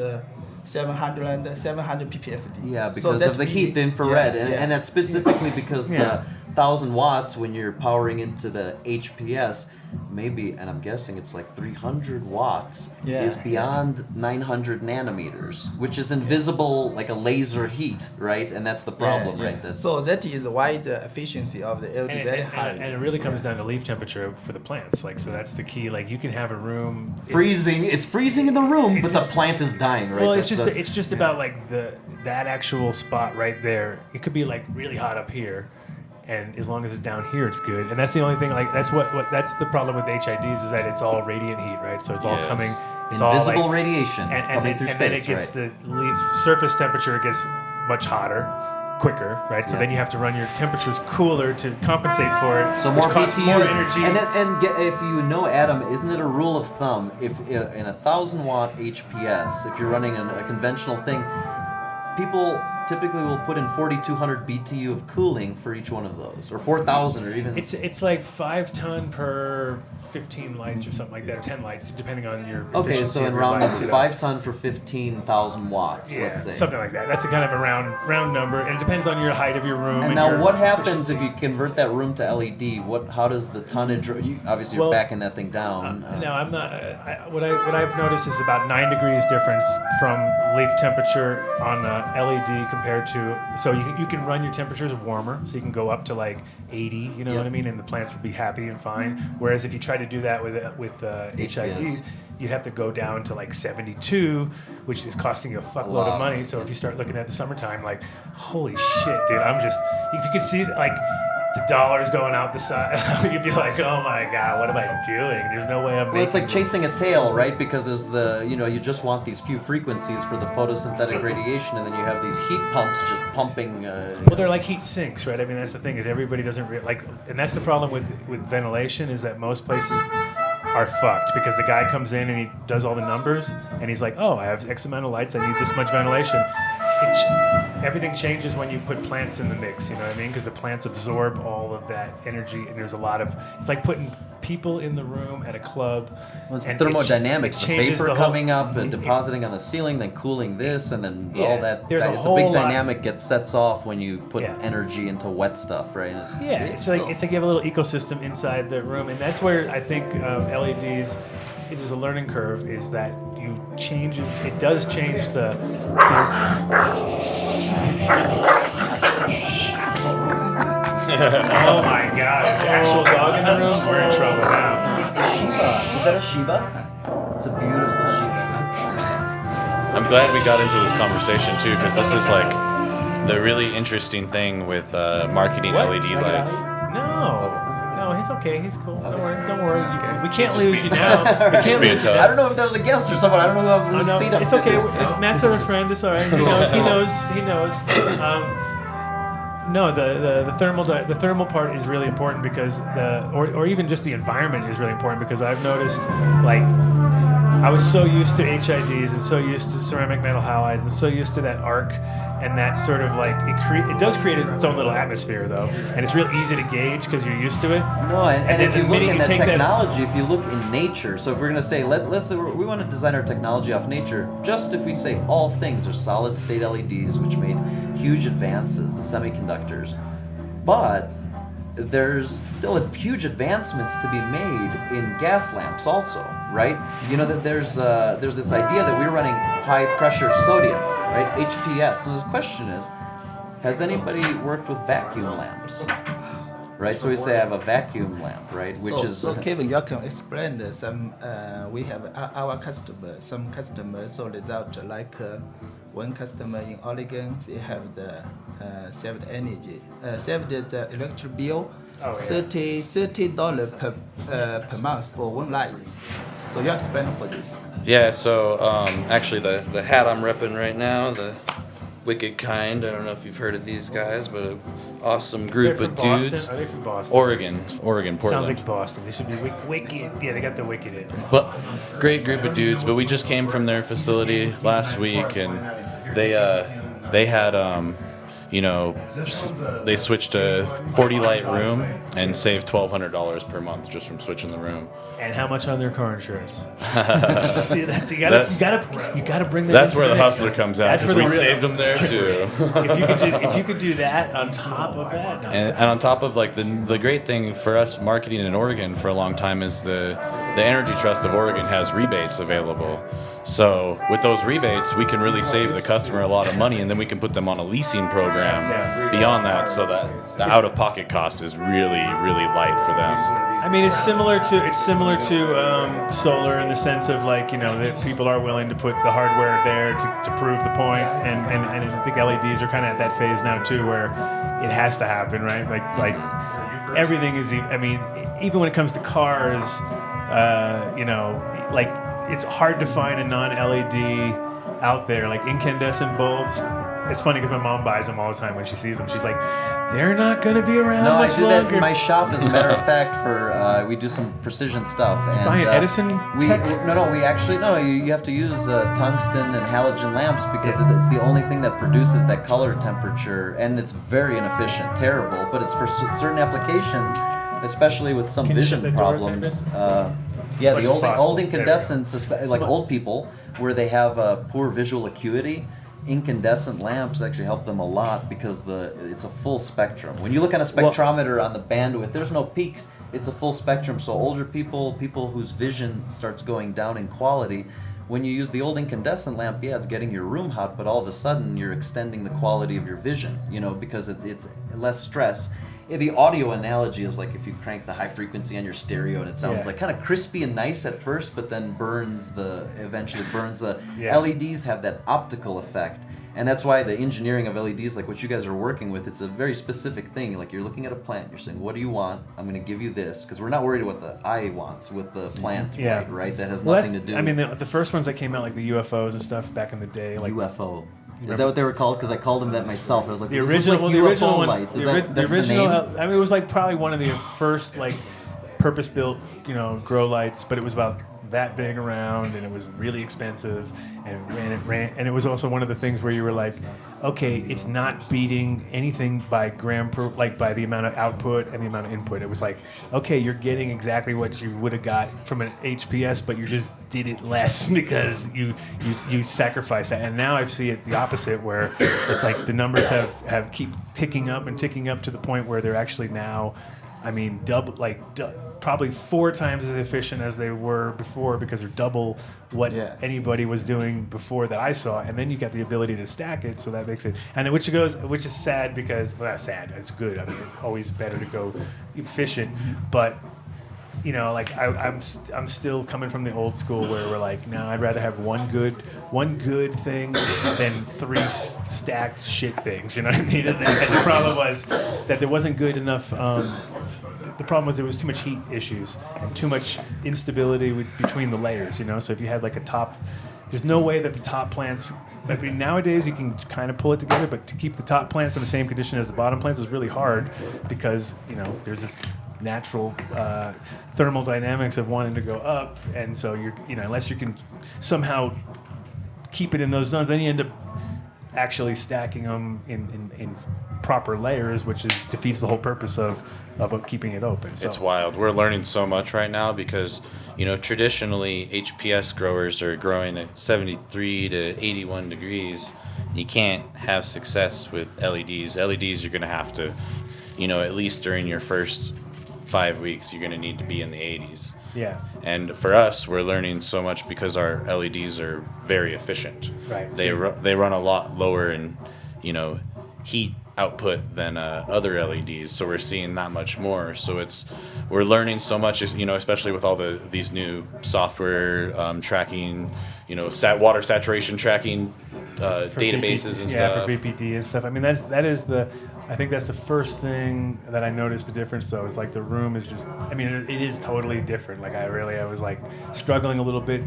700 PPFD. Yeah, So because that of the we- heat, the infrared, yeah, yeah. and that's specifically because the 1,000 watts when you're powering into the HPS, maybe, and I'm guessing it's like 300 watts, is beyond 900 nanometers, which is invisible like a laser heat, right? And that's the problem, right? That's, So that is why the efficiency of the LED very high. And it really comes down to leaf temperature for the plants. Like, so that's the key. Like, you can have a room freezing. It's freezing in the room, but the plant is dying, right? Well, That's it's just about like that actual spot right there. It could be like really hot up here, and as long as it's down here, it's good. And that's the only thing. Like, that's what that's the problem with HIDs is that it's all radiant heat, right? So it's all Yes. coming. It's Invisible all like, radiation coming through and then it space, gets the leaf surface temperature gets much hotter, quicker, right? So then you have to run your temperatures cooler to compensate for it. So which more costs BTUs. more energy. If you know, Adam, isn't it a rule of thumb if in a 1,000-watt HPS, if you're running a conventional thing, people typically will put in 4,200 BTU of cooling for each one of those, or 4,000, or even. It's like 5 ton per 15 lights or something like that, or 10 lights, depending on your Okay, efficiency so of in your round lights, number, you know. 5 ton for 15,000 watts, Yeah, let's say. something like that. That's a kind of a round number, and it depends on your height of your room. And now, your what happens if you convert that room to LED? How does the tonnage? Obviously, you're Well, backing that thing down. No, I'm not. What I've noticed is about 9 degrees difference from leaf temperature on LED compared to. So you can run your temperatures warmer, so you can go up to like 80. You know what I mean, and the plants will be happy and fine. Whereas if you try to do that with HIDs, you have to go down to like 72, which is costing you a fuckload of money. So if you start looking at the summertime, like, holy shit, dude, if you could see like the dollars going out the side, you'd be like, oh my god, what am I doing? There's no way I'm making. Well, it's like chasing a tail, right? Because there's you just want these few frequencies for the photosynthetic radiation, and then you have these heat pumps just pumping. Well, they're like heat sinks, right? I mean, that's the thing is everybody doesn't and that's the problem with ventilation is that most places are fucked because the guy comes in and he does all the numbers and he's like, oh, I have X amount of lights, I need this much ventilation. Everything changes when you put plants in the mix, you know what I mean? Because the plants absorb all of that energy, and there's a lot of. It's like putting people in the room at a club. Well, it's and thermodynamics. The changes vapor the whole- coming up, depositing on the ceiling, then cooling this, and then Yeah, all that. there's a It's whole big lot- dynamic that sets off when you put Yeah. energy into wet stuff, right? It's like you have a little ecosystem inside the room, and that's where I think LEDs. There's a learning curve. Is that it does change the oh my god, is the actual dog in the room? We're in trouble now. It's a Shiba. Is that a Shiba? It's a beautiful Shiba. I'm glad we got into this conversation too, because this is like the really interesting thing with marketing What? LED lights. No, he's okay. He's cool. Don't worry. We can't lose you now. We can't being lose you tough. now. I don't know if that was a guest or someone. I don't know who Oh, whose no, seat I'm it's sitting okay. in. Matt's our friend. It's all right. He knows. He knows. No, the thermal part is really important because or even just the environment is really important because I've noticed like I was so used to HIDs and so used to ceramic metal halides and so used to that arc and that sort of like it does create its own little atmosphere though, and it's real easy to gauge because you're used to it. No, and if you look in that take technology, if you look in nature, so if we're gonna say let's say we want to design our technology off nature, just if we say all things are solid state LEDs, which made huge advances, the semiconductors, but there's still huge advancements to be made in gas lamps also, right? You know that there's this idea that we're running high pressure sodium, right? HPS. So the question is, has anybody worked with vacuum lamps? Right, so we say I have a vacuum lamp, right? Which is so Kevin, you can explain some. We have our customer, some customers so result like one customer in Oregon, they have the saved energy, saved the electric bill, $30 per month for one light. So you explain for this. Yeah, so actually the hat I'm repping right now, the Wicked Kind, I don't know if you've heard of these guys, but an awesome group of dudes. Boston? Are they from Boston? Oregon, Portland. Sounds like Boston. They should be wicked. Yeah, they got the wicked in. But great group of dudes, but we just came from their facility last week, and they had they switched to 40 light room and saved $1,200 per month just from switching the room. And how much on their car insurance? See, you gotta bring that. That's into where the mix. hustler comes out, That's because where we the real- saved them there too. if you could do that on top of that. No. And on top of like the great thing for us marketing in Oregon for a long time is the Energy Trust of Oregon has rebates available. So with those rebates, we can really save the customer a lot of money, and then we can put them on a leasing program beyond that, so that the out-of-pocket cost is really, really light for them. I mean, it's similar to solar in the sense of like, you know, that people are willing to put the hardware there to prove the point, and I think LEDs are kind of at that phase now too, where it has to happen, right? Like everything is. I mean, even when it comes to cars, like it's hard to find a non-LED out there, like incandescent bulbs. It's funny because my mom buys them all the time when she sees them. She's like, they're not going to be around No, much I do longer. that in my shop, as a matter of fact. For we do some precision stuff. And buying Edison tech? You have to use tungsten and halogen lamps because it's the only thing that produces that color temperature, and it's very inefficient, terrible. But it's for certain applications, especially with some vision problems. The old incandescents, like old people, where they have poor visual acuity. Incandescent lamps actually help them a lot because it's a full spectrum. When you look at a spectrometer on the bandwidth, there's no peaks. It's a full spectrum. So older people whose vision starts going down in quality, when you use the old incandescent lamp, it's getting your room hot, but all of a sudden you're extending the quality of your vision, because it's less stress. The audio analogy is like if you crank the high frequency on your stereo and it sounds like kind of crispy and nice at first, but then eventually burns the. LEDs have that optical effect, and that's why the engineering of LEDs, like what you guys are working with, it's a very specific thing. Like you're looking at a plant, you're saying, what do you want? I'm going to give you this, because we're not worried what the eye wants with the plant, right? That has nothing to do. I mean, the first ones that came out, like the UFOs and stuff back in the day, like UFO. Is that what they were called? Because I called them that myself. I was like, the original ones. Lights. The original. I mean, it was like probably one of the first like purpose-built, grow lights, but it was about that big around, and it was really expensive, and it was also one of the things where you were like, okay, it's not beating anything by by the amount of output and the amount of input. It was like, okay, you're getting exactly what you would have got from an HPS, but you just did it less because you sacrificed that. And now I see it the opposite, where it's like the numbers have keep ticking up to the point where they're actually now, I mean, probably 4 times as efficient as they were before, because they're double what anybody was doing before that I saw. And then you got the ability to stack it, so that makes it, and which is sad because, well, not sad, it's good. I mean, it's always better to go efficient, but like I'm still coming from the old school where we're like, no, I'd rather have one good thing than 3 stacked shit things. You know what I mean? And the problem was that there wasn't good enough. The problem was there was too much heat issues and too much instability between the layers. So if you had like a top, there's no way that the top plants. I mean, nowadays you can kind of pull it together, but to keep the top plants in the same condition as the bottom plants is really hard because there's this natural thermodynamics of wanting to go up, and so unless you can somehow keep it in those zones, then you end up actually stacking them in proper layers, which defeats the whole purpose of keeping it open. So. It's wild. We're learning so much right now because, traditionally HPS growers are growing at 73 to 81 degrees. You can't have success with LEDs. LEDs, you're going to have to, at least during your first 5 weeks, you're going to need to be in the 80s. Yeah. And for us, we're learning so much because our LEDs are very efficient. Right. They run a lot lower in, heat output than other LEDs, so we're seeing that much more. So we're learning so much, especially with all these new software tracking, water saturation tracking databases and stuff. Yeah, for VPD and stuff. I mean, I think that's the first thing that I noticed the difference. Though is like the room is just. I mean, it is totally different. Like I was like struggling a little bit,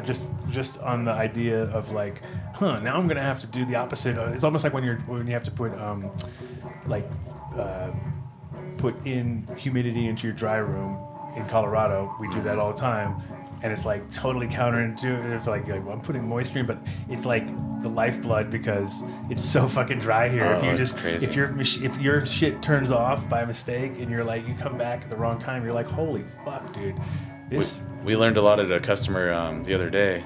just on the idea of like, now I'm gonna have to do the opposite. It's almost like when you have to put put in humidity into your dry room in Colorado. We do that all the time. And it's like totally counterintuitive. Like well, I'm putting moisture in, but it's like the lifeblood because it's so fucking dry here. If your shit turns off by mistake and you're like you come back at the wrong time, you're like holy fuck, dude. We learned a lot at a customer the other day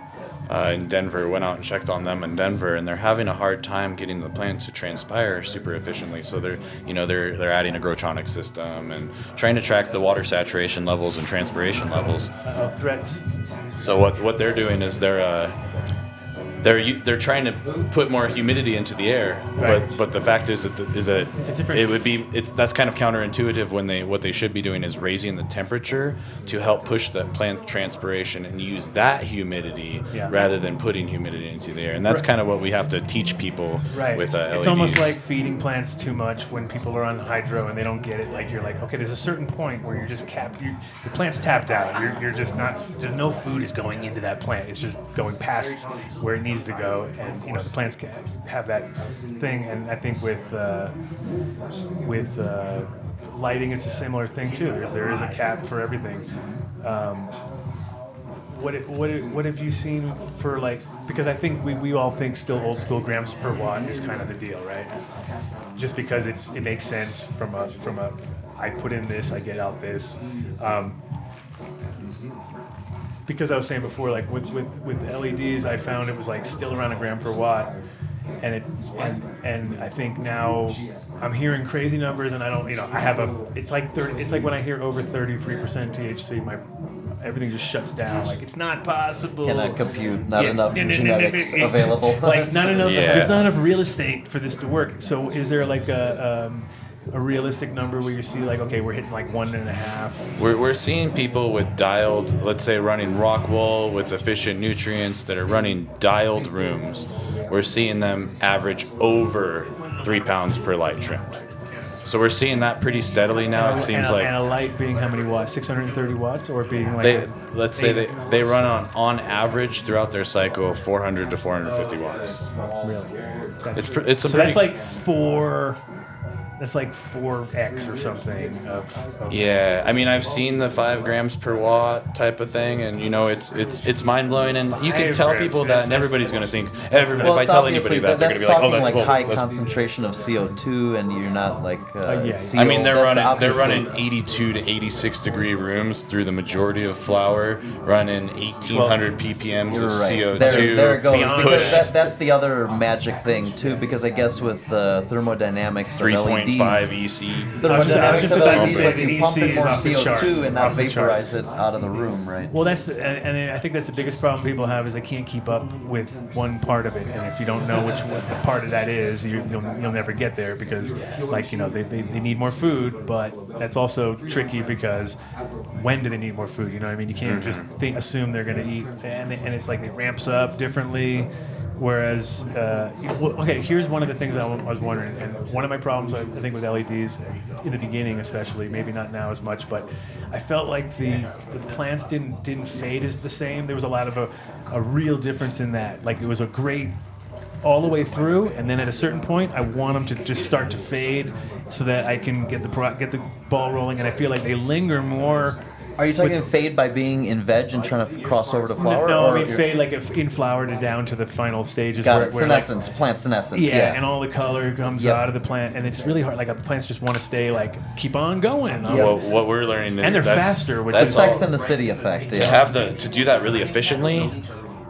in Denver. Went out and checked on them in Denver, and they're having a hard time getting the plants to transpire super efficiently. So they're adding a Grotronic system and trying to track the water saturation levels and transpiration levels. Threats. So what they're doing is they're trying to put more humidity into the air, right. but the fact is that's kind of counterintuitive when what they should be doing is raising the temperature to help push the plant transpiration and use that humidity rather than putting humidity into the air. And that's kind of what we have to teach people with LEDs. It's almost like feeding plants too much when people are on hydro and they don't get it. Like you're like, okay, there's a certain point where you're just capped. Your plant's tapped out. You're just not. There's no food is going into that plant. It's just going past where it needs to go, and the plants can have that thing. And I think with lighting, it's a similar thing too. There is a cap for everything. What have you seen for because I think we all think still old school grams per watt is kind of the deal, right? Just because it makes sense from a I put in this, I get out this. Because I was saying before, like with LEDs, I found it was like still around a gram per watt, and I think now I'm hearing crazy numbers, and I don't, I have it's like when I hear over 33% THC, everything just shuts down. Like it's not possible. Cannot compute. Not enough genetics available. Like not enough. There's not enough real estate for this to work. So is there like a realistic number where you see like, okay, we're hitting like 1.5? We're seeing people with dialed, let's say running rock wool with efficient nutrients that are running dialed rooms. We're seeing them average over 3 pounds per light trimmed. So we're seeing that pretty steadily now. It seems like. And a light being how many watts? 630 watts, or being like. Let's say they run on average throughout their cycle 400 to 450 watts. Really? It's so that's like four. That's like 4x or something. Yeah, I mean, I've seen the 5 grams per watt type of thing, and it's mind blowing. And you can tell people that, and everybody's going to think. If I tell anybody that, they're going to be like, "Oh, that's like high concentration of CO2, and you're not like. I mean, they're running 82 to 86 degree rooms through the majority of flower, running 1,800 ppms of CO2. There it goes. Because that's the other magic thing too. Because I guess with the thermodynamics of LEDs. 3.5 EC. The thermodynamics of LEDs lets you pump in more CO2 and not vaporize it out of the room, right? Well, and I think that's the biggest problem people have is they can't keep up with one part of it, and if you don't know what part of that is, you'll never get there because, they need more food, but that's also tricky because when do they need more food? You know what I mean? You can't just assume they're going to eat, and it's like it ramps up differently. Whereas, okay, here's one of the things I was wondering, and one of my problems I think with LEDs in the beginning, especially, maybe not now as much, but I felt like the plants didn't fade as the same. There was a lot of a real difference in that. Like it was a great all the way through, and then at a certain point, I want them to just start to fade, so that I can get the ball rolling. And I feel like they linger more. Are you talking fade by being in veg and trying to cross over to flower? No, or I mean fade like in flower to down to the final stages. Got where, it. where Senescence, plant senescence. Yeah, and all the color comes out of the plant, and it's really hard. Like plants just want to stay keep on going. Well, what we're learning is and they're that's, faster. Which the is Sex and the City effect. To do that really efficiently.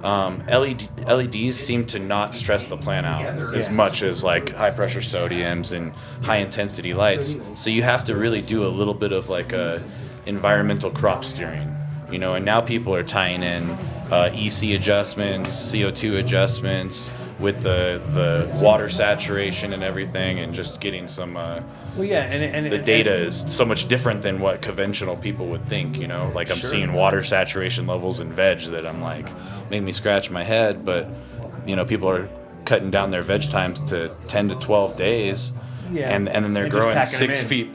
LEDs seem to not stress the plant out as much as like high pressure sodiums and high intensity lights. So you have to really do a little bit of like a environmental crop steering, and now people are tying in EC adjustments, CO2 adjustments with the water saturation and everything, and just getting some the data is so much different than what conventional people would think, like I'm seeing water saturation levels in veg that I'm like, make me scratch my head. But people are cutting down their veg times to 10 to 12 days. And then they're growing 6 foot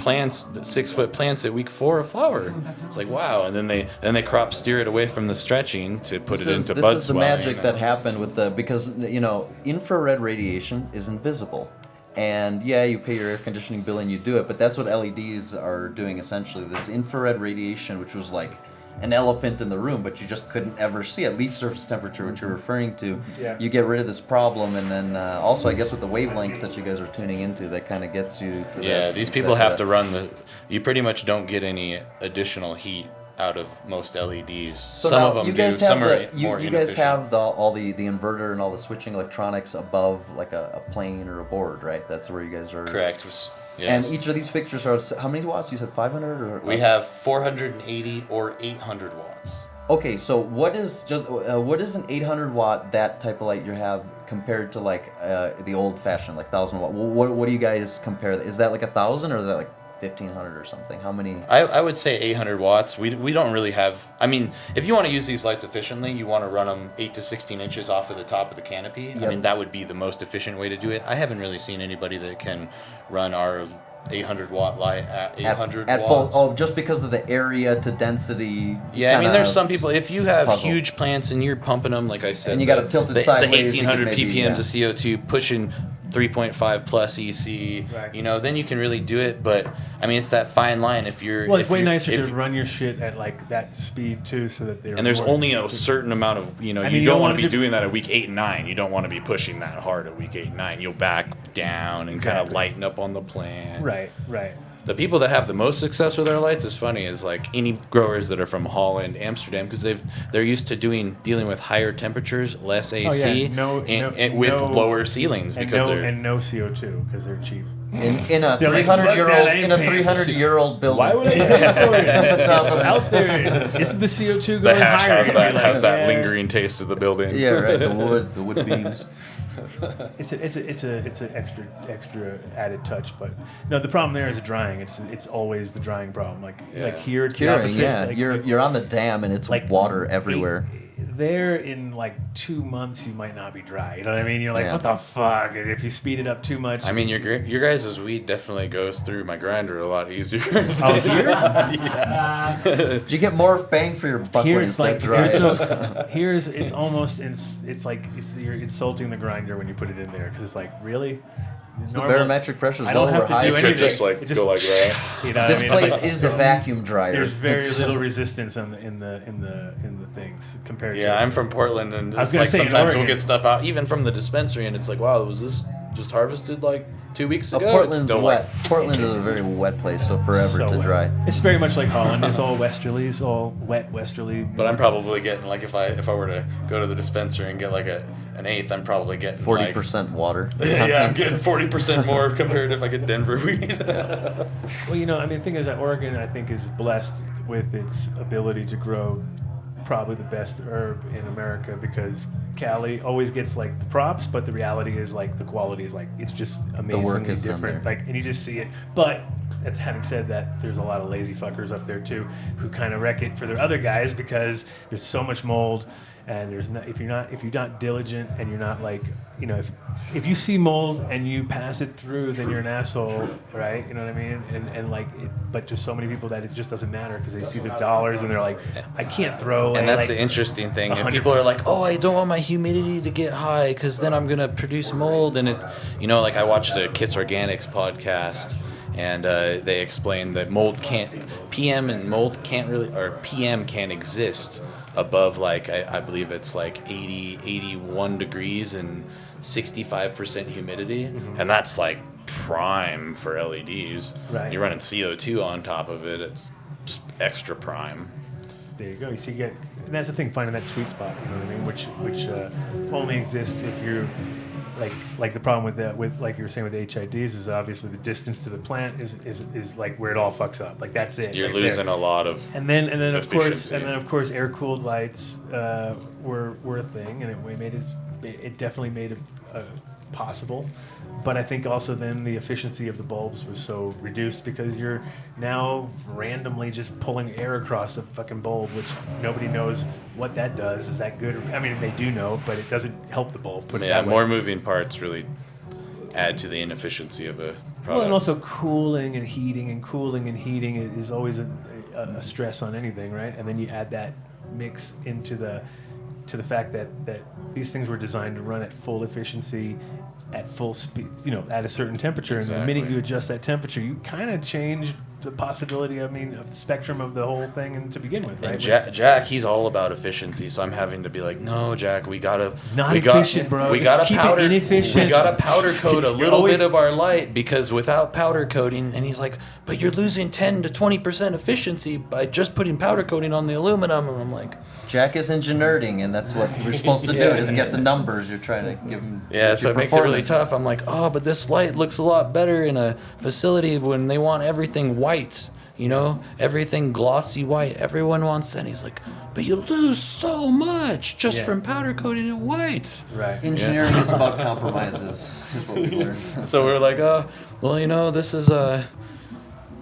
plants at week 4 of flower. It's like, wow. And then they crop steer it away from the stretching to put it into bud swelling. This is the magic that happened with because infrared radiation is invisible. And you pay your air conditioning bill and you do it, but that's what LEDs are doing essentially. This infrared radiation, which was like an elephant in the room, but you just couldn't ever see it. Leaf surface temperature, which you're referring to, you get rid of this problem, and then also I guess with the wavelengths that you guys are tuning into, that kind of gets you to these people have to run you pretty much don't get any additional heat out of most LEDs. So some now of them you guys do, have some are more you guys have all the inverter and all the switching electronics above like a plane or a board, right? That's where you guys are. Correct. Yes. And each of these fixtures are how many watts? You said 500 or? We have 480 or 800 watts. Okay, so what is an 800 watt that type of light you have compared to like the old fashioned like 1,000 watt? What do you guys compare? Is that like 1,000 or is that like 1,500 or something? How many? I would say 800 watts. We don't really have. I mean, if you want to use these lights efficiently, you want to run them 8 to 16 inches off of the top of the canopy. Yep. I mean, that would be the most efficient way to do it. I haven't really seen anybody that can run our 800 watt light at 800 at watts. full. Oh, just because of the area to density. Yeah, I mean, there's some people. If you have huge plants and you're pumping them, like I said, and you got them tilted sideways, the 1,800 ppm of CO2 pushing 3.5 plus EC, then you can really do it. But I mean, it's that fine line. If you're it's way nicer to run your shit at like that speed too, so that they're. And there's only a certain amount of you don't want to be doing that at week 8 and 9. You don't want to be pushing that hard at week 8 and 9. You'll back down and kind of lighten up on the plant. Right. The people that have the most success with their lights is funny is like any growers that are from Holland, Amsterdam, because they're used to dealing with higher temperatures, less AC, and with lower ceilings because and no CO2 because they're cheap. In a 300-year-old building. Why would I pay for it? Out there, isn't the CO2 going the hash higher? has that lingering taste of the building. Yeah, right. The wood beams. It's an extra added touch, but no, the problem there is the drying. It's always the drying problem. Like here, it's curing. the opposite. Yeah, like, you're on the dam and it's like water everywhere. There in like 2 months you might not be dry. You know what I mean? You're like, what the fuck? And if you speed it up too much. I mean, your guys' weed definitely goes through my grinder a lot easier. Oh, here? Yeah. Do you get more bang for your buck when it's like dry? It's almost you're insulting the grinder when you put it in there because it's like, really? So the barometric pressure is I don't low have or to high. do anything. Just go like that. You know this what I mean? place is a vacuum dryer. There's very little resistance in the things compared to. Yeah, I'm from Portland, and I was it's gonna like say, in sometimes we'll Oregon. get stuff out even from the dispensary, and it's like, wow, was this just harvested like 2 weeks ago? Portland's It's still wet. Portland is a very wet place, so forever to wet. dry. It's very much like Holland. It's all westerlies, all wet westerly. But I'm probably getting like if I were to go to the dispensary and get like an eighth, I'm probably getting 40% water. Yeah, I'm getting 40% more compared if I get Denver weed. Well, I mean, the thing is that Oregon, I think, is blessed with its ability to grow probably the best herb in America because Cali always gets like the props, but the reality is like the quality is like it's just amazingly is done different. there. Like, and you just see it. But that's having said that, there's a lot of lazy fuckers up there too who kind of wreck it for their other guys because there's so much mold. And there's not if you're not diligent and you're not like, you know, if you see mold and you pass it through, then you're an asshole, right? You know what I mean? And like, but just so many people that it just doesn't matter because they see the dollars and they're like, I can't throw away. And that's like the interesting thing. And 100 people are like, oh, I don't want my humidity to get high because then I'm going to produce mold. And it, you know, like I watched a Kiss Organics podcast and they explained that mold can't, PM and mold can't really, or PM can't exist above like, I believe it's like 80, 81 degrees and 65% humidity. Mm-hmm. And that's like prime for LEDs. Right. You're running CO2 on top of it. It's just extra prime. There you go. You see, and that's the thing, finding that sweet spot. You know what I mean? Which only exists if you're like the problem with like you were saying with HIDs is obviously the distance to the plant is like where it all fucks up. Like that's it. You're right losing there. a lot of and then of efficiency. course air cooled lights were a thing, and it definitely made it possible. But I think also then the efficiency of the bulbs was so reduced because you're now randomly just pulling air across a fucking bulb, which nobody knows what that does. Is that good? I mean, they do know, but it doesn't help the bulb. Put it Yeah, that way. more moving parts really add to the inefficiency of a product. Well, and also cooling and heating is always a stress on anything, right? And then you add that mix into the fact that these things were designed to run at full efficiency, at full speed, you know, at a certain temperature. And the minute you adjust that temperature, you kind of change the possibility, of the spectrum of the whole thing and to begin with, right? And Jack, he's all about efficiency, so I'm having to be like, no, Jack, we gotta efficient, bro. We Just gotta keep it powder, inefficient. we gotta powder coat a You're little always- bit of our light because without powder coating, and he's like, but you're losing 10 to 20% efficiency by just putting powder coating on the aluminum, and I'm like, Jack is engineering, and that's what we're supposed to do is get the numbers. You're trying to give him. yeah, so it makes it really performance. tough. I'm like, oh, but this light looks a lot better in a facility when they want everything white. You know, everything glossy white. Everyone wants that. And he's like, but you lose so much just from powder coating it white. Right. Engineering is about compromises, is what we learned. So we're like, well, you know, this is the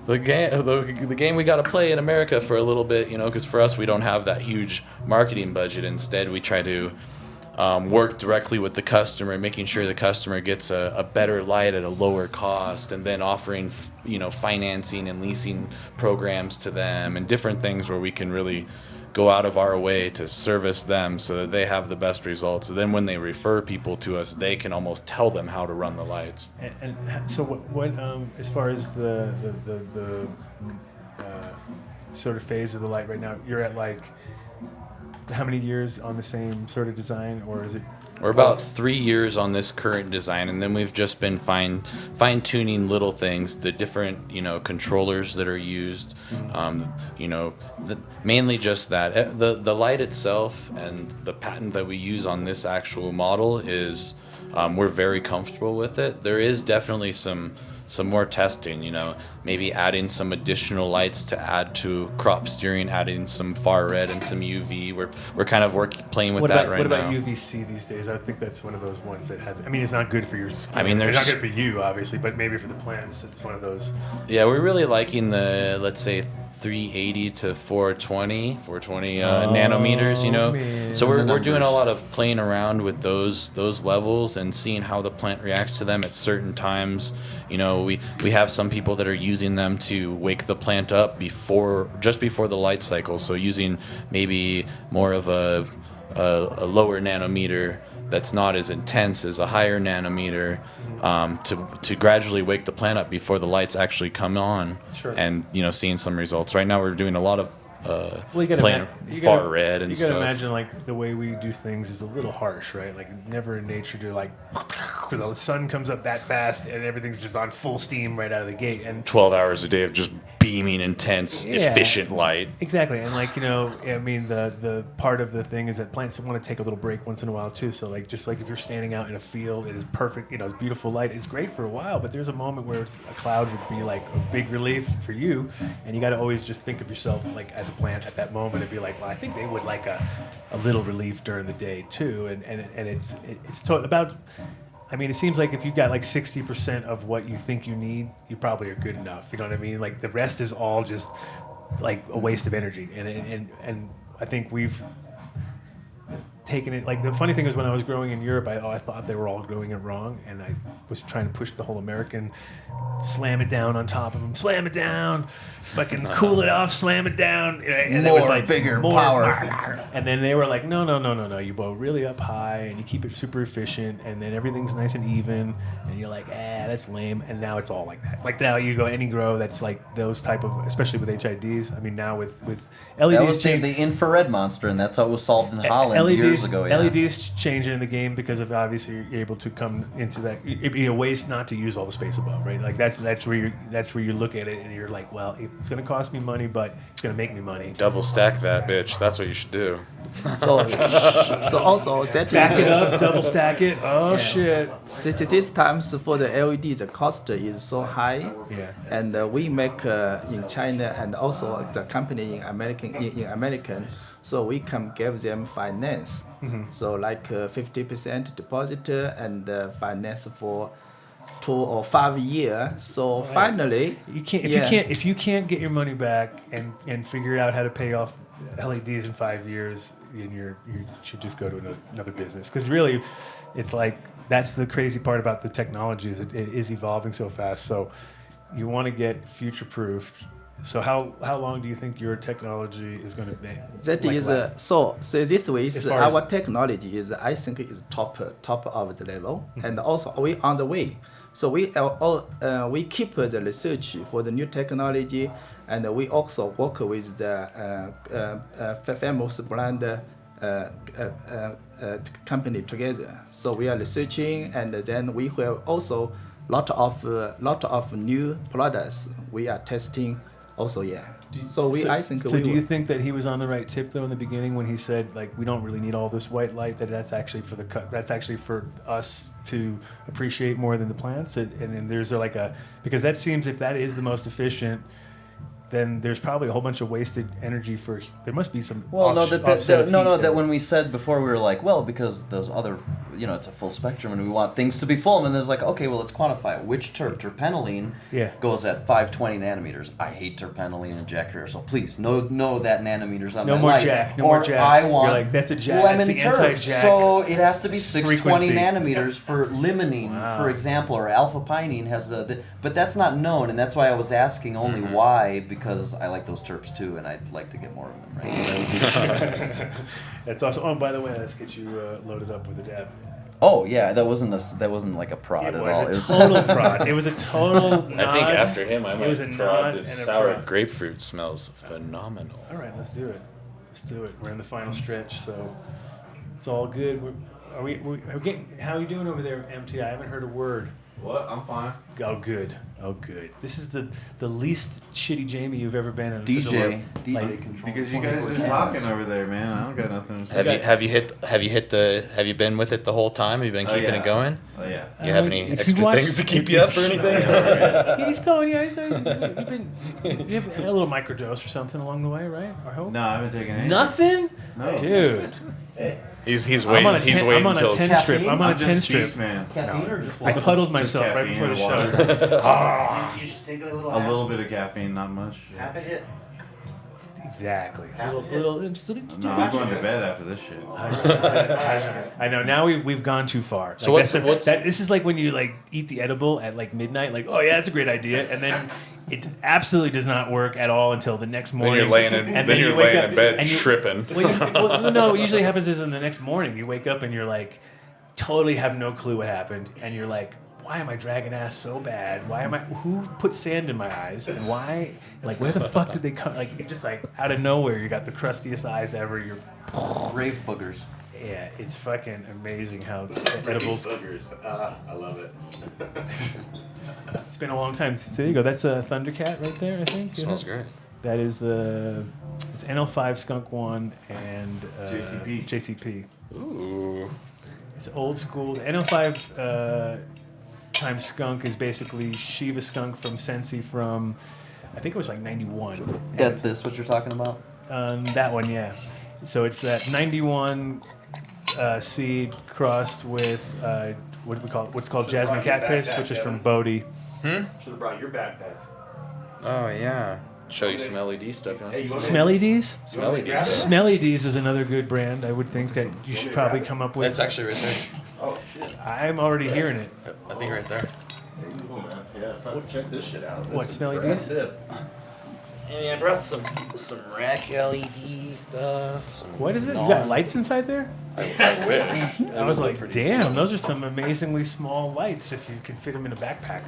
game we got to play in America for a little bit, you know, because for us, we don't have that huge marketing budget. Instead, we try to work directly with the customer, making sure the customer gets a better light at a lower cost, and then offering, you know, financing and leasing programs to them and different things where we can really go out of our way to service them so that they have the best results. So then when they refer people to us, they can almost tell them how to run the lights. And so what as far as the sort of phase of the light right now, you're at like how many years on the same sort of design, or is it? We're about 3 years on this current design, and then we've just been fine-tuning little things, the different, you know, controllers that are used, you know, mainly just that. The light itself and the patent that we use on this actual model is, we're very comfortable with it. There is definitely some more testing, you know, maybe adding some additional lights to add to crop steering, adding some far red and some UV. We're kind of playing with that right now. What about UVC these days? I think that's one of those ones that has. I mean, it's not good for your skin. I mean, it's not good for you, obviously, but maybe for the plants, it's one of those. Yeah, we're really liking the, let's say, 380 to 420 nanometers, you know. Man. So we're doing a lot of playing around with those levels and seeing how the plant reacts to them at certain times. You know, we have some people that are using them to wake the plant up just before the light cycle. So using maybe more of a lower nanometer that's not as intense as a higher nanometer, to gradually wake the plant up before the lights actually come on. Sure. And, you know, seeing some results. Right now we're doing a lot of You playing far red and stuff. You gotta imagine, like, the way we do things is a little harsh, right? Like, never in nature do, like, the sun comes up that fast and everything's just on full steam right out of the gate. And 12 hours a day of just beaming intense, efficient light. Exactly. And, like, you know, I mean, the part of the thing is that plants want to take a little break once in a while, too. So, like, just like if you're standing out in a field, it is perfect, you know, it's beautiful light. It's great for a while, but there's a moment where a cloud would be, like, a big relief for you. And you got to always just think of yourself, like, as a plant at that moment and be like, well, I think they would like a little relief during the day, too. And it's about... I mean, it seems like if you've got like 60% of what you think you need, you probably are good enough. You know what I mean? Like the rest is all just like a waste of energy. And I think taken it. Like the funny thing is, when I was growing in Europe, I thought they were all growing it wrong, and I was trying to push the whole American, slam it down on top of them, slam it down, fucking cool it off, slam it down, and it was like bigger, more power. And then they were like, no, you blow really up high, and you keep it super efficient, and then everything's nice and even, and you're like, that's lame. And now it's all like that. Like now you go any grow that's like those type of, especially with HIDs. I mean now with LEDs, that was the infrared monster, and that's how it was solved in Holland years ago. Yeah. LEDs changing in the game because of obviously you're able to come into that. It'd be a waste not to use all the space above, right? Like that's where you look at it and you're like, well, it's going to cost me money, but it's going to make me money. Double stack that bitch. That's what you should do. So also that Back it up, double stack it. Oh shit! This times for the LED, the cost is so high. Yeah. And we make in China, and also the company in American, so we can give them finance. So like 50% deposit and finance for 2 or 5 years. So finally, if you can't get your money back and figure out how to pay off LEDs in 5 years, you should just go to another business. Because really, it's like that's the crazy part about the technology is it is evolving so fast. So you want to get future proofed. So how long do you think your technology is going to be? That is so this way is our technology is I think is top of the level, and also we on the way. So we keep the research for the new technology, and we also work with the famous brand company together. So we are researching, and then we have also lot of new products we are testing. Also, yeah. I think. So do you think that he was on the right tip though in the beginning when he said like we don't really need all this white light? That's actually for that's actually for us to appreciate more tthen the plants. And there's like because that seems if that is the most efficient, then there's probably a whole bunch of wasted energy for. There must be some. That when we said before we were like, well, because those other, it's a full spectrum and we want things to be full, and there's like, okay, well, let's quantify it. Which terpenoline goes at 520 nanometers? I hate terpenoline and Jack Herer, so please, no that nanometers on no my more light. Jack, no or more Jack. I want You're like, that's a Jack. lemon that's the terp, anti-Jack so it has to be 620 frequency. nanometers for limonene, for example, or alpha pinene has but that's not known, and that's why I was asking only why, because I like those terps too, and I'd like to get more of them. Right? That's awesome. Oh, and by the way, let's get you loaded up with a dab. Oh yeah, that wasn't like a prod at all. It was a total prod. It was a total. I think after him, I might nod. This sour grapefruit smells phenomenal. All right, let's do it. We're in the final stretch, so it's all good. Are we getting? How are you doing over there, MT? I haven't heard a word. What? I'm fine. Oh, good. This is the least shitty Jamie you've ever been in. DJ control. Because you guys are talking over there, man. I don't got nothing to say. Have you been with it the whole time? Have you been keeping it going? Oh yeah. You have any extra things to keep you up or anything? He's going. Yeah, you have a little microdose or something along the way, right? I hope. No, I haven't taken anything. Nothing. No, dude. He's waiting. I'm on a 10 strip. I'm on a 10 strip. Beast, man. I puddled myself right before the show. You should take a little bit of caffeine, not much. Half a hit. Exactly. No, I'm going to bed after this shit. I know. Now we've gone too far. So like this is like when you like eat the edible at like midnight. Like, oh yeah, that's a great idea, and then it absolutely does not work at all until the next morning. Then you're laying in bed tripping. No, what usually happens is in the next morning you wake up and you're like totally have no clue what happened, and you're like, why am I dragging ass so bad? Who put sand in my eyes? And why, like, where the fuck did they come? Like, you're just like, out of nowhere, you got the crustiest eyes ever. You're rave boogers. Yeah, it's fucking amazing how edibles. Boogers. I love it. It's been a long time. So there you go. That's a Thundercat right there, I think. Smells great. That is it's NL5 Skunk One and JCP. Ooh. It's old school. The NL5 times skunk is basically Shiva skunk from Sensi from, I think it was like 91. That's what you're talking about? That one, yeah. So it's that 91 seed crossed with what's called Jasmine Cat Piss, which is from Bodhi. Should have brought your backpack. Oh yeah. show you some LED stuff. You know? Smelly D's? Smelly D's. Smelly D's is another good brand. I would think that you should probably come up with. That's actually right there. Oh, shit. I'm already hearing it. I think right there. Yeah, check this shit out. What, Smelly D's? And I brought some rack LED stuff. What is it? You got lights inside there? I wish. I was like, damn, those are some amazingly small lights if you can fit them in a backpack.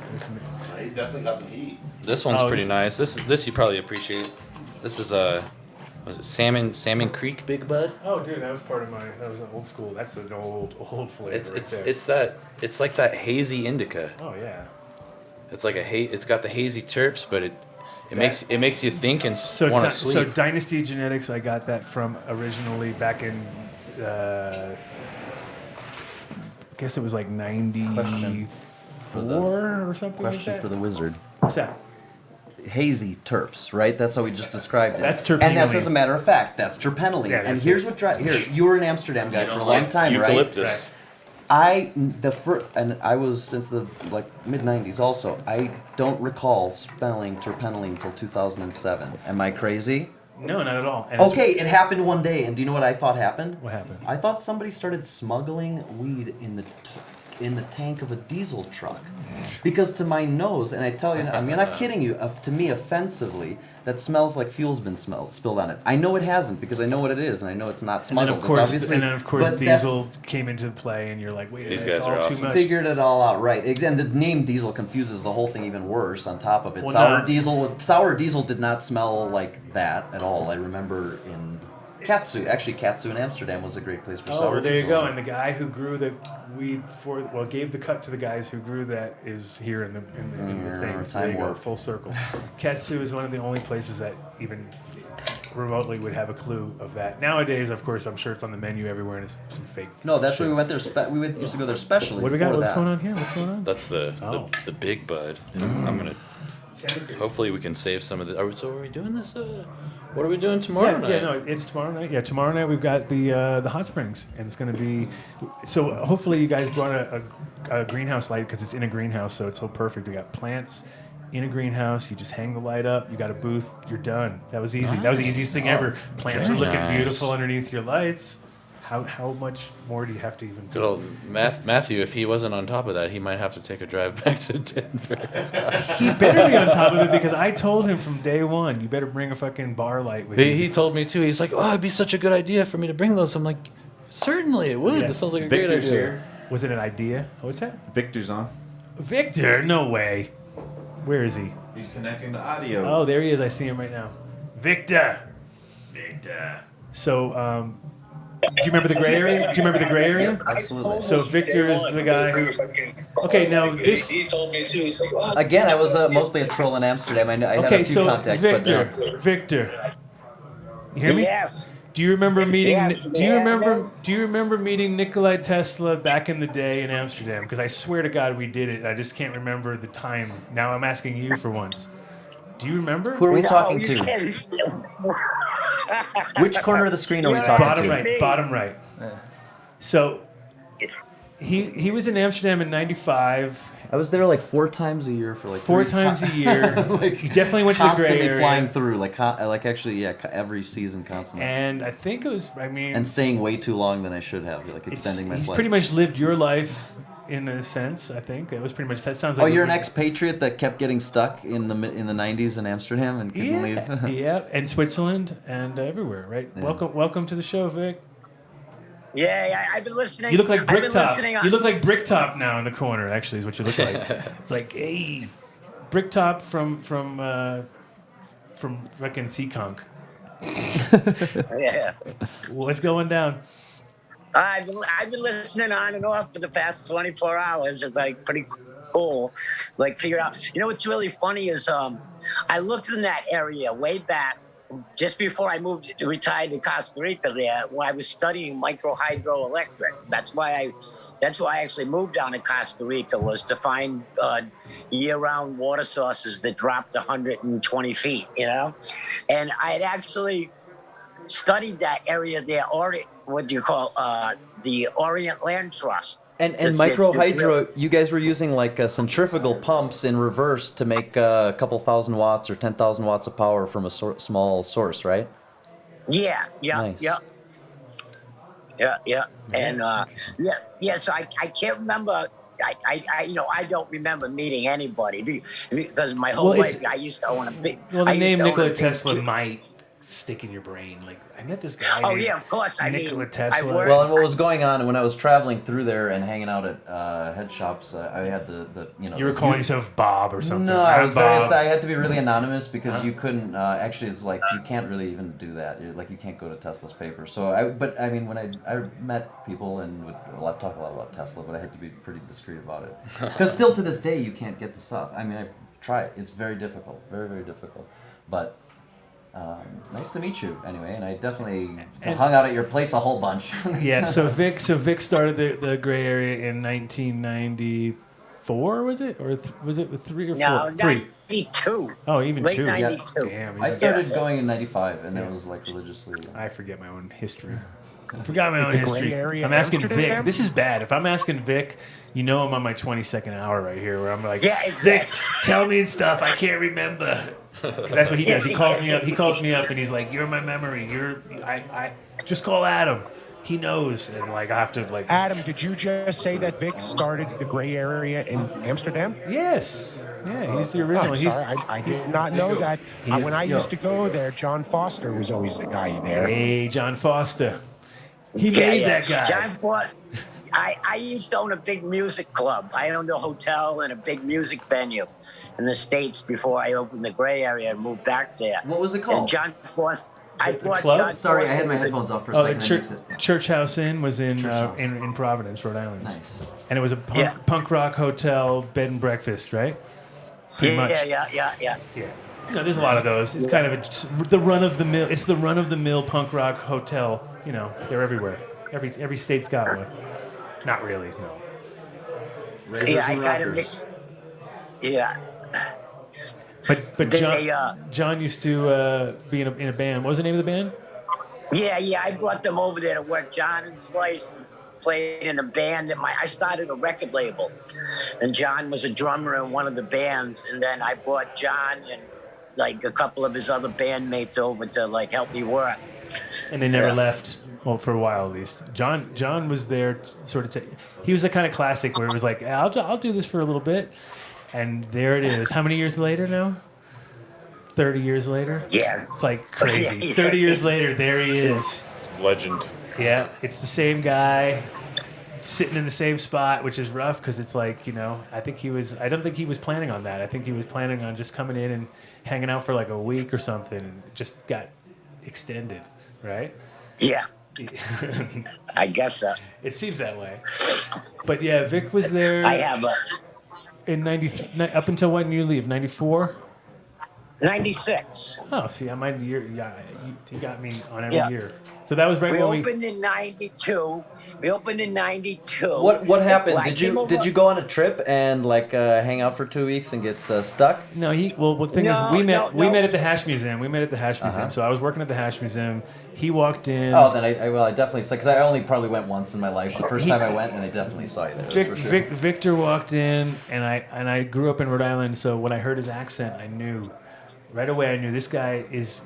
He's definitely got some heat. This one's pretty nice. This you probably appreciate. This is was it Salmon Creek Big Bud? Oh, dude, that was an old school. That's an old flavor. It's like that hazy indica. Oh yeah. It's like it's got the hazy terps, but it makes you think and want to sleep. So Dynasty Genetics, I got that from originally back in, I guess it was like 94 or something. Question like that. for the wizard. What's that? Hazy terps, right? That's how we just described it. That's terpenoline. And that's, as a matter of fact, that's terpenoline. Yeah, and that's here's it. what you were an Amsterdam guy for a long time, eucalyptus. right? And I was since the mid '90s. Also, I don't recall spelling terpenoline until 2007. Am I crazy? No, not at all. And Okay, it happened one day, and do you know what I thought happened? What happened? I thought somebody started smuggling weed in the tank of a diesel truck, because to my nose, and I tell you, I'm not kidding you, to me offensively, that smells like fuel's been spilled on it. I know it hasn't because I know what it is, and I know it's not smuggled. And then of course diesel came into play, and you're like, wait, These it's guys all are too awesome. much. Figured it all out, right? And the name diesel confuses the whole thing even worse. On top of it, Well, sour diesel did not smell like that at all. I remember in Katsu in Amsterdam was a great place for sour Oh, there diesel. you go. And the guy who grew the weed gave the cut to the guys who grew that is here in the thing. So there you go, full circle. Katsu is one of the only places that even remotely would have a clue of that. Nowadays, of course, I'm sure it's on the menu everywhere and it's some fake. No, that's shit. where we went there. Used to go there specially. What do we got? for What's that. going on here? What's going on? That's the Big Bud. I'm gonna. Hopefully we can save some of the. Are we doing this? What are we doing tomorrow night? Yeah, no, it's tomorrow night. Yeah, tomorrow night we've got the hot springs, and it's going to be. So hopefully you guys brought a greenhouse light because it's in a greenhouse, so it's so perfect. We got plants in a greenhouse. You just hang the light up. You got a booth. You're done. That was easy. That was the easiest thing ever. Plants are Very looking nice. beautiful underneath your lights. How much more do you have to even? Good old Matthew. If he wasn't on top of that, he might have to take a drive back to Denver. He better be on top of it because I told him from day one, you better bring a fucking bar light with you. He told me too. He's like, "Oh, it'd be such a good idea for me to bring those." I'm like, "Certainly it would. Yeah. It sounds like a Victor's great idea." here. Was it an idea? What's that? Victor's on. Victor? No way. Where is he? He's connecting the audio. Oh, there he is. I see him right now. Victor. So, do you remember the gray area? Absolutely. So Victor is the guy who. Okay, now this. He told me too. He's like, oh, Again, I was mostly a troll in Amsterdam. I had Okay, a few so contacts, Victor, but Victor, you hear me? Yes. Do you remember meeting? Yes, Do you remember meeting Nikolai Tesla back in the day in Amsterdam? Because I swear to God we did it. I just can't remember the time. Now I'm asking you for once. Do you remember? who are we talking you to? can't. Which corner of the screen are we talking to? Bottom right. So he was in Amsterdam in '95. I was there like 4 times a year for like 4 3 times a year. like, He definitely went to the gray constantly area. flying through, like actually, every season constantly. And I think it was. I mean, And staying way too long than I should have, like extending my he's flights. pretty much lived your life in a sense. I think that was pretty much. That sounds like. Oh, you're an expatriate that kept getting stuck in the 90s in Amsterdam and couldn't leave. Yeah, and Switzerland and everywhere, right? Yeah. Welcome to the show, Vic. Yeah, I've been listening. You look like I've been Bricktop. listening You look like Bricktop now in the corner. Actually, is what you look like. It's like, hey, Bricktop from fucking Seekonk. Yeah. What's going down? I've been listening on and off for the past 24 hours. It's like pretty cool. Like figure out. You know what's really funny is I looked in that area way back just before I retired to Costa Rica there when I was studying micro hydroelectric. That's why I actually moved down to Costa Rica, was to find year-round water sources that dropped 120 feet, you know? And I had actually studied that area there, or what do you call the Orient Land Trust. And It's micro really- hydro, you guys were using like centrifugal pumps in reverse to make a couple thousand watts or 10,000 watts of power from a small source, right? Yeah, Nice. yeah. And so I can't remember. I don't remember meeting anybody because my whole Well, life I used to own a big. Well, I the used name to own a Nikola big Tesla Jeep. might stick in your brain. Like, I met this guy. Oh named yeah, of course. I Nikola mean, Tesla. I worked. Well, and what was going on when I was traveling through there and hanging out at head shops, I had the You were calling yourself Bob or something. No, I was very. Bob. I had to be really anonymous because you couldn't. Actually, it's like you can't really even do that. Like you can't go to Tesla's paper. So but I mean, when I met people and would talk a lot about Tesla, but I had to be pretty discreet about it because still to this day you can't get the stuff. I mean, I try. It's very difficult, very very difficult, but. Nice to meet you, anyway, and I definitely hung out at your place a whole bunch. Yeah, so Vic started the gray area in 1994, was it, or was it 3 or 4? No, 3. 92. Oh, even Late 2. 92. Damn. I started going in '95, and that was like religiously. I forget my own history. I forgot my own The gray history. area I'm asking Amsterdam? Vic. This is bad. If I'm asking Vic, you know I'm on my 22nd hour right here, where I'm like, Yeah, exactly. Vic, tell me stuff I can't remember. That's what he does. He calls me up. He calls me up, and he's like, "You're my memory. I just call Adam. He knows." And like, I have to like. Adam, did you just say that Vic started the gray area in Amsterdam? Yes. Yeah, he's the original. Oh, I'm sorry, I did not know that. When I used to go there, John Foster was always the guy there. Hey, John Foster. He Yeah, made yeah. that guy. John Ford. I used to own a big music club. I owned a hotel and a big music venue in the States before I opened the gray area and moved back there. What was it called? And John Foster. I brought club? John Sorry, I Foster had my was a- headphones off for a Oh, second. the I mixed it. Church House Inn was in House. in Providence, Rhode Island. Nice. And it was a punk rock hotel, bed and breakfast, right? Pretty much. Yeah. Yeah. You know, there's a lot of those. It's kind of the run of the mill. It's the run of the mill punk rock hotel. You know, they're everywhere. Every state's got one. Not really, no. Yeah, I kind of mixed. Yeah. But John used to be in a band. What was the name of the band? Yeah. I brought them over there to work. John and Slice played in a band that I started a record label, and John was a drummer in one of the bands, and then I brought John and like a couple of his other bandmates over to like help me work. And they never left. Well, for a while at least. John was there, he was the kind of classic where it was like, I'll do this for a little bit, and there it is. How many years later now? 30 years later? Yeah. It's like crazy. Yeah. 30 years later, there he is. Legend. Yeah, it's the same guy sitting in the same spot, which is rough because it's like, you know, I don't think he was planning on that. I think he was planning on just coming in and hanging out for like a week or something, and it just got extended, right? Yeah. I guess so. It seems that way. But yeah, Vic was there. I have in 90 up until when you leave? 94? 96. Oh, see, I might year. Yeah, you got me on every Yeah. year. So that was right We when opened in 92. We opened in 92. What happened? I Did came you over- go on a trip and like hang out for 2 weeks and get stuck? No, the thing is, we met at the Hash Museum. We met at the Hash Museum. So I was working at the Hash Museum. He walked in. Oh, then I definitely saw, because I only probably went once in my life. The first time I went, and I definitely saw you there. That's for sure. Victor walked in, and I grew up in Rhode Island, so when I heard his accent, I knew right away. I knew this guy is.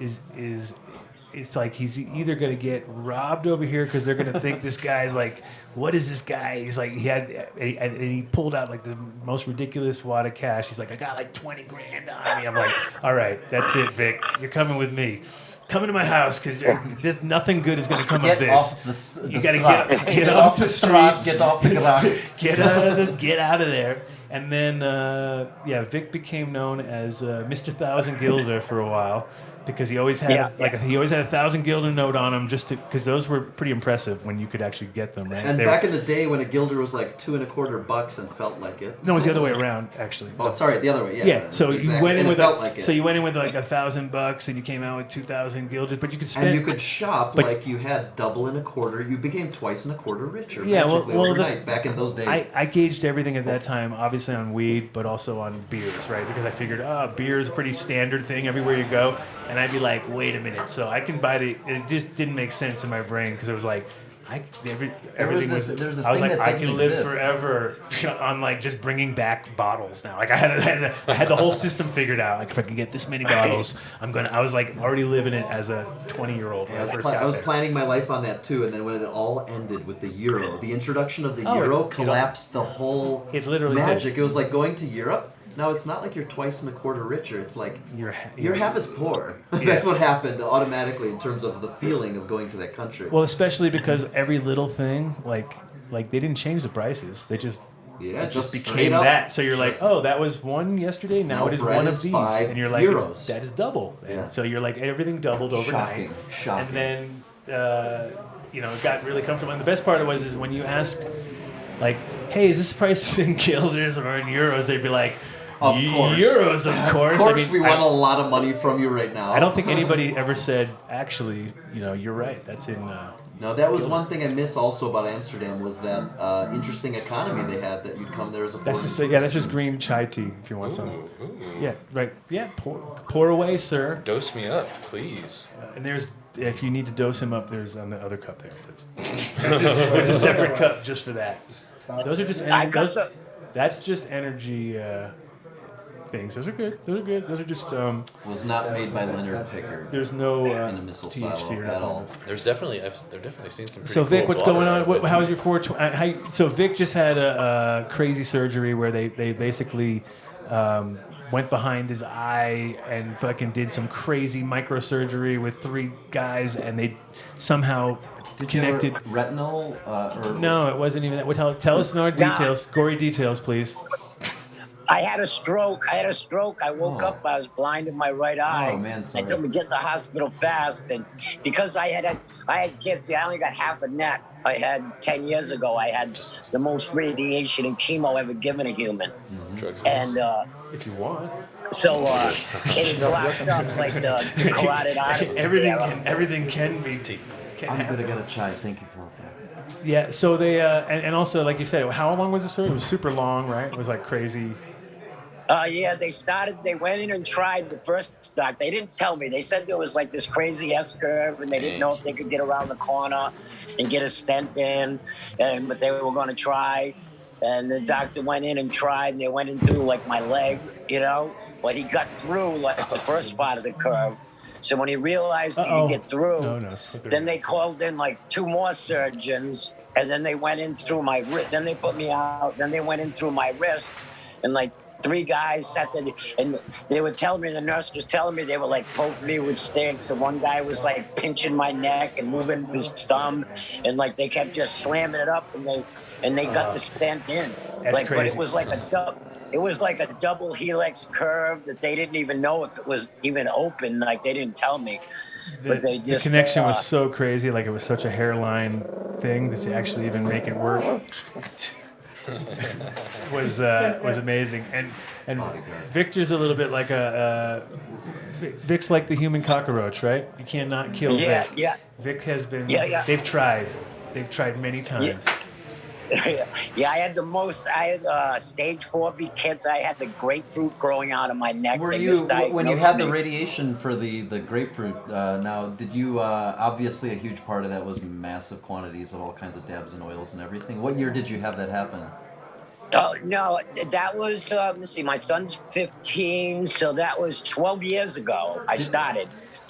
It's like he's either gonna get robbed over here because they're gonna think this guy's like, what is this guy? He's like, and he pulled out like the most ridiculous wad of cash. He's like, I got like 20 grand on me. I'm like, all right, that's it, Vic. You're coming with me. Come into my house because there's nothing good is going to come of this. You got to get off the streets, get off the ground, get out of there. And then Vic became known as Mr. Thousand Guilder for a while because he always had he always had a 1,000 guilder note on him just because those were pretty impressive when you could actually get them. Right? And back in the day when a guilder was like $2.25 and felt like it. No, it was the other way around actually. Oh, sorry, the other way. Yeah. Yeah. So exactly. you went in with you went in with like $1,000 and you came out with 2,000 guilders, but you could spend. And you could shop like you had double and a quarter. You became twice and a quarter richer. Yeah. Magically Well, overnight back in those days. I gauged everything at that time. Obviously. obviously on weed, but also on beers, right? Because I figured, beer is a pretty standard thing everywhere you go, and I'd be like, wait a minute, so I can buy the. It just didn't make sense in my brain because it was like, everything was. There's this I was thing like, that I doesn't can live exist. forever on like just bringing back bottles now. Like I had the whole system figured out. Like if I can get this many bottles, I was like already living it as a 20-year-old when I first got I was there. planning my life on that too, and then when it all ended with the euro, the introduction of the Oh, euro you know, collapsed the whole literally magic. did. It was like going to Europe. No, it's not like you're twice and a quarter richer. It's like you're half as poor. That's what happened automatically in terms of the feeling of going to that country. Well, especially because every little thing, like they didn't change the prices. They just it just straight became up, that. So you're like, just- oh, that was one yesterday. Now it is bread one of is these, €5. and you're like, that is double. Yeah. And so you're like, everything doubled overnight. Shocking. And then it got really comfortable. And the best part is when you asked, like, hey, is this price in guilders or in euros? They'd be like, Of course. Euros, of course. Of course, I mean, we want a lot of money from you right now. I don't think anybody ever said, actually, you're right. That's in. No, that was one thing I miss also about Amsterdam was that interesting economy they had that you'd come there as a That's foreign just that's just green chai tea if you want some. Yeah, right. Yeah, pour away, sir. Dose me up, please. And if you need to dose him up, there's on the other cup there. There's a separate cup just for that. Those are just that's just energy things. Those are good. Those are just was not made by Leonard Pickard. There's no in a missile THC silo or at nothing. all. I've definitely seen some. Pretty So Vic, cool what's going on? blogger How's your 420? So Vic just had a crazy surgery where they basically went behind his eye and fucking did some crazy microsurgery with 3 guys, and they somehow connected. Retinal? Or No, it wasn't even that. Well, tell us more details, gory details, please. I had a stroke. I woke up. I was blind in my right eye. Oh, man, sorry. I took me to get to the hospital fast, and because I had kids, I only got half a neck. I had 10 years ago. I had the most radiation and chemo ever given a human. Drugs. And if you want. So it blocked up like the carotid artery. Everything can be. I'm gonna get a chai. Thank you for that. Yeah. So they and also like you said, how long was the surgery? It was super long, right? It was like crazy. Yeah, they went in and tried the first doc. They didn't tell me. They said there was like this crazy S-curve, and they didn't know if they could get around the corner and get a stent in, but they were going to try. And the doctor went in and tried, and they went in through like my leg, but he got through like the first part of the curve. So when he realized he could get through, then they called in like 2 more surgeons, and then they went in through my wrist. Then they put me out. Then they went in through my wrist, and like 3 guys sat there, and they were telling me, the nurse was telling me, they were like poking me with sticks. So one guy was like pinching my neck and moving his thumb, and like they kept just slamming it up, and they got the stent in. That's But crazy. it was like a double helix curve that they didn't even know if it was even open. Like they didn't tell me. But they The just connection was so crazy, like it was such a hairline thing that to actually even make it work was amazing. And Victor's a little bit like Vic's like the human cockroach, right? You cannot kill Vic. Yeah. Vic has been. Yeah. They've tried many times. Yeah, I had stage 4B kids. I had the grapefruit growing out of my neck. Were They you when you misdiagnosed had the me. radiation for the grapefruit? Now, did you obviously a huge part of that was massive quantities of all kinds of dabs and oils and everything. What year did you have that happen? Oh, no, that was, let's see, my son's 15, so that was 12 years ago I started.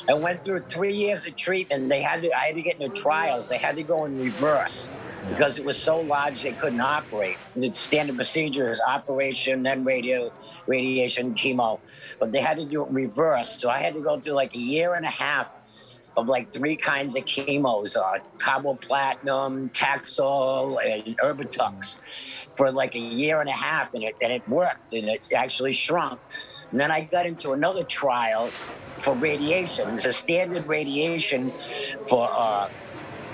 I went through 3 years of treatment. I had to get into trials. They had to go in reverse because it was so large they couldn't operate. The standard procedure is operation, then radiation, chemo. But they had to do it in reverse. So I had to go through like a year and a half of like 3 kinds of chemos, carboplatin, Taxol, and Erbitux for like a year and a half, and it worked, and it actually shrunk. And then I got into another trial for radiation. It's a standard radiation for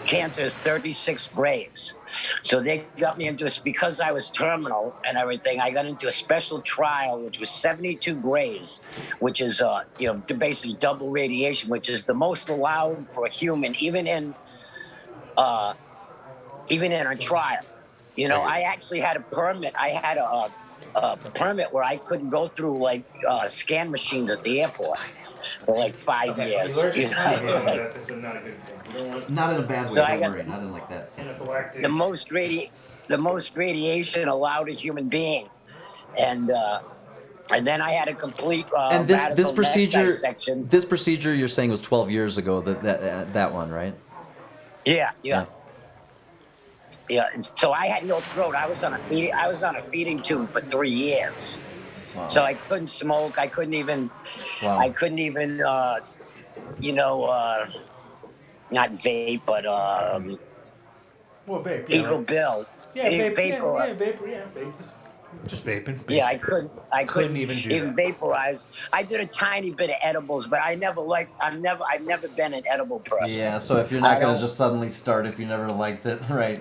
cancer is 36 grays. So they got me into it because I was terminal and everything. I got into a special trial, which was 72 grays, which is basically double radiation, which is the most allowed for a human, even in a trial. I actually had a permit. I had permit where I couldn't go through like scan machines at the airport for like 5 years. You know? Like, That's not a good thing. Not in a bad way. So I Don't got worry. Not in like that sense. the most radiation allowed a human being, and then I had a complete And this radical neck procedure, dissection. this procedure you're saying was 12 years ago. That one, right? Yeah. And so I had no throat. I was on a feeding tube for 3 years. Wow. So I couldn't smoke. I couldn't even. Wow. I couldn't even. Not vape, but Well, vape. Yeah, Eagle Bill. Yeah, vape. Vapor. Yeah, vapor. Yeah, vape. Just vaping. Yeah, I basically. couldn't even do even vaporize. I did a tiny bit of edibles, but I've never been an edible person. Yeah. So if you're not gonna just suddenly start if you never liked it, right?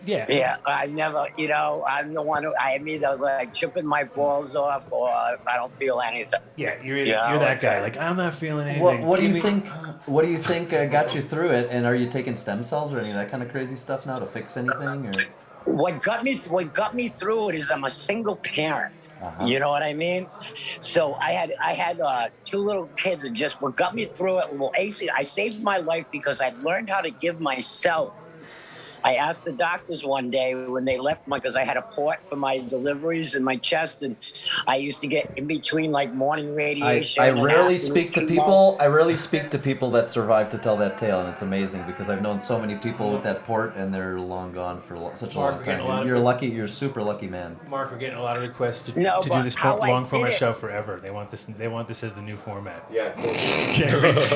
Yeah, I never, I'm the one who, I'm either like chipping my balls off or I don't feel anything. Yeah, you're that guy. Like, I'm not feeling anything. What do you think? What do you think got you through it? And are you taking stem cells or any of that kind of crazy stuff now to fix anything? Or What got me through it is I'm a single parent. You know what I mean? So I had 2 little kids, and just what got me through it. Well, I saved my life because I learned how to give myself. I asked the doctors one day when they left because I had a port for my deliveries in my chest, and I used to get in between like morning radiation. I rarely speak to people. I rarely speak to people that survive to tell that tale, and it's amazing because I've known so many people with that port, and they're long gone for such a long time. You're lucky. You're a super lucky man. Mark, we're getting a lot of requests to do this how I long format did it- show forever. They want this. They want this as the new format. Yeah.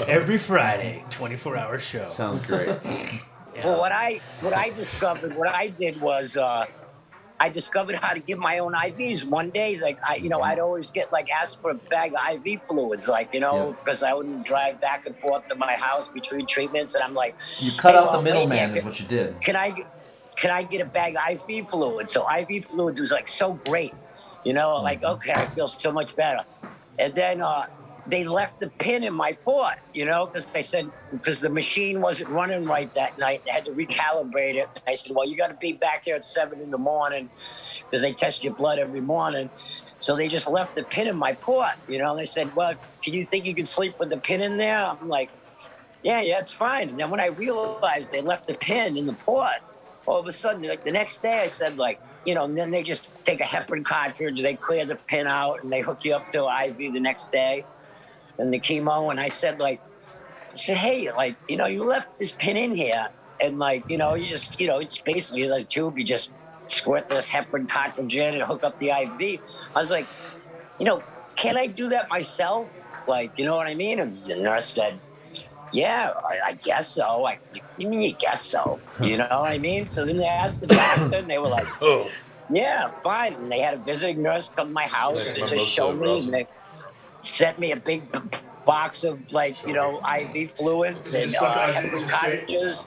every Friday, 24-hour show. Sounds great. Well, what I discovered, what I did was I discovered how to give my own IVs. One day, like I'd always get asked for a bag of IV fluids, because I wouldn't drive back and forth to my house between treatments, and I'm like, You cut hey, out the well, middleman, wait, is what you did. Can I get a bag of IV fluids? So IV fluids was so great, okay, I feel so much better, and then. They left the pin in my port, because they said, because the machine wasn't running right that night. They had to recalibrate it. I said, well, you got to be back here at 7 in the morning because they test your blood every morning. So they just left the pin in my port, and they said, well, can you think you can sleep with the pin in there? I'm like, yeah, it's fine. And then when I realized they left the pin in the port, all of a sudden, the next day I said, and then they just take a heparin cartridge, they clear the pin out, and they hook you up to an IV the next day. And the chemo, and I said, hey, you left this pin in here, and you just, it's basically like a tube. You just squirt this heparin cartridge in and hook up the IV. I was like, can I do that myself? You know what I mean? And the nurse said, yeah, I guess so. What do you mean you guess so? You know what I mean? So then they asked the doctor, and they were like, oh, yeah, fine. And they had a visiting nurse come to my house and just show me, and they sent me a big box of IV fluids and heparin cartridges,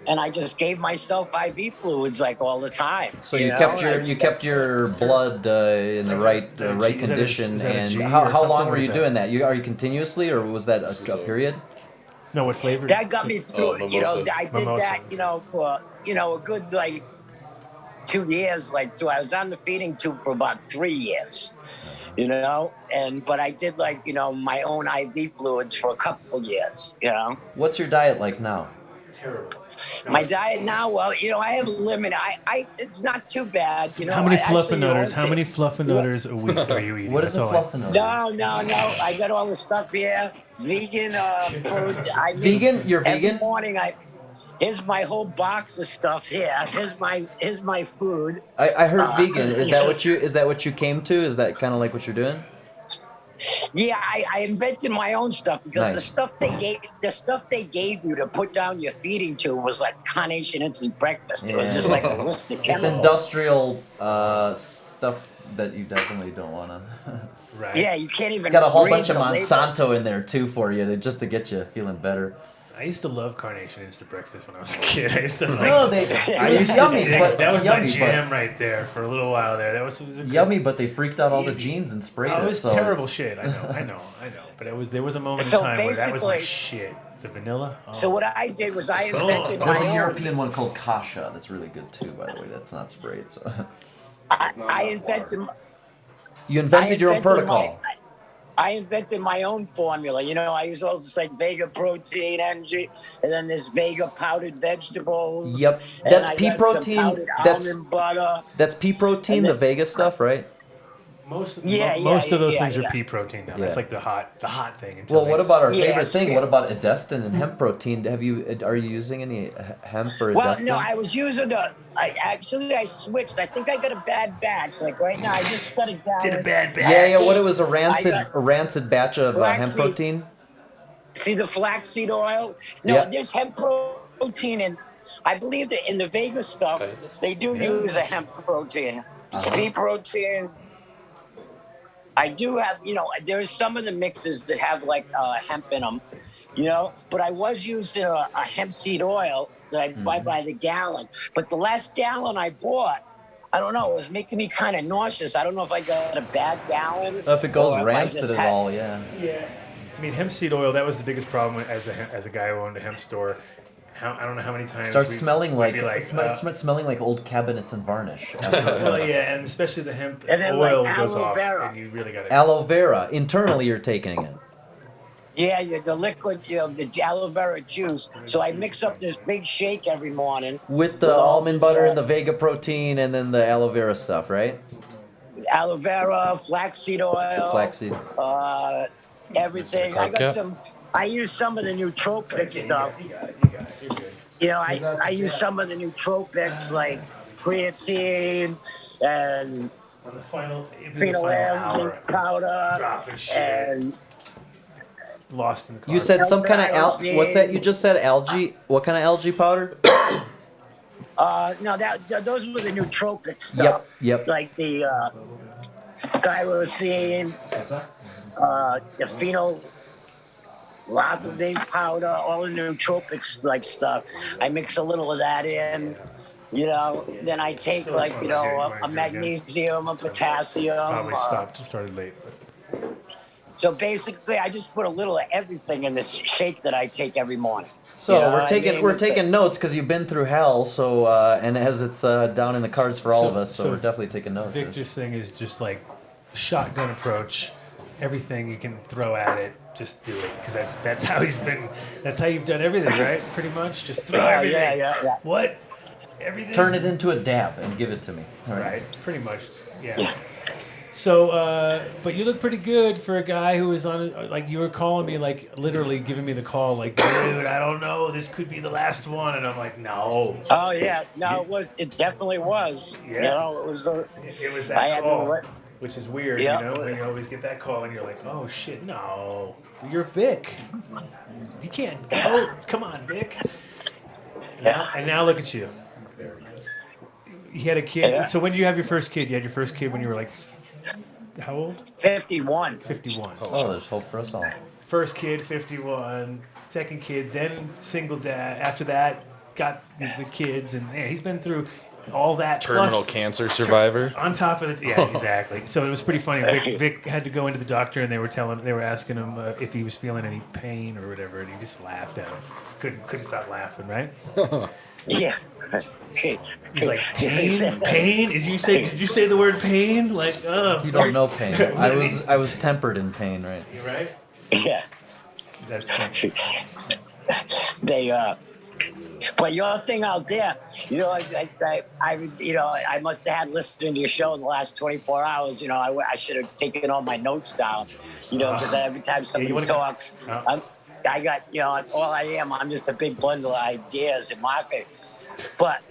and I just gave myself IV fluids all the time. So you kept your blood in the right condition. And how long were you doing that? Are you continuously, or was that a period? No, what flavor? That got me through it. I did Mimosa. that for a good 2 years. So I was on the feeding tube for about 3 years. But I did my own IV fluids for a couple years, What's your diet like now? Terrible. My diet now, well, I have a limit. It's not too bad, How many fluffernutters? How many fluffernutters a week are you eating? What is a fluffernutter? No. I got all the stuff here. Vegan foods. Vegan? You're every vegan? Morning, here's my whole box of stuff here. Here's my food. I heard vegan. Is that what you came to? Is that kind of like what you're doing? Yeah, I invented my own stuff because Nice. the stuff they gave you to put down your feeding tube was like Carnation Instant Breakfast. It was just like a list of It's chemicals. industrial stuff that you definitely don't want to. Right. Yeah, you can't even. It's got a whole read bunch of the label. Monsanto in there too for you, just to get you feeling better. I used to love Carnation Instant Breakfast when I was a kid. I used to like. No, it was yummy, but that was my yummy, jam right there for a little while there. That was a good, Yummy, but they freaked out all the easy. genes and sprayed Oh, it. it was so terrible it's- shit. I know. But there was a moment So in time where that was my basically- shit. The vanilla. Oh. So what I did was I invented There's my a own. European one called Kasha that's really good too, by the way. That's not sprayed. So I invented. You invented your own invented protocol. I invented my own formula. You know, I use all this like Vega protein, energy, and then this Vega powdered vegetables. Yep, and that's I pea got some protein. powdered almond butter. That's pea protein, And the then- Vega stuff, right? Most of Yeah, most of those yeah, things are yeah. pea protein now. That's Yeah. like the hot thing. until Well, what they- about our Yeah, favorite thing? yeah. What about edestin and hemp protein? Are you using any hemp or Well, edestin? no, I was using I switched. I think I got a bad batch. Like right now, I just got it down. Did a bad batch. Yeah. What it was a rancid got batch of hemp flaxseed. protein. See the flaxseed oil? No, Yeah. there's hemp protein, and I believe that in the Vegas stuff, they do use a hemp protein. It's pea protein. I do have, there's some of the mixes that have like hemp in them, but I was using a hemp seed oil that I buy by the gallon. But the last gallon I bought, I don't know, it was making me kind of nauseous. I don't know if I got a bad gallon. If it goes or if I rancid just at had- all, yeah. Yeah. I mean, hemp seed oil, that was the biggest problem as a guy who owned a hemp store. I don't know how many times Starts we'd smelling be like smelling like old cabinets and varnish. Well, yeah, and especially the hemp And then, oil like, goes aloe off, vera. and you really got to. Aloe vera. Internally, you're taking it. Yeah, the liquid, the aloe vera juice. So I mix up this big shake every morning. With the almond butter and the Vega protein and then the aloe vera stuff, right? Aloe vera, flaxseed oil. Flaxseed. Everything. I got Yep. some. I use some of the nootropic stuff. I use some of the nootropics like creatine and On the final phenylalanine hour, powder dropping shit. and Lost in the car. You said some kind of Algae. what's that? You just said algae. What kind of algae powder? no, those were the nootropic stuff. Yep. Like the glycine, the phenylalanine powder, all the nootropics like stuff. I mix a little of that in. Then I take like a magnesium, a potassium. Probably started late. So basically, I just put a little of everything in this shake that I take every morning. So You know we're what I taking mean? we're It's taking notes because you've been through hell. So and as it's down in the cards for all of us, so we're definitely taking notes. Victor's thing is just like shotgun approach. Everything you can throw at it, just do it because that's how he's been. That's how you've done everything, right? Pretty much, just throw everything. Yeah. What? Everything. Turn it into a dab and give it to me. All Right. Pretty much. Yeah. So, but you look pretty good for a guy who was on, like, you were calling me, like, literally giving me the call, like, dude, I don't know, this could be the last one. And I'm like, no. Oh yeah, no, it definitely was. Yeah. It was the. It was I that had call, to. which is weird, Yeah. when you always get that call and you're like, oh, shit, no. You're Vic. You can't go. Come on, Vic. Yeah. And now look at you. You had a kid. Yeah. So when did you have your first kid? You had your first kid when you were like, how old? 51. 51. Oh, there's hope for us all. First kid, 51. Second kid, then single dad. After that, got the kids, and yeah, he's been through all that. Terminal plus- cancer survivor. On top of it, yeah, exactly. So it was pretty funny. Vic had to go into the doctor, and they were asking him if he was feeling any pain or whatever, and he just laughed at him. Couldn't stop laughing, right? Yeah. He's like, pain? Pain? Did you say the word pain? Like, oh. You don't know pain. I was tempered in pain, right? You right? Yeah. That's funny. But your thing out there, I must have had listening to your show in the last 24 hours. I should have taken all my notes down, because every time somebody talks, I'm just a big bundle of ideas and marketing. But,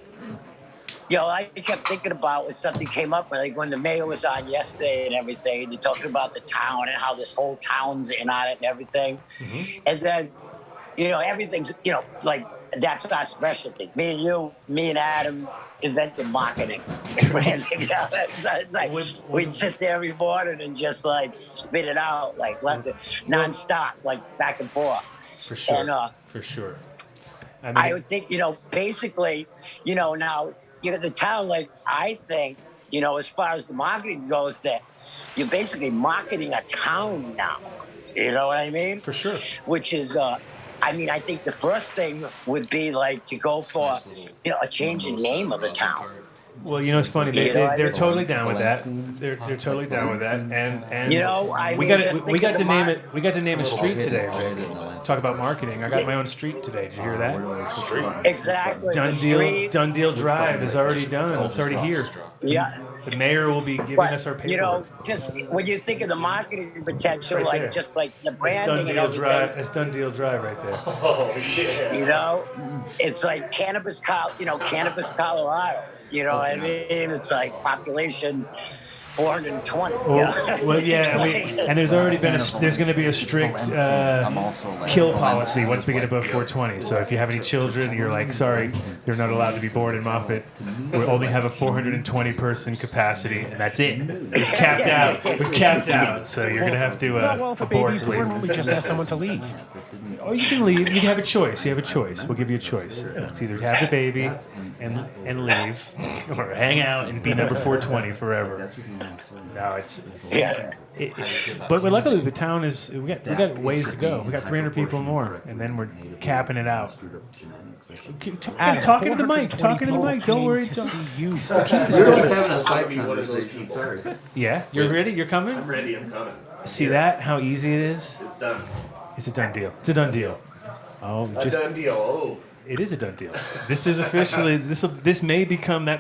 I kept thinking about when something came up, like when the mayor was on yesterday and everything, they're talking about the town and how this whole town's in on it and everything. Mm-hmm. And then, everything's, like, that's our specialty. Me and Adam invented marketing. It's like we'd sit there every morning and just like spit it out, like left it nonstop, like back and forth. For sure. And, for sure. I would think, basically, now the town, like I think, as far as the marketing goes, that you're basically marketing a town now. You know what I mean? For sure. Which is, I think the first thing would be like to go for, a change in name of the town. Well, you know, it's funny. They're totally down with that. They're totally down with that. And You know, I we mean, got just we got think to of name the it. We got to name a street today. Talk about marketing. I got my own street today. Did you hear that? Street. Exactly. Done the deal. street. Done deal drive is already done. It's already here. Yeah. The mayor will be giving us our But, paperwork. you know, just when you think of the marketing potential, Right like there. just like the That's branding done and deal everything. drive. That's done deal drive right there. Oh yeah. You know, it's like cannabis, cannabis Colorado. You know what I mean? It's like population 420. Well, yeah, and there's already been there's going to be a strict kill policy once we get above 420. So if you have any children, you're like, sorry, they're not allowed to be born in Moffett. We only have a 420 person capacity, and that's it. We've capped out. We've capped out. So you're going to have to Well, if a abort, baby's please. born, we just ask someone to leave. Or you can leave. You have a choice. You have a choice. We'll give you a choice. It's either have the baby and leave, or hang out and be number 420 forever. No, it's but luckily the town is we got ways to go. We got 300 people more, and then we're capping it out. Talking to the mic. Talking to the mic. Don't worry. We're just having a side conversation. Sorry. Yeah, you're ready. You're coming. I'm ready. I'm coming. See that? How easy it is. It's done. It's a done deal. It's a done deal. Oh, A done deal. Oh. It is a done deal. This is officially this may become the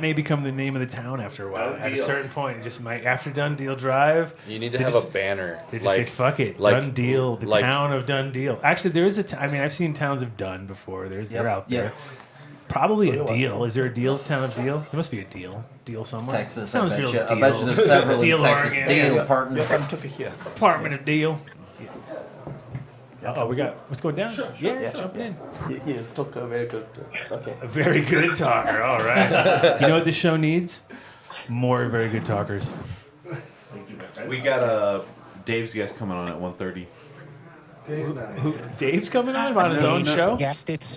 name of the town after a while. Done At a deal. certain point, it just might after Done Deal Drive. You need to they have just- a banner. They just say fuck it, Done Deal, the town of Done Deal. Actually, there is I mean, I've seen towns of Done before. They're out there. Probably a deal. Is there a deal? Town of Deal? There must be a deal somewhere. Texas, I Sounds bet real you. I deal. bet you there's several in Deal, Texas. Oregon. Deal, Yeah. partner. Department of Deal. Oh, we got. What's going down? Yeah, jump in. Yes, talk very good. Okay. A very good talker. All right. You know what this show needs? More very good talkers. We got Dave's guest coming on at 1:30. Dave's coming on his own show? Guest, it's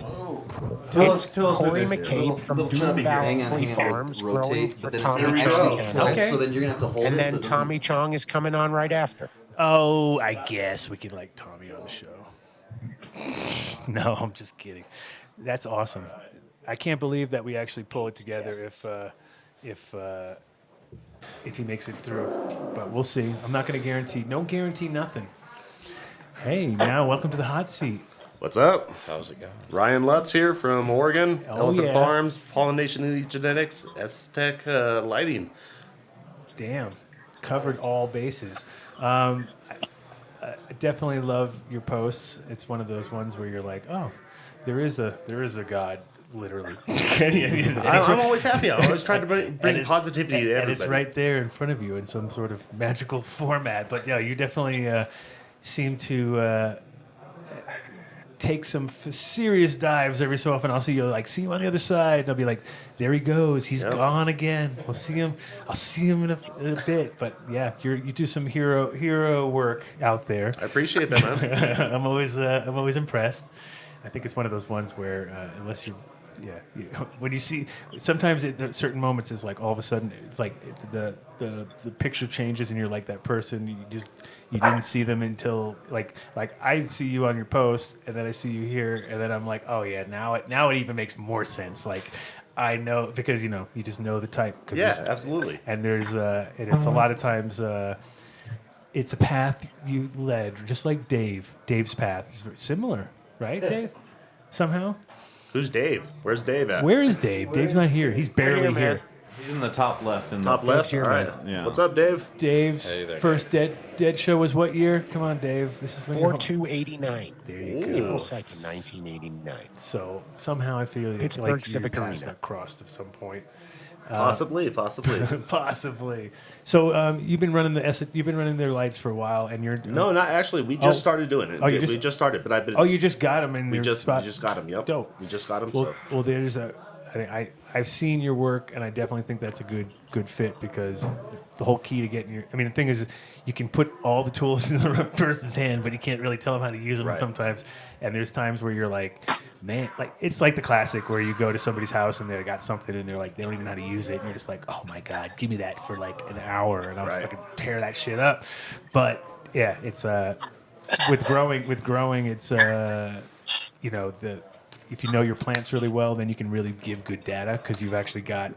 Tell us who Corey this is. McCabe from Little Doom chubby here. Valley Hang on, Farms growing rotate, for but then it's Tommy gonna Chong. actually count, so then you're gonna have to hold And it then so it doesn't- Tommy Chong is coming on right after. Oh, I guess we could like Tommy on the show. No, I'm just kidding. That's awesome. I can't believe that we actually pull it together if he makes it through. But we'll see. I'm not going to guarantee. No guarantee nothing. Hey, now welcome to the hot seat. What's up? How's it going? Ryan Lutz here from Oregon. Oh, Elephant yeah. Farms, Pollination Elite Genetics, S-Tech Lighting. Damn, covered all bases. I definitely love your posts. It's one of those ones where you're like, oh, there is a God, literally. I'm always happy. I always try to bring positivity to everybody. And it's right there in front of you in some sort of magical format. But yeah, you definitely seem to take some serious dives every so often. I'll see you see him on the other side, and I'll be like, there he goes, he's gone again. We'll see him. I'll see him in a bit. But yeah, you do some hero work out there. I appreciate that, man. I'm always impressed. I think it's one of those ones where unless you. Yeah, when you see sometimes at certain moments, it's like all of a sudden it's like the picture changes and you're like that person you didn't see them until like I see you on your post and then I see you here and then I'm like, oh yeah, now it even makes more sense. Like I know because you just know the type. Yeah, absolutely. And there's and it's a lot of times it's a path you led, just like Dave's path is very similar, right, Dave? Somehow. Who's Dave? Where's Dave at? Where is Dave? Dave's not here. He's barely here. He's in the top left. Top left? All right. Yeah. What's up, Dave? Dave's Hey there, first dead show was what year? Come on, Dave. This is when you're 4289. There you go. April 2nd, 1989. So somehow I feel Pittsburgh like Civic your paths Arena. got crossed at some point. Possibly. Possibly. So you've been running their lights for a while, and you're No, not actually. We just started doing it. Oh, you we just- just started, but I've been. Oh, you just got them in We their just spot. got them. Yep. Dope. We just got them. Well, there's I've seen your work, and I definitely think that's a good fit because the whole key to getting the thing is you can put all the tools in the right person's hand, but you can't really tell them how to use them sometimes. And there's times where you're like, man, like it's like the classic where you go to somebody's house and they got something and they're like, they don't even know how to use it. And you're just like, oh my God, give me that for like an hour. And I'll just fucking tear that shit up. But yeah, it's, with growing, it's, if you know your plants really well, then you can really give good data because you've actually got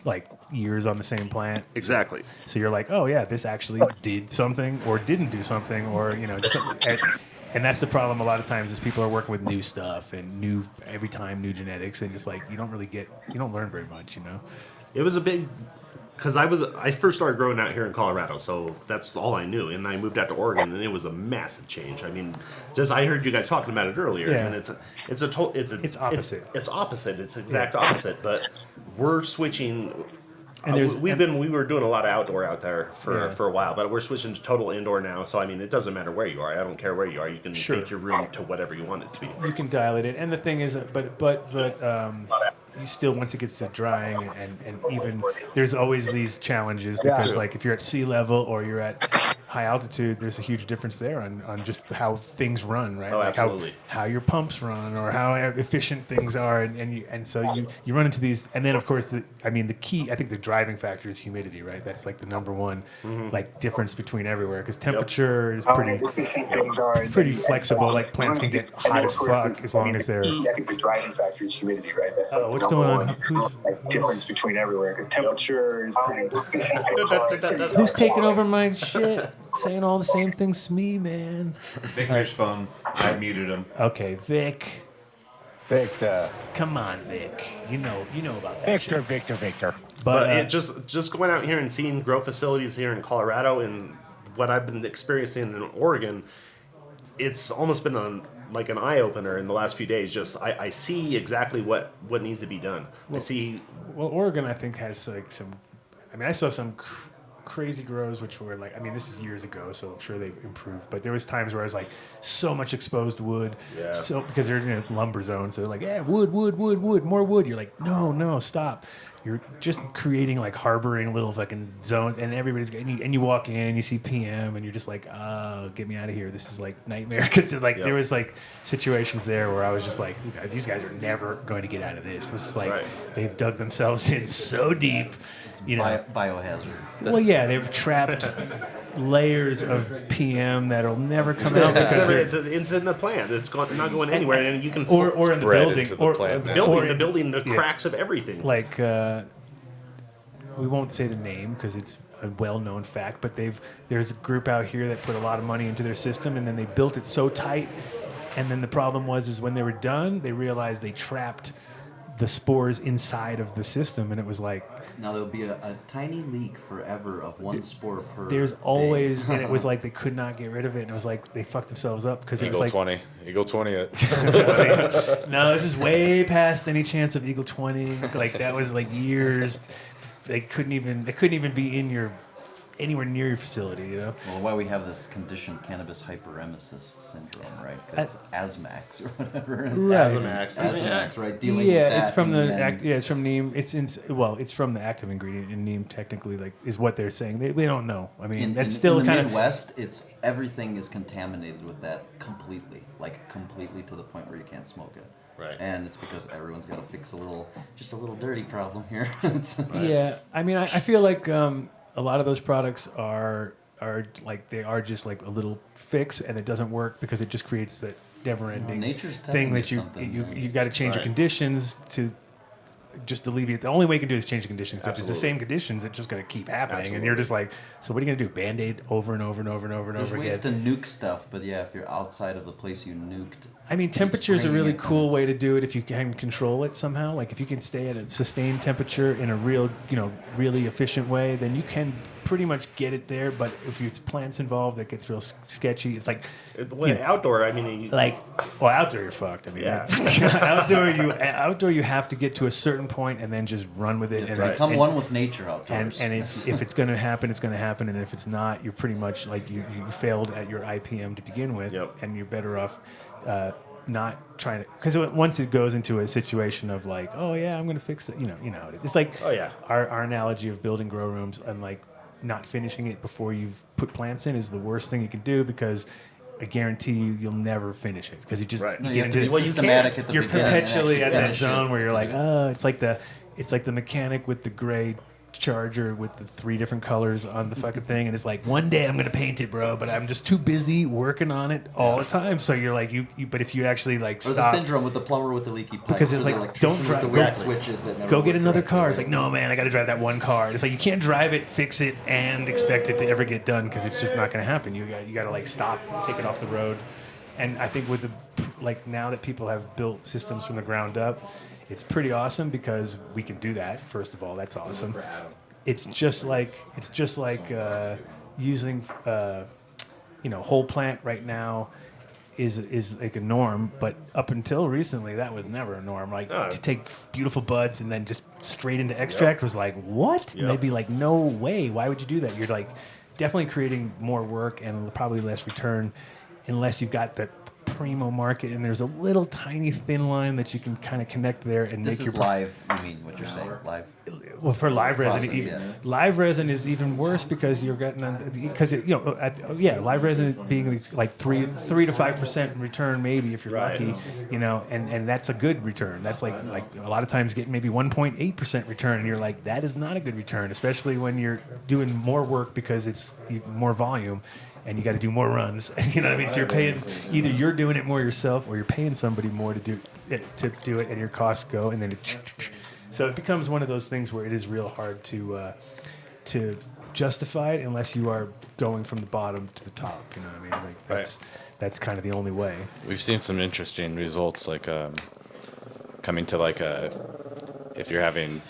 like years on the same plant. Exactly. So you're like, oh yeah, this actually did something or didn't do something, or and that's the problem a lot of times is people are working with new stuff and every time new genetics, and it's like you don't learn very much, It was a big, because I first started growing out here in Colorado, so that's all I knew, and I moved out to Oregon, and it was a massive change. I mean, I heard you guys talking about it earlier, Yeah. and it's opposite. It's opposite. It's exact opposite, but we're switching. And we were doing a lot of outdoor out there for a while, but we're switching to total indoor now. So I mean, it doesn't matter where you are. I don't care where you are. You can make your room to whatever you want it to be. You can dilate it, and the thing is, but you still, once it gets to drying, and even there's always these challenges because like if you're at sea level or you're at high altitude, there's a huge difference there on just how things run, right? Oh, like absolutely. How your pumps run or how efficient things are, and so you run into these, and then of course the key, I think the driving factor is humidity, right? That's like the number one like difference between everywhere because temperature is pretty flexible. Like plants can get hot as fuck as long as they're. I think the driving factor is humidity, right? That's like what's going on? Difference between everywhere because temperature is pretty. Who's taking over my shit? Saying all the same things to me, man. Victor's phone. I muted him. Okay, Vic. Victor. Come on, Vic. You know about that. Victor. But it just going out here and seeing grow facilities here in Colorado and what I've been experiencing in Oregon, it's almost been like an eye opener in the last few days. Just I see exactly what needs to be done. Well, Oregon, I think, has like some. I mean, I saw some crazy grows which were like, this is years ago, so I'm sure they've improved, but there was times where I was like so much exposed wood, so because they're in a lumber zone, so they're like, yeah, wood, more wood. You're like, no, stop. You're just creating like harboring little fucking zones, and everybody's and you walk in and you see PM and you're just like, oh, get me out of here, this is like nightmare, because like there was like situations there where I was just like, these guys are never going to get out of this is like they've dug themselves in so deep. It's biohazard. Well, yeah, they've trapped layers of PM that'll never come out because it's in the plant. It's not going anywhere, and you can or in the building, the building, the cracks of everything. Like we won't say the name because it's a well-known fact, but there's a group out here that put a lot of money into their system, and then they built it so tight, and then the problem is when they were done, they realized they trapped the spores inside of the system, and it was like. Now there'll be a tiny leak forever of one spore per. There's always, and it was like they could not get rid of it, and it was like they fucked themselves up because it was like Eagle 20 it. No, this is way past any chance of Eagle 20. Like that was like years. They couldn't even be in anywhere near your facility, Well, why we have this condition, cannabis hyperemesis syndrome, right? That's Asmax or whatever. Right. Asmax, right? Dealing with that. It's from it's from neem. It's from the active ingredient in neem. Technically, like is what they're saying. They don't know. I mean, that's still in kind the Midwest. It's everything is contaminated with that completely to the point where you can't smoke it. Right. And it's because everyone's got to fix a little dirty problem here. Yeah, I mean, I feel like. A lot of those products are like they are just like a little fix, and it doesn't work because it just creates that never-ending thing that you got to change your conditions to just alleviate. The only way you can do is change the conditions. If it's the same conditions, it's just going to keep happening, and you're just like, so what are you going to do? Band-Aid over and over and over and over and over again. There's ways to nuke stuff, but yeah, if you're outside of the place you nuked. I mean, temperature is a really cool way to do it if you can control it somehow. Like if you can stay at a sustained temperature in a real, really efficient way, then you can pretty much get it there. But if it's plants involved, that gets real sketchy. It's like outdoor. I mean, outdoor you're fucked. I mean, outdoor you have to get to a certain point and then just run with it. And become one with nature outdoors. And if it's going to happen, it's going to happen. And if it's not, you're pretty much like you failed at your IPM to begin with, and you're better off. Not trying to, because once it goes into a situation of like, oh yeah, I'm going to fix it, it's like our analogy of building grow rooms and like not finishing it before you've put plants in is the worst thing you can do, because I guarantee you'll never finish it because you just you get into this, you're perpetually at that zone where you're like, oh, it's like the mechanic with the gray charger with the 3 different colors on the fucking thing, and it's like, one day I'm gonna paint it, bro, but I'm just too busy working on it all the time. So you're like, you but if you actually like Or stop, the syndrome with the plumber with the leaky pipes. because or it's the like, electrician don't drive, with the weird switches that never go get work another correctly. car. It's like, no, man, I got to drive that one car. It's like you can't drive it, fix it, and expect it to ever get done, because it's just not going to happen. You got to like stop, take it off the road. And I think with the like now that people have built systems from the ground up, it's pretty awesome because we can do that. First of all, that's awesome. It's just like using whole plant right now is like a norm, but up until recently that was never a norm. Like to take beautiful buds and then just straight into extract was like, what? And they'd be like, no way, why would you do that? You're like definitely creating more work and probably less return unless you've got the primo market, and there's a little tiny thin line that you can kind of connect there and This make is your live, you mean, what you're saying, live? well, for live resin, Process, live resin is even worse because you're getting live resin being like 3 to 5% return maybe if you're lucky, and that's a good return. That's like a lot of times getting maybe 1.8% return, and you're like, that is not a good return, especially when you're doing more work because it's more volume. And you got to do more runs. You know what I mean? So you're paying, either you're doing it more yourself or you're paying somebody more to do it, and your costs go, and then so it becomes one of those things where it is real hard to justify it unless you are going from the bottom to the top. You know what I mean? Like that's kind of the only way. We've seen some interesting results, like coming to like if you're having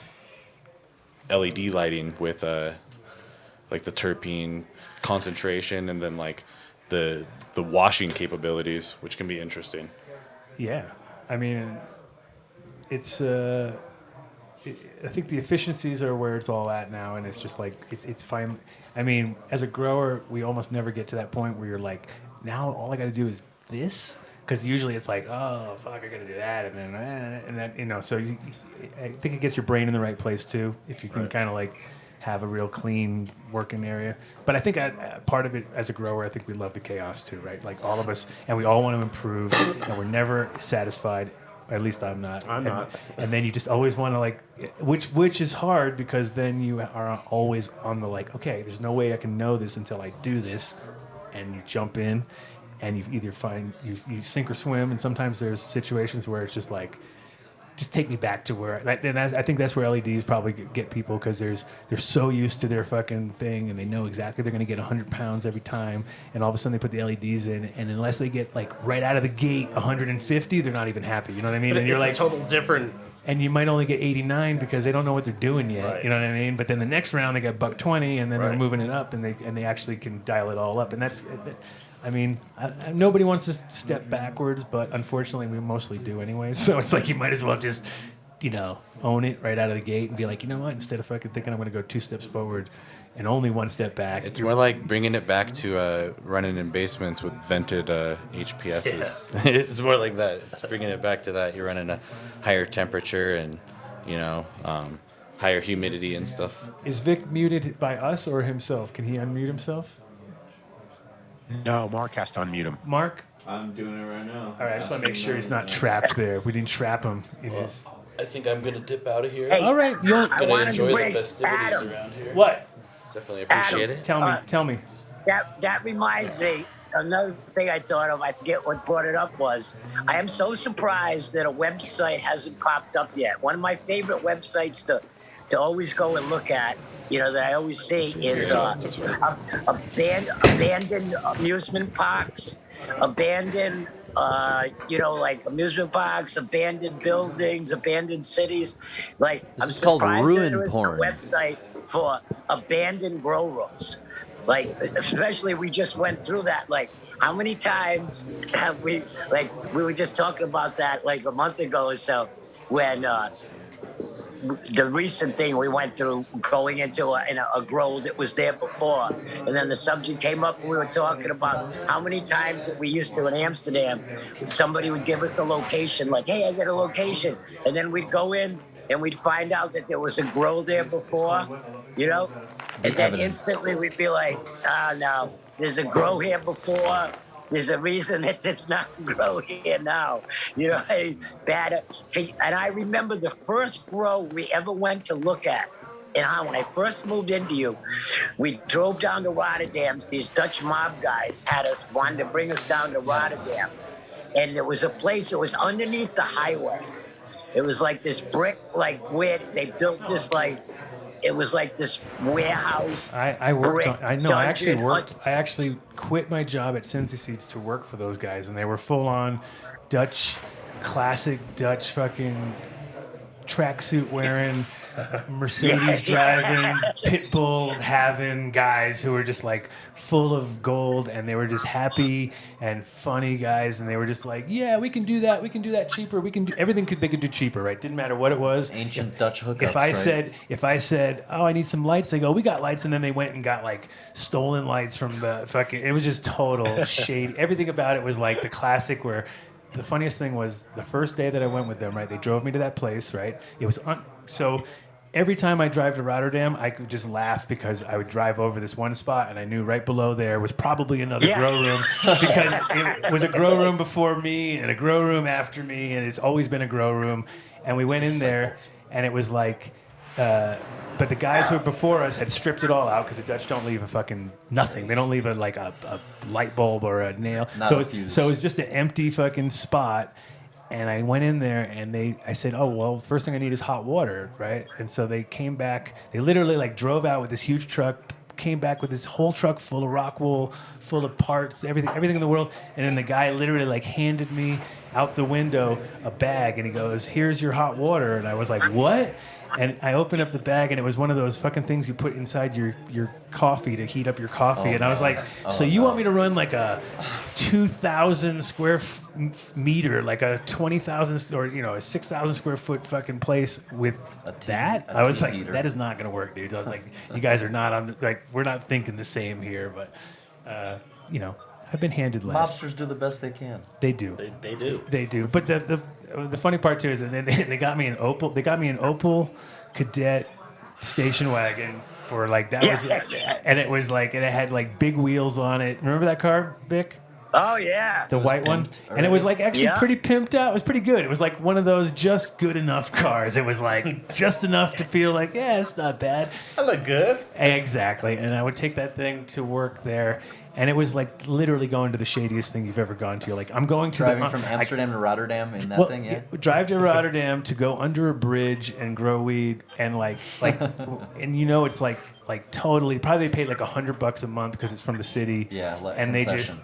LED lighting with like the terpene concentration, and then like the washing capabilities, which can be interesting. Yeah, I mean, it's I think the efficiencies are where it's all at now, and it's just like it's fine. I mean, as a grower, we almost never get to that point where you're like, now all I got to do is this, because usually it's like, oh fuck, I got to do that, and then So I think it gets your brain in the right place too, if you can kind of like have a real clean working area. But I think part of it as a grower, I think we love the chaos too, right? Like all of us, and we all want to improve, and we're never satisfied. At least I'm not. I'm not. And then you just always want to like, which is hard, because then you are always on the like, okay, there's no way I can know this until I do this, and you jump in, and you either you sink or swim, and sometimes there's situations where it's just like, just take me back to where. And I think that's where LEDs probably get people, because they're so used to their fucking thing, and they know exactly they're going to get 100 pounds every time, and all of a sudden they put the LEDs in, and unless they get like right out of the gate 150, they're not even happy. You know what I mean? But and you're it's like a total different. And you might only get 89 because they don't know what they're doing yet. Right. You know what I mean? But then the next round they got $120, and then they're Right. moving it up, and they actually can dial it all up, and that's. I mean, nobody wants to step backwards, but unfortunately we mostly do anyway. So it's like you might as well just, own it right out of the gate and be like, you know what? Instead of fucking thinking I'm going to go 2 steps forward and only 1 step back. It's more like bringing it back to running in basements with vented HPSs. Yeah. It's more like that. It's bringing it back to that. You're running a higher temperature and, higher humidity and stuff. Is Vic muted by us or himself? Can he unmute himself? No, Mark has to unmute him. Mark? I'm doing it right now. All right, I just want to make sure he's not trapped there. We didn't trap him in his... I think I'm going to dip out of here. Hey, all right, you'll... I wanted to enjoy the bring festivities Adam. around here. What? Definitely appreciate it. Tell me. That reminds me, another thing I thought of, I forget what brought it up was, I am so surprised that a website hasn't popped up yet. One of my favorite websites to always go and look at, that I always see is abandoned amusement parks, abandoned, like amusement parks, abandoned buildings, abandoned cities. Like, This I'm is called surprised ruin there isn't porn. a website for abandoned grow rooms. Like, especially we just went through that. Like, how many times have we were just talking about that like a month ago or so, when the recent thing we went through, going into a grow that was there before, and then the subject came up and we were talking about how many times that we used to in Amsterdam, somebody would give us a location, like, hey, I got a location, and then we'd go in and we'd find out that there was a grow there before, and then instantly we'd be like, no, there's a grow here before. There's a reason that it's not grow here now. Bad. And I remember the first grow we ever went to look at And when I first moved into you, we drove down to Rotterdam. These Dutch mob guys wanted to bring us down to Rotterdam. And there was a place that was underneath the highway. It was like this brick, like where they built this, like, it was like this warehouse. I worked on. I know. I actually dungeon. worked. I actually quit my job at Cincy Seats to work for those guys, and they were full on Dutch, classic Dutch fucking tracksuit wearing, Mercedes driving, pit bull having guys who were just like full of gold, and they were just happy and funny guys, and they were just like, yeah, we can do that cheaper, we can do everything they could do cheaper, right? Didn't matter what it was. Ancient Dutch hookups. If I said, oh, I need some lights, they go, we got lights, and then they went and got like stolen lights from the fucking. It was just total shady. Everything about it was like the classic where. The funniest thing was the first day that I went with them, right? They drove me to that place, right? It was so every time I drive to Rotterdam, I could just laugh because I would drive over this one spot and I knew right below there was probably another grow room because it was a grow room before me and a grow room after me, and it's always been a grow room. And we went in there and it was like, but the guys who were before us had stripped it all out because the Dutch don't leave a fucking nothing. They don't leave a light bulb or a nail. So it was just an empty fucking spot. And I went in there and I said, oh, well, first thing I need is hot water, right? And so they came back. They literally like drove out with this huge truck, came back with this whole truck full of rock wool, full of parts, everything in the world. And then the guy literally like handed me out the window a bag and he goes, here's your hot water. And I was like, what? And I opened up the bag, and it was one of those fucking things you put inside your coffee to heat up your coffee. And I was like, so you want me to run like a 2,000 square meter, like a 20,000 or a 6,000 square foot fucking place with that? I was like, that is not going to work, dude. I was like, you guys are not on, like, we're not thinking the same here. But, I've been handed less. Mobsters do the best they can. They do. They do. They do. But the funny part too is that they got me an Opel. They got me an Opel Cadet station wagon for like that was, and it was like, and it had like big wheels on it. Remember that car, Vic? Oh yeah. The white one, and it was like actually pretty pimped out. It was pretty good. It was like one of those just good enough cars. It was like just enough to feel like, yeah, it's not bad. I look good. Exactly. And I would take that thing to work there. And it was like literally going to the shadiest thing you've ever gone to. You're like, I'm going to driving from Amsterdam to Rotterdam in that thing, yeah. Drive to Rotterdam to go under a bridge and grow weed and like, and it's like totally. Probably they paid like $100 a month because it's from the city. Yeah, and concession. they just.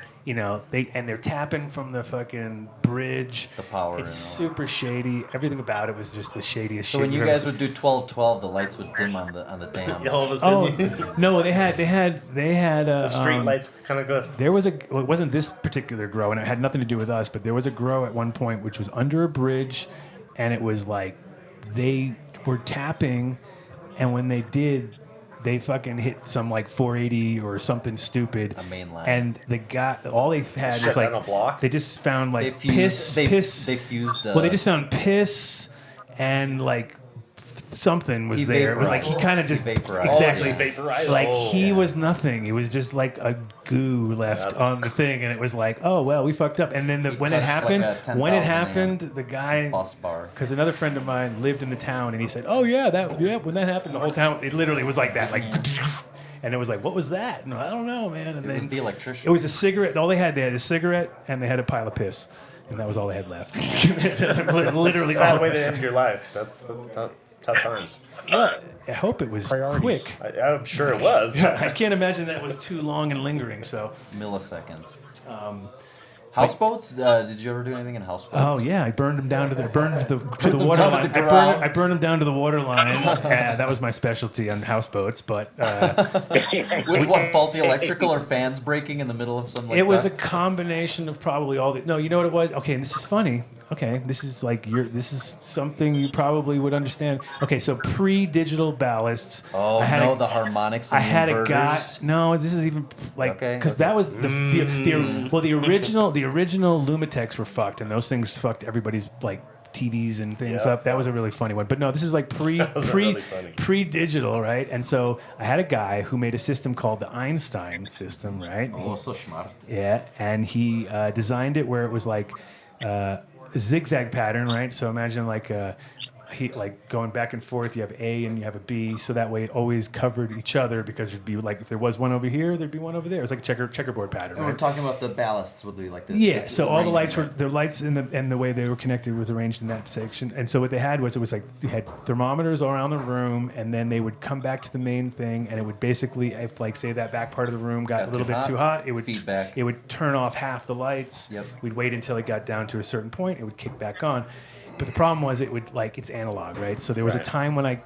They're tapping from the fucking bridge. The power. It's super shady. Everything about it was just the shadiest. So shit when you guys would do 12-12, the lights would dim on the dam. All of a sudden, no, they had the street lights kind of go. There was it wasn't this particular grow, and it had nothing to do with us, but there was a grow at one point which was under a bridge, and it was like they were tapping, and when they did. They fucking hit some like 480 or something stupid. A main line. And the guy, all they had was like, a block? they just found like piss. They fused. Well, they just found piss and like something was there. It was like he kind of just vaporized. Exactly Vaporized. like he was nothing. It was just like a goo left on the thing, and it was like, oh well, we fucked up. And then when it happened, the guy, because another friend of mine lived in the town, and he said, oh yeah, when that happened, the whole town, it literally was like that, like. And it was like, what was that? No, I don't know, man. And it was the electrician. It was a cigarette. All they had a cigarette, and they had a pile of piss, and that was all they had left. Literally, sad way to end your life. That's tough times. Well, I hope it was quick. I'm sure it was. I can't imagine that was too long and lingering. So milliseconds. Houseboats? Did you ever do anything in houseboats? Oh yeah, I burned them down to the water line. I burned them down to the water line. That was my specialty on houseboats. But with what, faulty electrical or fans breaking in the middle of some? Like it was a combination of probably all the. No, you know what it was? Okay, and this is funny. Okay, this is like this is something you probably would understand. Okay, so pre-digital ballasts. Oh the harmonics. And I had inverters. a guy. No, this is even like because that was the original Lumitex were fucked, and those things fucked everybody's like TVs and things up. That was a really funny one. But no, this is like pre-digital, right? And so I had a guy who made a system called the Einstein system, right? Oh, so smart. Yeah, and he designed it where it was like a zigzag pattern, right? So imagine like like going back and forth. You have A and you have a B, so that way it always covered each other because there'd be like if there was one over here, there'd be one over there. It's like a checkerboard pattern. And right? we're talking about the ballasts would be like this. Yeah, this so all the lights arrangement, were the lights and the way they were connected was arranged in that section. And so what they had was it was like you had thermometers all around the room, and then they would come back to the main thing, and it would basically, if like say that back part of the room got a little bit too hot, it would feedback. It would turn off half the lights. Yep. We'd wait until it got down to a certain point. It would kick back on. But the problem was it would like it's analog, right? So there was a time when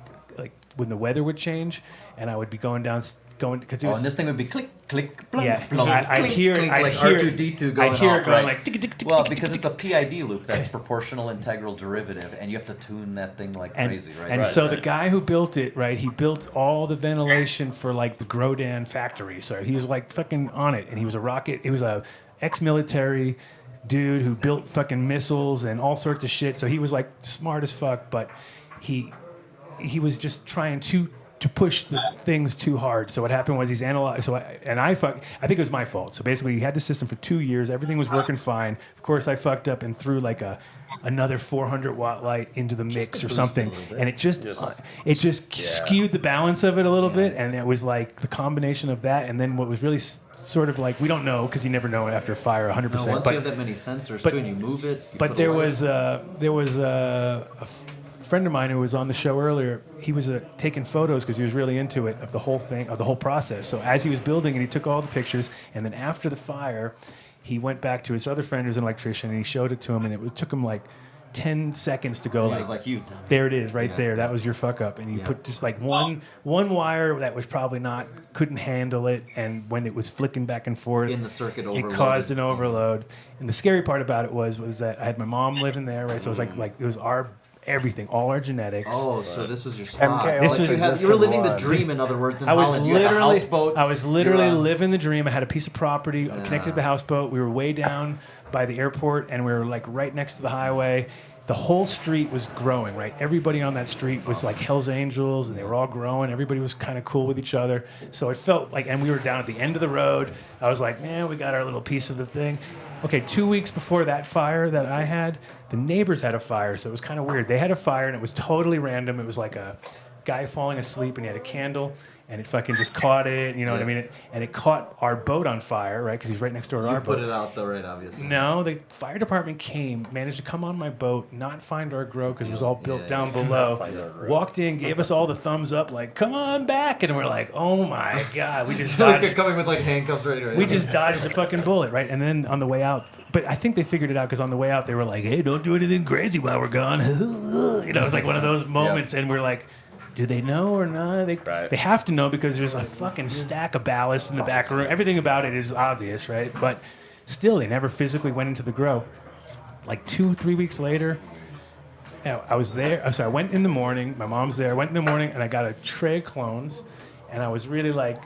when the weather would change, and I would be going because it was. and this thing would be click, click, blunk, Yeah, blunk, I'd click, hear click, it. like R2D2 going I'd hear off, it going right? like. Tick, tick, tick, well, tick, because tick, it's a PID loop that's proportional integral derivative, and you have to tune that thing like crazy, right? And so the guy who built it, right, he built all the ventilation for like the Grodin factory. So he was like fucking on it, and he was a ex-military dude who built fucking missiles and all sorts of shit. So he was like smart as fuck, but he was just trying to push the things too hard. So what happened was he's analyzed. So I think it was my fault. So basically, he had the system for 2 years. Everything was working fine. Of course, I fucked up and threw like another 400-watt light into the mix or something, and it just skewed the balance of it a little bit. And it was like the combination of that, and then what was really sort of like we don't know because you never know after a fire 100%. No, once you have that many sensors too, and you move it. But there was a friend of mine who was on the show earlier. He was taking photos because he was really into it of the whole thing, of the whole process. So as he was building, and he took all the pictures, and then after the fire, he went back to his other friend who's an electrician, and he showed it to him, and it took him like 10 seconds to go. He was like, "You dummy." There it is, right Yeah. there. That was your fuck up, and you put just like one wire that was probably couldn't handle it, and when it was flicking back and forth In the circuit it overloaded. caused an overload. And the scary part about it was that I had my mom living there, right? So it was like it was our everything, all our genetics. Oh, so this was your spot. This was you were living the dream, in other words, in Holland. You had a houseboat. I was literally living the dream. I had a piece of property connected to the houseboat. We were way down by the airport, and we were like right next to the highway. The whole street was growing, right? Everybody on that street was like Hell's Angels, and they were all growing. Everybody was kind of cool with each other. So it felt like, and we were down at the end of the road. I was like, man, we got our little piece of the thing. Okay, 2 weeks before that fire that I had, the neighbors had a fire, so it was kind of weird. They had a fire, and it was totally random. It was like a guy falling asleep, and he had a candle, and it fucking just caught it, you know what I mean? And it caught our boat on fire, right? Because he's right next door to our boat. You put it out though, right? Obviously. No, the fire department managed to come on my boat, not find our grow because it was all built down below. Walked in, gave us all the thumbs up, like, come on back. And we're like, oh my God, we just Like dodged. you're coming with like handcuffs ready. We just dodged a fucking bullet, right? And then on the way out, but I think they figured it out because on the way out, they were like, hey, don't do anything crazy while we're gone. You know, it was like one of those moments, and we're like, do they know or not? They have to know because there's a fucking stack of ballast in the back room. Everything about it is obvious, right? But still, they never physically went into the grow. Like 2-3 weeks later, I was there. So I went in the morning. My mom's there. I went in the morning, and I got a tray of clones. And I was really like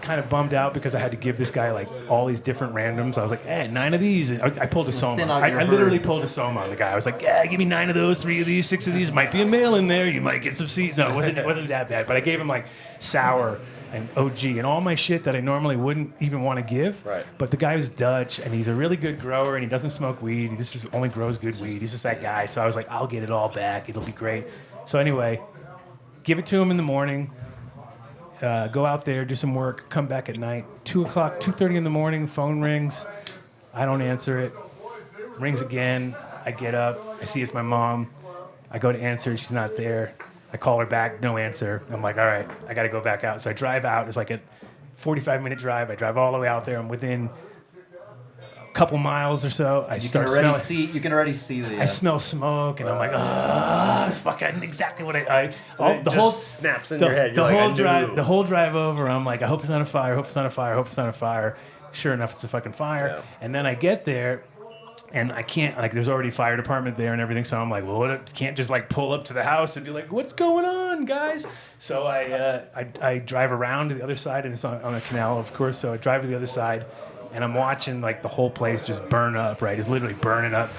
kind of bummed out because I had to give this guy like all these different randoms. I was like, 9 of these. And I pulled a Soma. I literally pulled a Soma on the guy. I was like, give me 9 of those, 3 of these, 6 of these. Might be a male in there. You might get some seeds. No, it wasn't that bad. But I gave him like sour and OG and all my shit that I normally wouldn't even want to give. Right. But the guy was Dutch, and he's a really good grower, and he doesn't smoke weed. He just only grows good weed. He's just that guy. So I was like, I'll get it all back. It'll be great. So anyway, give it to him in the morning. Go out there, do some work, come back at night. 2 o'clock, 2:30 in the morning, phone rings. I don't answer it. Rings again. I get up. I see it's my mom. I go to answer. She's not there. I call her back. No answer. I'm like, all right, I got to go back out. So I drive out. It's like a 45-minute drive. I drive all the way out there. I'm within a couple miles or so. You can already see the. I smell smoke, and I'm like, it's fucking exactly what It just snaps in your head. You're like, the whole drive over, I'm like, I hope it's not a fire. I hope it's not a fire. I hope it's not a fire. Sure enough, it's a fucking fire. Yeah. And then I get there, and I can't, like, there's already fire department there and everything. So I'm like, well, can't just like pull up to the house and be like, what's going on, guys? So I drive around to the other side, and it's on a canal, of course. So I drive to the other side. And I'm watching like the whole place just burn up, right? It's literally burning up.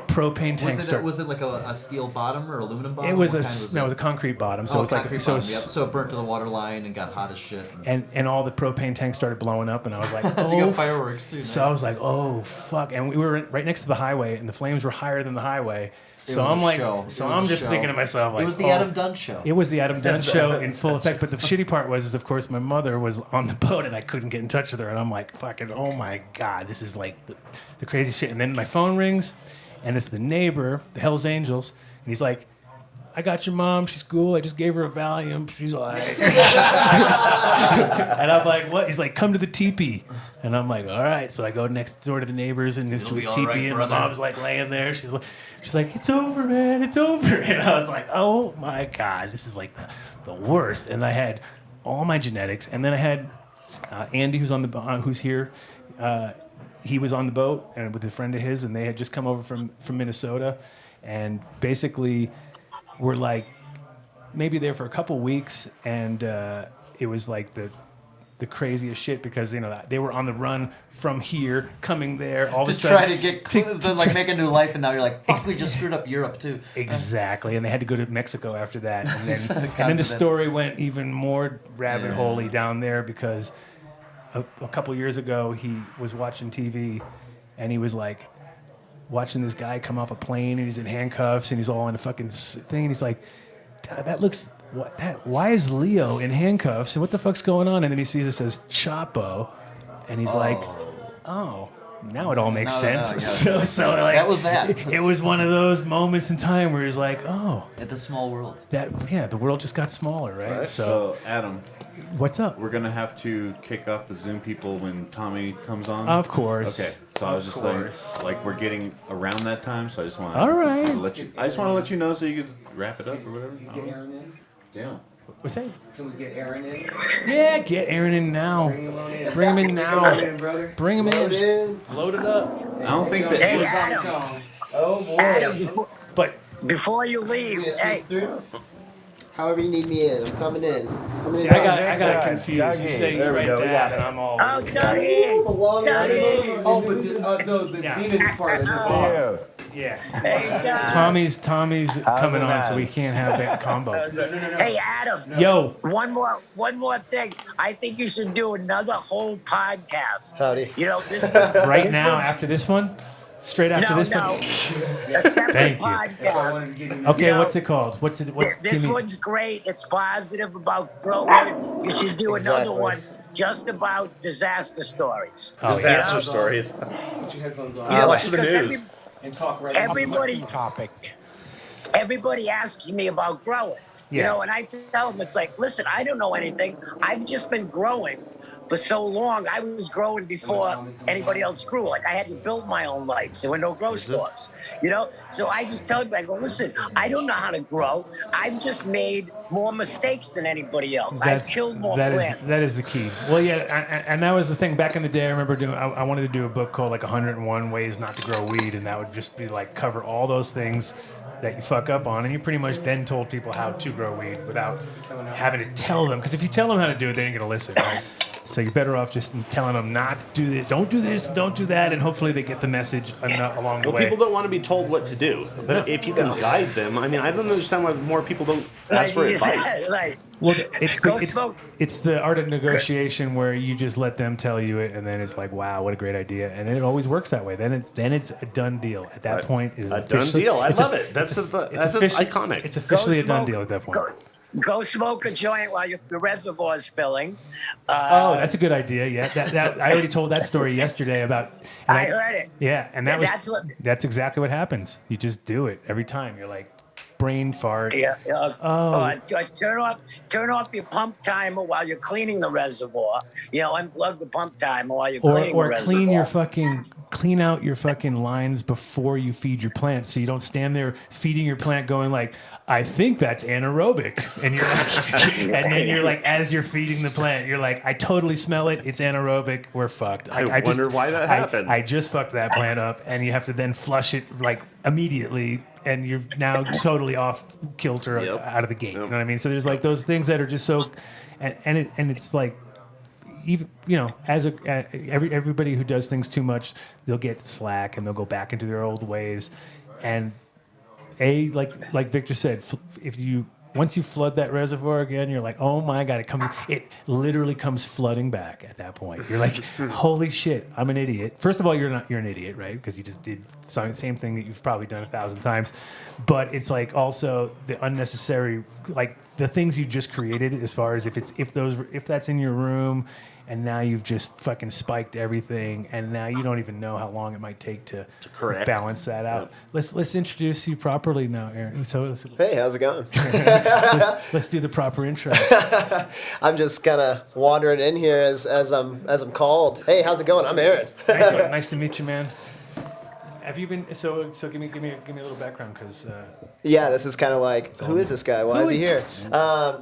Propane tanks. Was it like a steel bottom or aluminum bottom? It was it was a concrete bottom. So it was like so it burnt to the water line and got hot as shit. And all the propane tanks started blowing up, and I was like, so you got fireworks too. So I was like, oh fuck! And we were right next to the highway, and the flames were higher than the highway. So I'm like, I'm just thinking to myself, like, it was the Adam Dunn Show. It was the Adam Dunn Show in full effect. But the shitty part was, of course, my mother was on the boat and I couldn't get in touch with her. And I'm like, fucking, oh my God, this is like the crazy shit. And then my phone rings and it's the neighbor, the Hells Angels. And he's like, I got your mom. She's cool. I just gave her a Valium. She's like, and I'm like, what? He's like, come to the teepee. And I'm like, all right. So I go next door to the neighbors, and she was teepee, and my mom's like laying there. She's like, it's over, man. It's over. And I was like, oh my God, this is like the worst. And I had all my genetics, and then I had Andy, who's here. He was on the boat and with a friend of his, and they had just come over from Minnesota, and basically. We're like maybe there for a couple weeks, and it was like the craziest shit because they were on the run from here, coming there, all of a sudden try to get make a new life, and now you're like, fuck, we just screwed up Europe too. Exactly, and they had to go to Mexico after that, and then the story went even more rabbit holey down there because a couple years ago he was watching TV, and he was like. Watching this guy come off a plane and he's in handcuffs and he's all in a fucking thing and he's like, that looks why is Leo in handcuffs and what the fuck's going on? And then he sees it says Chapo and he's like, oh, now it all makes sense. So like that was that. It was one of those moments in time where he's like, oh, at the small world. The world just got smaller, right? So Adam, what's up? We're gonna have to kick off the Zoom people when Tommy comes on. Of course. Okay. So I was just like we're getting around that time, so I just want to let you. I just want to let you know so you can wrap it up or whatever. Can we get Aaron in? Damn. What's that? Can we get Aaron in? Yeah, get Aaron in now. Bring him in now. Bring him in. Load it up. I don't think that. Hey, Adam. Oh boy. Adam, but before you leave, hey. However you need me in, I'm coming in. See, I got confused. You say you write that, and I'm all. Oh, Dougie! Dougie! Oh, but the Zenith part is Yeah. Hey, Tommy's coming on, so we can't have that combo. Hey, Adam. Yo. One more thing. I think you should do another whole podcast. Howdy. Right now, after this one? Straight after this one? A separate Thank you. podcast. Okay, what's it called? This one's great. It's positive about growing. You should do another one just about disaster stories. Disaster stories. Put your headphones on. Yeah, watch the news. And talk right Everybody asks me about growing. Yeah. And I tell them, it's like, listen, I don't know anything. I've just been growing for so long. I was growing before anybody else grew. Like, I hadn't built my own life. There were no grow stores, So I just tell you, I go, listen, I don't know how to grow. I've just made more mistakes than anybody else. I've killed more plants. That is the key. Well, yeah, and that was the thing. Back in the day, I remember I wanted to do a book called, 101 Ways Not to Grow Weed, and that would just be, cover all those things that you fuck up on, and you pretty much then told people how to grow weed without having to tell them. Because if you tell them how to do it, they ain't going to listen, right? So you're better off just telling them not to do this, don't do this, don't do that, and hopefully they get the message along the way. Well, people don't want to be told what to do, but if you can guide them, I don't understand why more people don't ask for advice. Well, it's the art of negotiation where you just let them tell you it, and then it's like, wow, what a great idea, and it always works that way. Then it's a done deal. At that point, a done deal. I love it. That's iconic. It's officially a done deal at that point. Go smoke a joint while the reservoir's filling. That's a good idea. Yeah, that I already told that story yesterday about. I heard it. Yeah, and that's exactly what happens. You just do it every time. You're like, brain fart. Yeah. Turn off your pump timer while you're cleaning the reservoir. Unplug the pump timer while you're cleaning the reservoir. Clean out your fucking lines before you feed your plant, so you don't stand there feeding your plant going like, I think that's anaerobic, and you're like, and then you're like, as you're feeding the plant, you're like, I totally smell it. It's anaerobic. We're fucked. I wonder why that happened. I just fucked that plant up, and you have to then flush it immediately, and you're now totally off kilter out of the gate. You know what I mean? So there's those things that are just so, and it's like, even as everybody who does things too much, they'll get slack and they'll go back into their old ways, and like Victor said, if you once you flood that reservoir again, you're like, oh my God, it literally comes flooding back at that point. You're like, holy shit, I'm an idiot. First of all, you're an idiot, right? Because you just did the same thing that you've probably done 1,000 times. But it's like also the unnecessary, like the things you just created as far as if that's in your room, and now you've just fucking spiked everything, and now you don't even know how long it might take to correct. balance that out. Yep. Let's introduce you properly now, Aaron. So hey, how's it going? let's do the proper intro. I'm just kind of wandering in here as I'm called. Hey, how's it going? I'm Aaron. Nice to meet you, man. Have you been so? Give me a little background, because. Yeah, this is kind of like, who is this guy? Why is he here?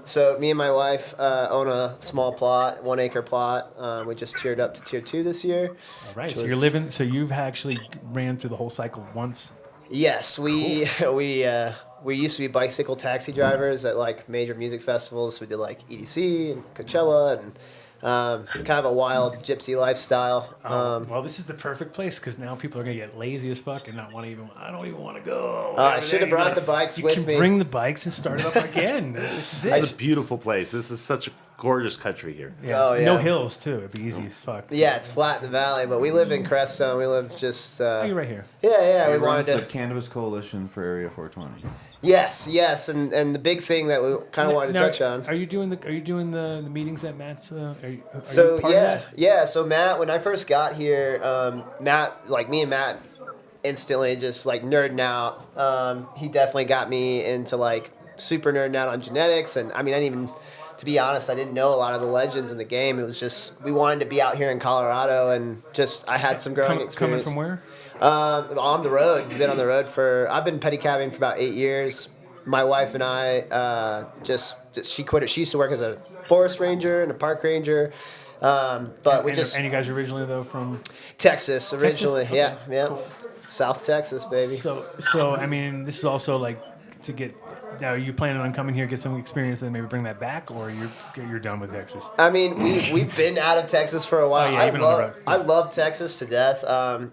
So me and my wife own a small plot, 1 acre plot. We just tiered up to tier 2 this year. All right. So you're living. So you've actually ran through the whole cycle once. Yes, we used to be bicycle taxi drivers at like major music festivals. We did like EDC and Coachella and. Kind of a wild gypsy lifestyle. Well, this is the perfect place, because now people are gonna get lazy as fuck and not want to even. I don't even want to go. I should have brought the bikes with me. You can bring the bikes and start it up again. This is a beautiful place. This is such a gorgeous country here. Yeah. Oh, yeah. No hills too. It'd be easy as fuck. Yeah, it's flat in the valley, but we live in Crestone. We live just. You're right here. Yeah. We We wanted to. the Cannabis Coalition for Area 420. Yes, and the big thing that we kind of wanted to touch on. Are you doing the meetings at Matt's? Are you part So of that? So Matt, when I first got here, Matt, like me and Matt, instantly just like nerding out. He definitely got me into like super nerding out on genetics, and I mean, I didn't even. To be honest, I didn't know a lot of the legends in the game. It was just we wanted to be out here in Colorado, and just I had some growing experience. Coming from where? On the road. We've been on the road I've been pedicabbing for about 8 years. My wife and I she quit it. She used to work as a forest ranger and a park ranger. And you guys originally though from Texas originally. Texas? Okay. Yeah. Cool. South Texas, baby. So I mean, this is also like to get. Now, are you planning on coming here, get some experience, and maybe bring that back, or you're done with Texas? I mean, we've been out of Texas for a while. Oh, yeah, I love Texas to death.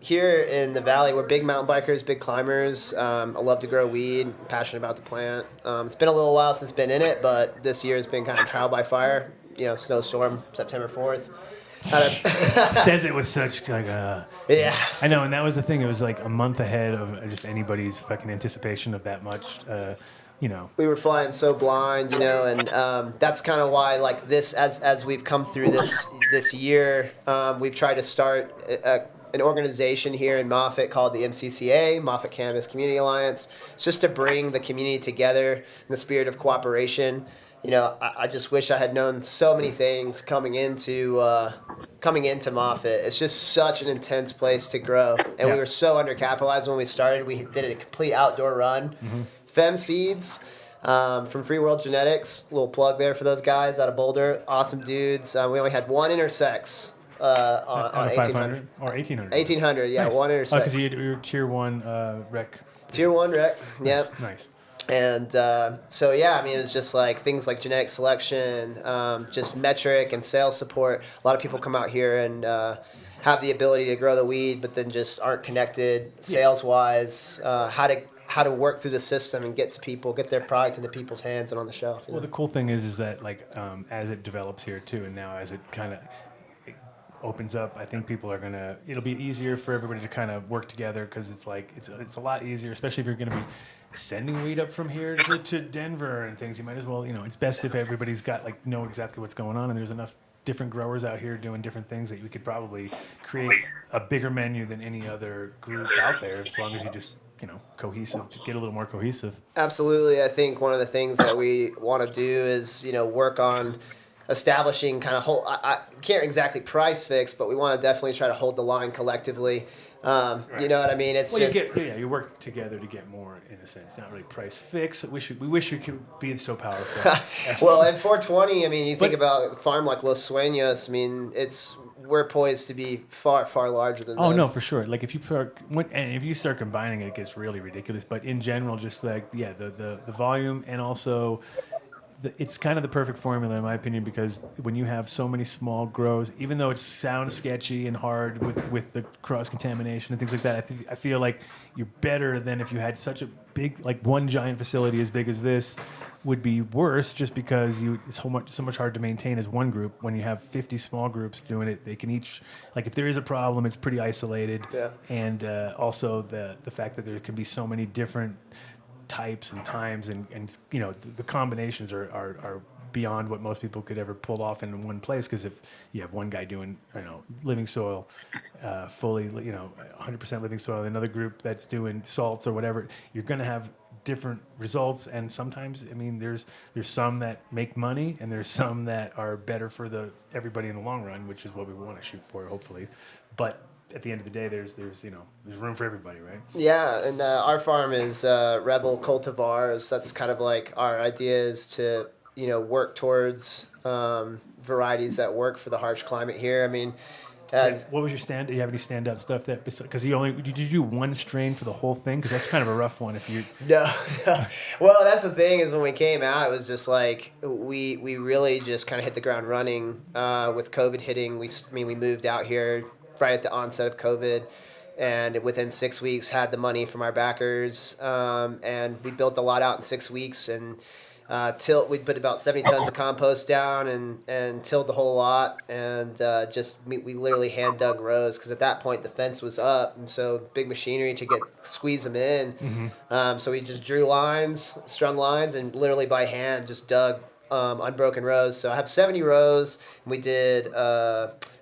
Here in the valley, we're big mountain bikers, big climbers. I love to grow weed, passionate about the plant. It's been a little while since been in it, but this year has been kind of trial by fire. Snowstorm, September 4th. Says it with such like yeah. I know, and that was the thing. It was like a month ahead of just anybody's fucking anticipation of that much. We were flying so blind, and that's kind of why, like this, as we've come through this year, we've tried to start an organization here in Moffett called the MCCA, Moffett Cannabis Community Alliance. It's just to bring the community together in the spirit of cooperation. I just wish I had known so many things coming into Moffett. It's just such an intense place to grow, and we were so undercapitalized when we started. We did a complete outdoor run. Mm-hmm. Fem Seeds from Free World Genetics, little plug there for those guys out of Boulder. Awesome dudes. We only had one intersex on 1800 or 1800. 1800, yeah, nice. one intersex. Because you're tier 1 rec. Tier 1 rec, yep. Nice. And it was just like things like genetic selection, just metric and sales support. A lot of people come out here and have the ability to grow the weed, but then just aren't connected sales-wise, how to work through the system and get their product into people's hands and on the shelf. Well, the cool thing is that like as it develops here too, and now as it kind of opens up, I think people are it'll be easier for everybody to kind of work together, because it's like it's a lot easier, especially if you're going to be sending weed up from here to Denver and things. You might as well, it's best if everybody's got know exactly what's going on, and there's enough different growers out here doing different things that we could probably create a bigger menu than any other group out there, as long as you just cohesive, to get a little more cohesive. Absolutely. I think one of the things that we want to do is, work on establishing kind of I can't exactly price fix, but we want to definitely try to hold the line collectively. Right. You know what I mean? It's you work together to get more, in a sense. Not really price fix. We wish we could be so powerful. Well, and 420, I mean, you think about a farm like Los Sueños, I mean, we're poised to be far, far larger than Oh, them. no, for sure. Like if you start combining it, it gets really ridiculous. But in general, just like, the volume, and also it's kind of the perfect formula in my opinion, because when you have so many small grows, even though it sounds sketchy and hard with the cross contamination and things like that, I feel like you're better than if you had such a big, like one giant facility as big as this would be worse, just because it's so much hard to maintain as one group. When you have 50 small groups doing it, they can each, like if there is a problem, it's pretty isolated. Yeah. And also the fact that there can be so many different types and times, and the combinations are beyond what most people could ever pull off in one place. Because if you have one guy doing living soil, fully 100% living soil, another group that's doing salts or whatever, you're going to have different results. And sometimes, I mean, there's some that make money, and there's some that are better for everybody in the long run, which is what we want to shoot for, hopefully. But at the end of the day, there's room for everybody, right? Yeah, and our farm is Rebel cultivars. That's kind of like our idea is to work towards varieties that work for the harsh climate here. I mean, what was your do you have any standout stuff that, because did you do one strain for the whole thing? Because that's kind of a rough one if you. No. Well, that's the thing is when we came out, it was just like we really just kind of hit the ground running with COVID hitting. We moved out here right at the onset of COVID, and within 6 weeks had the money from our backers, and we built the lot out in 6 weeks, and we put about 70 tons of compost down and tilled the whole lot, and we literally hand dug rows, because at that point the fence was up, and so big machinery to squeeze them in. Mm-hmm. So we just drew lines, strung lines, and literally by hand just dug unbroken rows. So I have 70 rows, and we did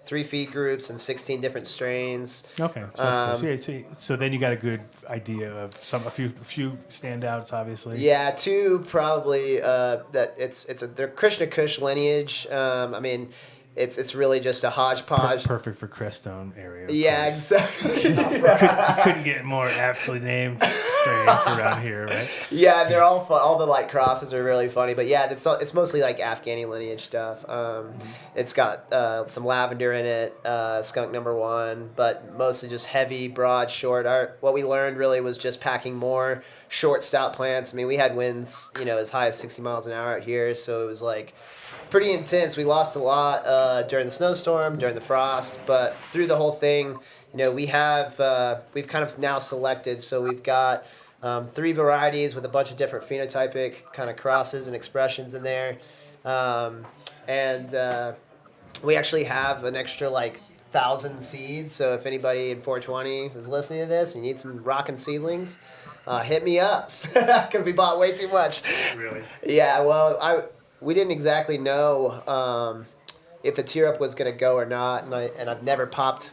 3 feed groups and 16 different strains. Okay, so then you got a good idea of a few standouts, obviously. Yeah, 2 probably that they're Krishna Kush lineage. I mean, it's really just a hodgepodge. Perfect for Crestone area. Yeah, exactly. Couldn't get more aptly named strains around here, right? Yeah, they're all fun. All the crosses are really funny, but yeah, it's mostly like Afghani lineage stuff. It's got some lavender in it, skunk number 1, but mostly just heavy, broad, short. What we learned really was just packing more short, stout plants. I mean, we had winds, as high as 60 miles an hour out here, so it was like pretty intense. We lost a lot during the snowstorm, during the frost, but through the whole thing, we've kind of now selected. So we've got 3 varieties with a bunch of different phenotypic kind of crosses and expressions in there, and we actually have an extra 1,000 seeds. So if anybody in 420 is listening to this and you need some rockin' seedlings, hit me up, because we bought way too much. Really? Yeah. Well, we didn't exactly know if the tear up was going to go or not, and I've never popped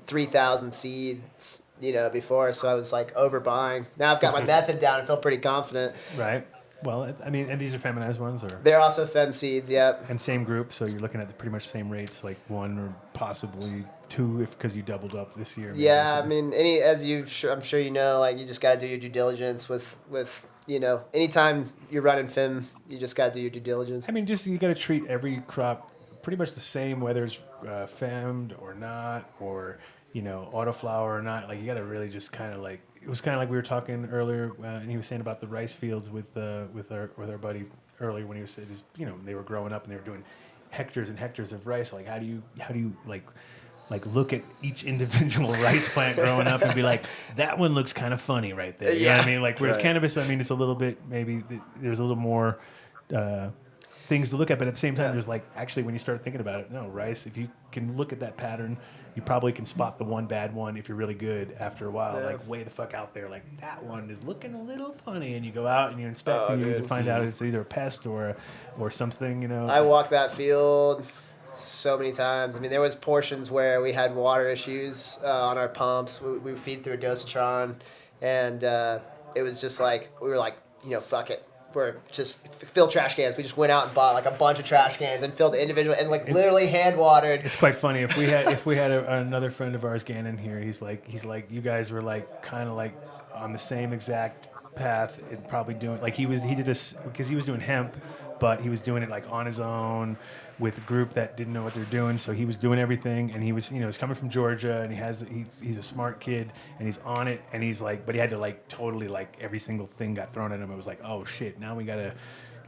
3,000 seeds, before, so I was overbuying. Now I've got my method down and feel pretty confident. Right. Well, I mean, and these are feminized ones, or they're also fem seeds, yep. And same group, so you're looking at pretty much same rates, like 1 or possibly 2, because you doubled up this year. Yeah, I mean, I'm sure you just got to do your due diligence with. Anytime you're running fem, you just got to do your due diligence. I mean, you got to treat every crop pretty much the same, whether it's femmed or not, or autoflower or not. You got to really just kind of it was kind of like we were talking earlier, and he was saying about the rice fields with our buddy earlier when he was saying, they were growing up and they were doing hectares and hectares of rice. How do you look at each individual rice plant growing up and be like, that one looks kind of funny right there. You know what I mean? Whereas cannabis, I mean, it's a little bit, maybe there's a little more things to look at, but at the same time, there's actually when you start thinking about it, no, rice, if you can look at that pattern, you probably can spot the one bad one if you're really good after a while, way the fuck out there, that one is looking a little funny, and you go out and you inspect and you find out it's either a pest or something, I walked that field so many times. I mean, there was portions where we had water issues on our pumps. We feed through a dosatron, and it was just we were fuck it. We're just fill trash cans. We just went out and bought a bunch of trash cans and filled individual and literally hand watered. It's quite funny. If we had another friend of ours, Gannon, here, he's like you guys were kind of on the same exact path and probably doing he did this because he was doing hemp, but he was doing it on his own with a group that didn't know what they're doing. So he was doing everything, and he was he's coming from Georgia, and he's a smart kid, and he's on it, and he's but he had to totally every single thing got thrown at him. It was oh shit, now we gotta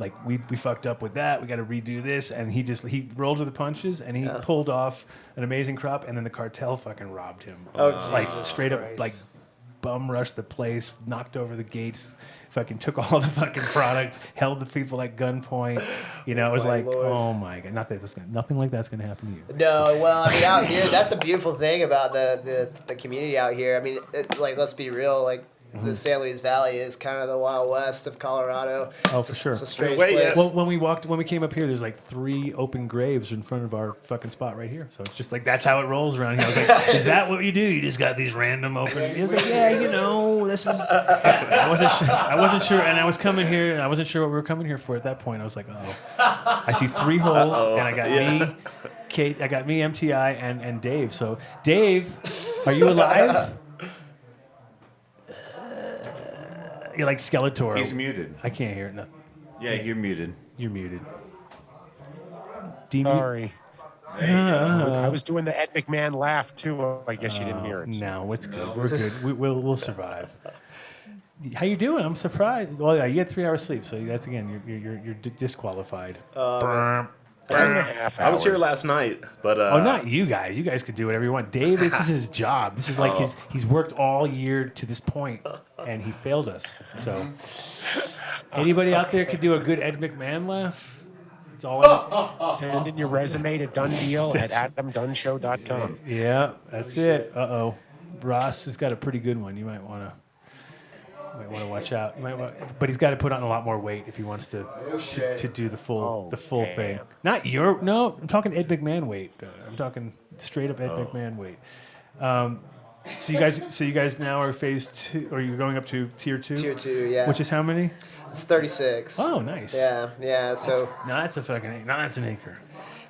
like we fucked up with that. We got to redo this, and he rolled with the punches, and he pulled off an amazing crop, and then the cartel fucking robbed him. Like straight up, like bum rushed the place, knocked over the gates, fucking took all the fucking product, held the people at gunpoint. You know, it was like, oh my god, nothing like that's gonna happen to you. No, well, I mean, out here, that's the beautiful thing about the community out here. I mean, like, let's be real, like. The San Luis Valley is kind of the Wild West of Colorado. Oh, for sure. It's a strange place. Well, when we came up here, there's like 3 open graves in front of our fucking spot right here. So it's just like that's how it rolls around here. I was like, is that what you do? You just got these random open. He was like, yeah, you know, this is. I wasn't sure, and I was coming here, and I wasn't sure what we were coming here for at that point. I was like, oh, I see 3 holes, and I got me, Kate, I got me, MTI, and Dave. So Dave, are you alive? You're like Skeletor. He's muted. I can't hear it. No. Yeah, you're muted. You're muted. Sorry. I was doing the Ed McMahon laugh too. I guess you didn't hear it. No, it's good. We're good. We'll survive. How you doing? I'm surprised. Well, yeah, you had 3 hours sleep, so that's again you're disqualified. I was here last night, but not you guys. You guys could do whatever you want. Dave, this is his job. This is like he's worked all year to this point, and he failed us. So, anybody out there could do a good Ed McMahon laugh? It's all. Send in your resume to Dundeal at AdamDunnShow.com. Yeah, that's it. Ross has got a pretty good one. You might want to watch out. But he's got to put on a lot more weight if he wants to do the full thing. Not no. I'm talking Ed McMahon weight. I'm talking straight up Ed McMahon weight. So you guys now are phase 2, or you're going up to tier 2? Tier 2, yeah. Which is how many? It's 36. Oh, nice. Yeah. So that's an acre.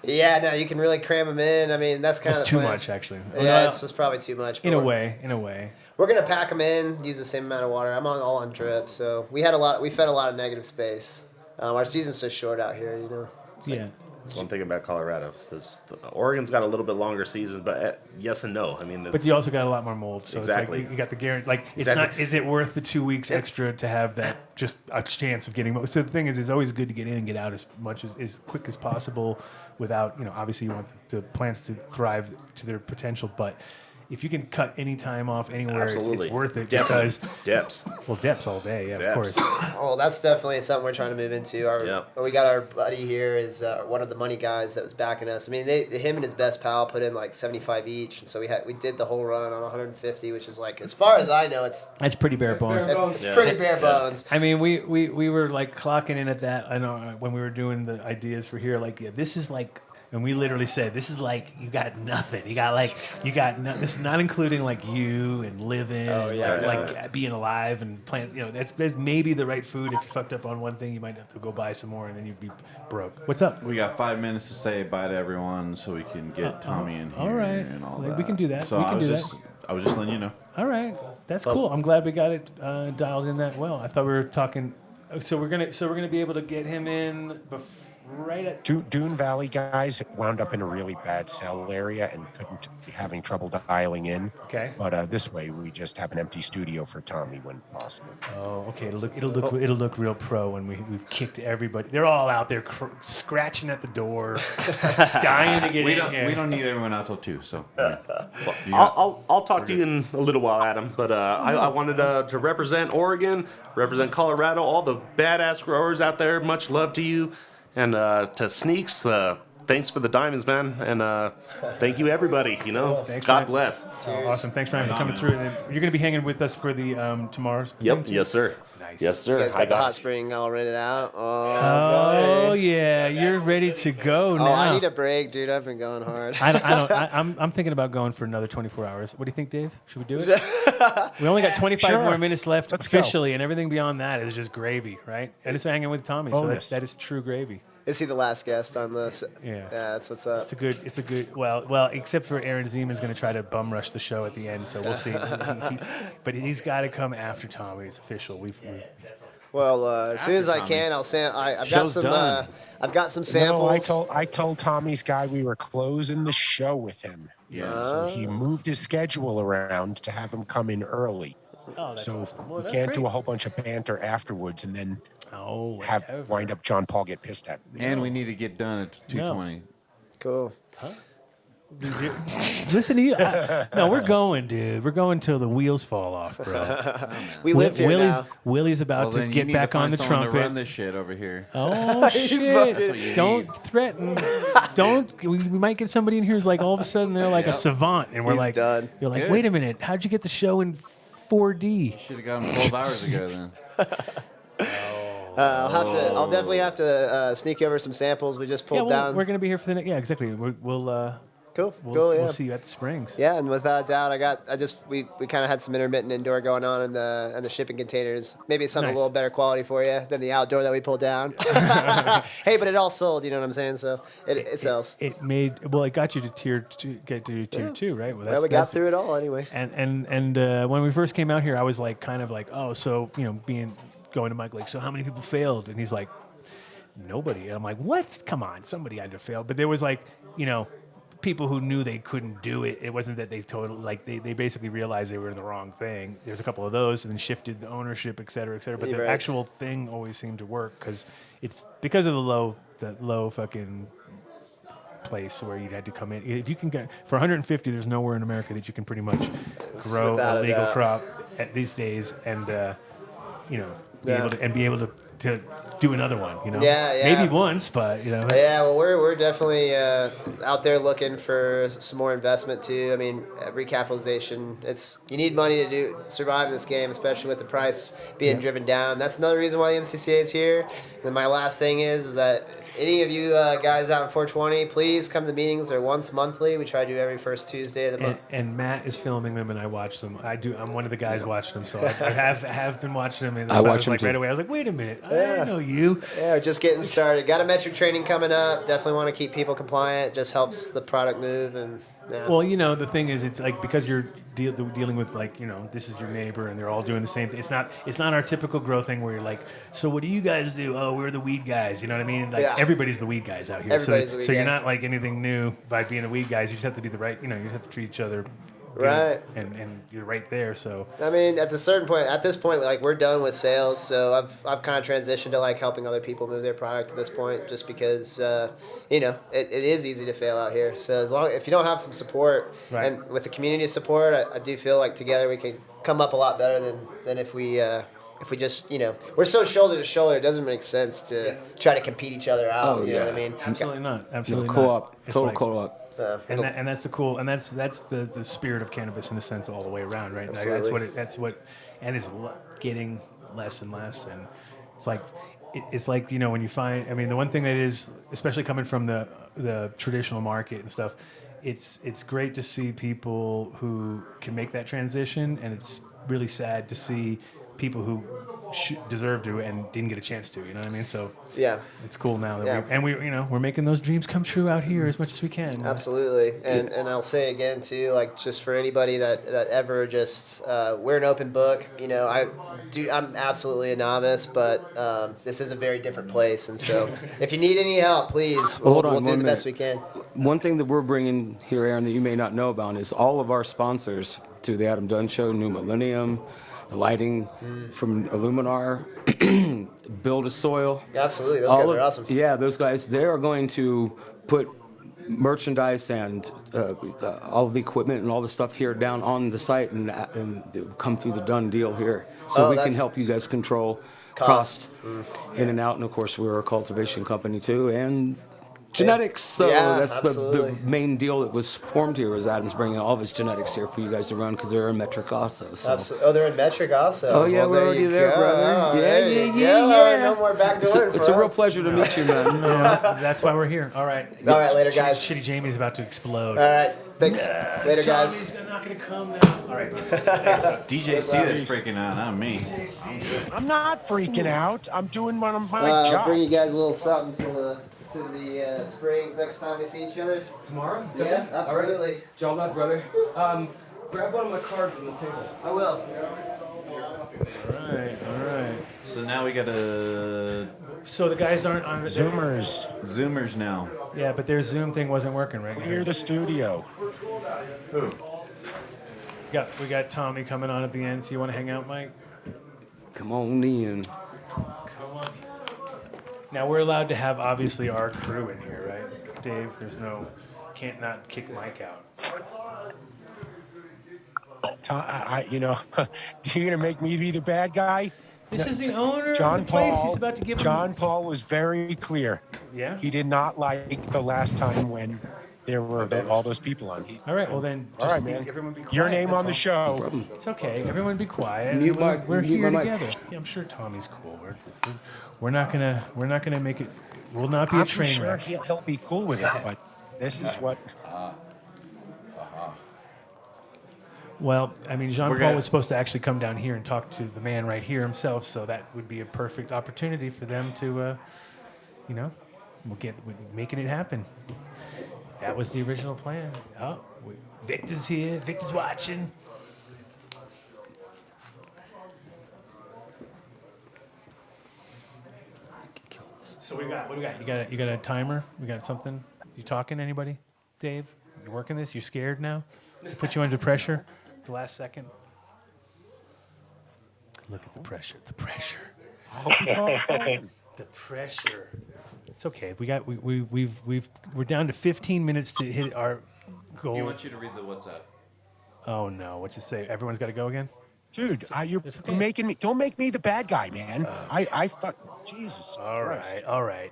Yeah, no, you can really cram them in. I mean, that's kind of too much, actually. Yeah, it's probably too much. In a way. We're gonna pack them in, use the same amount of water. I'm all on drip, so we fed a lot of negative space. Our season's so short out here, you know. That's one thing about Colorado. Oregon's got a little bit longer season, but yes and no. I mean, but you also got a lot more mold, so exactly. It's like you got the guarantee. Like it's not. Is it worth the 2 weeks extra to have that just a chance of getting mold? So the thing is, it's always good to get in and get out as quick as possible, without obviously you want the plants to thrive to their potential, but. If you can cut any time off anywhere, it's worth it. Because depths. Well, depths all day, of course. Oh, that's definitely something we're trying to move into. We got our buddy here is one of the money guys that was backing us. I mean, him and his best pal put in like 75 each, and so we did the whole run on 150, which is like, as far as I know, that's pretty bare bones. It's pretty bare bones. I mean, we were like clocking in at that. I know when we were doing the ideas for here, like this is like. And we literally said, this is like, you got nothing. This is not including like you and living, being alive and plants. That's maybe the right food. If you fucked up on one thing, you might have to go buy some more and then you'd be broke. What's up? We got 5 minutes to say bye to everyone so we can get Tommy in here. All right. And all that. We can do that. So I was just letting you know. All right. That's cool. I'm glad we got it dialed in that well. I thought we were talking. So we're gonna be able to get him in right at Dune Valley guys wound up in a really bad cell area and couldn't be having trouble dialing in. Okay. But this way we just have an empty studio for Tommy when possible. Oh, okay. It'll look real pro when we've kicked everybody. They're all out there scratching at the door, dying to get in here. We don't need everyone out till 2. So I'll talk to you in a little while, Adam. But I wanted to represent Oregon, represent Colorado, all the badass growers out there. Much love to you. And to Sneaks, thanks for the diamonds, man. And thank you, everybody. God bless. Awesome. Thanks, Ryan, for coming through. And you're going to be hanging with us for the tomorrow's. Yep. Yes, sir. Nice. Yes, sir. You guys got the hot spring all rented out. Oh yeah, you're ready to go now. Oh, I need a break, dude. I've been going hard. I'm thinking about going for another 24 hours. What do you think, Dave? Should we do it? We only got 25 more minutes left officially, and everything beyond that is just gravy, right? And it's hanging with Tommy, so that is true gravy. Is he the last guest on this? Yeah, that's what's up. It's a good. Well, except for Aaron Zeman's going to try to bum rush the show at the end, so we'll see. But he's got to come after Tommy. It's official. Well, as soon as I can, I'll say I've got some samples. No, I told Tommy's guy we were closing the show with him. Yeah. So he moved his schedule around to have him come in early. Oh, that's so awesome. Well, we that's can't great. do a whole bunch of banter afterwards and then have wind up John Paul get pissed at me. And we need to get done at 2:20. Cool. Huh? Listen to you. No, we're going, dude. We're going till the wheels fall off, bro. We live here now. Willie's about to get back on the trumpet. To run this shit over here. Oh shit! Don't threaten. Don't. We might get somebody in here who's like all of a sudden they're like a savant, and we're He's like, done. you're like, Good. wait a minute, how'd you get the show in 4D? Should have got him 12 hours ago then. I'll definitely have to sneak over some samples we just pulled down. We're gonna be here for the next. Yeah, exactly. We'll Cool. We'll see you at the Springs. Yeah, and without doubt, we kind of had some intermittent indoor going on in the shipping containers. Maybe it's something Nice. a little better quality for you than the outdoor that we pulled down. Hey, but it all sold. You know what I'm saying? So it sells. It got you to tier 2, right? Well, we got through it all anyway. And when we first came out here, I was like, kind of like, oh, so going to Mike, like, so how many people failed? And he's like, nobody. And I'm like, what? Come on, somebody had to fail. But there was like, people who knew they couldn't do it. It wasn't that they they basically realized they were in the wrong thing. There's a couple of those, and then shifted the ownership, et cetera, et cetera. But the actual thing always seemed to work because it's because of the low fucking place where you had to come in. If you can get for 150, there's nowhere in America that you can pretty much grow a legal crop at these days, and be able to do another one. Yeah. Maybe once, but Yeah, well, we're definitely out there looking for some more investment too. I mean, recapitalization. You need money to survive in this game, especially with the price being driven down. That's another reason why the MCCA is here. And then my last thing is that any of you guys out in 420, please come to meetings. They're once monthly. We try to do every first Tuesday of the month. And Matt is filming them, and I watch them. I'm one of the guys watching them, so I have been watching them. And I watch them like too. right away. I was like, wait a minute, I know you. Yeah, just getting started. Got a metric training coming up. Definitely want to keep people compliant. Just helps the product move and. Yeah. Well, the thing is, it's like because you're dealing with this is your neighbor and they're all doing the same thing. It's not our typical grow thing where you're like, so what do you guys do? Oh, we're the weed guys. You know what I mean? Like everybody's the weed guys out here. Everybody's the weed so you're guy. not like anything new by being the weed guys. You just have to be the right. You have to treat each other. good, Right. And you're right there. So I mean, at this point, like we're done with sales, so I've kind of transitioned to like helping other people move their product at this point, just because it is easy to fail out here. So if you don't have some support, Right. and with the community support, I do feel like together we could come up a lot better than if we just we're so shoulder to shoulder. It doesn't make sense to try to compete each other out. Oh, You know yeah. what I mean? absolutely not. Absolutely not. co-op, It's total like- co-op. And that's the cool, and that's the spirit of cannabis in a sense all the way around, right? Like, Absolutely. and it's getting less and less, and it's like when you find, I mean, the one thing that is, especially coming from the traditional market and stuff, it's great to see people who can make that transition, and it's really sad to see people who deserve to and didn't get a chance to. You know what I mean? So Yeah. it's cool now that we're making those dreams come true out here as much as we can. Absolutely, and I'll say again too, like just for anybody that ever just we're an open book. I'm absolutely a novice, but this is a very different place, and so if you need any help, please, we'll do the best we can. One thing that we're bringing here, Aaron, that you may not know about is all of our sponsors to the Adam Dunn Show, New Millennium, the lighting from Illuminar, Build a Soil. Absolutely, those guys are awesome. Yeah, those guys, they are going to put merchandise and all the equipment and all the stuff here down on the site and come through the Dunn deal here. So we can help you guys control cost in and out. And of course, we're a cultivation company too. And genetics, so that's the main deal that was formed here. Was Adam's bringing all of his genetics here for you guys to run because they're in metric also. So. Oh, they're in metric also. Oh yeah, Well, we're already there, brother. Yeah. No more backdooring. It's a real pleasure to meet you, man. That's why we're here. All right. All right, later, guys. Shitty Jamie's about to explode. All right, thanks. Later, guys. Tommy's not gonna come now. All right. DJC that's freaking out, not me. I'm not freaking out. I'm doing my I'll job. bring you guys a little something to the Springs next time we see each other. Tomorrow? Yeah, absolutely. John, lad, brother. Grab one of my cards from the table. I will. All right. So now we got to. So the guys aren't on Zoomers now. Yeah, but their Zoom thing wasn't working right. Clear the studio. Who? We got Tommy coming on at the end. So you want to hang out, Mike? Come on in. Come on. Now we're allowed to have obviously our crew in here, right? Dave, there's no, can't not kick Mike out. You're gonna make me be the bad guy. This is the owner John of the place. Paul, He's about to give him. John Paul was very clear. Yeah. He did not like the last time when there were all those people on. All right. Well then, all right, man. Everyone be quiet. Your name that's on the all. show. It's okay. Everyone be quiet. Mute We're mute here my mic. together. Yeah, I'm sure Tommy's cool. We're not gonna make it. Will not be a train sure wreck. he'll be cool with it, but this is what. Well, I mean, Jean Paul was supposed to actually come down here and talk to the man right here himself, so that would be a perfect opportunity for them to, we're making it happen. That was the original plan. Oh, Victor's here. Victor's watching. So what do we got? You got a timer? We got something? You talking to anybody? Dave? You working this? You scared now? Put you under pressure? The last second. Look at the pressure. The pressure. The pressure. It's okay. We're down to 15 minutes to hit our goal. He wants you to read the WhatsApp. Oh no! What's it say? Everyone's got to go again. Dude, you're making me. Don't make me the bad guy, man. Jesus. All Christ. right. All right.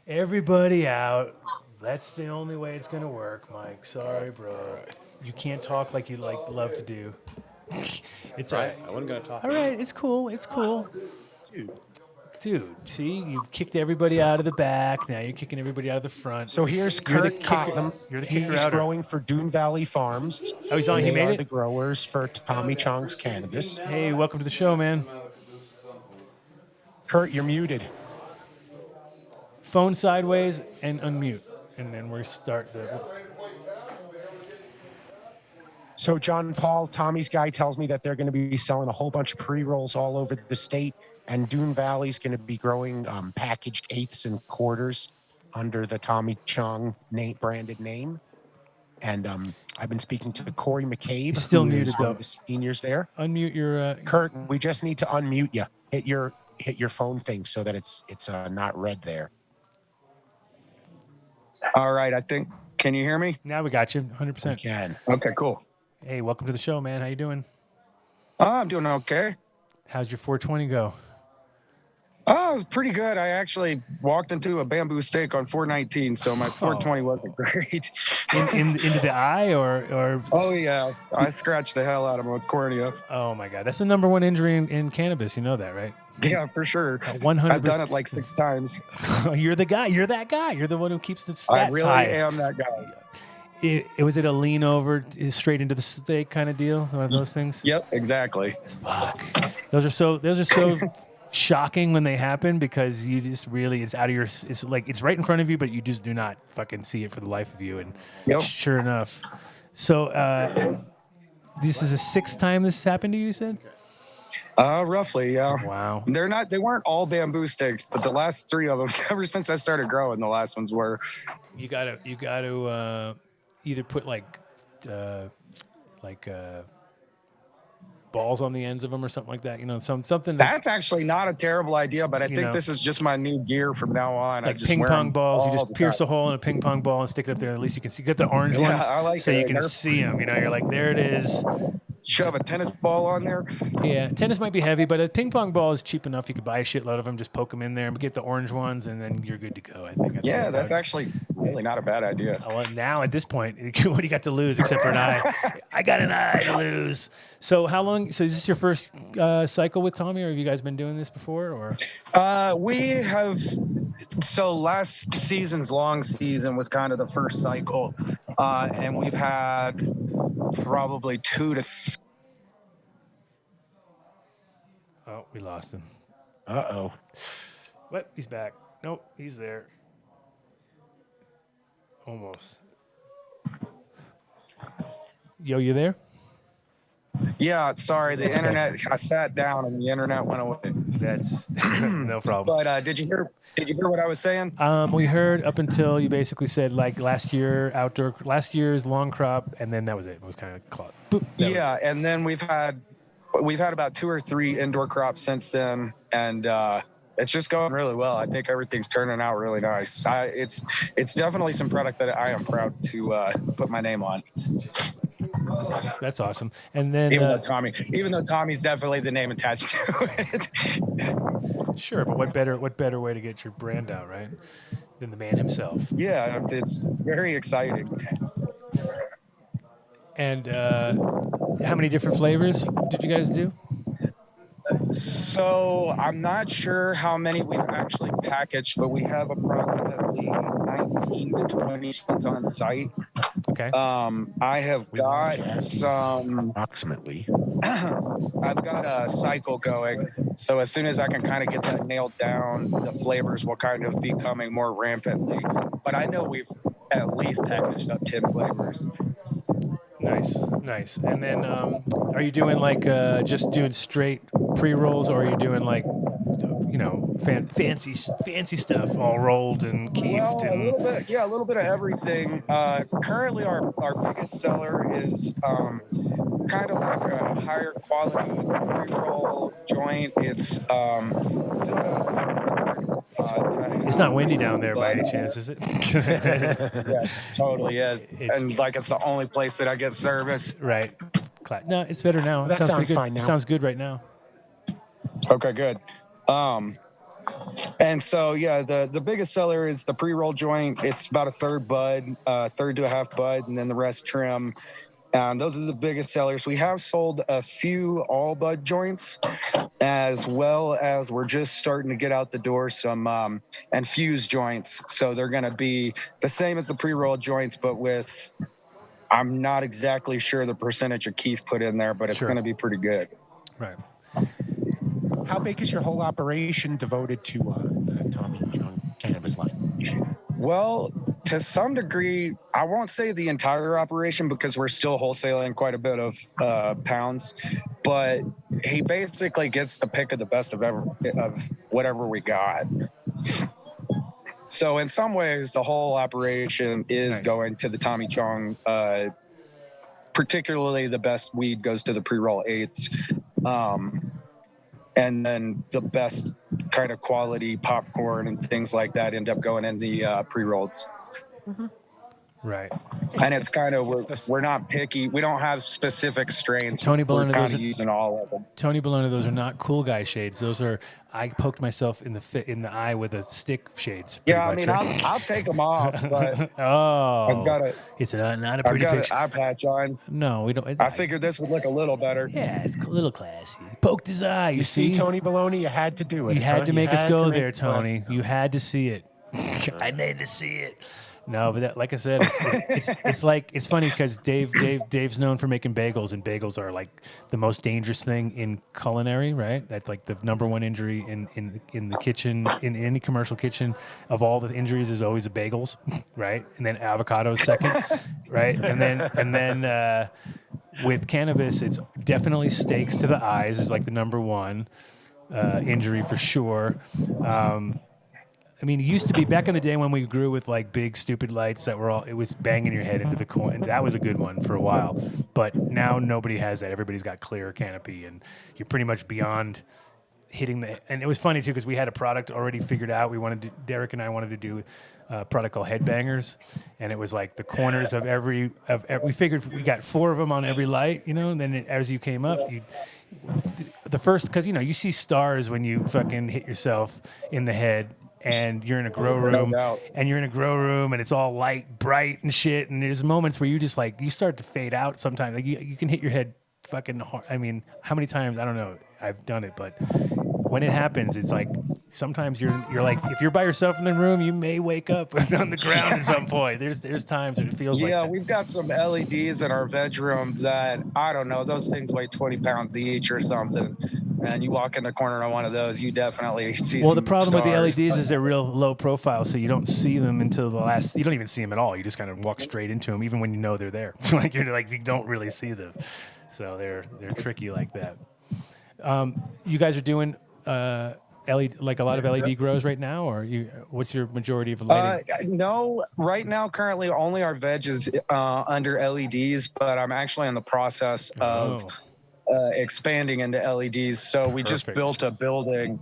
Everybody out. That's the only way it's gonna work, Mike. Sorry, bro. You can't talk like you love to do. It's right. I wasn't gonna talk. All right, it's cool. It's cool. Dude, see, you kicked everybody out of the back. Now you're kicking everybody out of the front. So here's You're the Kurt kicker. Cotton. You're the He's kicker-outer. growing for Dune Valley Farms. Oh, he's on. He They made are it? the growers for Tommy Chong's cannabis. Hey, welcome to the show, man. Kurt, you're muted. Phone sideways and unmute, and then we start the. So John Paul, Tommy's guy, tells me that they're going to be selling a whole bunch of pre-rolls all over the state, and Dune Valley's going to be growing packaged eighths and quarters under the Tommy Chong branded name. And I've been speaking to Corey McCabe. He's still who is muted, one though. of the seniors there. Unmute your. Kurt, we just need to unmute you. Hit your phone thing so that it's not red there. All right, I think. Can you hear me? Now we got you, 100%. Can. Okay, cool. Hey, welcome to the show, man. How you doing? I'm doing okay. How's your 420 go? Oh, it was pretty good. I actually walked into a bamboo stake on 419, so my 420 wasn't great. Into the eye or? Oh yeah, I scratched the hell out of my cornea. Oh my God, that's the number one injury in cannabis. You know that, right? Yeah, for sure. 100%. I've done it like 6 times. You're the guy. You're that guy. You're the one who keeps the stats I really high. am that guy. Was it a lean over straight into the stake kind of deal? One of those things. Yep, exactly. Fuck. Those are so shocking when they happen because you just really it's out of your it's like it's right in front of you, but you just do not fucking see it for the life of you. And sure enough, so this is the 6th time this has happened to you. You said. Roughly, yeah. Wow. They weren't all bamboo sticks, but the last 3 of them, ever since I started growing, the last ones were. You gotta either put balls on the ends of them or something like that. You know, something. That's actually not a terrible idea, but I think know. this is just my new gear from now on. Like ping pong balls, you just pierce a hole in a ping pong ball and stick it up there. At least you can see. Get the orange ones, I like so it. you can see them. You know, you're like, there it is. Shove a tennis ball on there. Yeah, tennis might be heavy, but a ping pong ball is cheap enough. You could buy a shitload of them, just poke them in there, and get the orange ones, and then you're good to go. I think. Yeah, that's actually really not a bad idea. Well, now at this point, what do you got to lose except for an eye? I got an eye to lose. So how long? So is this your first cycle with Tommy, or have you guys been doing this before? Or we have. So last season's long season was kind of the first cycle, and we've had probably 2 to. Oh, we lost him. Uh-oh. What? He's back. Nope, he's there. Almost. Yo, you there? Yeah, sorry, the It's okay. internet. I sat down and the internet went away. That's no problem. But did you hear? Did you hear what I was saying? We heard up until you basically said like last year's long crop, and then that was it. It was kind of caught. Boop, Yeah, and then we've had about 2 or 3 indoor crops since then, and it's just going really well. I think everything's turning out really nice. It's definitely some product that I am proud to put my name on. That's awesome. And then Even though Tommy's definitely the name attached to it. Sure, but what better way to get your brand out, right, than the man himself? Yeah, it's very exciting. And how many different flavors did you guys do? So I'm not sure how many we've actually packaged, but we have approximately 19 to 20 cents on site. Okay. I have got some. Approximately. I've got a cycle going, so as soon as I can kind of get that nailed down, the flavors will kind of be coming more rampantly. But I know we've at least packaged up 10 flavors. Nice. And then, are you doing like just doing straight pre-rolls, or are you doing like, fancy stuff, all rolled and keefed? A little bit of everything. Currently, our biggest seller is kind of like a higher quality pre-roll joint. It's still. It's not windy down there by any chance, is it? Yeah, totally is. And like it's the only place that I get service. Right. No, it's better now. That It sounds pretty good. fine now. It sounds good right now. Okay, good. And so the biggest seller is the pre-roll joint. It's about a third bud, third to a half bud, and then the rest trim. And those are the biggest sellers. We have sold a few all bud joints, as well as we're just starting to get out the door some infused joints. So they're going to be the same as the pre-roll joints, but with, I'm not exactly sure the percentage of keef put in there, but it's going to be pretty good. Right. How big is your whole operation devoted to Tommy John cannabis line? Well, to some degree, I won't say the entire operation because we're still wholesaling quite a bit of pounds, but he basically gets the pick of the best of whatever we got. So in some ways, the whole operation is going to the Tommy Chong. Particularly, the best weed goes to the pre-roll eighths. And then the best kind of quality popcorn and things like that end up going in the pre-rolls. Mm-hmm. Right. And it's kind of, we're not picky. We don't have specific strains. Tony Bologna, we're kind those of are, using all of them. Tony Bologna, those are not cool guy shades. Those are, I poked myself in the eye with a stick shades. Yeah, I mean, I'll take them off, but I've got a. It's not a pretty picture. I've got an eye patch on. No, we don't. I figured this would look a little better. Yeah, it's a little classy. Poked his eye. You see, Tony Bologna, you had to do it. You had to make us go there, us Tony. You had to see it. I need to see it. No, but that, like I said, it's like, it's funny because Dave's known for making bagels, and bagels are like the most dangerous thing in culinary, right? That's like the number one injury in the kitchen, in any commercial kitchen. Of all the injuries, is always the bagels, right? And then avocados second, right? And then with cannabis, it's definitely steaks to the eyes is like the number one injury for sure. I mean, it used to be back in the day when we grew with like big stupid lights that were all, it was banging your head into the coin. That was a good one for a while. But now nobody has that. Everybody's got clear canopy, and you're pretty much beyond hitting the, and it was funny too, because we had a product already figured out. Derek and I wanted to do a product called Headbangers, and it was like the corners of we figured we got 4 of them on every light, and then as you came up, the first, because you see stars when you fucking hit yourself in the head. And you're in a grow room, and it's all light, bright, and shit. And there's moments where you just like you start to fade out. Sometimes like you can hit your head fucking hard. I mean, how many times? I don't know. I've done it, but when it happens, it's like sometimes you're like, if you're by yourself in the room, you may wake up on the ground at some point. There's times that it feels like that. Yeah, we've got some LEDs in our bedroom that I don't know. Those things weigh 20 pounds each or something. And you walk in the corner of one of those, you definitely see. Well, the problem with the LEDs is they're real low profile, so you don't see them until the last. You don't even see them at all. You just kind of walk straight into them, even when you know they're there. You don't really see them. So they're tricky like that. You guys are doing LED, like a lot of LED grows right now, or what's your majority of lighting? No, right now, currently, only our veg is under LEDs, but I'm actually in the process of expanding into LEDs. So we just built a building.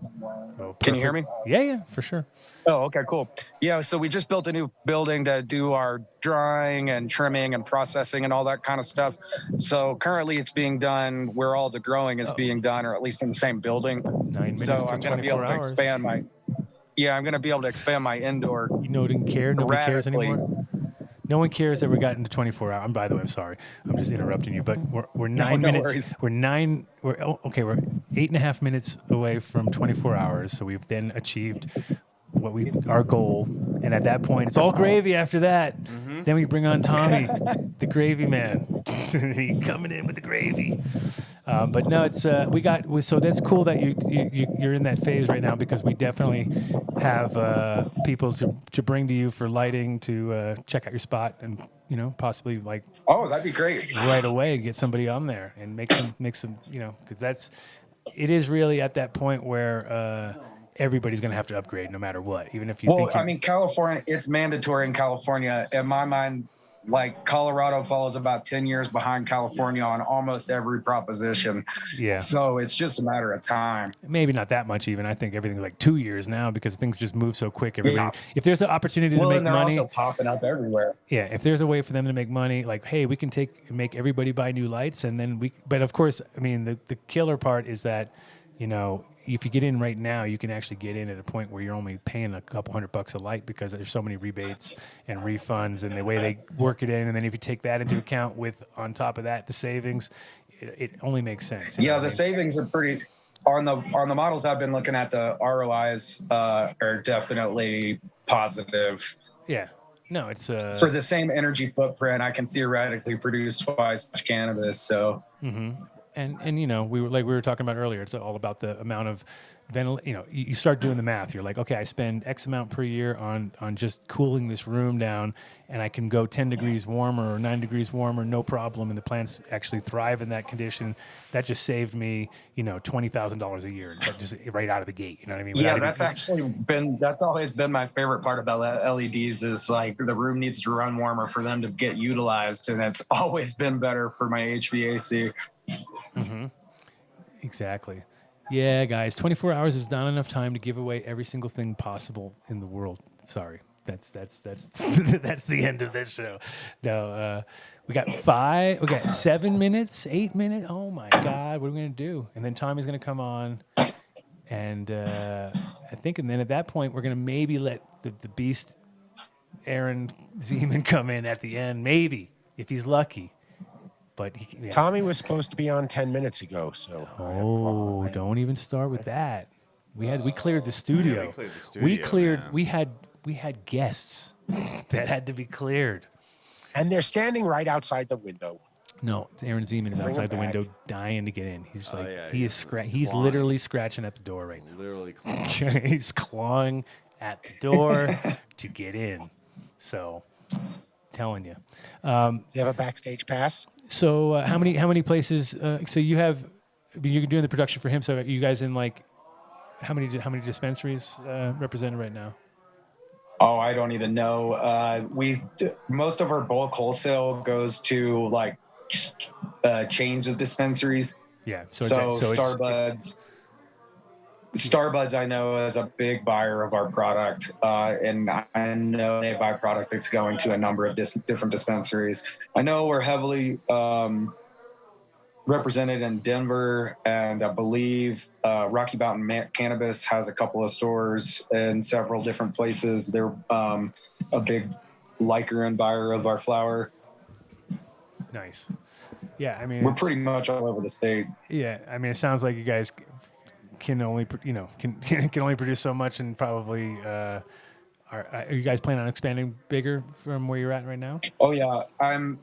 Can you hear me? Yeah, for sure. Oh, okay, cool. Yeah, so we just built a new building to do our drying and trimming and processing and all that kind of stuff. So currently it's being done where all the growing is being done, or at least in the same building. 9 minutes so to I'm going to be able 24 to hours. expand my. Yeah, I'm going to be able to expand my indoor. You know, didn't care. Nobody cares radically. anymore. No one cares that we got into 24 hours. By the way, I'm sorry. I'm just interrupting you, but we're 9 minutes. Worries. We're 8.5 minutes away from 24 hours. So we've then achieved our goal, and at that point, it's all gravy. After that, then we bring on Tommy, the gravy man. He coming in with the gravy. But no, it's so that's cool that you're in that phase right now, because we definitely have people to bring to you for lighting, to check out your spot, and possibly like that'd be great right away, get somebody on there and make some because it is really at that point where everybody's going to have to upgrade no matter what, even if you think. I mean, California, it's mandatory in California. In my mind, like Colorado follows about 10 years behind California on almost every proposition. Yeah. So it's just a matter of time. Maybe not that much even. I think everything's like 2 years now, because things just move so quick. Everybody, if there's an opportunity to make and they're money, also popping up everywhere. Yeah, if there's a way for them to make money, like, hey, we can make everybody buy new lights, and then but of course, I mean, the killer part is that, if you get in right now, you can actually get in at a point where you're only paying a couple $100 a light, because there's so many rebates and refunds and the way they work it in. And then if you take that into account with, on top of that, the savings, it only makes sense. Yeah, the savings are pretty on the models I've been looking at. The ROIs are definitely positive. Yeah. No, it's for the same energy footprint, I can theoretically produce twice as much cannabis. So. Mm-hmm. And we were talking about earlier, it's all about the amount of you start doing the math. You're like, okay, I spend X amount per year on just cooling this room down, and I can go 10 degrees warmer or 9 degrees warmer, no problem, and the plants actually thrive in that condition. That just saved me, $20,000 a year, just right out of the gate. You know what I mean? Yeah, that's always been my favorite part about LEDs, is like the room needs to run warmer for them to get utilized, and it's always been better for my HVAC. Mm-hmm. Exactly. Yeah, guys, 24 hours is not enough time to give away every single thing possible in the world. Sorry, that's that's the end of this show. No, we got 7 minutes, 8 minutes. Oh my God, what are we gonna do? And then Tommy's gonna come on, and I think, and then at that point, we're gonna maybe let the beast, Aaron Zeman, come in at the end, maybe if he's lucky. But Tommy was supposed to be on 10 minutes ago, so. Don't even start with that. We cleared the studio. Yeah, we cleared the studio. We had guests that had to be cleared. And they're standing right outside the window. No, Aaron Zeman is outside the window, dying to get in. He's he's literally scratching at the door right now. Literally clawing. He's clawing at the door to get in. So, telling you. You have a backstage pass? So how many places? So you have, you're doing the production for him. So are you guys in like how many dispensaries represented right now? Oh, I don't even know. Most of our bulk wholesale goes to like chains of dispensaries. Yeah. So Starbuds. Starbuds, I know, is a big buyer of our product, and I know they buy product that's going to a number of different dispensaries. I know we're heavily represented in Denver, and I believe Rocky Mountain Cannabis has a couple of stores in several different places. They're a big liker and buyer of our flower. Nice. Yeah, I mean, we're pretty much all over the state. Yeah, I mean, it sounds like you guys can only can only produce so much, and probably are you guys planning on expanding bigger from where you're at right now? Oh yeah, I'm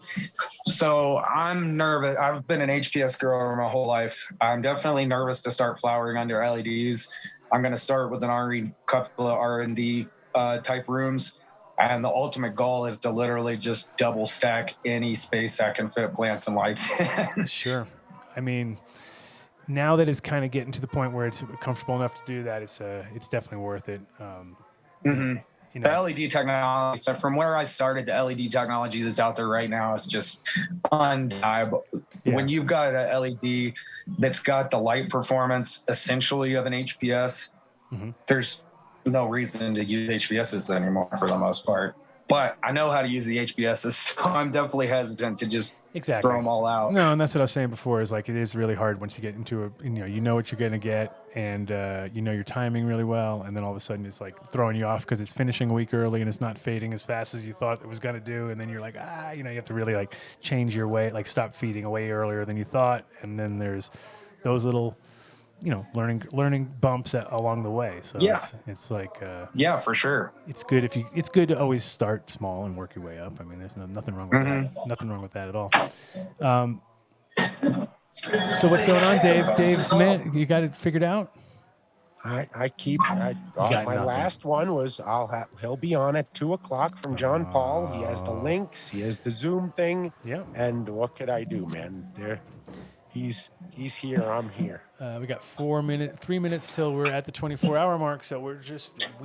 nervous. I've been an HPS grower my whole life. I'm definitely nervous to start flowering under LEDs. I'm going to start with couple of R&D type rooms, and the ultimate goal is to literally just double stack any space that can fit plants and lights in. Sure. I mean, now that it's kind of getting to the point where it's comfortable enough to do that, it's definitely worth it. The LED technology. So from where I started, the LED technology that's out there right now is just undeniable. Yeah. When you've got a LED that's got the light performance essentially of an HPS, there's no reason to use HPSs anymore for the most part. But I know how to use the HPSs, so I'm definitely hesitant to just throw them all out. No, and that's what I was saying before. Is like it is really hard once you get into you know what you're gonna get, and you know your timing really well, and then all of a sudden it's like throwing you off because it's finishing a week early and it's not fading as fast as you thought it was gonna do, and then you're like you know you have to really like change your way, like stop feeding way earlier than you thought, and then there's those little learning bumps along the way. So it's like yeah, for sure. It's good it's good to always start small and work your way up. I mean, there's nothing wrong with that. Nothing wrong with that at all. So what's going on, Dave? Dave's man, you got it figured out? My last one was he'll be on at 2:00 from John Paul. He has the links. He has the Zoom thing. Yeah. And what could I do, man? He's here. I'm here. We got 3 minutes till we're at the 24-hour mark. So we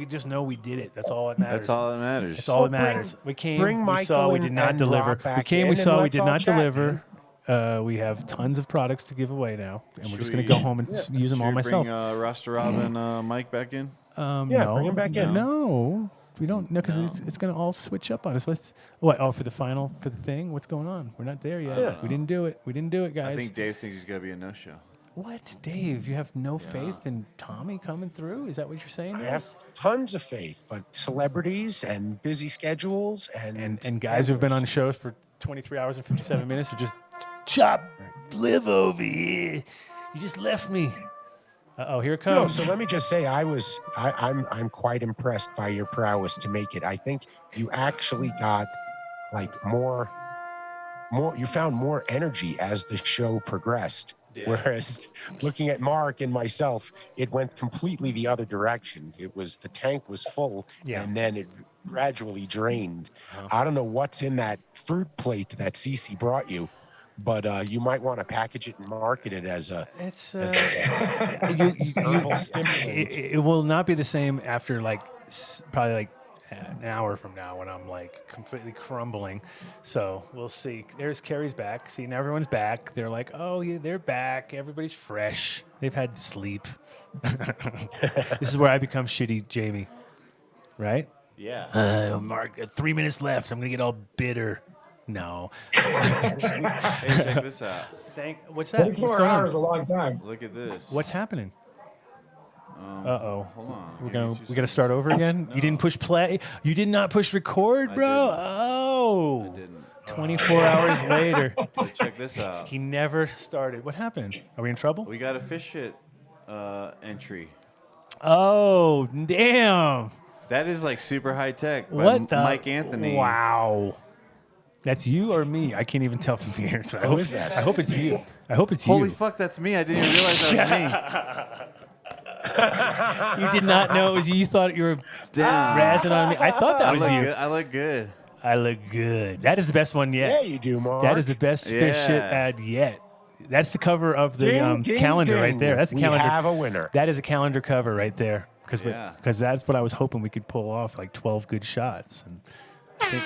just know we did it. That's all that matters. That's all that matters. That's all that matters. We came. We saw we did not and deliver. Rob back We came. in We and saw we let's did all not chat, deliver. We have tons of products to give away now, and we're just going to go home and use them all myself. Bring Rasta Rob and Mike back in. No, bring him back in. No, we don't. No, because it's going to all switch up on us. For the final for the thing? What's going on? We're not there yet. We didn't do it. We didn't do it, guys. I think Dave thinks he's going to be a no-show. What, Dave? You have no faith in Tommy coming through? Is that what you're saying? I have tons of faith, but celebrities and busy schedules and guys who've been on shows for 23 hours and 57 minutes are just chop live over here. You just left me. Here it comes. No, so let me just say, I'm quite impressed by your prowess to make it. I think you actually got like more. You found more energy as the show progressed. Yeah. Whereas looking at Mark and myself, it went completely the other direction. The tank was full, and then it gradually drained. I don't know what's in that fruit plate that Cece brought you, but you might want to package it and market it as a. It's herbal stimulant. It will not be the same after probably like an hour from now when I'm like completely crumbling. So we'll see. There's Carrie's back. See, now everyone's back. They're like, oh yeah, they're back. Everybody's fresh. They've had sleep. This is where I become shitty Jamie, right? Yeah. Mark, 3 minutes left. I'm gonna get all bitter. No. Hey, check this out. What's that? 24 hours is a long time. Look at this. What's happening? Hold on. We gotta start over again. No. You didn't push play. You did not push record, bro. I didn't. 24 hours later. Hey, check this out. He never started. What happened? Are we in trouble? We got a fish shit entry. Oh damn! That is like super high tech. What the? Mike Anthony. Wow. That's you or me? I can't even tell from here. So Who is that? I hope it's you. I hope it's Holy you. fuck, that's me. I didn't even realize that was me. You did not know it was you. You thought you were razzing on me. I thought that was you. I look good. I look good. That is the best one yet. Yeah, you do, Mark. That is the best fish shit ad yet. That's the cover of the calendar right there. That's the calendar. We have a winner. That is a calendar cover right there. Because that's what I was hoping we could pull off, like 12 good shots. And I think,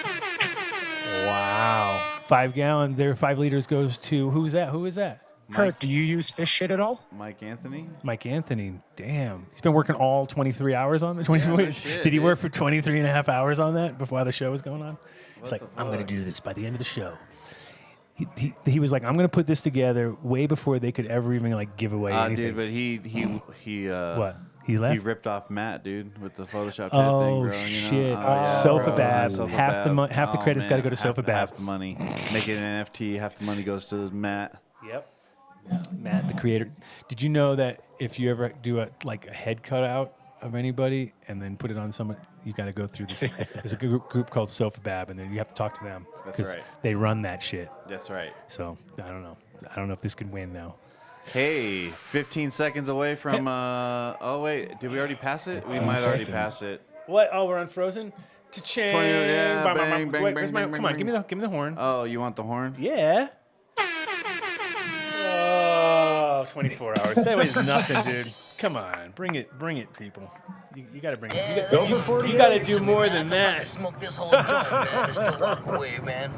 wow. 5 gallon, 5 liters goes to, who's that? Who is that? Kurt, do you use fish shit at all? Mike Anthony. Mike Anthony, damn. He's been working all 23 hours on the 23. Did he work for 23 and a half hours on that before the show was going on? He's like, I'm going to do this by the end of the show. He was like, I'm going to put this together way before they could ever even like give away anything. Dude, but he what? He left? He ripped off Matt, dude, with the Photoshop thing, bro. Shit. SofaBab. Half the credit's got to go to SofaBab. Half the money. Make it an NFT. Half the money goes to Matt. Yep. Matt, the creator. Did you know that if you ever do a head cutout of anybody and then put it on someone, you got to go through this. There's a group called SofaBab, and then you have to talk to them. That's right. They run that shit. That's right. So I don't know. I don't know if this could win now. Hey, 15 seconds away from. Oh wait, did we already pass it? We might already pass it. What? Oh, we're on Frozen. Cha-ching. Yeah, bang, bang, Wait, bang, come on, give me the horn. Oh, you want the horn? Yeah. Oh, 24 hours. That was nothing, dude. Come on, bring it, people. You got to bring it. You got to do more than that. Smoke this whole joint, man. It's still walk away, man.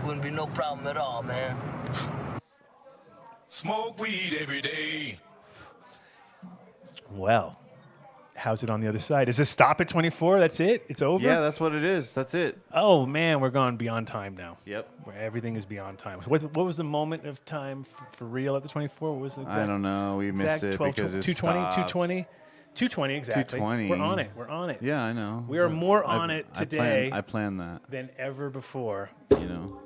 Wouldn't be no problem at all, man. Smoke weed every day. Well, how's it on the other side? Does it stop at 24? That's it? It's over? Yeah, that's what it is. That's it. Oh, man, we're going beyond time now. Yep. Where everything is beyond time. So what was the moment of time for real at the 24? What was the exact? I don't know. We missed it 12, because it 220, stopped. 220? 220, exactly. 220. We're on it. Yeah, I know. We are more on it today I planned that. than ever before. You know.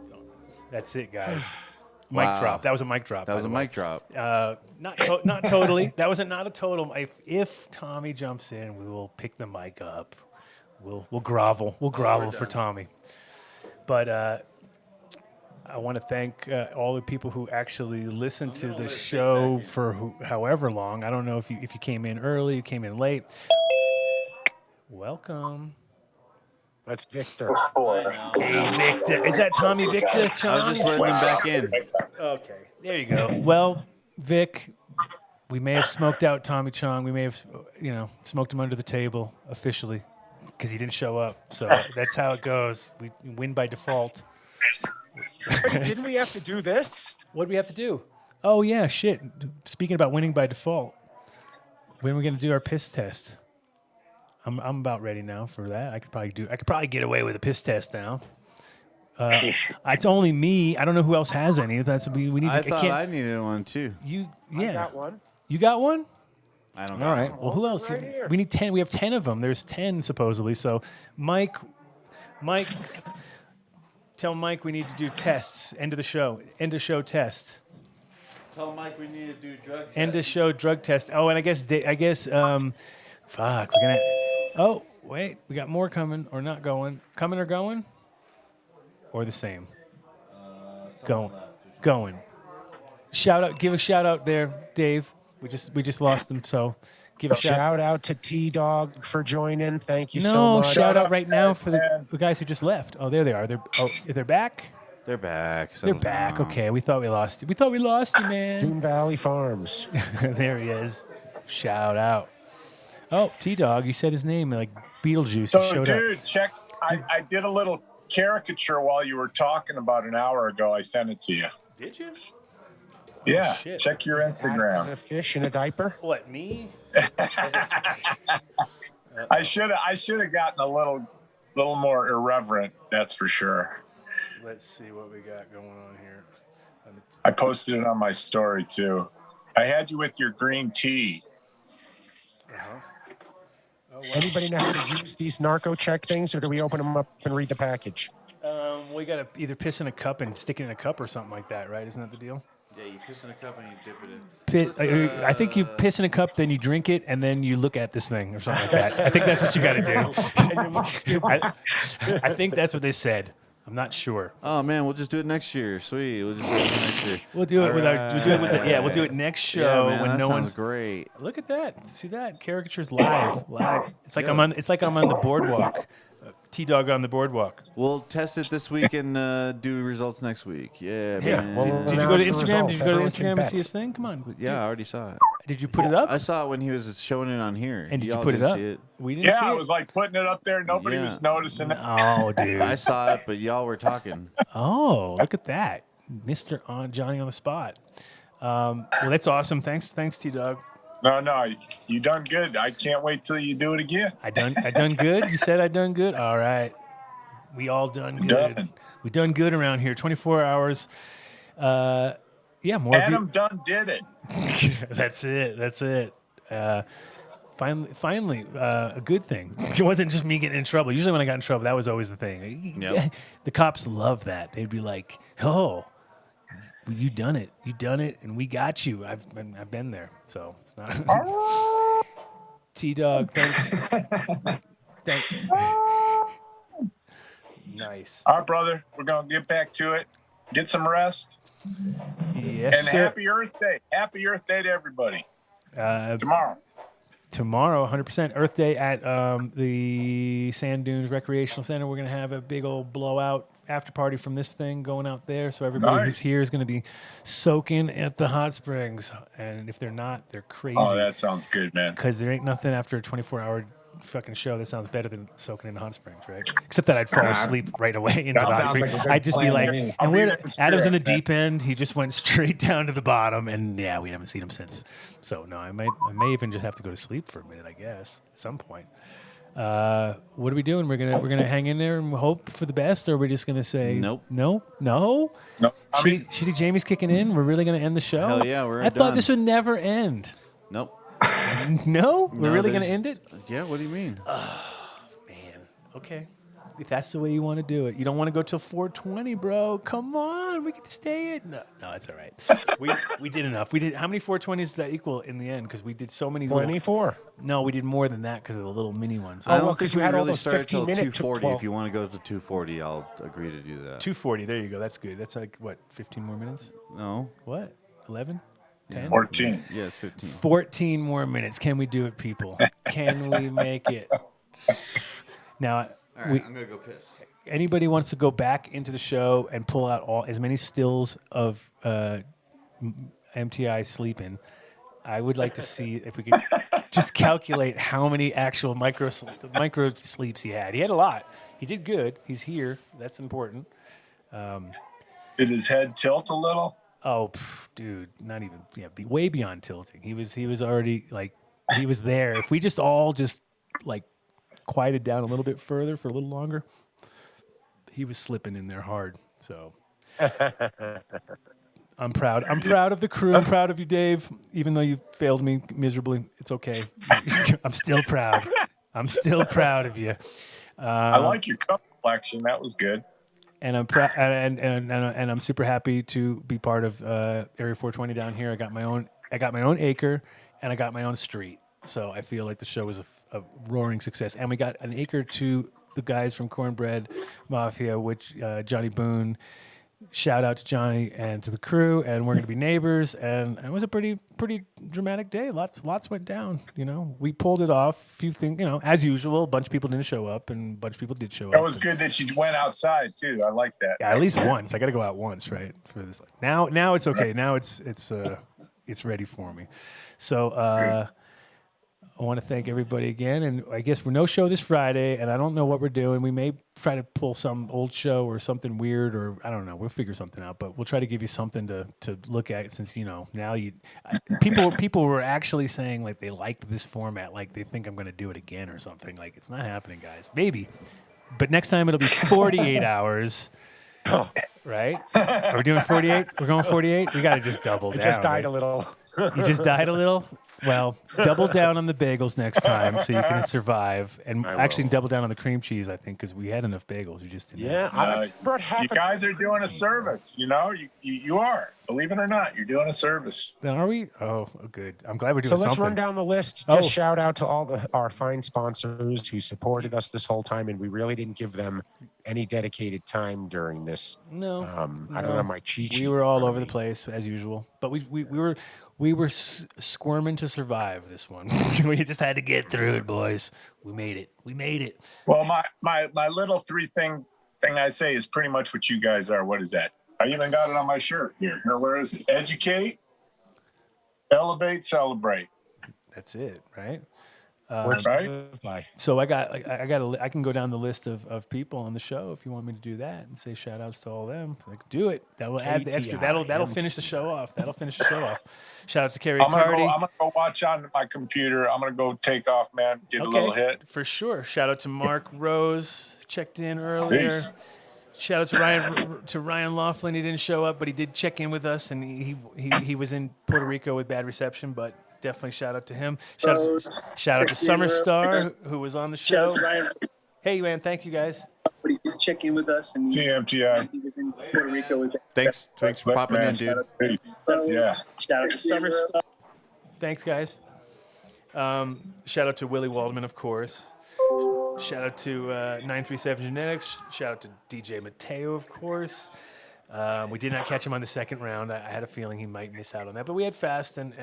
That's it, guys. Wow. Mic drop. That was a mic drop. That was a mic drop. Not totally. That wasn't not a total. If Tommy jumps in, we will pick the mic up. We'll grovel. We'll grovel for Tommy. But I want to thank all the people who actually listened to the show for however long. I don't know if you came in early, you came in late. Welcome. That's Victor. Hey, Victor. Is that Tommy Victor? I was just letting him back in. Okay. There you go. Well, Vic, we may have smoked out Tommy Chong. We may have, smoked him under the table officially because he didn't show up. So that's how it goes. We win by default. Didn't we have to do this? What did we have to do? Oh, yeah, shit. Speaking about winning by default, when are we going to do our piss test? I'm about ready now for that. I could probably get away with a piss test now. It's only me. I don't know who else has any. We need. I thought I needed one too. I got one. You got one? I don't. All right. Well, who else? Right here. We need 10. We have 10 of them. There's 10 supposedly. So, Mike, tell Mike we need to do tests. End of the show. End of show test. Tell Mike we need to do drug tests. End of show drug test. Oh, and I guess fuck. We're gonna. Oh, wait. We got more coming or not going. Coming or going? Or the same? Going. Shout out. Give a shout out there, Dave. We just lost him, so give a shout out to T-Dog for joining. Thank you so No, much. shout out right now for the guys who just left. Oh, there they are. They're back? They're back. They're back. Okay, we thought we lost you. We thought we lost you, man. Dune Valley Farms. There he is. Shout out. Oh, T-Dog, you said his name like Beetlejuice. So, he showed up. dude, check. I did a little caricature while you were talking about an hour ago. I sent it to you. Did you? Yeah. Shit. Check your Instagram. Is a fish in a diaper? What, me? I should have gotten a little more irreverent. That's for sure. Let's see what we got going on here. I posted it on my story too. I had you with your green tea. Anybody know how to use these narco check things, or do we open them up and read the package? We got to either piss in a cup and stick it in a cup or something like that, right? Isn't that the deal? Yeah, you piss in a cup and you dip it in. I think you piss in a cup, then you drink it, and then you look at this thing or something like that. I think that's what you got to do. I think that's what they said. I'm not sure. Oh man, we'll just do it next year. Sweet, we'll just do it next year. We'll do it we'll do it next show man, when that no sounds one's great. Look at that. See that? Caricatures live. It's like I'm on the boardwalk. T-Dog on the boardwalk. We'll test it this week and do results next week. Yeah, man. Did you go to Instagram? Did you go to Instagram and see his thing? Come on. Yeah, I already saw it. Did you put it up? I saw it when he was showing it on here. And did you Y'all put it didn't up? see it. We didn't see it. I was like putting it up there. Nobody was noticing it. Oh, dude. I saw it, but y'all were talking. Oh, look at that. Mr. Johnny on the spot. Well, that's awesome. Thanks, T-Dog. No, you done good. I can't wait till you do it again. I done good? You said I done good? All right. We all done good. We done good around here. 24 hours. Yeah, more Adam Dunn did it. That's it. Finally, a good thing. It wasn't just me getting in trouble. Usually when I got in trouble, that was always the thing. Yep. The cops love that. They'd be like, "Oh, you done it, and we got you." I've been there, so it's not. T-Dog, thanks. Nice. All right, brother. We're gonna get back to it. Get some rest. Yes, and sir. Happy Earth Day. Happy Earth Day to everybody. Tomorrow. Tomorrow, 100% Earth Day at the Sand Dunes Recreational Center. We're going to have a big old blowout after party from this thing going out there. So everybody who's here is going to be soaking at the hot springs. And if they're not, they're crazy. Oh, that sounds good, man. Because there ain't nothing after a 24-hour fucking show that sounds better than soaking in the hot springs, right? Except that I'd fall asleep right away into the hot springs. I'd just be like, and Adam's in the deep end. He just went straight down to the bottom, and yeah, we haven't seen him since. So no, I may even just have to go to sleep for a minute, I guess, at some point. What are we doing? We're gonna hang in there and hope for the best, or we're just gonna say nope, no. Shitty Jamie's kicking in. We're really gonna end the show. Hell yeah, we're I thought done. this would never end. Nope. No, we're really gonna there's- end it. Yeah. What do you mean? Man, okay. If that's the way you want to do it, you don't want to go till 4:20, bro. Come on, we can stay it. No, it's all right. we did enough. We did. How many 420s does that equal in the end? Because we did so many. 24. No, we did more than that because of the little mini ones. I don't well, 'cause think you we had all really those started till 15-minute 240. 12. If you want to go to 240, I'll agree to do that. 240. There you go. That's good. That's like what? 15 more minutes? No. What? 11? 10? 14. Yes, 15. 14 more minutes. Can we do it, people? Can we make it? Now, All right, I'm gonna go piss. Anybody wants to go back into the show and pull out as many stills of MTI sleeping, I would like to see if we could just calculate how many actual micro sleeps he had. He had a lot. He did good. He's here. That's important. Did his head tilt a little? Oh, dude, not even. Yeah, way beyond tilting. He was already like he was there. If we just all like quieted down a little bit further for a little longer, he was slipping in there hard. So I'm proud. I'm proud of the crew. I'm proud of you, Dave. Even though you failed me miserably, it's okay. I'm still proud. I'm still proud of you. I like your cup collection. That was good. And I'm proud, and I'm super happy to be part of Area 420 down here. I got my own acre, and I got my own street. So I feel like the show was a roaring success. And we got an acre to the guys from Cornbread Mafia, which Johnny Boone. Shout out to Johnny and to the crew, and we're going to be neighbors. And it was a pretty dramatic day. Lots went down. You know, we pulled it off. A few things, as usual. A bunch of people didn't show up, and a bunch of people did show up. That was good that you went outside too. I like that. Yeah, at least once. I got to go out once, right? For this. Now it's okay. Now it's ready for me. So I want to thank everybody again, and I guess we're no show this Friday, and I don't know what we're doing. We may try to pull some old show or something weird, or I don't know. We'll figure something out, but we'll try to give you something to look at since now people were actually saying like they liked this format, like they think I'm going to do it again or something. Like it's not happening, guys. Maybe, but next time it'll be 48 hours. Right? Are we doing 48? We're going 48. We got to just double down. I just died right? a little. You just died a little? Well, double down on the bagels next time so you can survive. And actually double down on the cream cheese, I think, because we had enough bagels. You just didn't. Yeah, I brought half. You guys are doing a service. You are. Believe it or not, you're doing a service. Are we? Oh, good. I'm glad we're doing So something. let's run down the list. Just shout out to all our fine sponsors who supported us this whole time, and we really didn't give them any dedicated time during this. No, I don't know my cheat sheet. We were all over the place as usual, but we were squirming to survive this one. We just had to get through it, boys. We made it. Well, my little thing I say is pretty much what you guys are. What is that? I even got it on my shirt here. Where is it? Educate, elevate, celebrate. That's it, right? Right. So I can go down the list of people on the show if you want me to do that and say shout outs to all of them. Like, do it. That will add the extra. That'll finish the show off. Shout out to Carrie Cardi. I'm gonna go watch on my computer. I'm gonna go take off, man. Get a little hit. For sure. Shout out to Mark Rose, checked in earlier. Peace. Shout out to Ryan Laughlin. He didn't show up, but he did check in with us, and he was in Puerto Rico with bad reception, but definitely shout out to him. Shout out to Summer Star, who was on the show. Hey, man, thank you, guys. But he did check in with us, and CMTI. He was in Puerto Rico with Thanks for popping in, dude. Yeah. Shout out to Summer Star. Thanks, guys. Shout out to Willie Waldman, of course. Shout out to 937 Genetics. Shout out to DJ Mateo, of course. We did not catch him on the second round. I had a feeling he might miss out on that, but we had Fast and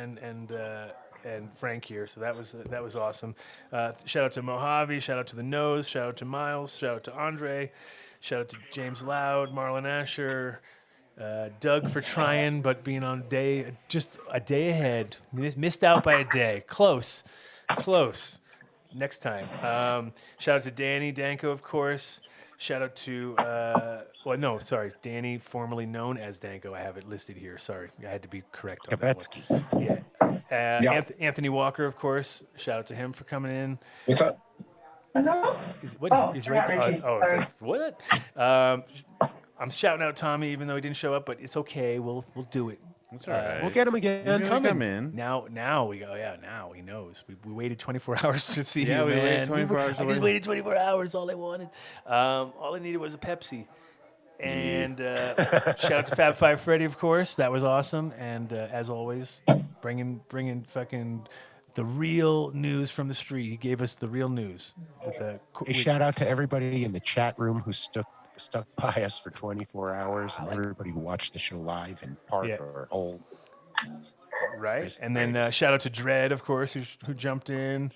and Frank here. So that was awesome. Shout out to Mojave. Shout out to the Nose. Shout out to Miles. Shout out to Andre. Shout out to James Loud, Marlon Asher, Doug for trying but being on just a day ahead. Missed out by a day. Close. Next time. Shout out to Danny Danko, of course. Shout out to, Danny, formerly known as Danko. I have it listed here. Sorry, I had to be correct on that one. Yeah. Anthony Walker, of course. Shout out to him for coming in. What's up? He's right there. It's like, what? I'm shouting out Tommy, even though he didn't show up, but it's okay. We'll do it. That's all right. We'll get him again. He's gonna come in. Now we go. Yeah, now he knows. We waited 24 hours to see Yeah, you, we man. waited 24 hours. I just waited 24 hours. All I wanted. All I needed was a Pepsi. And shout out to Fab Five Freddy, of course. That was awesome. And as always, bringing fucking the real news from the street. He gave us the real news. A shout out to everybody in the chat room who stuck by us for 24 hours, and everybody who watched the show live in part or whole. Right. And then shout out to Dredd, of course, who jumped in.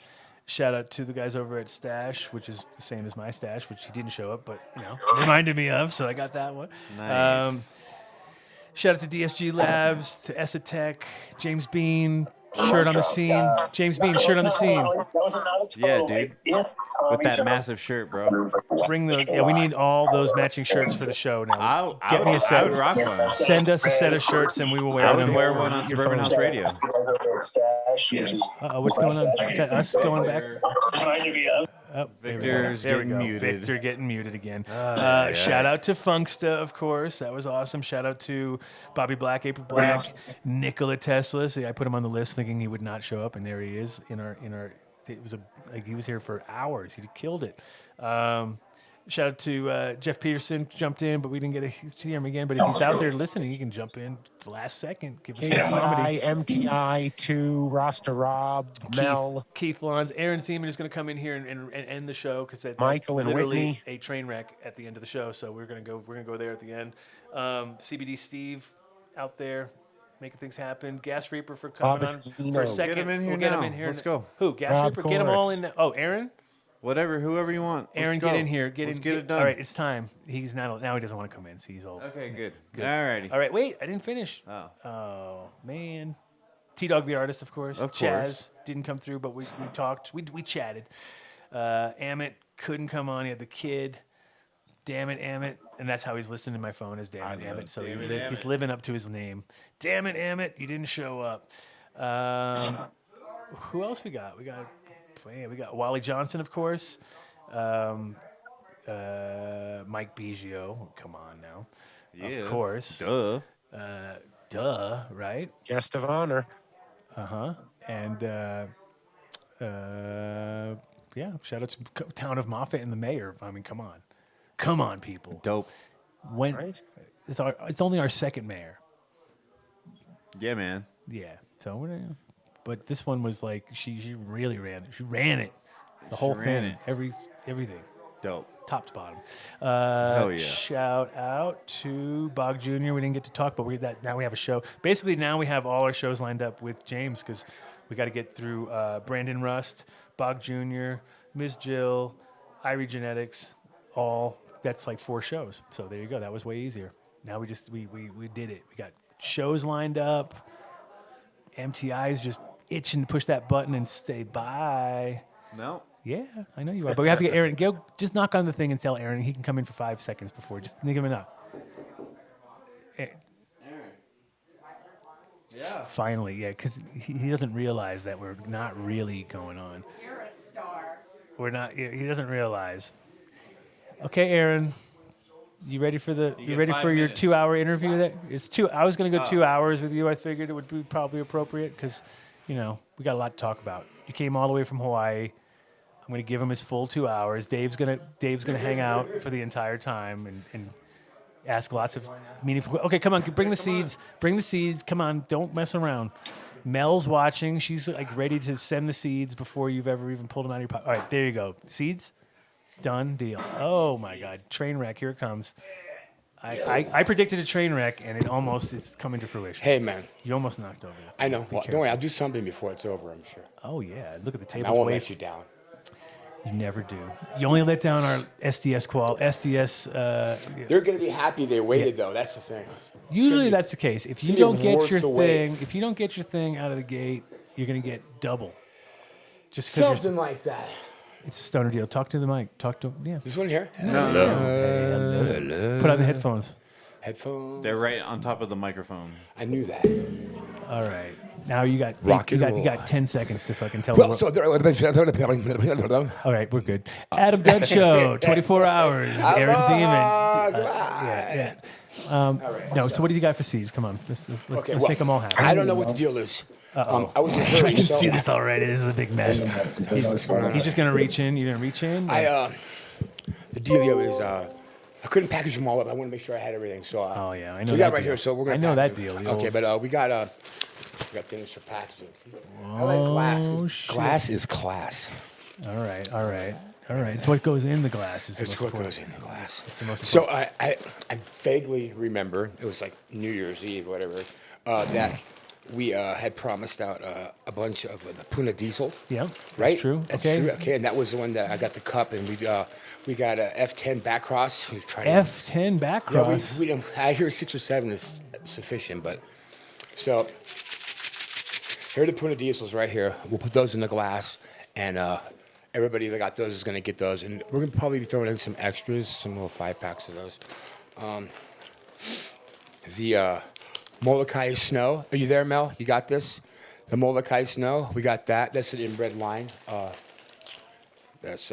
Shout out to the guys over at Stash, which is the same as my Stash, which he didn't show up, but reminded me of, so I got that one. Nice. Shout out to DSG Labs, to Esatech, James Bean, shirt on the scene. James Bean, shirt on the scene. Yeah, dude. With that massive shirt, bro. We need all those matching shirts for the show now. Get me a set. I would rock one. Send us a set of shirts and we will wear them. I would wear one on Suburban House Radio. What's going on? Is that us going back? Victor's there we getting go. muted. Victor getting muted again. Shout out to Funksta, of course. That was awesome. Shout out to Bobby Black, April Black, Nikola Tesla. See, I put him on the list thinking he would not show up, and there he is in our. It was he was here for hours. He killed it. Shout out to Jeff Peterson, jumped in, but we didn't get to see him again. But if he's out there listening, he can jump in the last second. Give us some comedy. MTI, 2, Rasta Rob, Mel. Keith Lons. Aaron Seaman is going to come in here and end the show because that's Michael and literally Whitney. a train wreck at the end of the show. So we're going to go there at the end. CBD Steve out there making things happen. Gas Reaper for coming on for a second. Get him in here Get him now. in here. Let's go. Who? Gas Rob Reaper? Get them all Corks. in. Oh, Aaron? Whoever you want. Aaron, Let's get go. in here. Let's get it done. All right, it's time. He's not. Now he doesn't want to come in. So he's old. Okay, good. All righty. All right, wait. I didn't finish. Oh, man. T-Dog the artist, of course. Of Chaz course. didn't come through, but we talked. We chatted. Amit couldn't come on. He had the kid. Damn it, Amit. And that's how he's listening to my phone is Damn it, Amit. So he's living up to his name. Damn it, Amit. You didn't show up. Who else we got? We got Wally Johnson, of course. Mike Biggio. Come on now. Yeah. Of course. Duh. Right? Guest of honor. And shout out to Town of Moffat and the mayor. I mean, come on, people. Dope. It's only our second mayor. Yeah, man. Yeah. So but this one was like she really ran it. She ran it. The whole ran thing. it. Everything. Dope. Top to bottom. Hell yeah. Shout out to Bog Jr. We didn't get to talk, but now we have a show. Basically, now we have all our shows lined up with James because we got to get through Brandon Rust, Bog Jr., Ms. Jill, Irie Genetics, all. That's like 4 shows. So there you go. That was way easier. Now we did it. We got shows lined up. MTI's just itching to push that button and say bye. No. Yeah, I know you are. But we have to get Aaron. Go, just knock on the thing and tell Aaron he can come in for 5 seconds before. Just give him a knock. Aaron. Yeah. Finally, yeah, because he doesn't realize that we're not really going on. You're a star. We're not. He doesn't realize. Okay, Aaron, you ready for your 2-hour interview? It's 2. I was going to go 2 hours with you. I figured it would be probably appropriate because, we got a lot to talk about. You came all the way from Hawaii. I'm going to give him his full 2 hours. Dave's gonna hang out for the entire time and ask lots of meaningful. Okay, come on, bring the seeds. Bring the seeds. Come on, don't mess around. Mel's watching. She's like ready to send the seeds before you've ever even pulled them out of your pocket. All right, there you go. Seeds. Done deal. Oh my God, train wreck. Here it comes. I predicted a train wreck, and it's coming to fruition. Hey, man. You almost knocked over. I know. Be Well, careful. don't worry. I'll do something before it's over, I'm sure. Oh, yeah. Look at the And tables. I won't let you down. You never do. You only let down our SDS. They're going to be happy they waited, though. That's the thing. Usually that's the case. If you gonna don't be get worth your the wait. thing, if you don't get your thing out of the gate, you're gonna get double. Just 'cause Something like that. it's a stoner deal. Talk to the mic. Talk to This one here? No. Hello. Put on the headphones. Headphones. They're right on top of the microphone. I knew that. All right. Now you got Rock you and got roll. 10 seconds to fucking tell Well, the so world. All right, we're good. Adam Dunn Show, 24 hours. Aaron Zeman. Yeah. No, so what do you got for seeds? Come on, let's make them all happy. I don't know what the deal is. Uh-oh. I was in a I hurry, can so- see this already. This is a big mess. What's going on? He's just gonna reach in. You're gonna reach in. The dealio is, I couldn't package them all up. I want to make sure I had everything. So, oh yeah, I know. We got that it right deal. here, so we're gonna. I know pack that them. deal. Okay, but we got things for packaging. I like glass. 'Cause shit. Glass is class. All right. It's what goes in the glass. Is the It's most what important. goes in the glass. It's the most So important. I vaguely remember it was like New Year's Eve, whatever, that we had promised out a bunch of the Puna Diesel. Yeah, right. that's true. That's Okay. true. Okay, and that was the one that I got the cup, and we got a F10 back cross. Who's trying F10 back Yeah, cross. we don't. I hear 6 or 7 is sufficient, but so here are the Puna Diesels right here. We'll put those in the glass, and everybody that got those is going to get those, and we're going to probably be throwing in some extras, some little 5-packs of those. The Molokai Snow. Are you there, Mel? You got this? The Molokai Snow. We got that. That's an inbred line. That's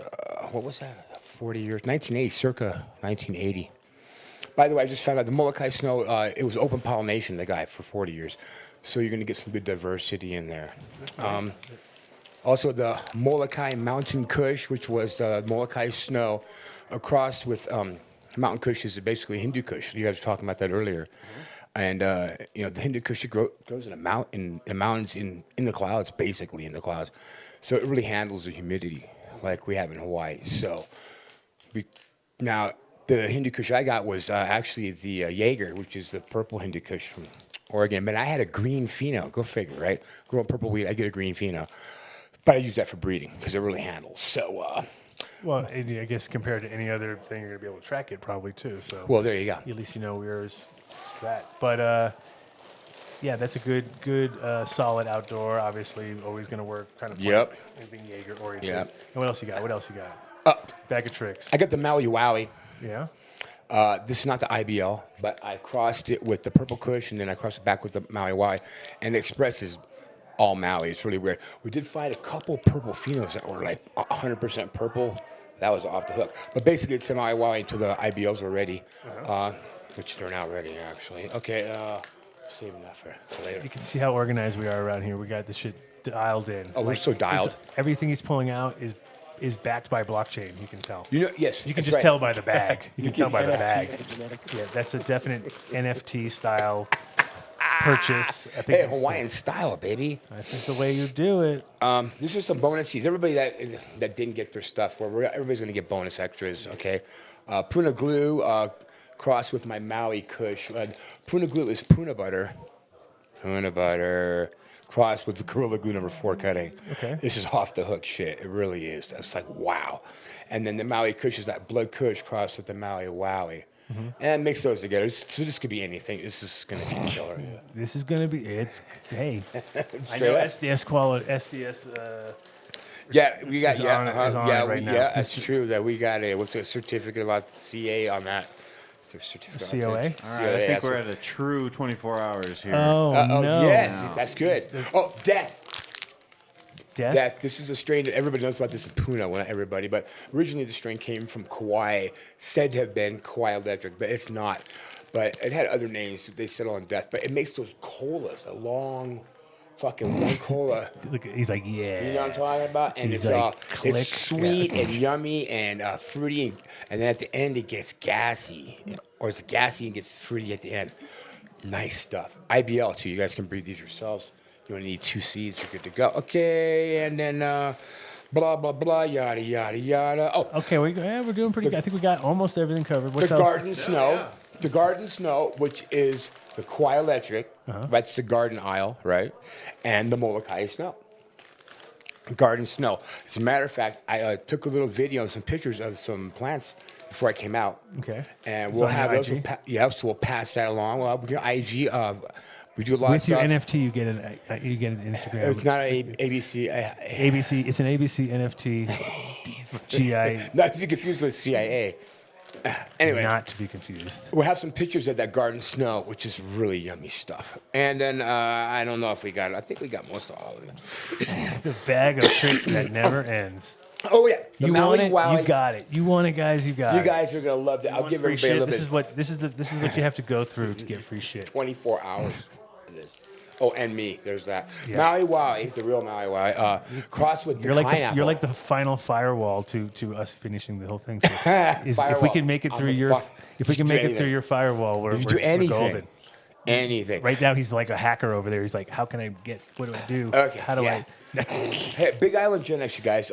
what was that? 40 years, 1980, circa 1980. By the way, I just found out the Molokai Snow. It was open pollination. The guy for 40 years, so you're going to get some good diversity in there. Also, the Molokai Mountain Kush, which was the Molokai Snow, across with Mountain Kush is basically Hindu Kush. You guys were talking about that earlier. And the Hindu Kush grows in mountains in the clouds, basically in the clouds. So it really handles the humidity like we have in Hawaii. So now the Hindu Kush I got was actually the Jaeger, which is the purple Hindu Kush from Oregon. But I had a green pheno. Go figure, right? Growing purple wheat, I get a green pheno. But I use that for breeding because it really handles. So. Well, I guess compared to any other thing, you're gonna be able to track it probably too. So. Well, there you go. At least you know where's that. But yeah, that's a good solid outdoor. Obviously, always gonna work. Kind of. Yep. And being Jaeger oriented. Yep. And what else you got? Bag of tricks. I got the Maui Wowie. Yeah. This is not the IBL, but I crossed it with the Purple Kush, and then I crossed it back with the Maui Wowie. And the Express is all Maui. It's really weird. We did find a couple purple phenos that were like 100% purple. That was off the hook. But basically, it's the Maui Wowie until the IBLs are ready, which they're now ready, actually. Okay, saving that for later. You can see how organized we are around here. We got the shit dialed in. Oh, we're so dialed. Everything he's pulling out is backed by blockchain. You can tell. Yes, you can that's just right. tell by the bag. You can tell by the NFT. bag. Yeah, that's a definite NFT style purchase. I think Hey, Hawaiian style, baby. That's just the way you do it. This is some bonuses. Everybody that didn't get their stuff, everybody's going to get bonus extras, okay? Puna Glue crossed with my Maui Kush. Puna Glue is Puna Butter. Puna Butter crossed with the Gorilla Glue number 4 cutting. Okay. This is off the hook shit. It really is. That's like, wow. And then the Maui Kush is that Blood Kush crossed with the Maui Wowie. And mix those together. So this could be anything. This is going to be a killer. This is going to be, hey. I Straight know up. SDS quality, SDS. Yeah, we got is on it right now. Yeah, that's true. That we got what's a certificate about CA on that? It's a certificate. COA? All right, I think we're at a true 24 hours here. Oh, no. Yes, No. that's good. Oh, Death. Death? This is a strain that everybody knows about this in Puna, well, not everybody, but originally the strain came from Kauai, said to have been Kauai Electric, but it's not. But it had other names. They settled on Death, but it makes those colas, the long fucking one cola. Look, he's like, yeah. You know what I'm talking about? And He's it's like, click. it's sweet and yummy and fruity, and then at the end it gets gassy, or it's gassy and gets fruity at the end. Nice stuff. IBL too. You guys can breed these yourselves. You only need 2 seeds. You're good to go. Okay, and then blah blah blah yada yada yada. Oh, Okay, we're doing pretty good. I think we got almost everything covered. What's the else? Garden Snow. the Garden Snow, which is the Kauai Electric. That's the Garden Isle, right? And the Molokai Snow. Garden Snow. As a matter of fact, I took a little video and some pictures of some plants before I came out. Okay. And It's we'll on have your those. IG? So we'll pass that along. Well, we do IG. We do a lot of With stuff. your NFT, you get an Instagram. It's not a ABC. ABC. It's an ABC NFT. GI. Not to be confused with CIA. Anyway. Not to be confused. We'll have some pictures of that Garden Snow, which is really yummy stuff. And then I don't know if we got it. I think we got most of all of it. The bag of tricks that never ends. Oh yeah, You want it? You got it. You want it, guys. You got it. You guys are gonna love that. I'll give Free everybody a shit? little bit. This is what you have to go through to get free shit. 24 hours of this. Oh, and me. There's that. Yeah. Maui Wowie, the real Maui Wowie, crossed with You're the like pineapple. you're like the final firewall to us finishing the whole thing. So if we Firewall. can make it I'm through a your fuck. if we You can do make it anything. through your firewall, we're You can do we're anything. golden. Anything. Right now, he's like a hacker over there. He's like, how can I get? What do I do? Okay. How do yeah. I? Hey, Big Island Gin, actually, guys.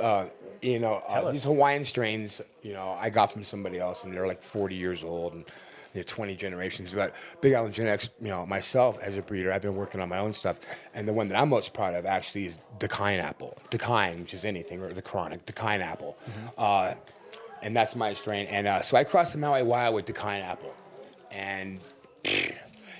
You know, these Hawaiian strains, you know, I got from somebody else, and they're like 40 years old, and they're 20 generations. But Big Island Gen X, you know, myself as a breeder, I've been working on my own stuff, and the one that I'm most proud of actually is Dakine apple. Dakine, which is anything, or the chronic Dakine apple, and that's my strain. And so I crossed the Maui Wild with Dakine apple, and.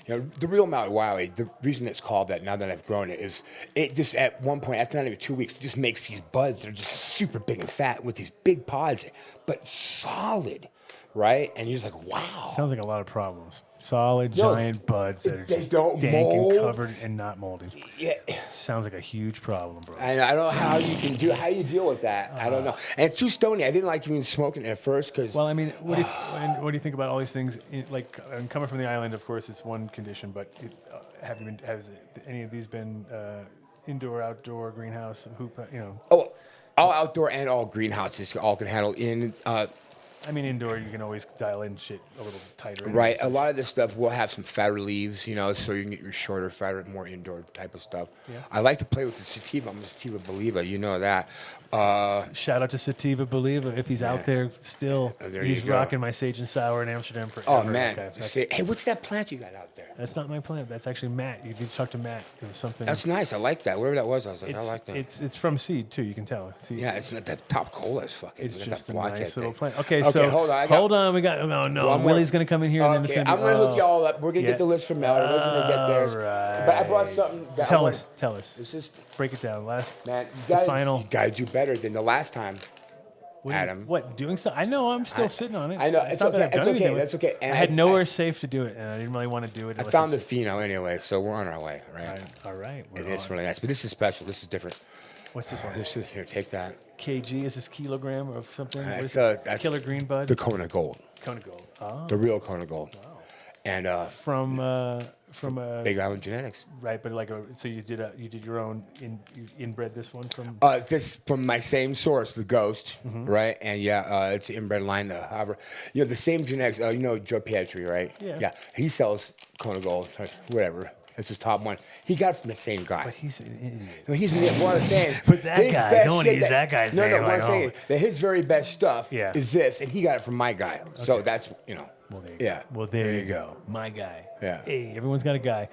You know, the real Maui Wowie, the reason it's called that now that I've grown it is it just at one point, after not even 2 weeks, it just makes these buds that are just super big and fat with these big pods, but solid, right? And you're just like, wow. Sounds like a lot of problems. Solid, No, giant buds that are they just don't dank mold. and covered and not molded. Yeah. Sounds like a huge problem, bro. And I don't know how you can how you deal with that. I don't know. And it's too stony. I didn't like even smoking at first because. Well, I mean, what do you think about all these things? Like, and coming from the island, of course, it's one condition. But has any of these been indoor, outdoor, greenhouse, hoop? You know. Oh, all outdoor and all greenhouses all can handle in. I mean, indoor, you can always dial in shit a little tighter. Right. A lot of this stuff will have some fatter leaves, you know, so you can get your shorter, fatter, more indoor type of stuff. Yeah. I like to play with the sativa. I'm a sativa believer. You know that. Shout out to Sativa Believer if he's out there still. There He's you go. rocking my Sage and Sour in Amsterdam forever. Oh, man. Okay, Say, hey, what's that plant you got out there? that's not my plant. That's actually Matt. You need to talk to Matt. It was something. That's nice. I like that. Whatever that was, I was like, I like that. It's from seed too. You can tell. Seed. Yeah, it's not that top cola is fucking. It's look at just that a blockhead nice little thing. plant. Okay, so hold on. hold on. We got. Oh no, One more. Willie's gonna come in here, and then it's Okay, gonna be. I'm gonna hook y'all up. We're gonna get the list from Mel. We're gonna get theirs. Alright. But I brought something. That Tell us. This is break it down. Last. man. The final. You gotta do better than the last time. Adam. What doing so? I know. I'm still sitting on it. I know. It's It's not that okay. I've done It's okay. anything with That's it. okay. And I had nowhere safe to do it, and I didn't really want to do it. I unless found the it's- pheno anyway, so we're on our way, right? All right. It is really nice, but this is special. This is different. What's this one? This is here. Take that. kg is this kilogram of something? What is That's, it? that's Killer green bud. The Kona Gold. Kona Gold. Oh. The real Kona Gold. Wow. And from Big Island Genetics. Right, but like so you did your own inbred this one from. This from my same source, the Ghost, Mhm. right? And yeah, it's an inbred line. However, you know the same genetics. You know Joe Pietri, right? Yeah. Yeah, he sells Kona Gold, whatever. That's his top one. He got it from the same guy. But he's an idiot. No, he's an idiot. What I'm saying. But that his guy, best don't shit use that guy's no, name. No, what like, I'm saying that his very best stuff Yeah. is this, and he got it from my guy. So that's Well, there you yeah. go. Well, there you go. My guy. Yeah. Hey, everyone's got a guy.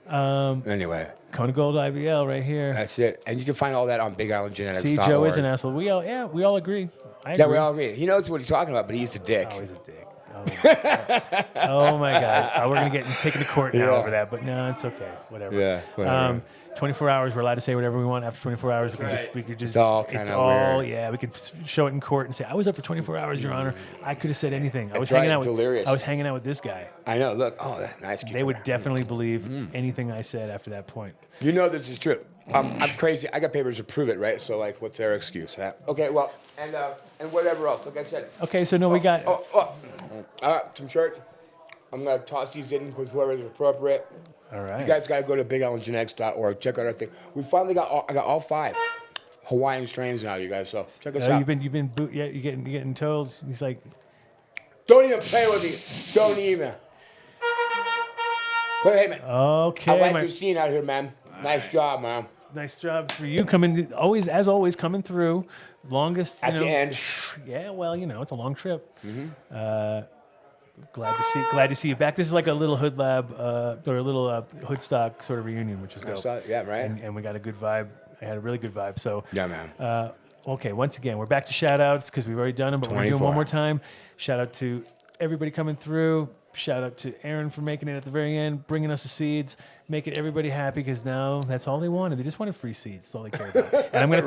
Anyway. Kona Gold IBL right here. That's it. And you can find all that on BigIslandGenetics.org. See, Joe is an asshole. We all agree. I Yeah, agree. we all agree. He knows what he's talking about, but he's a dick. Oh, he's a dick. Oh my God! We're gonna get taken to court now Yeah. over that, but no, it's okay. Whatever. Yeah, whatever. 24 hours. We're allowed to say whatever we want. After 24 hours, we could just. It's all kinda weird. Yeah, we could show it in court and say, "I was up for 24 hours, Your Honor. I could have said anything. I was That's hanging right, out with. delirious. I was hanging out with this guy. I know. Look. Oh, nice. They would definitely believe anything I said after that point. You know this is true. I'm crazy. I got papers to prove it, right? So, like, what's their excuse? Huh? Okay, well, and whatever else. Like I said. Okay, so no, we got. I got some shirts. I'm gonna toss these in with whoever is appropriate. All right. You guys gotta go to BigIslandGenetics.org. Check out our thing. We finally got. I got all 5 Hawaiian strains now, you guys. So check us out. You've been yeah. You're getting told. He's like. Don't even play with me. Don't even. But hey, man. Okay. I like your scene out here, man. Nice job, man. Nice job for you coming. As always, coming through. Longest. At the end. Yeah, well, it's a long trip. Glad to see you back. This is like a little Hood Lab or a little Hoodstock sort of reunion, which is dope. Yeah, right. And we got a good vibe. I had a really good vibe. So yeah, man. Okay, once again, we're back to shout outs because we've already done them, but we're doing one more time. Shout out to everybody coming through. Shout out to Aaron for making it at the very end, bringing us the seeds, making everybody happy because now that's all they wanted. They just wanted free seeds. That's all they care about. And I'm going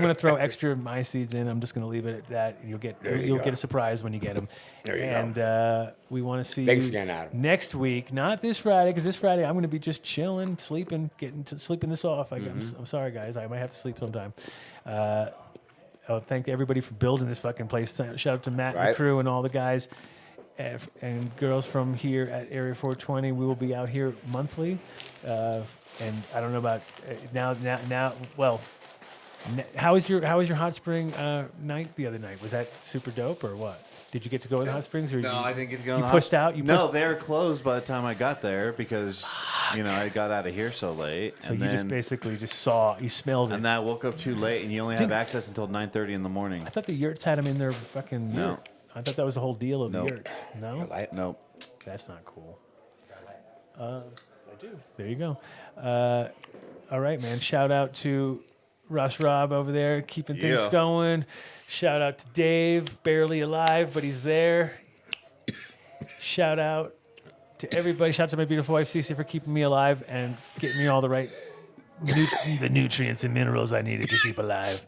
to throw extra my seeds in. I'm just going to leave it at that. And you'll get a surprise when you get them. There you go. We want to see Thanks you again, Adam. next week, not this Friday, because this Friday I'm going to be just chilling, sleeping this off. I'm sorry, guys. I might have to sleep sometime. Thank everybody for building this fucking place. Shout out to Matt and the crew and all the guys and girls from here at Area 420. We will be out here monthly. And I don't know about now. Well, how was your hot spring night the other night? Was that super dope or what? Did you get to go in the hot springs? Or I didn't get to go. You pushed out. They were closed by the time I got there because I got out of here so late. So and you then, just basically smelled it. And then I woke up too late, and you only have access until 9:30 in the morning. I thought the yurts had them in their fucking. No. Yurt. I thought that was the whole deal of the yurts. No. Nope. That's not cool. I do. There you go. All right, man. Shout out to Russ Rob over there, keeping things going. Shout out to Dave, barely alive, but he's there. Shout out to everybody. Shout out to my beautiful wife, Cece, for keeping me alive and getting me all the right the nutrients and minerals I needed to keep alive.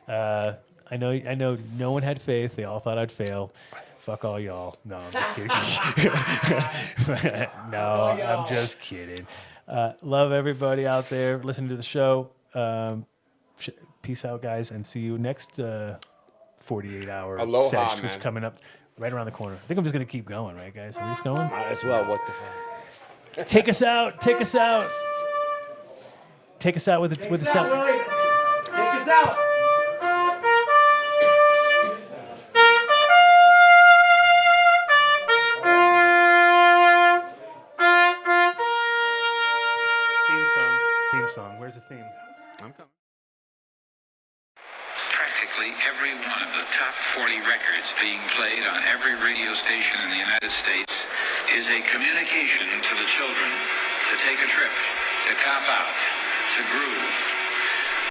I know no one had faith. They all thought I'd fail. Fuck all y'all. No, I'm just kidding. I'm just kidding. Love everybody out there listening to the show. Peace out, guys, and see you next 48-hour Aloha, sesh, which man. is coming up right around the corner. I think I'm just going to keep going, right, guys? Are we just going? Might as well. What the fuck? Take us out. Take us out. Take us out with the sound. Take us out. Theme song. Where's the theme? I'm coming. Practically every one of the top 40 records being played on every radio station in the United States is a communication to the children to take a trip, to cop out, to groove.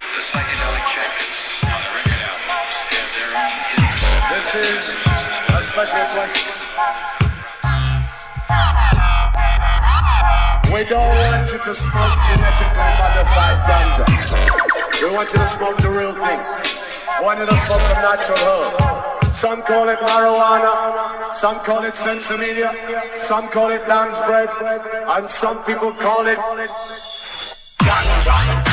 The psychedelic jackets on the record albums have their own hidden. This is a special question. We don't want you to smoke genetically modified ganja. We want you to smoke the real thing. We want you to smoke the natural herb. Some call it marijuana, some call it sensimedia, some call it lamb's bread, and some people call it ganja.